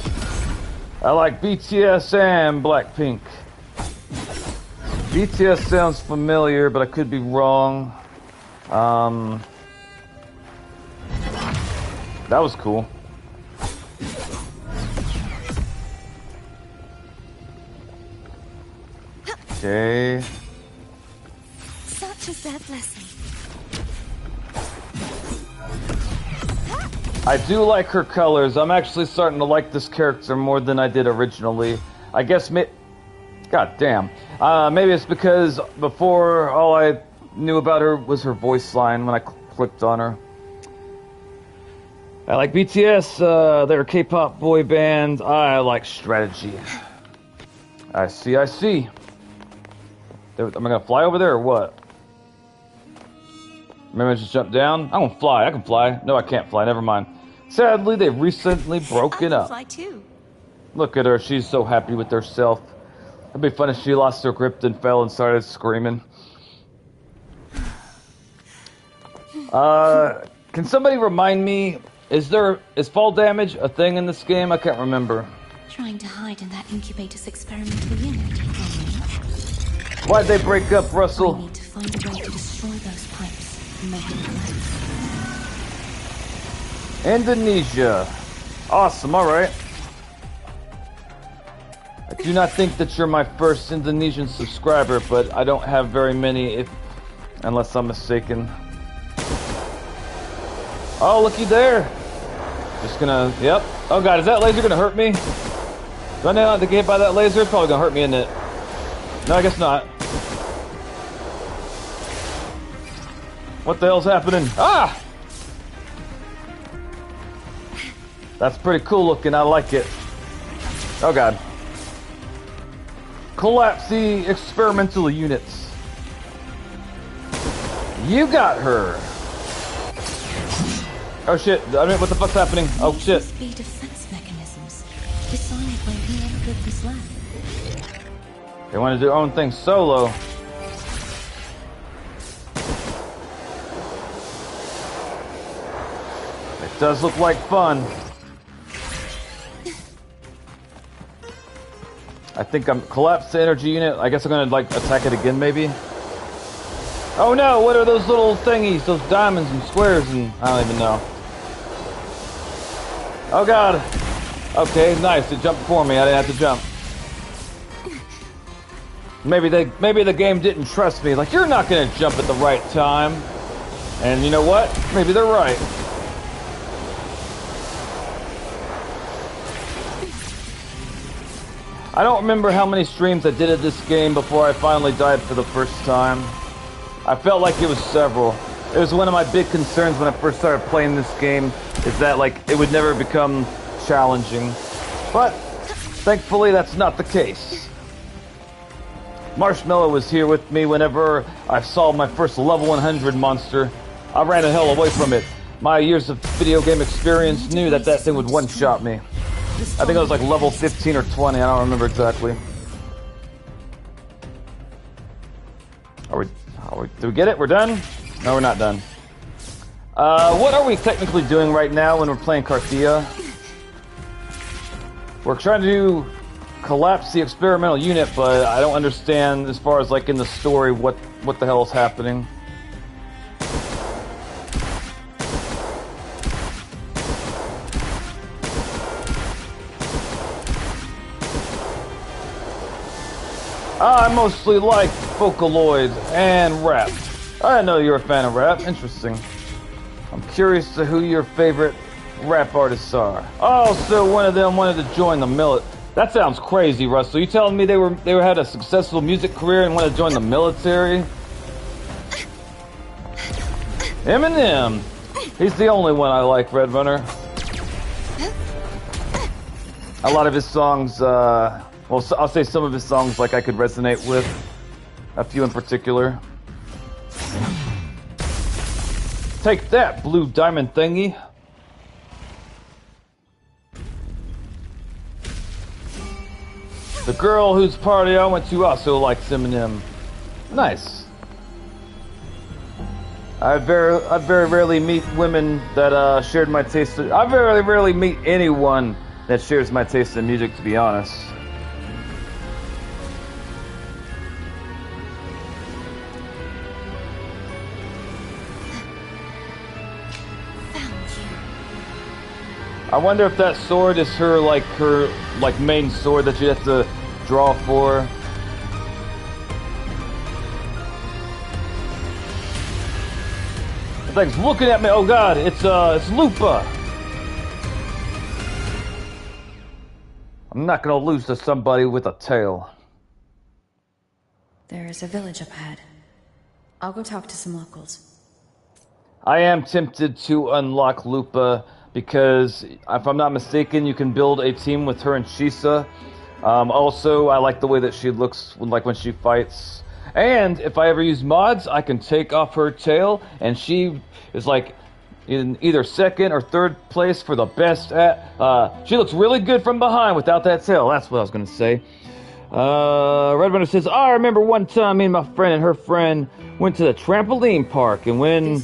I like BTS and Blackpink. BTS sounds familiar, but I could be wrong. That was cool. Okay. Such is their blessing. I do like her colors. I'm actually starting to like this character more than I did originally. I guess God damn. Maybe it's because before all I knew about her was her voice line when I clicked on her. I like BTS, they're a K-pop boy band. I like strategy. I see. Am I gonna fly over there or what? Maybe I just jump down? I'm gonna fly. I can fly. No, I can't fly. Never mind. Sadly, they've recently broken up. Fly too. Look at her. She's so happy with herself. It'd be fun if she lost her grip and fell and started screaming. Can somebody remind me, is fall damage a thing in this game? I can't remember. Trying to hide in that incubator's experimental unit. Why'd they break up, Russell? I need to find a way to destroy those pipes and make it collapse. Indonesia. Awesome, alright. I do not think that you're my first Indonesian subscriber, but I don't have very many, unless I'm mistaken. Oh, looky there. Just gonna, yep. Oh god, is that laser gonna hurt me? Do I not get hit by that laser? It's probably gonna hurt me, isn't it? No, I guess not. What the hell's happening? Ah! That's pretty cool looking, I like it. Oh god. Collapse the experimental units. You got her. Oh shit, I mean, what the fuck's happening? Oh shit. These be defense mechanisms designed by whoever built this lab. They want to do their own thing solo. It does look like fun. I think I'm collapsed the energy unit. I guess I'm gonna like attack it again maybe. Oh no, what are those little thingies? Those diamonds and squares and I don't even know. Oh god. Okay, nice. It jumped for me. I didn't have to jump. Maybe the game didn't trust me. Like, you're not gonna jump at the right time. And you know what? Maybe they're right. I don't remember how many streams I did of this game before I finally died for the first time. I felt like it was several. It was one of my big concerns when I first started playing this game, is that, like, it would never become challenging. But thankfully that's not the case. Marshmallow was here with me whenever I saw my first level 100 monster. I ran the hell away from it. My years of video game experience knew that that thing would one-shot me. I think I was like level 15 or 20, I don't remember exactly. Did we get it? We're done? No, we're not done. What are we technically doing right now when we're playing Carthia? We're trying to collapse the experimental unit, but I don't understand as far as like in the story what the hell is happening. I mostly like Vocaloid and rap. I know you're a fan of rap. Interesting. I'm curious to who your favorite rap artists are. Oh, so one of them wanted to join the military. That sounds crazy, Russell. You telling me they had a successful music career and wanted to join the military? Eminem. He's the only one I like, Red Runner. A lot of his songs, well, I'll say some of his songs like I could resonate with. A few in particular. Take that, blue diamond thingy. The girl whose party I went to also likes Eminem. Nice. I very rarely meet women that shared my taste. I very rarely meet anyone that shares my taste in music, to be honest. I wonder if that sword is her main sword that you have to draw for. The thing's looking at me. Oh god, it's Lupa. I'm not gonna lose to somebody with a tail. There is a village up ahead. I'll go talk to some locals. I am tempted to unlock Lupa, because if I'm not mistaken, you can build a team with her and Shisa. Also, I like the way that she looks when she fights. And if I ever use mods, I can take off her tail, and she is like in either second or third place for the best at. She looks really good from behind without that tail. That's what I was gonna say. Red Runner says, I remember one time me and my friend and her friend went to the trampoline park, and when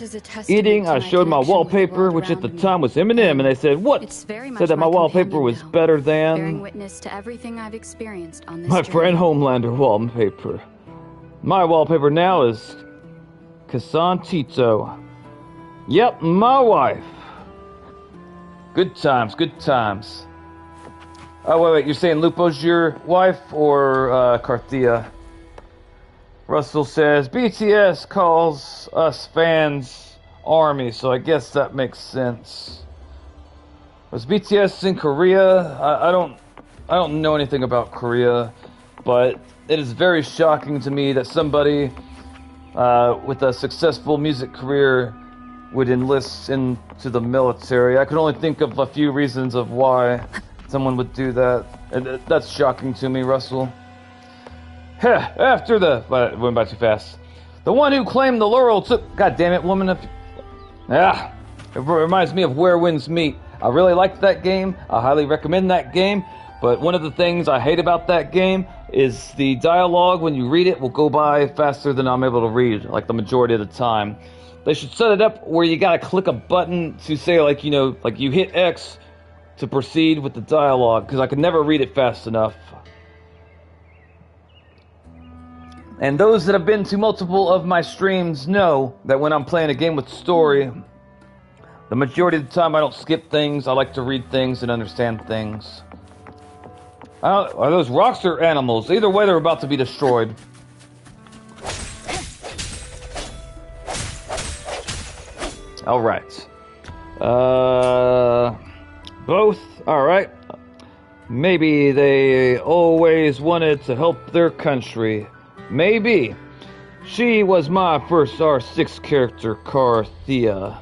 eating, I showed my wallpaper, which at the time was Eminem, and they said, what? Said that my wallpaper was better than bearing witness to everything I've experienced on this my journey. friend Homelander wallpaper. My wallpaper now is Kasan Tito. Yep, my wife. Good times, good times. Oh, wait, you're saying Lupo's your wife or Carthia? Russell says, BTS calls us fans army, so I guess that makes sense. Was BTS in Korea? I don't know anything about Korea, but it is very shocking to me that somebody with a successful music career would enlist into the military. I can only think of a few reasons of why someone would do that, and that's shocking to me, Russell. Heh, after the... went by too fast. The one who claimed the laurel took... God damn it, woman. It reminds me of Where Winds Meet. I really liked that game. I highly recommend that game. But one of the things I hate about that game is the dialogue, when you read it, will go by faster than I'm able to read, like the majority of the time. They should set it up where you gotta click a button to say, like, you know, like you hit X to proceed with the dialogue, because I could never read it fast enough. And those that have been to multiple of my streams know that when I'm playing a game with story, the majority of the time I don't skip things. I like to read things and understand things. Are those rocks or animals? Either way, they're about to be destroyed. Alright. Both? Alright. Maybe they always wanted to help their country. Maybe. She was my first R6 character, Carthea.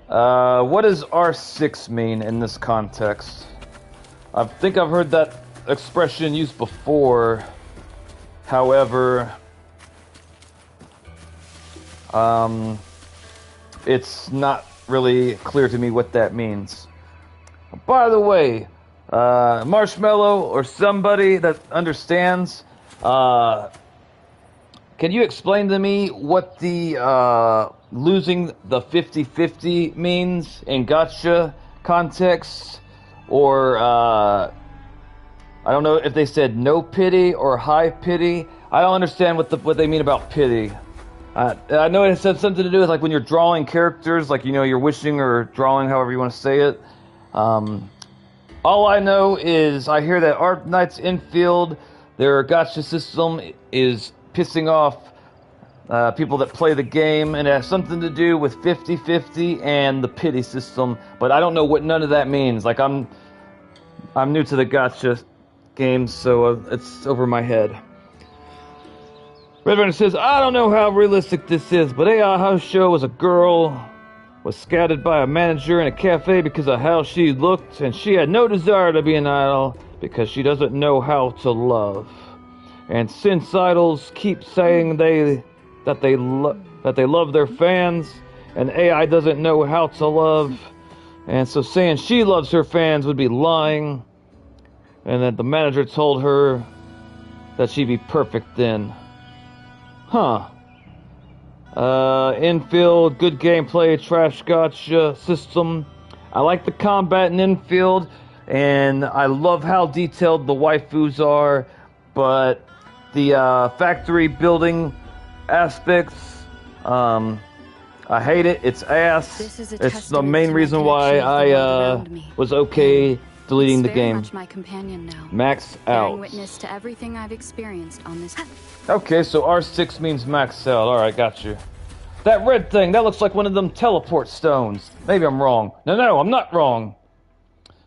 What does R6 mean in this context? I think I've heard that expression used before. However, it's not really clear to me what that means. By the way, Marshmallow or somebody that understands, can you explain to me what the losing the 50-50 means in gacha context? Or, I don't know if they said no pity or high pity. I don't understand what they mean about pity. I know it has something to do with like when you're drawing characters, like, you know, you're wishing or drawing, however you want to say it. All I know is I hear that Art Knight's Infield, their gacha system is pissing off people that play the game, and it has something to do with 50-50 and the pity system, but I don't know what none of that means. Like, I'm new to the gacha games, so it's over my head. Red Runner says, I don't know how realistic this is, but AI House Show was a girl, was scouted by a manager in a cafe because of how she looked, and she had no desire to be an idol because she doesn't know how to love. And since idols keep saying that they love their fans, and AI doesn't know how to love, and so saying she loves her fans would be lying, and that the manager told her that she'd be perfect then. Huh. Infield, good gameplay, trash gacha system. I like the combat in Infield, and I love how detailed the waifus are, but the factory building aspects, I hate it. It's ass. It's the main reason why I was okay deleting the game. Much my companion now. Max out. Bearing witness to everything I've experienced on this. Okay, so R6 means max out. Alright, got you. That red thing, that looks like one of them teleport stones. Maybe I'm wrong. No, I'm not wrong.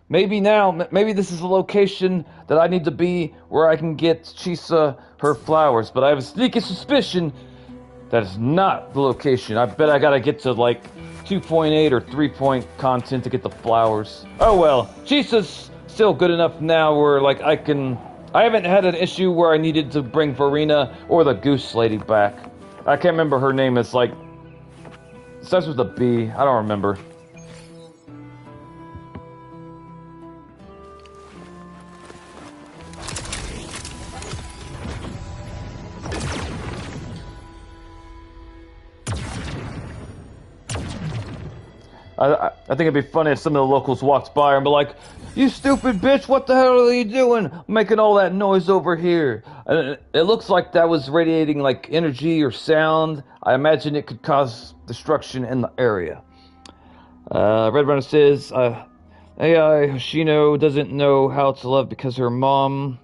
Maybe this is the location that I need to be where I can get Chisa her flowers, but I have a sneaky suspicion that is not the location. I bet I gotta get to like 2.8 or 3 content to get the flowers. Oh well, Chisa's still good enough now where like I haven't had an issue where I needed to bring Verena or the Goose Lady back. I can't remember her name. It's like, it starts with a B. I don't remember. I think it'd be funny if some of the locals walked by and be like, "You stupid bitch, what the hell are you doing? Making all that noise over here." And it looks like that was radiating like energy or sound. I imagine it could cause destruction in the area. Red Runner says, AI Hoshino doesn't know how to love because her mom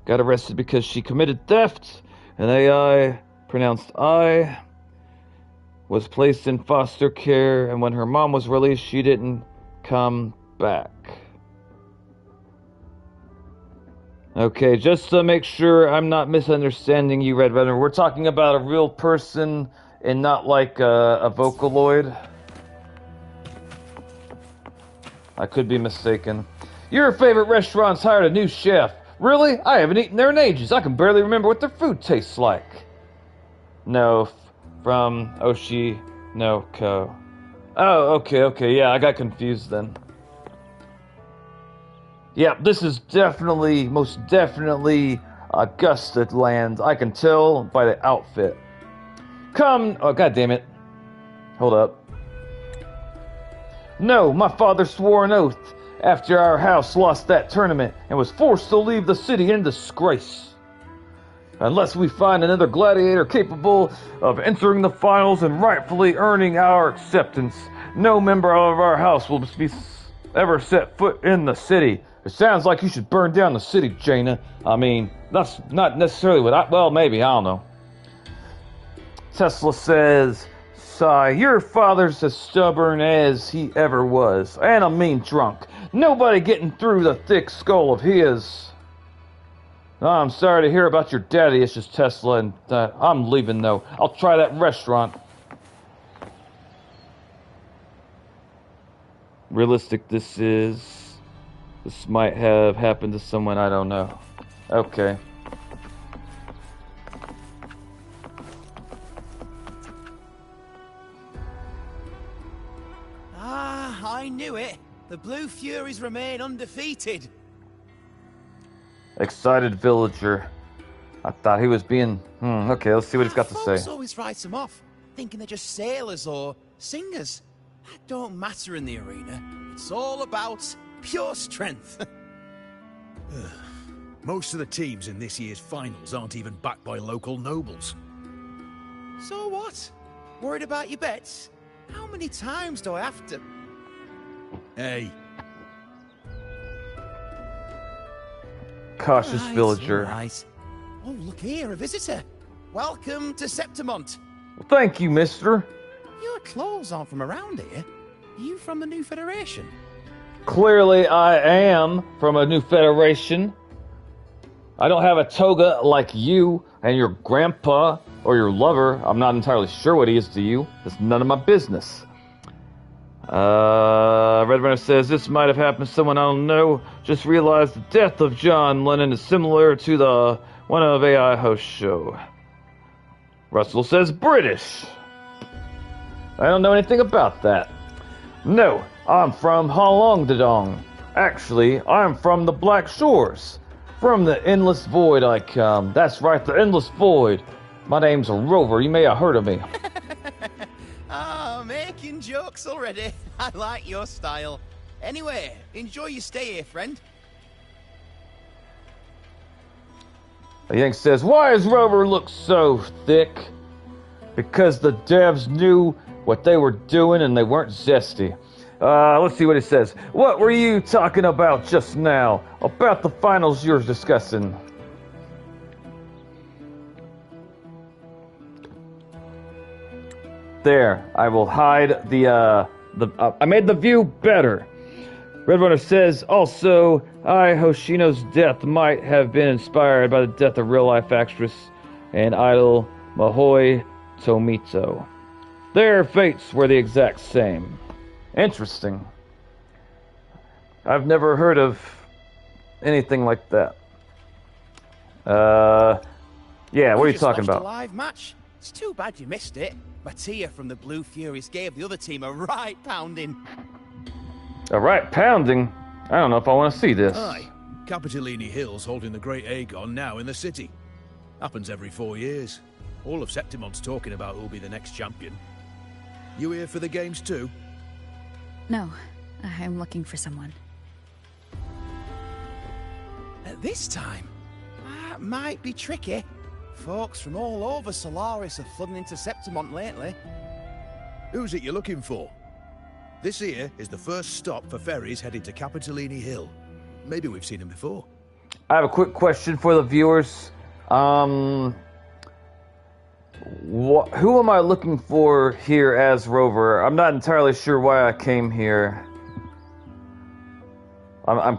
got arrested because she committed theft. And AI, pronounced I, was placed in foster care, and when her mom was released, she didn't come back. Okay, just to make sure I'm not misunderstanding you, Red Runner, we're talking about a real person and not like a Vocaloid. I could be mistaken. Your favorite restaurant's hired a new chef. Really? I haven't eaten there in ages. I can barely remember what their food tastes like. No, from Oshinoko. Oh, okay, yeah, I got confused then. Yeah, this is most definitely Augusta land. I can tell by the outfit. Oh, god damn it. Hold up. No, my father swore an oath after our house lost that tournament and was forced to leave the city in disgrace. Unless we find another gladiator capable of entering the finals and rightfully earning our acceptance, no member of our house will ever set foot in the city. It sounds like you should burn down the city, Jaina. I mean, that's not necessarily what I... Well, maybe, I don't know. Tesla says, sigh, your father's as stubborn as he ever was, and a mean drunk. Nobody getting through the thick skull of his. I'm sorry to hear about your daddy issues, Tesla, and I'm leaving, though. I'll try that restaurant. Realistic this is. This might have happened to someone I don't know. Okay. Ah, I knew it. The Blue Furies remain undefeated. Excited villager. I thought he was being... okay, let's see what he's got to Folks say. always write them off, thinking they're just sailors or singers. That don't matter in the arena. It's all about pure strength. Most of the teams in this year's finals aren't even backed by local nobles. So what? Worried about your bets? How many times do I have to... Hey. Cautious villager. Right. Oh, look here, a visitor. Welcome to Septimont. Well, thank you, mister. Your clothes aren't from around here. Are you from the New Federation? Clearly, I am from a new federation. I don't have a toga like you and your grandpa or your lover. I'm not entirely sure what he is to you. It's none of my business. Red Runner says, this might have happened to someone I don't know. Just realized the death of John Lennon is similar to the one of AI host show. Russell says, British. I don't know anything about that. No, I'm from Halongdodong. Actually, I'm from the Black Shores. From the Endless Void I come. That's right, the Endless Void. My name's Rover. You may have heard of me. Ah, making jokes already. I like your style. Anyway, enjoy your stay here, friend. Yank says, why does Rover look so thick? Because the devs knew what they were doing and they weren't zesty. Let's see what he says. What were you talking about just now? About the finals you're discussing. There, I will hide I made the view better. Red Runner says, also, Hoshino's death might have been inspired by the death of real-life actress and idol Mahoi Tomito. Their fates were the exact same. Interesting. I've never heard of anything like that. Yeah, what are you talking about? A live match. It's too bad you missed it. Mattia from the Blue Furies gave the other team a right pounding. A right pounding? I don't know if I want to see this. Aye. Capitolini Hill's holding the Great Aegon now in the city. Happens every 4 years. All of Septimont's talking about who'll be the next champion. You here for the games too? No, I'm looking for someone. At this time? That might be tricky. Folks from all over Solaris are flooding into Septimont lately. Who's it you're looking for? This here is the first stop for ferries heading to Capitolini Hill. Maybe we've seen him before. I have a quick question for the viewers. Who am I looking for here as Rover? I'm not entirely sure why I came here. I'm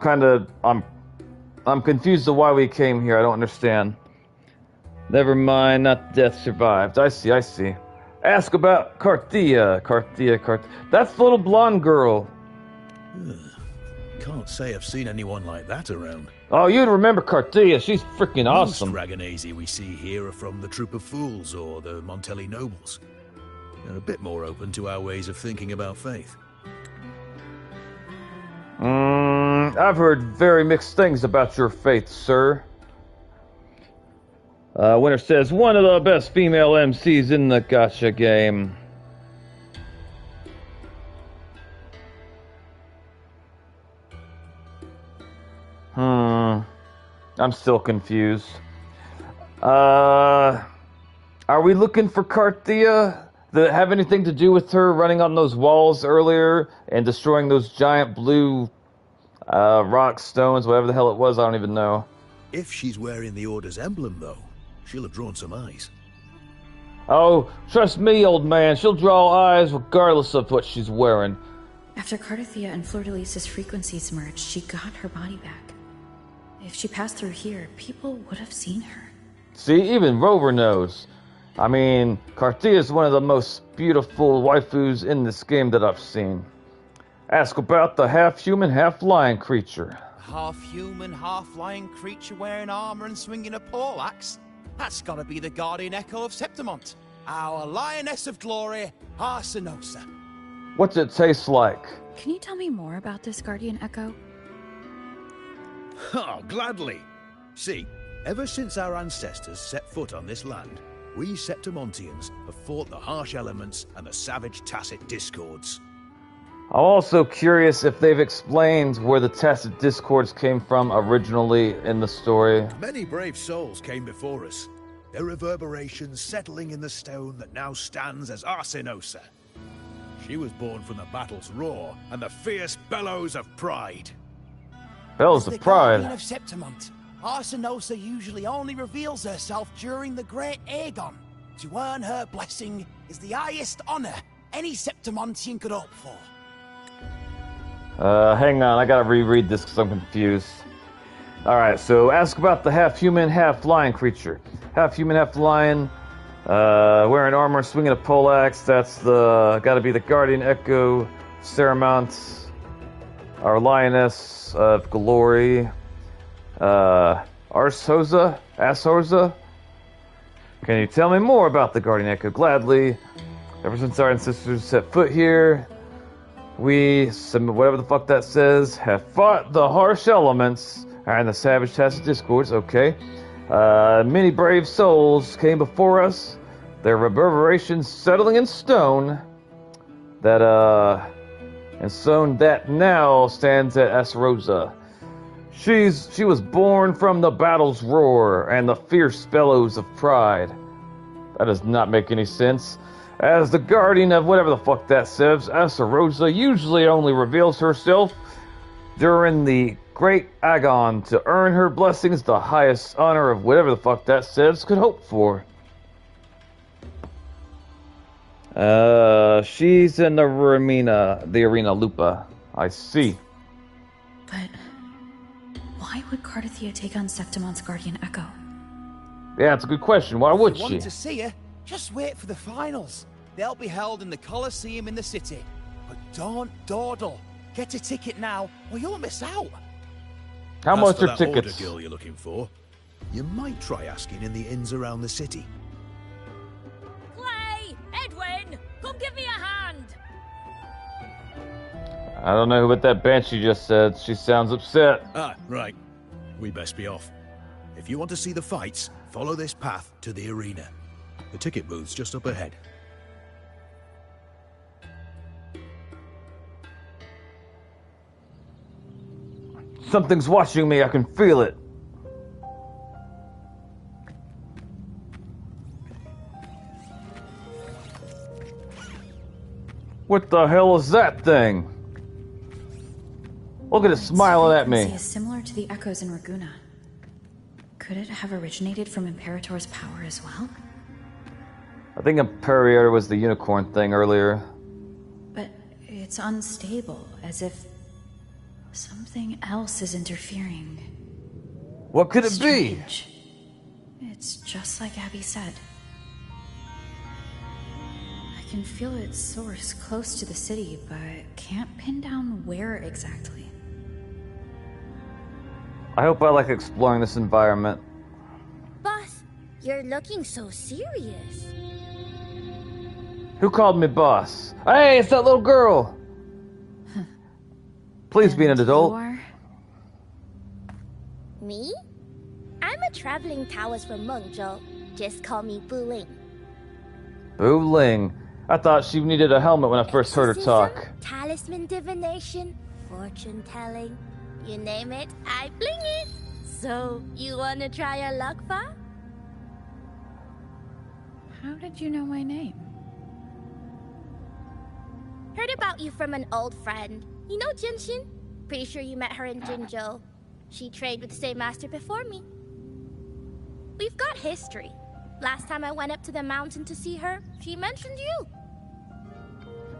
confused of why we came here. I don't understand. Never mind, not death survived. I see. Ask about Carthia. That's the little blonde girl. Can't say I've seen anyone like that around. Oh, you'd remember Carthia. She's freaking awesome. Most Dragonese we see here are from the Troop of Fools or the Montelli Nobles. They're a bit more open to our ways of thinking about faith. I've heard very mixed things about your faith, sir. Winner says, one of the best female MCs in the gacha game. I'm still confused. Are we looking for Carthia? Did it have anything to do with her running on those walls earlier and destroying those giant blue Rocks, stones, whatever the hell it was, I don't even know. If she's wearing the Order's emblem, though, she'll have drawn some eyes. Oh, trust me, old man. She'll draw eyes regardless of what she's wearing. After Cardathia and Fleur-de-Lis's frequencies merged, she got her body back. If she passed through here, people would have seen her. See, even Rover knows. I mean, Carthia is one of the most beautiful waifus in this game that I've seen. Ask about the half-human, half-lion creature. Half-human, half-lion creature wearing armor and swinging a poleaxe? That's gotta be the guardian echo of Septimont. Our lioness of glory, Arsinosa. What's it taste like? Can you tell me more about this guardian echo? Oh, gladly. See, ever since our ancestors set foot on this land, we Septimontians have fought the harsh elements and the savage tacit discords. I'm also curious if they've explained where the tacit discords came from originally in the story. Many brave souls came before us, their reverberations settling in the stone that now stands as Arsinosa. She was born from the battle's roar and the fierce bellows of pride. Bellows of pride? The guardian of Septimont, Arsinosa usually only reveals herself during the Great Aegon. To earn her blessing is the highest honor any Septimontian could hope for. Hang on, I gotta reread this because I'm confused. Alright, so ask about the half-human, half-lion creature. Half-human, half-lion, wearing armor, swinging a poleaxe. That's gotta be the guardian echo, Ceramont, our lioness of glory. Arshorza? Can you tell me more about the guardian echo? Gladly. Ever since our ancestors set foot here, we, whatever the fuck that says, have fought the harsh elements and the savage tacit discords. Okay. Many brave souls came before us, their reverberations settling in stone, and stone that now stands at Asarosa. She was born from the battle's roar and the fierce bellows of pride. That does not make any sense. As the guardian of whatever the fuck that says, Asarosa usually only reveals herself during the Great Aegon to earn her blessings, the highest honor of whatever the fuck that says could hope for. She's in the arena Lupa. I see. But why would Cardathia take on Septimont's guardian echo? Yeah, it's a good question. Why would If you she? want to see her, just wait for the finals. They'll be held in the Colosseum in the city. But don't dawdle. Get a ticket now, or you'll miss out. How As much for are that tickets? Order girl you're looking for, you might try asking in the inns around the city. Clay! Edwin! Come give me a hand! I don't know what that banshee just said. She sounds upset. Ah, right. We best be off. If you want to see the fights, follow this path to the arena. The ticket booth's just up ahead. Something's watching me. I can feel it. What the hell is that thing? Look at it smiling at me. Its frequency is similar to the echoes in Raguna. Could it have originated from Imperator's power as well? I think Imperator was the unicorn thing earlier. But it's unstable, as if something else is interfering. What could it Strange. It's just like Abby said. I can feel its source close to the city, but can't pin down where exactly. I hope I like exploring this environment. Boss, you're looking so serious. Who called me boss? Hey, it's that little girl! Please be an adult. Me? I'm a traveling Taoist from Mengzhou. Just call me Bu Ling. Bu Ling. I thought she needed a helmet when I first heard her talk. Talisman divination, fortune telling, you name it, I bling it. So, you wanna try your luck, Fa? How did you know my name? Heard about you from an old friend. You know Jinshin? Pretty sure you met her in Jinzhou. She trained with the same master before me. We've got history. Last time I went up to the mountain to see her, she mentioned you.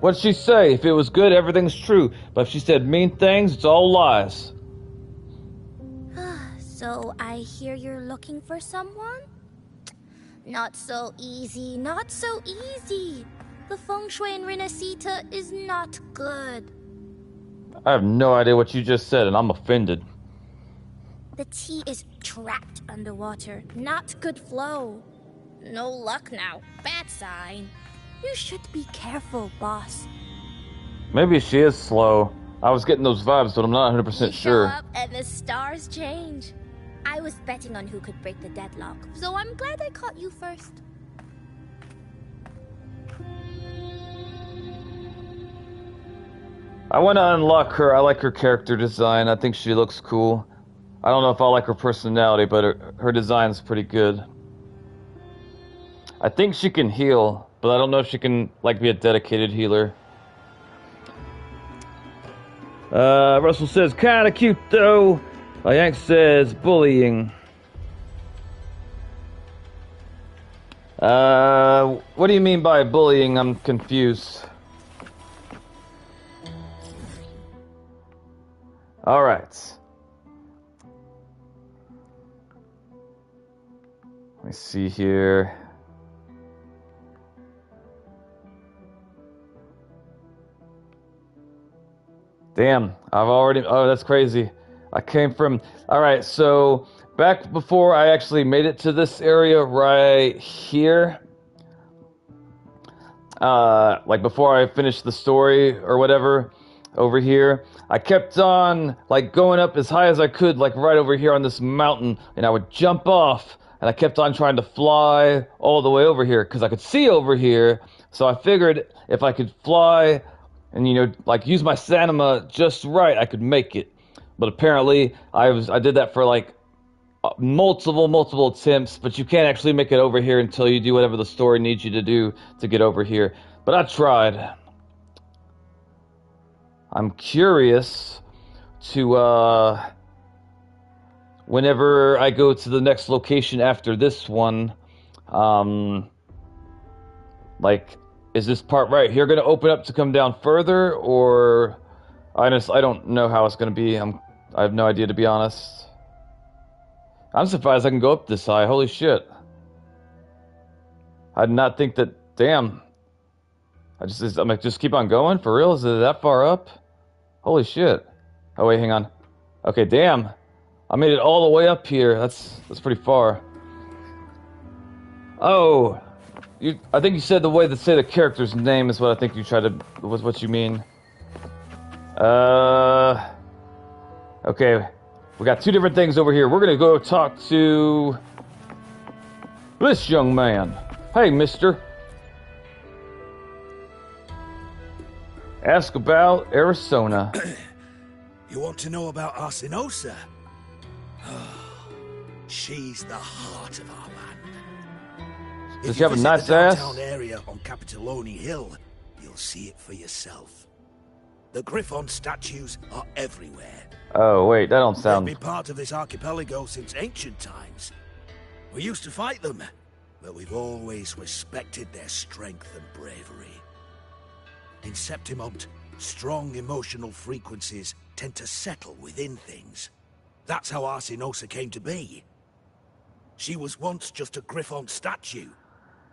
What'd she say? If it was good, everything's true. But if she said mean things, it's all lies. So I hear you're looking for someone? Not so easy, not so easy. The feng shui in Renacita is not good. I have no idea what you just said, and I'm offended. The tea is trapped underwater. Not good flow. No luck now. Bad sign. You should be careful, boss. Maybe she is slow. I was getting those vibes, but I'm not 100% sure. Show up and the stars change. I was betting on who could break the deadlock, so I'm glad I caught you first. I want to unlock her. I like her character design. I think she looks cool. I don't know if I like her personality, but her design's pretty good. I think she can heal, but I don't know if she can like be a dedicated healer. Russell says, kinda cute though. Yank says, bullying. What do you mean by bullying? I'm confused. Alright. Let me see here. Damn, I've already... Oh, that's crazy. I came from... Alright, so back before I actually made it to this area right here, like before I finished the story or whatever, over here, I kept on like going up as high as I could, like right over here on this mountain, and I would jump off, and I kept on trying to fly all the way over here because I could see over here. So I figured if I could fly and, you know, like use my stamina just right, I could make it. But apparently I did that for like multiple attempts, but you can't actually make it over here until you do whatever the story needs you to do to get over here. But I tried. I'm curious to, whenever I go to the next location after this one, like, is this part right here going to open up to come down further, or I don't know how it's going to be. I have no idea, to be honest. I'm surprised I can go up this high. Holy shit. I did not think that... Damn. I'm like, just keep on going? For real? Is it that far up? Holy shit. Oh, wait, hang on. Okay, damn. I made it all the way up here. That's pretty far. Oh. I think you said the way to say the character's name is what I think you tried to... was what you mean. Okay. We got two different things over here. We're gonna go talk to this young man. Hey, mister. Ask about Arizona. You want to know about Arsinosa? She's the heart of our land. Does she have a nice ass? If you visit the downtown area on Capitoloni Hill, you'll see it for yourself. The Griffon statues are everywhere. Oh, wait, that don't sound... They've been part of this archipelago since ancient times. We used to fight them, but we've always respected their strength and bravery. In Septimont, strong emotional frequencies tend to settle within things. That's how Arsinosa came to be. She was once just a Griffon statue,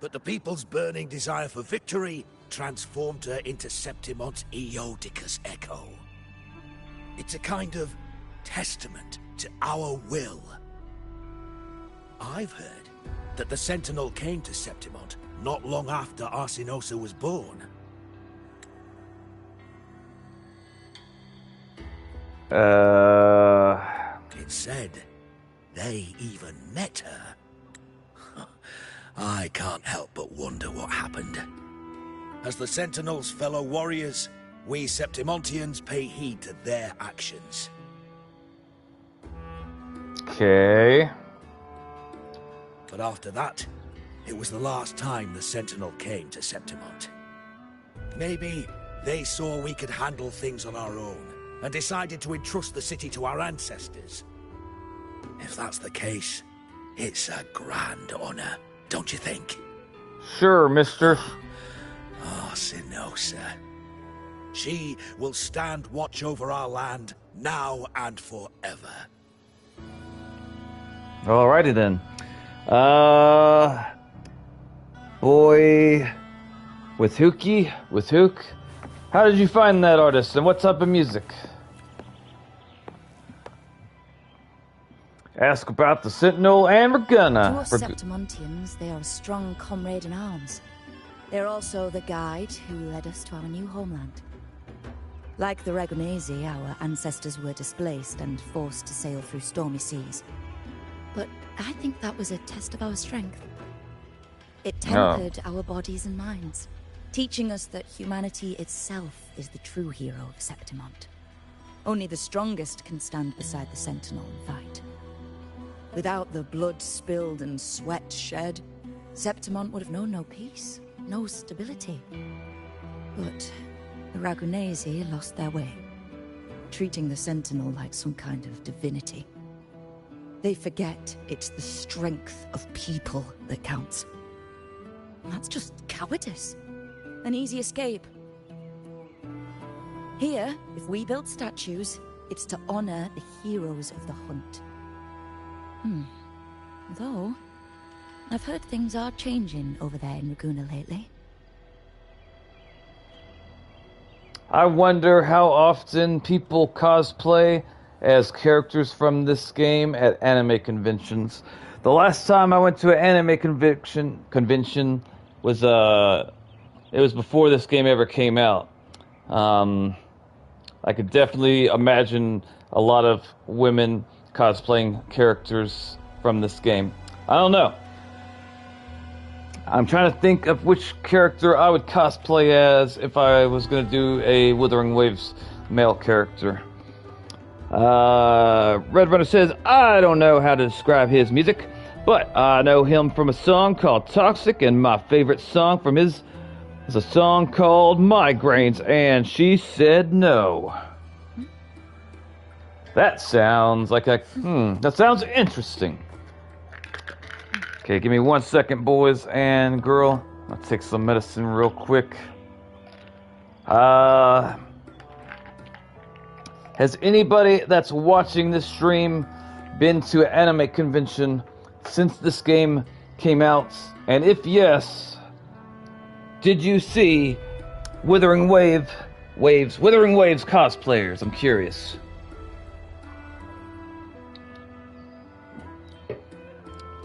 but the people's burning desire for victory transformed her into Septimont's Eodicus echo. It's a kind of testament to our will. I've heard that the Sentinel came to Septimont not long after Arsinosa was born. It said they even met her. I can't help but wonder what happened. As the Sentinel's fellow warriors, we Septimontians pay heed to their actions. Okay. But after that, it was the last time the Sentinel came to Septimont. Maybe they saw we could handle things on our own, and decided to entrust the city to our ancestors. If that's the case, it's a grand honor, don't you think? Sure, mister. Arsinosa. She will stand watch over our land now and forever. Alrighty then. Boy with Hook. How did you find that artist and what type of music? Ask about the Sentinel and we're gonna. To us Septimontians, they are a strong comrade in arms. They're also the guide who led us to our new homeland. Like the Ragonesi, our ancestors were displaced and forced to sail through stormy seas. But I think that was a test of our strength. It tempered our bodies and minds, teaching us that humanity itself is the true hero of Septimont. Only the strongest can stand beside the Sentinel and fight. Without the blood spilled and sweat shed, Septimont would have known no peace, no stability. But the Ragonesi lost their way, treating the Sentinel like some kind of divinity. They forget it's the strength of people that counts. And that's just cowardice. An easy escape. Here, if we build statues, it's to honor the heroes of the hunt. Though, I've heard things are changing over there in Laguna lately. I wonder how often people cosplay as characters from this game at anime conventions. The last time I went to an anime convention was it was before this game ever came out. I could definitely imagine a lot of women cosplaying characters from this game. I don't know. I'm trying to think of which character I would cosplay as if I was going to do a Wuthering Waves male character. Red Runner says, I don't know how to describe his music, but I know him from a song called Toxic, and my favorite song from his is a song called Migraines, and she said no. That sounds like a, that sounds interesting. Okay, give me 1 second, boys and girl. I'll take some medicine real quick. Has anybody that's watching this stream been to an anime convention since this game came out? And if yes, did you see Wuthering Waves cosplayers? I'm curious.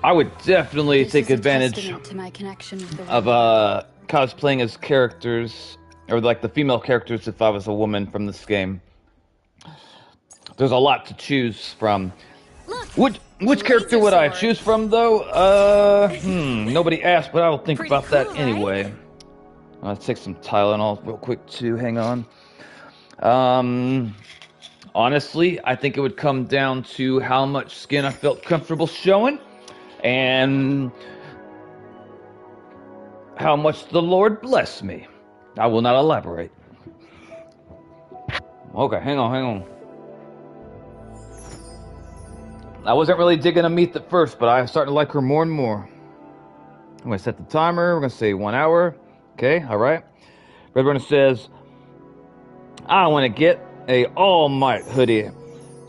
I would definitely take advantage to my connection with the of cosplaying as characters, or like the female characters if I was a woman from this game. There's a lot to choose from. Which character would I choose from, though? Nobody asked, but I will think about that anyway. I'll take some Tylenol real quick, too. Hang on. Honestly, I think it would come down to how much skin I felt comfortable showing, and how much the Lord bless me. I will not elaborate. Okay, hang on. I wasn't really digging Amit at first, but I'm starting to like her more and more. I'm going to set the timer. We're going to say 1 hour. Okay, all right. Red Runner says, I want to get a All Might hoodie,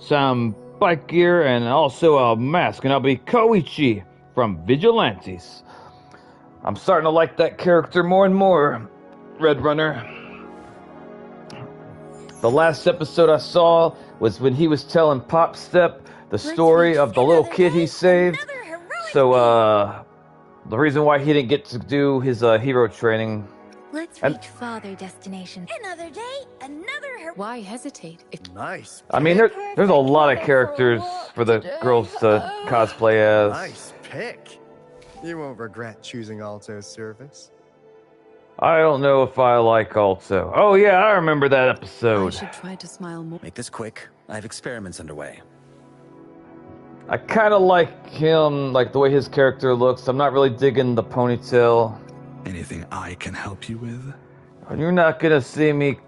some bike gear, and also a mask, and I'll be Koichi from Vigilantes. I'm starting to like that character more and more, Red Runner. The last episode I saw was when he was telling Pop Step the story of the little kid he saved. So, the reason why he didn't get to do his hero training. Let's reach farther destinations. Another day, another. Why hesitate? Nice. I mean, there's a lot of characters for the girls to cosplay as. Nice pick. You won't regret choosing Alto's service. I don't know if I like Alto. Oh yeah, I remember that episode. I should try to smile more. Make this quick. I have experiments underway. I kind of like him, like the way his character looks. I'm not really digging the ponytail. Anything I can help you with? You're not gonna see me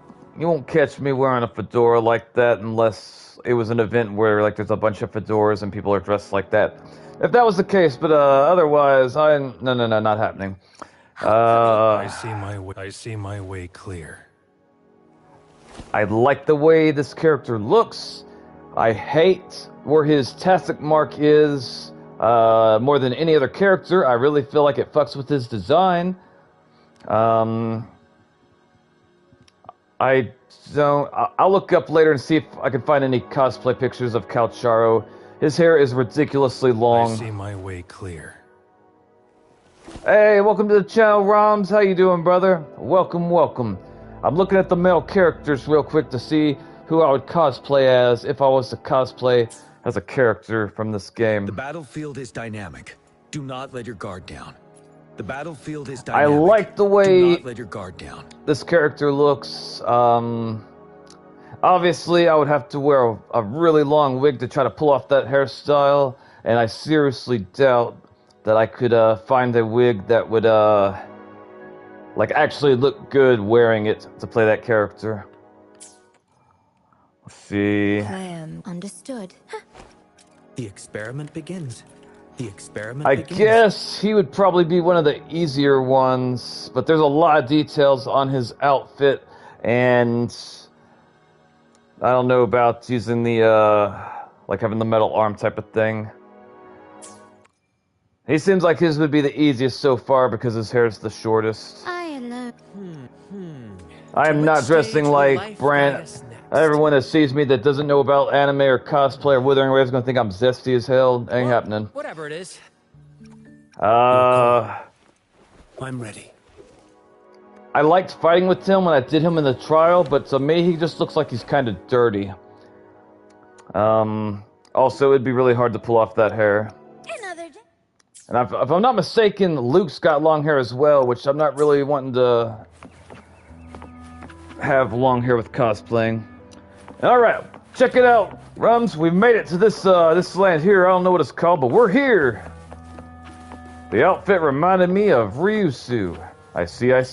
won't catch me wearing a fedora like that unless it was an event where like there's a bunch of fedoras and people are dressed like that. If that was the case, but otherwise, no, not happening. I see my way clear. I like the way this character looks. I hate where his tactic mark is more than any other character. I really feel like it fucks with his design. I'll look up later and see if I can find any cosplay pictures of Calcharo. His hair is ridiculously long. I see my way clear. Hey, welcome to the channel, Roms. How you doing, brother? Welcome, welcome. I'm looking at the male characters real quick to see who I would cosplay as if I was to cosplay as a character from this game. The battlefield is dynamic. Do not let your guard down. The battlefield is dynamic. I like the way Do not let your guard down. This character looks. Obviously, I would have to wear a really long wig to try to pull off that hairstyle, and I seriously doubt that I could find a wig that would like actually look good wearing it to play that character. Let's see. Plan understood. The experiment begins. The experiment I begins. guess he would probably be one of the easier ones, but there's a lot of details on his outfit, and I don't know about using the, like having the metal arm type of thing. He seems like his would be the easiest so far because his hair is the shortest. I am not dressing like Brant. Everyone that sees me that doesn't know about anime or cosplay or Wuthering is gonna think I'm zesty as hell. Ain't happening. Whatever it is. I'm ready. I liked fighting with him when I did him in the trial, but to me he just looks like he's kind of dirty. Also, it'd be really hard to pull off that hair. And if I'm not mistaken, Luke's got long hair as well, which I'm not really wanting to have long hair with cosplaying. Alright, check it out, Rums. We've made it to this land here. I don't know what it's called, but we're here. The outfit reminded me of Ryusu. I see. I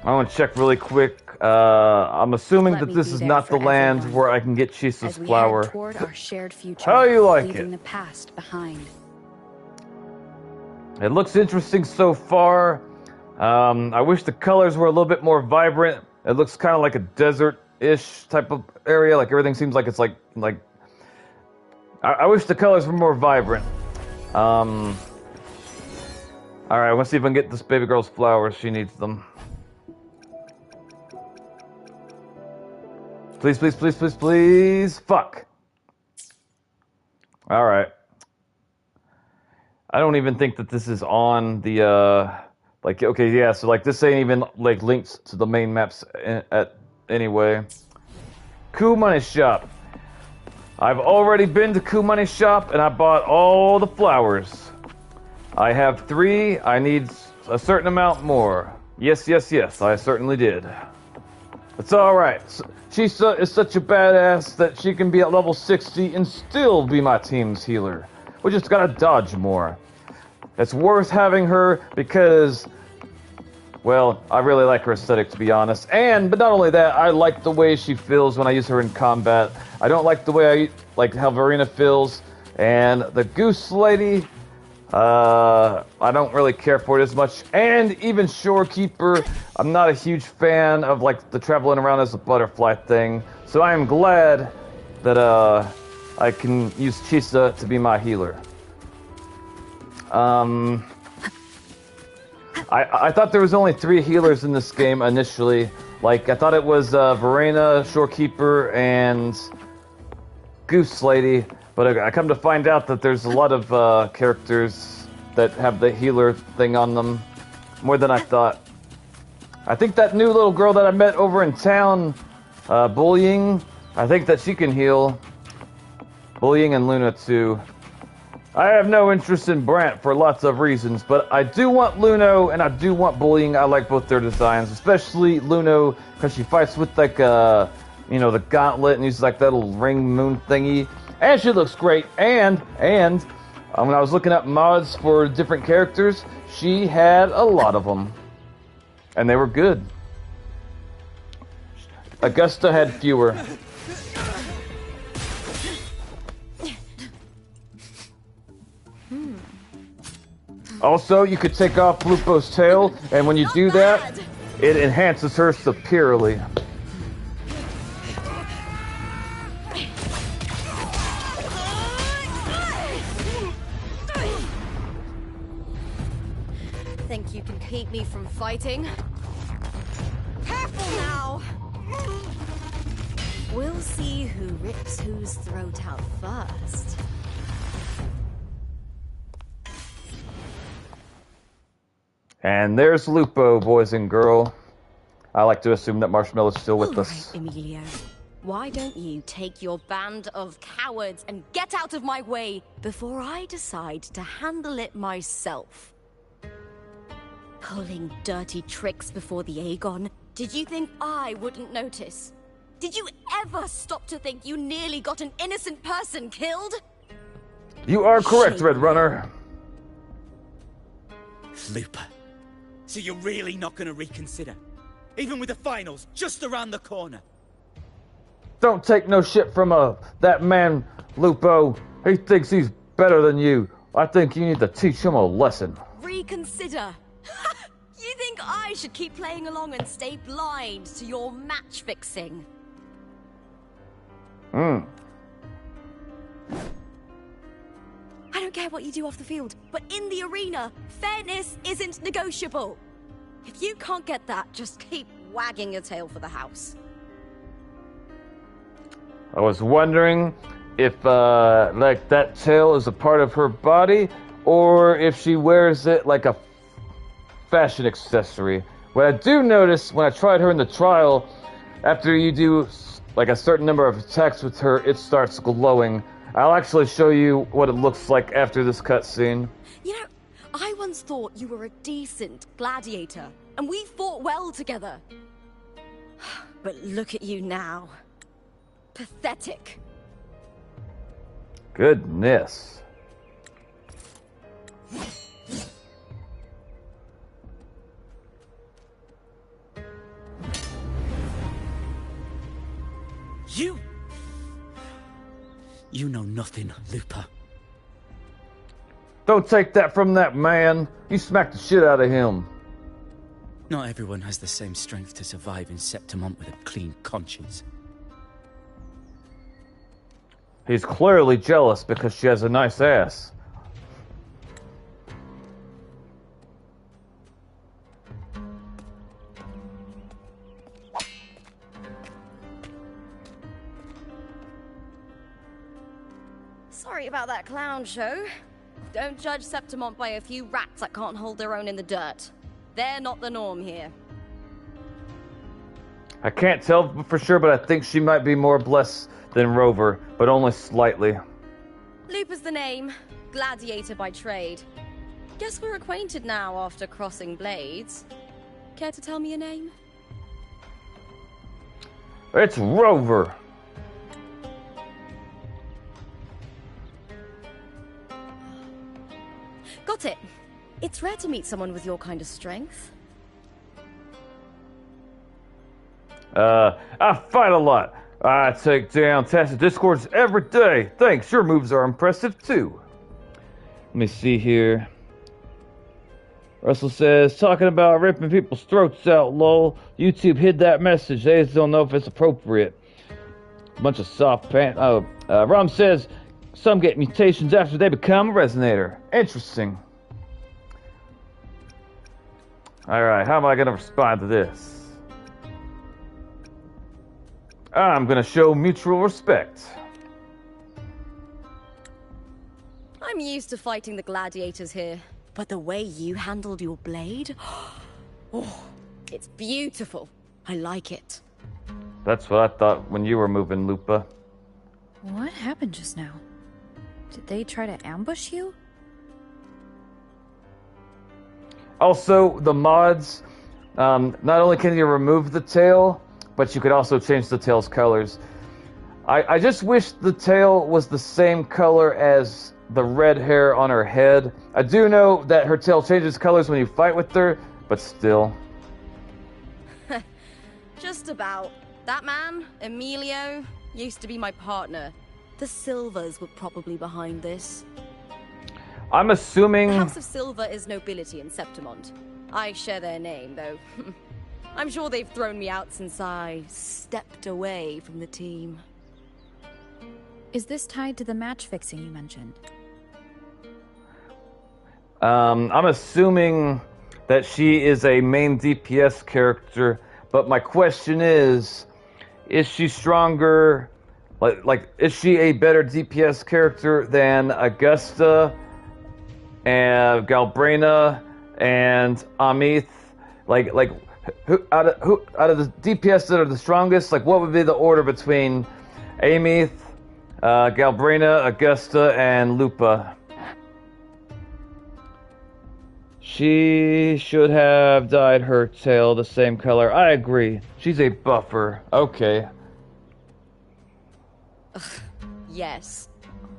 want to check really quick. I'm assuming that this is not the land where I can get Chisa's flower. Toward our shared future, How you like leaving it? the past behind. It looks interesting so far. I wish the colors were a little bit more vibrant. It looks kind of like a desert-ish type of area. Like everything seems like it's like. I wish the colors were more vibrant. All right, let's see if I can get this baby girl's flowers. She needs them. Please. Fuck. All right. I don't even think that this is on the, like, okay, yeah, so, like, this ain't even, like, linked to the main maps anyway. Cool Money Shop. I've already been to Cool Money Shop, and I bought all the flowers. I have 3. I need a certain amount more. Yes, I certainly did. It's alright. Chisa is such a badass that she can be at level 60 and still be my team's healer. We just gotta dodge more. It's worth having her because, well, I really like her aesthetic, to be honest. But not only that, I like the way she feels when I use her in combat. I don't like the way I like how Verena feels. And the Goose Lady, I don't really care for it as much. And even Shorekeeper, I'm not a huge fan of like the traveling around as a butterfly thing. So I am glad that I can use Chisa to be my healer. I thought there was only 3 healers in this game initially. Like I thought it was Verena, Shorekeeper, and Goose Lady. But I come to find out that there's a lot of characters that have the healer thing on them. More than I thought. I think that new little girl that I met over in town, Bullying, I think that she can heal. Bullying and Luna too. I have no interest in Brant for lots of reasons, but I do want Luno and I do want Bullying. I like both their designs, especially Luno, because she fights with like, the gauntlet and uses like that little ring moon thingy. And she looks great, and When I was looking up mods for different characters, she had a lot of them. And they were good. Augusta had fewer. Also, you could take off Lupo's tail, and when you do that, it enhances her superiorly. Think you can keep me from fighting? Careful now! We'll see who rips whose throat out first. And there's Lupo, boys and girl. I like to assume that Marshmallow's still with us. Emilio, why don't you take your band of cowards and get out of my way before I decide to handle it myself? Pulling dirty tricks before the Aegon? Did you think I wouldn't notice? Did you ever stop to think you nearly got an innocent person killed? You are correct, Red Runner. Lupa, so you're really not going to reconsider? Even with the finals just around the corner? Don't take no shit from that man, Lupo. He thinks he's better than you. I think you need to teach him a lesson. Reconsider? You think I should keep playing along and stay blind to your match fixing? Hmm. I don't care what you do off the field, but in the arena, fairness isn't negotiable. If you can't get that, just keep wagging your tail for the house. I was wondering if, like, that tail is a part of her body, or if she wears it like a fashion accessory. What I do notice when I tried her in the trial, after you do like a certain number of attacks with her, it starts glowing. I'll actually show you what it looks like after this cutscene. You know, I once thought you were a decent gladiator, and we fought well together. But look at you now. Pathetic. Goodness. You know nothing, Lupa. Don't take that from that man. You smacked the shit out of him. Not everyone has the same strength to survive in Septimont with a clean conscience. He's clearly jealous because she has a nice ass. Sorry about that clown show. Don't judge Septimont by a few rats that can't hold their own in the dirt. They're not the norm here. I can't tell for sure, but I think she might be more blessed than Rover, but only slightly. Lupa's the name. Gladiator by trade. Guess we're acquainted now after crossing blades. Care to tell me your name? It's Rover. Got it. It's rare to meet someone with your kind of strength. I fight a lot. I take down Tacit Discords every day. Thanks, your moves are impressive too. Let me see here. Russell says, talking about ripping people's throats out, lol. YouTube hid that message. They just don't know if it's appropriate. Bunch of soft pants. Oh, Rom says, some get mutations after they become a resonator. Interesting. Alright, how am I going to respond to this? I'm going to show mutual respect. I'm used to fighting the gladiators here, but the way you handled your blade... Oh, it's beautiful. I like it. That's what I thought when you were moving, Lupa. What happened just now? Did they try to ambush you? Also, the mods, not only can you remove the tail, but you could also change the tail's colors. I just wish the tail was the same color as the red hair on her head. I do know that her tail changes colors when you fight with her, but still. Just about. That man, Emilio, used to be my partner. The Silvers were probably behind this. I'm assuming... The House of Silver is nobility in Septimont. I share their name, though. I'm sure they've thrown me out since I stepped away from the team. Is this tied to the match fixing you mentioned? I'm assuming that she is a main DPS character, but my question is she stronger? Like, is she a better DPS character than Augusta and Galbrina and Amith? Like, who out of the DPS that are the strongest? Like, what would be the order between Amith, Galbrina, Augusta, and Lupa? She should have dyed her tail the same color. I agree. She's a buffer. Okay. Yes.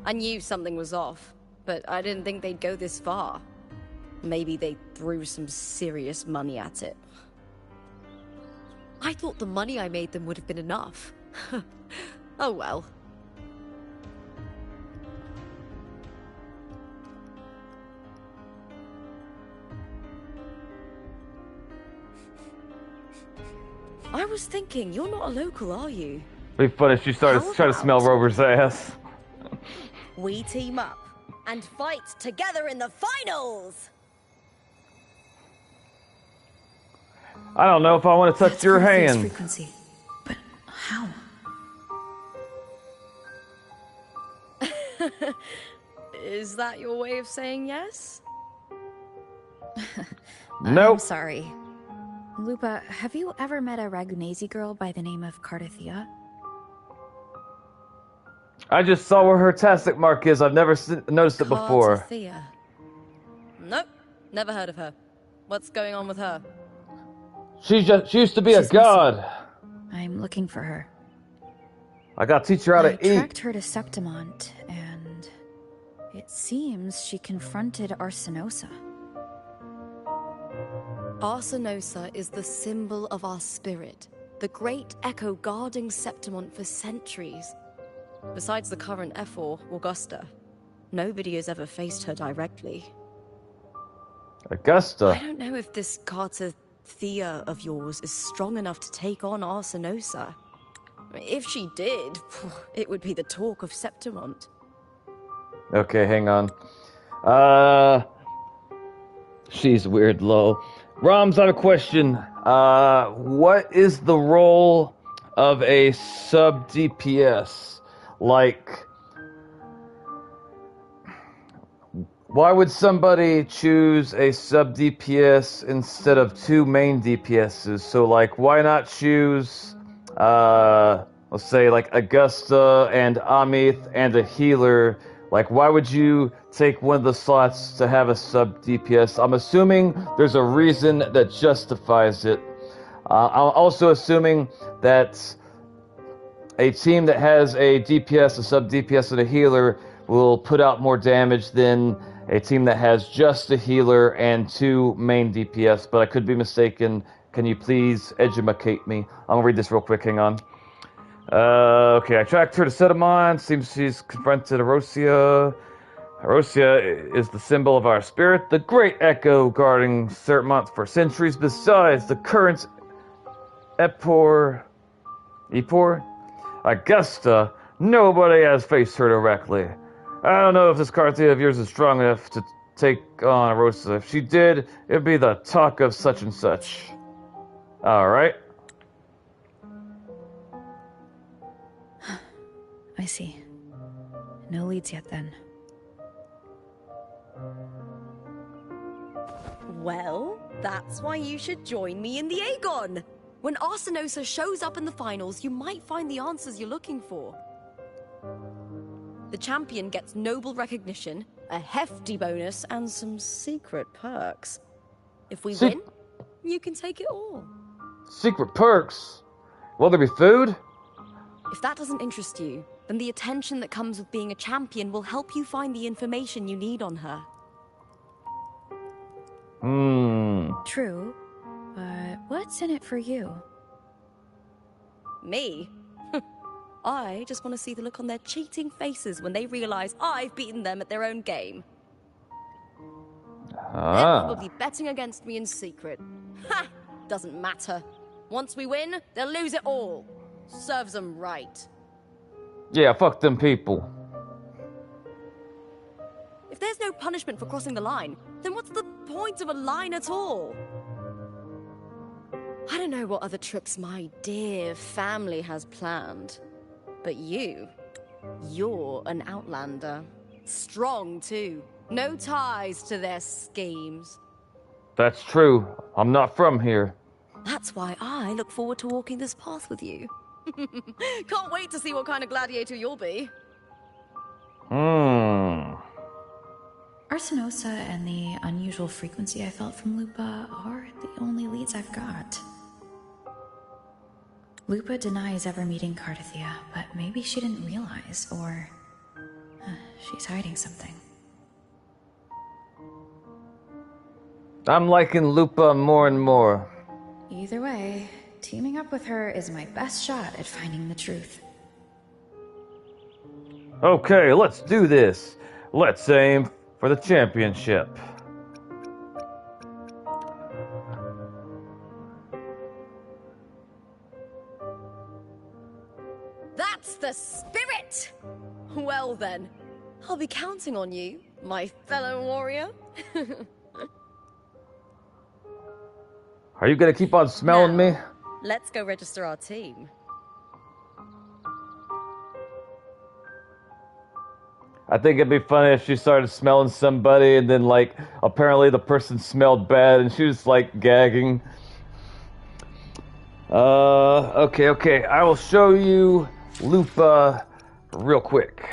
I knew something was off, but I didn't think they'd go this far. Maybe they threw some serious money at it. I thought the money I made them would have been enough. Oh well. I was thinking, you're not a local, are you? It'd be funny if she started trying to smell Rover's ass. We team up and fight together in the finals! I don't know if I want to touch your hand. Frequency. But how? Is that your way of saying yes? Nope. I'm sorry. Lupa, have you ever met a Ragunesi girl by the name of Cardathea? I just saw where her tastic mark is. I've never noticed it before. Cardathea. Nope, never heard of her. What's going on with her? She used to be a god. I'm looking for her. I gotta teach her how to eat. I tracked her to Septimont, and it seems she confronted Arsenosa. Arsenosa is the symbol of our spirit, the great echo guarding Septimont for centuries. Besides the current Ephor, Augusta, nobody has ever faced her directly. Augusta? I don't know if this Cardathea of yours is strong enough to take on Arsenosa. If she did, it would be the talk of Septimont. Okay, hang on. She's weird, low. Roms, I have a question. What is the role of a sub DPS? Like, why would somebody choose a sub DPS instead of two main DPSs? So, like, why not choose, let's say, like, Augusta and Amith and a healer? Like, why would you take one of the slots to have a sub DPS? I'm assuming there's a reason that justifies it. I'm also assuming that a team that has a DPS, a sub DPS, and a healer will put out more damage than a team that has just a healer and two main DPS, but I could be mistaken. Can you please educate me? I'm gonna read this real quick, hang on. Okay, I tracked her to Sedamon. Seems she's confronted Erosia. Erosia is the symbol of our spirit, the great echo guarding Serpmont for centuries. Besides the current Epor, Augusta, nobody has faced her directly. I don't know if this Cardathea of yours is strong enough to take on Erosia. If she did, it'd be the talk of such and such. Alright. I see. No leads yet, then. Well, that's why you should join me in the Aegon! When Arsenosa shows up in the finals, you might find the answers you're looking for. The champion gets noble recognition, a hefty bonus, and some secret perks. If we win, you can take it all. Secret perks? Will there be food? If that doesn't interest you, then the attention that comes with being a champion will help you find the information you need on her. True, but what's in it for you? Me? I just want to see the look on their cheating faces when they realize I've beaten them at their own game. They're probably betting against me in secret. Ha! Doesn't matter. Once we win, they'll lose it all. Serves them right. Yeah, fuck them people. If there's no punishment for crossing the line, then what's the point of a line at all? I don't know what other tricks my dear family has planned, but you're an outlander. Strong, too. No ties to their schemes. That's true. I'm not from here. That's why I look forward to walking this path with you. Can't wait to see what kind of gladiator you'll be. Arsinosa and the unusual frequency I felt from Lupa are the only leads I've got. Lupa denies ever meeting Cardathia, but maybe she didn't realize, or she's hiding something. I'm liking Lupa more and more. Either way, teaming up with her is my best shot at finding the truth. Okay, let's do this. Let's aim for the championship. That's the spirit! Well then, I'll be counting on you, my fellow warrior. Are you gonna keep on smelling me? Let's go register our team. I think it'd be funny if she started smelling somebody and then, like, apparently the person smelled bad and she was, like, gagging. Okay. I will show you Lupa real quick.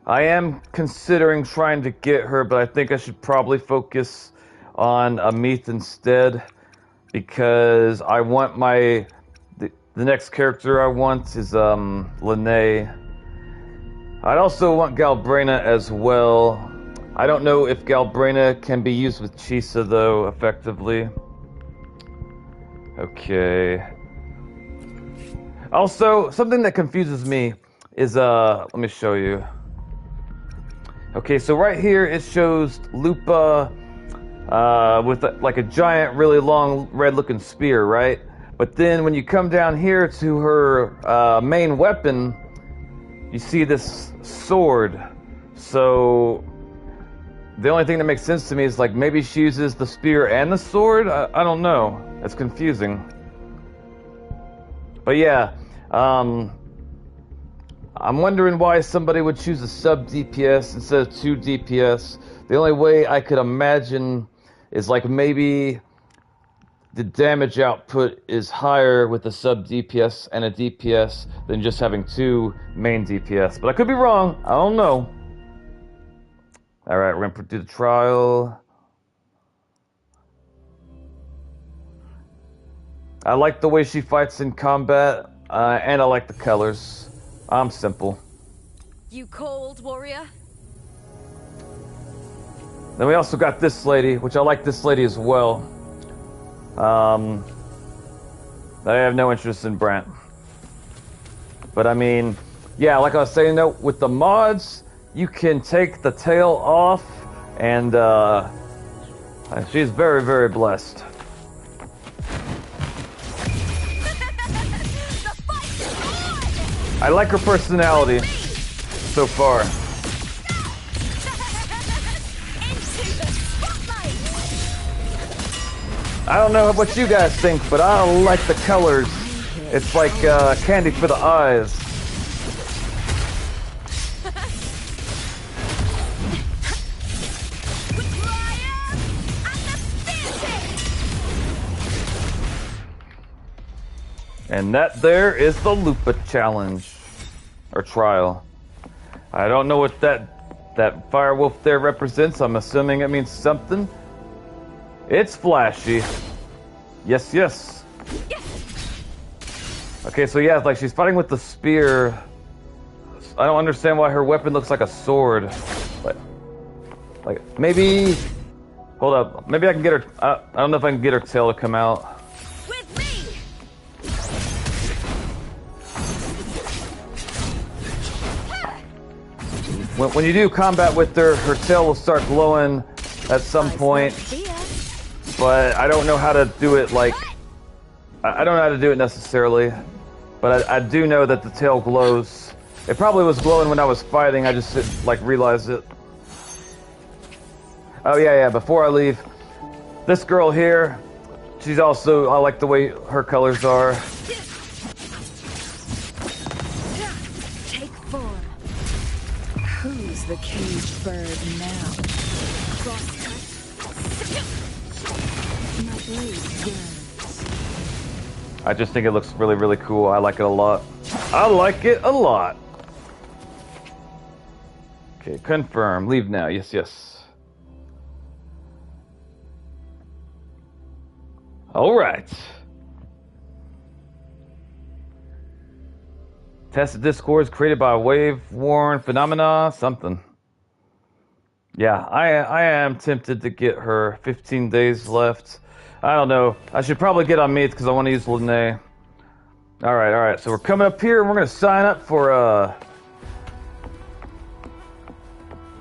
I am considering trying to get her, but I think I should probably focus on Amith instead, because I want the next character I want is Lene. I'd also want Galbraina as well. I don't know if Galbraina can be used with Chisa though effectively. Okay. Also, something that confuses me is let me show you. Okay, so right here it shows Lupa with like a giant, really long, red-looking spear, right? But then when you come down here to her main weapon, you see this sword. So the only thing that makes sense to me is like maybe she uses the spear and the sword. I don't know. It's confusing. But yeah, I'm wondering why somebody would choose a sub DPS instead of 2 DPS. The only way I could imagine is like maybe the damage output is higher with a sub DPS and a DPS than just having 2 main DPS. But I could be wrong. I don't know. Alright, we're going to do the trial. I like the way she fights in combat, and I like the colors. I'm simple. You cold, warrior? Then we also got this lady, which I like this lady as well. I have no interest in Brant. But I mean, yeah, like I was saying though, with the mods, you can take the tail off, and she's very, very blessed. I like her personality so far. I don't know what you guys think, but I like the colors. It's like candy for the eyes. And that there is the Lupa challenge, or trial. I don't know what that firewolf there represents. I'm assuming it means something. It's flashy. Yes, yes. Okay, so yeah, it's like she's fighting with the spear, I don't understand why her weapon looks like a sword. Like maybe. Hold up. Maybe I can get her. I don't know if I can get her tail to come out. With me. When you do combat with her tail will start glowing at some point. But I don't know how to do it. Like, I don't know how to do it necessarily. But I do know that the tail glows. It probably was glowing when I was fighting. I just didn't, like, realize it. Oh yeah. Before I leave, this girl here, she's also. I like the way her colors are. Take 4. Who's the caged bird now? Crosscut. My blade burns. I just think it looks really, really cool. I like it a lot. I like it a lot. Okay, confirm. Leave now. Yes. All right. Tested discords created by wave-worn phenomena. Something. Yeah, I am tempted to get her. 15 days left. I don't know. I should probably get on Meath because I want to use Lene. All right. So we're coming up here and we're gonna sign up for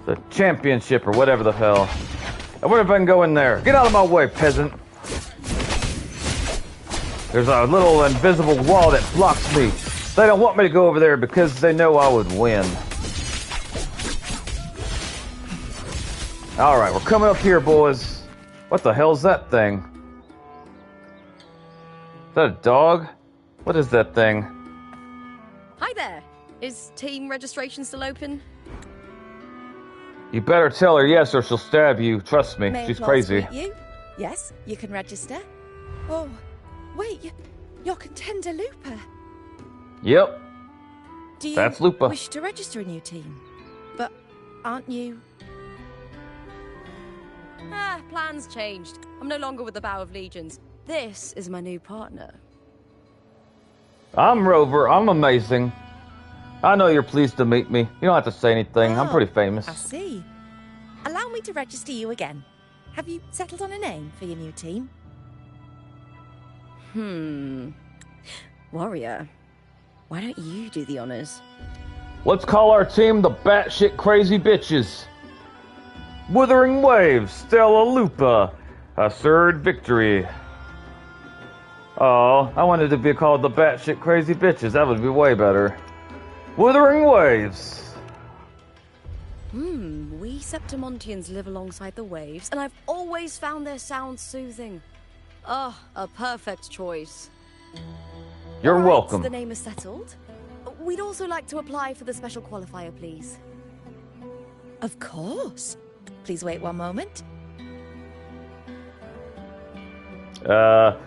the championship or whatever the hell. I wonder if I can go in there. Get out of my way, peasant. There's a little invisible wall that blocks me. They don't want me to go over there because they know I would win. Alright, we're coming up here, boys. What the hell's that thing? Is that a dog? What is that thing? Hi there. Is team registration still open? You better tell her yes or she'll stab you. Trust me, May I she's please crazy. greet you? Yes, you can register. Oh, wait, you're Contender Looper. Yep. Do you That's Lupa. wish to register a new team? But aren't you... Plans changed. I'm no longer with the Bow of Legions. This is my new partner. I'm Rover. I'm amazing. I know you're pleased to meet me. You don't have to say anything. I'm pretty famous. I see. Allow me to register you again. Have you settled on a name for your new team? Warrior. Why don't you do the honors? Let's call our team the batshit crazy bitches. Wuthering Waves, Stella Lupa, Assured Victory. Oh, I wanted to be called the batshit crazy bitches. That would be way better. Wuthering Waves. We Septimontians live alongside the waves, and I've always found their sound soothing. Oh, a perfect choice. You're All right, welcome. The name is settled. We'd also like to apply for the special qualifier, please. Of course. Please wait one moment.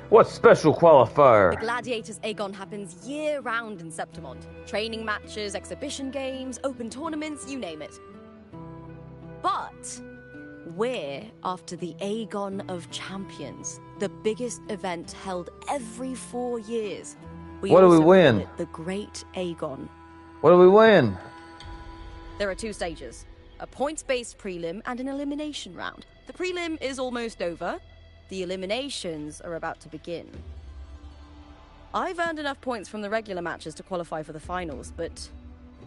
What special qualifier? The Gladiators Aegon happens year-round in Septimont. Training matches, exhibition games, open tournaments, you name it. But we're after the Aegon of Champions, the biggest event held every 4 years. What do we also win? call it the Great Aegon. What do we win? There are 2 stages, a points-based prelim and an elimination round. The prelim is almost over. The eliminations are about to begin. I've earned enough points from the regular matches to qualify for the finals, but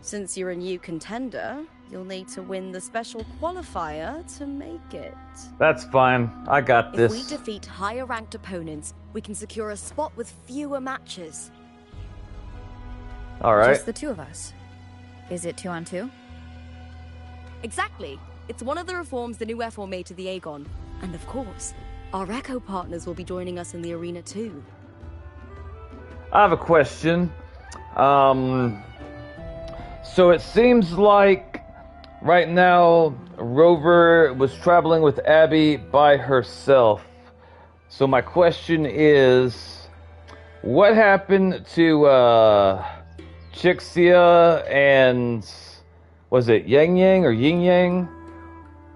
since you're a new contender, you'll need to win the special qualifier to make it. That's fine. I got this. If we defeat higher-ranked opponents, we can secure a spot with fewer matches. All right. Just the 2 of us. Is it 2 on 2? Exactly. It's one of the reforms the new FO made to the Aegon. And of course, our Echo partners will be joining us in the arena too. I have a question. So it seems like right now Rover was traveling with Abby by herself. So my question is, what happened to Chixia and was it Yang Yang or Yin Yang?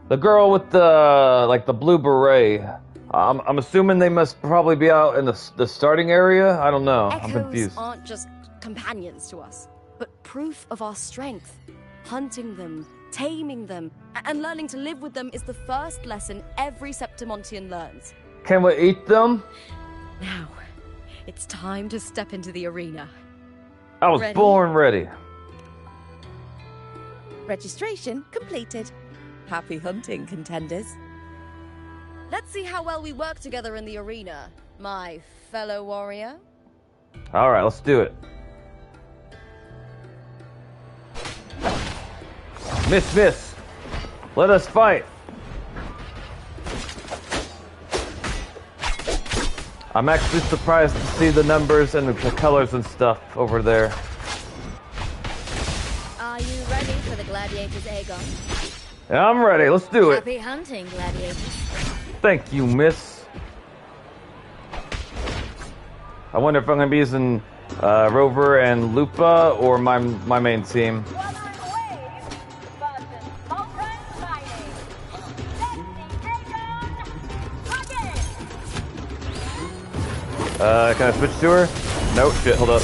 The girl with the blue beret. I'm assuming they must probably be out in the starting area. I don't know. I'm confused. Echoes aren't just companions to us. but proof of our strength. Hunting them, taming them, and learning to live with them is the first lesson every Septimontian learns. Can we eat them? Now, it's time to step into the arena. I was born ready. Registration completed. Happy hunting, contenders. Let's see how well we work together in the arena, my fellow warrior. Alright, let's do it. Miss. Let us fight. I'm actually surprised to see the numbers and the colors and stuff over there. Are you ready for the gladiators, Aegon? Yeah, I'm ready. Let's do it. Happy hunting, gladiators. Thank you, miss. I wonder if I'm going to be using Rover and Lupa or my main team. Can I switch to her? No, shit, hold up.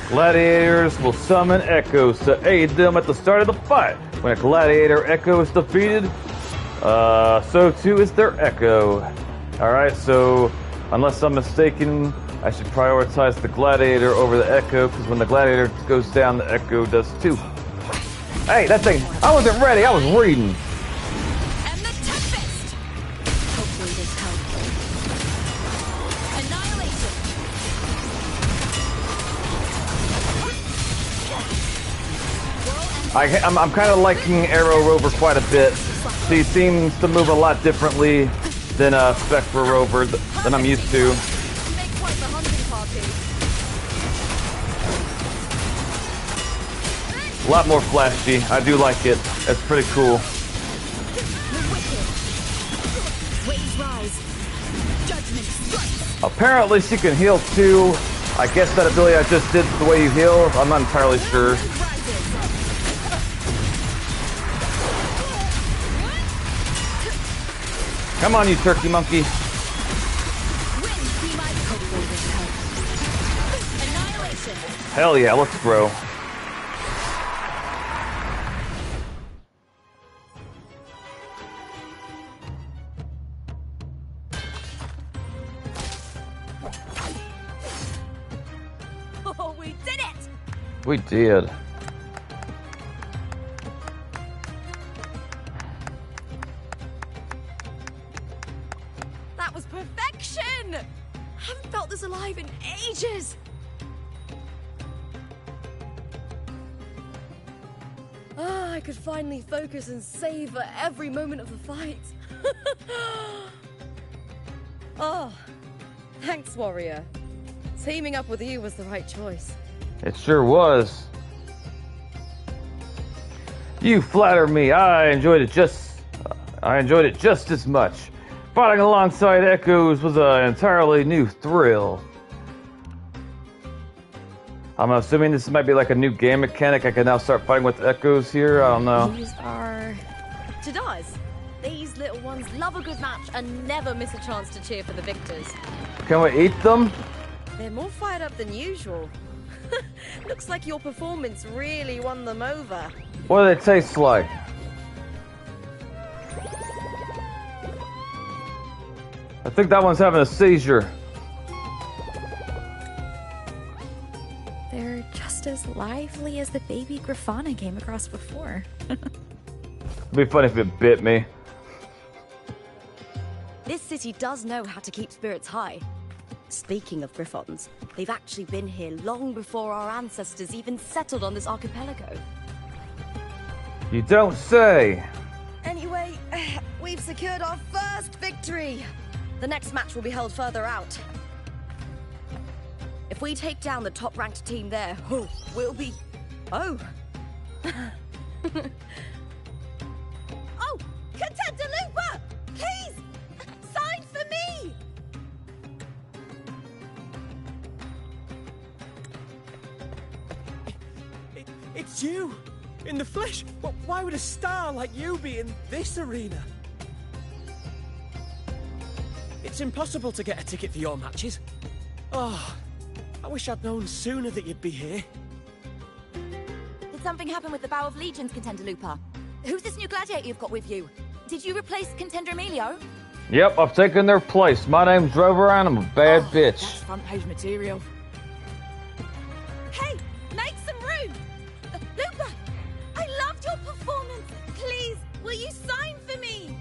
Gladiators will summon echoes to aid them at the start of the fight. When a gladiator echo is defeated, so too is their echo. Alright, so unless I'm mistaken, I should prioritize the gladiator over the echo, because when the gladiator goes down, the echo does too. Hey, that thing, I wasn't ready, I was reading. And the Tempest! Hopefully this helps. Annihilation! I'm kind of liking Arrow Rover quite a bit. She seems to move a lot differently than Spectre Rover than I'm used to. Make quite the hunting party. A lot more flashy. I do like it. It's pretty cool. Waves rise. Judgment strikes. Apparently she can heal too. I guess that ability I just did the way you heal. I'm not entirely sure. Come on, you turkey monkey. Hell yeah, let's grow. Oh, we did it! We did. That was perfection! I haven't felt this alive in ages! Ah, I could finally focus and savor every moment of the fight. Oh, thanks, warrior. Teaming up with you was the right choice. It sure was. You flatter me. I enjoyed it just as much. Fighting alongside Echoes was an entirely new thrill. I'm assuming this might be like a new game mechanic. I can now start fighting with Echoes here. I don't know. These are Tadars. These little ones love a good match and never miss a chance to cheer for the victors. Can we eat them? They're more fired up than usual. Looks like your performance really won them over. What do they taste like? I think that one's having a seizure. They're just as lively as the baby Grafana came across before. It'd be funny if it bit me. This city does know how to keep spirits high. Speaking of Griffons, they've actually been here long before our ancestors even settled on this archipelago. You don't say. Anyway, we've secured our first victory. The next match will be held further out. If we take down the top-ranked team there, we'll be... Oh! Oh! Contender Lupa! Please! Sign for me! It's you! In the flesh! Why would a star like you be in this arena? It's impossible to get a ticket for your matches. Oh, I wish I'd known sooner that you'd be here. something happen with the Bow of Legions, Contender Lupa? Who's this new gladiator you've got with you? Did you replace Contender Emilio? Yep, I've taken their place. My name's Rover and I'm a bad bitch. That's front page material. Hey, make some room! Lupa, I loved your performance. Please, will you sign for me?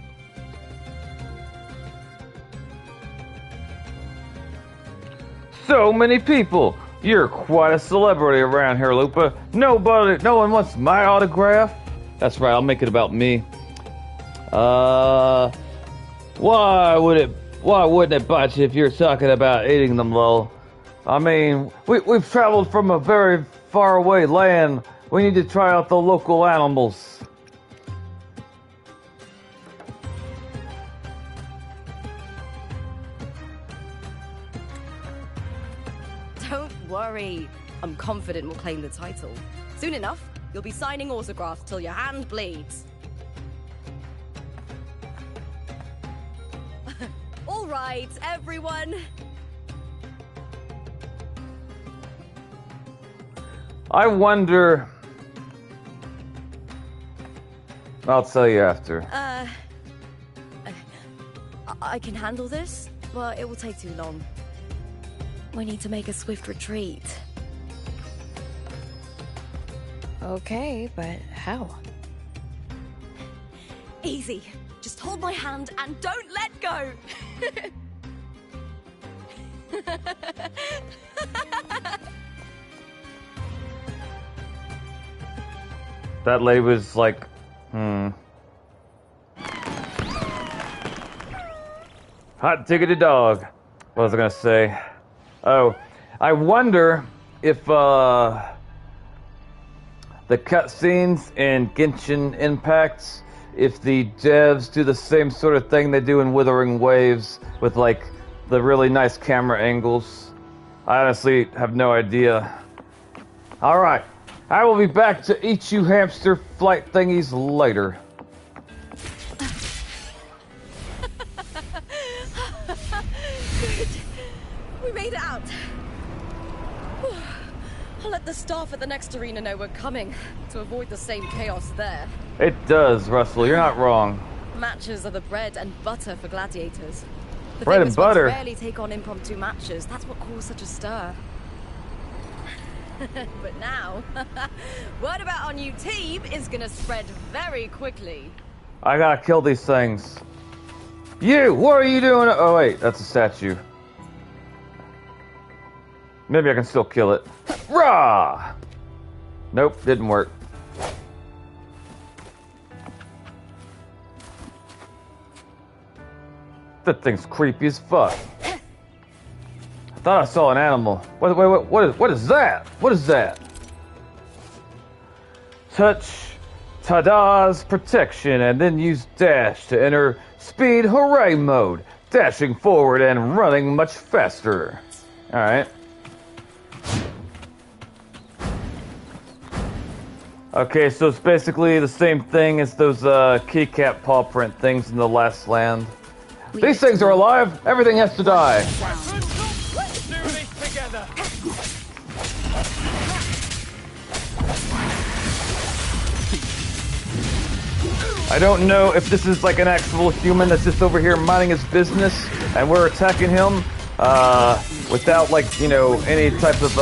So many people. You're quite a celebrity around here, Lupa. No one wants my autograph. That's right, I'll make it about me. Why wouldn't it bite you if you're talking about eating them, lol? I mean, we've traveled from a very far away land. We need to try out the local animals. Don't worry. I'm confident we'll claim the title. Soon enough, you'll be signing autographs till your hand bleeds. All right, everyone. I wonder... I'll tell you after. I can handle this, but it will take too long. We need to make a swift retreat. Okay, but how? Easy. Just hold my hand and don't let go. That lady was like, Hot diggity dog. What was I gonna say? Oh, I wonder if the cutscenes in Genshin Impact, if the devs do the same sort of thing they do in Wuthering Waves with like the really nice camera angles. I honestly have no idea. Alright, I will be back to eat you hamster flight thingies later. Good. We made it out. I'll let the staff at the next arena know we're coming to avoid the same chaos there. It does, Russell. You're not wrong. Matches are the bread and butter for gladiators. The Bread and butter? rarely take on impromptu matches. That's what caused such a stir. But now, word about our new team is gonna spread very quickly. I gotta kill these things. You! What are you doing? Oh wait, that's a statue. Maybe I can still kill it. Rah! Nope, didn't work. That thing's creepy as fuck. I thought I saw an animal. Wait, what is that? What is that? Touch Tada's protection and then use dash to enter speed hooray mode, dashing forward and running much faster. Alright. Okay, so it's basically the same thing as those keycap paw print things in the last land. These things are alive, everything has to die. Let's do this together. I don't know if this is like an actual human that's just over here minding his business and we're attacking him without like, you know, any type of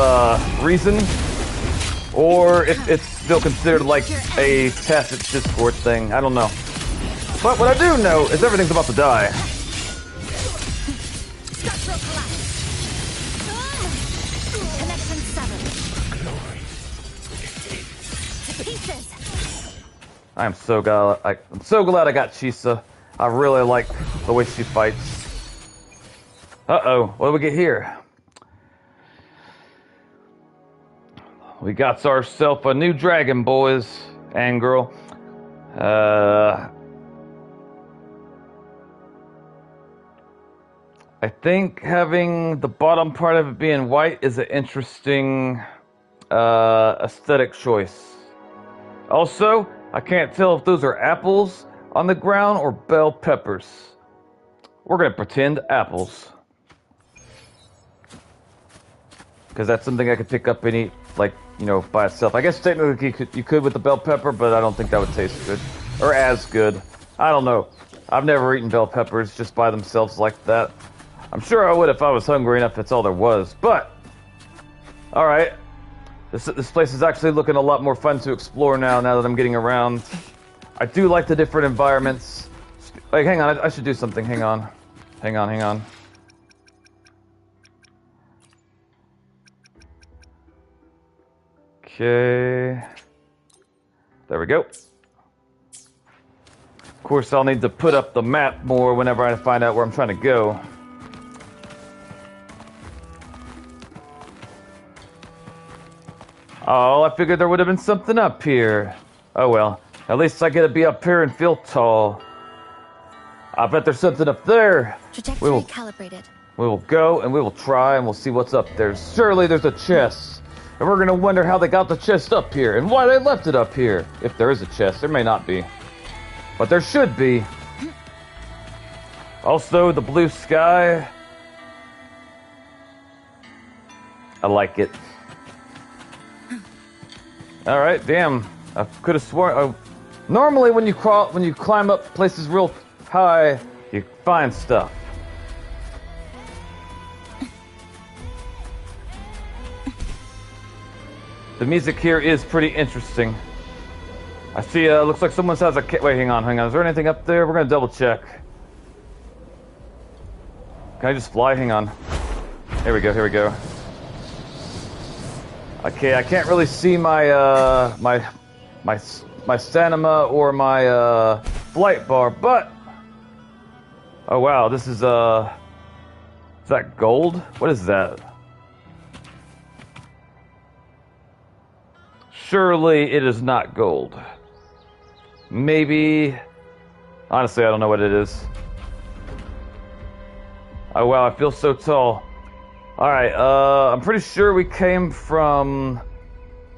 reason, or if it's still considered like a tacit discord thing. I don't know. But what I do know is everything's about to die. Connection 7. To pieces. I'm so glad I got Chisa. I really like the way she fights. Uh-oh, what do we get here? We got ourselves a new dragon, boys and girl. I think having the bottom part of it being white is an interesting aesthetic choice. Also, I can't tell if those are apples on the ground or bell peppers. We're gonna pretend apples. Because that's something I could pick up and eat, like, you know, by itself. I guess technically you could with the bell pepper, but I don't think that would taste good. Or as good. I don't know. I've never eaten bell peppers just by themselves like that. I'm sure I would if I was hungry enough, that's all there was. But, alright. This place is actually looking a lot more fun to explore now that I'm getting around. I do like the different environments. Like, hang on, I should do something. Hang on. Hang on. Okay. There we go. Of course, I'll need to put up the map more whenever I find out where I'm trying to go. Oh, I figured there would have been something up here. Oh well, at least I get to be up here and feel tall. I bet there's something up there. Trajectory calibrated. We will go and we will try and we'll see what's up there. Surely there's a chest. And we're gonna wonder how they got the chest up here and why they left it up here. If there is a chest, there may not be. But there should be. Also, the blue sky. I like it. Alright, damn. I could have sworn. Normally when you climb up places real high, you find stuff. The music here is pretty interesting. I see, looks like someone has a wait, hang on. Is there anything up there? We're gonna double check. Can I just fly? Hang on. Here we go. Okay, I can't really see my, my stamina or my, flight bar, but... Oh wow, this is that gold? What is that? Surely it is not gold. Maybe... Honestly, I don't know what it is. Oh wow, I feel so tall. Alright, I'm pretty sure we came from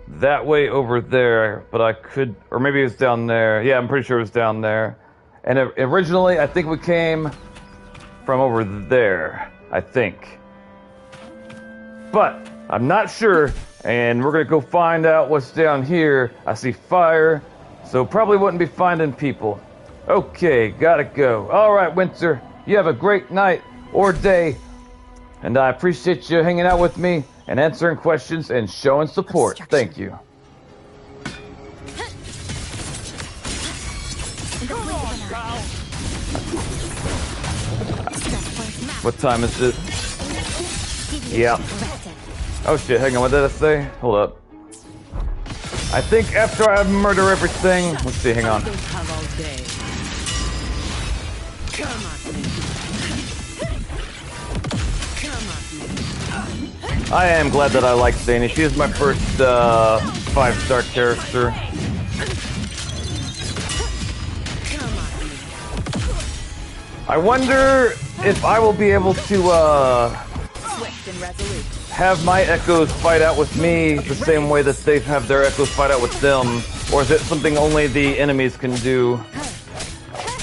that way over there, but I could... Or maybe it was down there. Yeah, I'm pretty sure it was down there. And originally, I think we came from over there. I think. But, I'm not sure, and we're gonna go find out what's down here. I see fire, so probably wouldn't be finding people. Okay, gotta go. Alright, Winter, you have a great night or day, and I appreciate you hanging out with me and answering questions and showing support. Thank you. What time is it? Yeah. Oh shit, hang on, what did I say? Hold up. I think after I murder everything... Let's see, hang on. I am glad that I like Zany. She is my first 5-star character. I wonder if I will be able to have my echoes fight out with me the same way that they have their echoes fight out with them, or is it something only the enemies can do?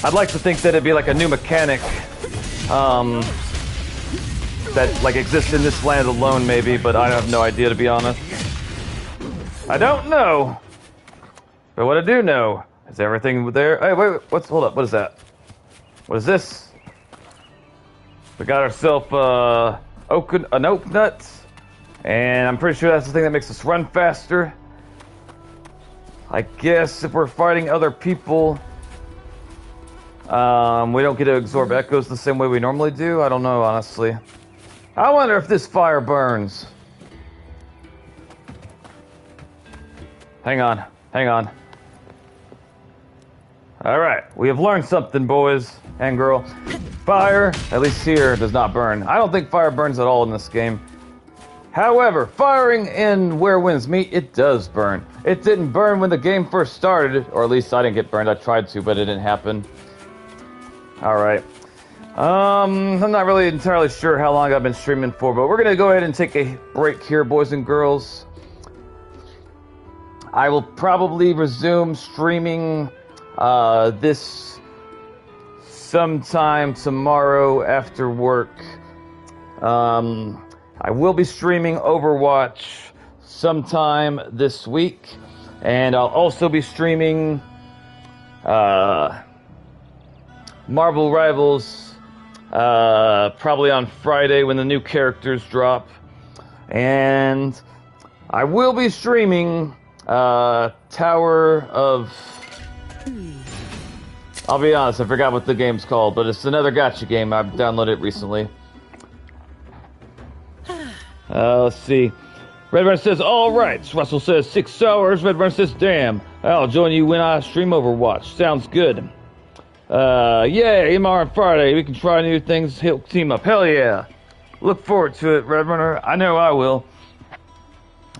I'd like to think that it'd be like a new mechanic that like exists in this land alone maybe, but I have no idea to be honest. I don't know. But what I do know is everything there. Hey, wait, hold up, what is that? What is this? We got ourselves an oak nut, and I'm pretty sure that's the thing that makes us run faster. I guess if we're fighting other people, we don't get to absorb echoes the same way we normally do. I don't know, honestly. I wonder if this fire burns. Hang on. Alright, we have learned something, boys and girl. Fire, at least here, does not burn. I don't think fire burns at all in this game. However, firing in Where Winds Meet, it does burn. It didn't burn when the game first started, or at least I didn't get burned. I tried to, but it didn't happen. Alright. I'm not really entirely sure how long I've been streaming for, but we're gonna go ahead and take a break here, boys and girls. I will probably resume streaming this sometime tomorrow after work. I will be streaming Overwatch, sometime this week. And I'll also be streaming Marvel Rivals probably on Friday when the new characters drop. And I will be streaming Tower of... I'll be honest, I forgot what the game's called, but it's another gacha game. I've downloaded it recently. Let's see. Red Runner says, alright. Russell says, 6 hours. Red Runner says, damn. I'll join you when I stream Overwatch. Sounds good. Yeah, MR on Friday. We can try new things. He'll team up. Hell yeah. Look forward to it, Red Runner. I know I will.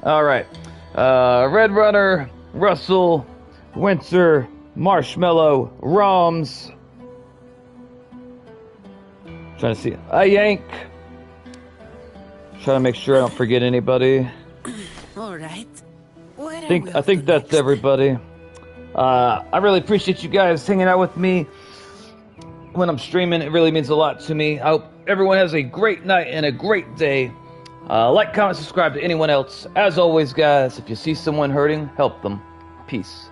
Alright. Red Runner, Russell, Winter, Marshmallow, Roms. Trying to see. Yank. Trying to make sure I don't forget anybody. Alright. I think that's everybody. I really appreciate you guys hanging out with me when I'm streaming. It really means a lot to me. I hope everyone has a great night and a great day. Like, comment, subscribe to anyone else. As always, guys, if you see someone hurting, help them. Peace.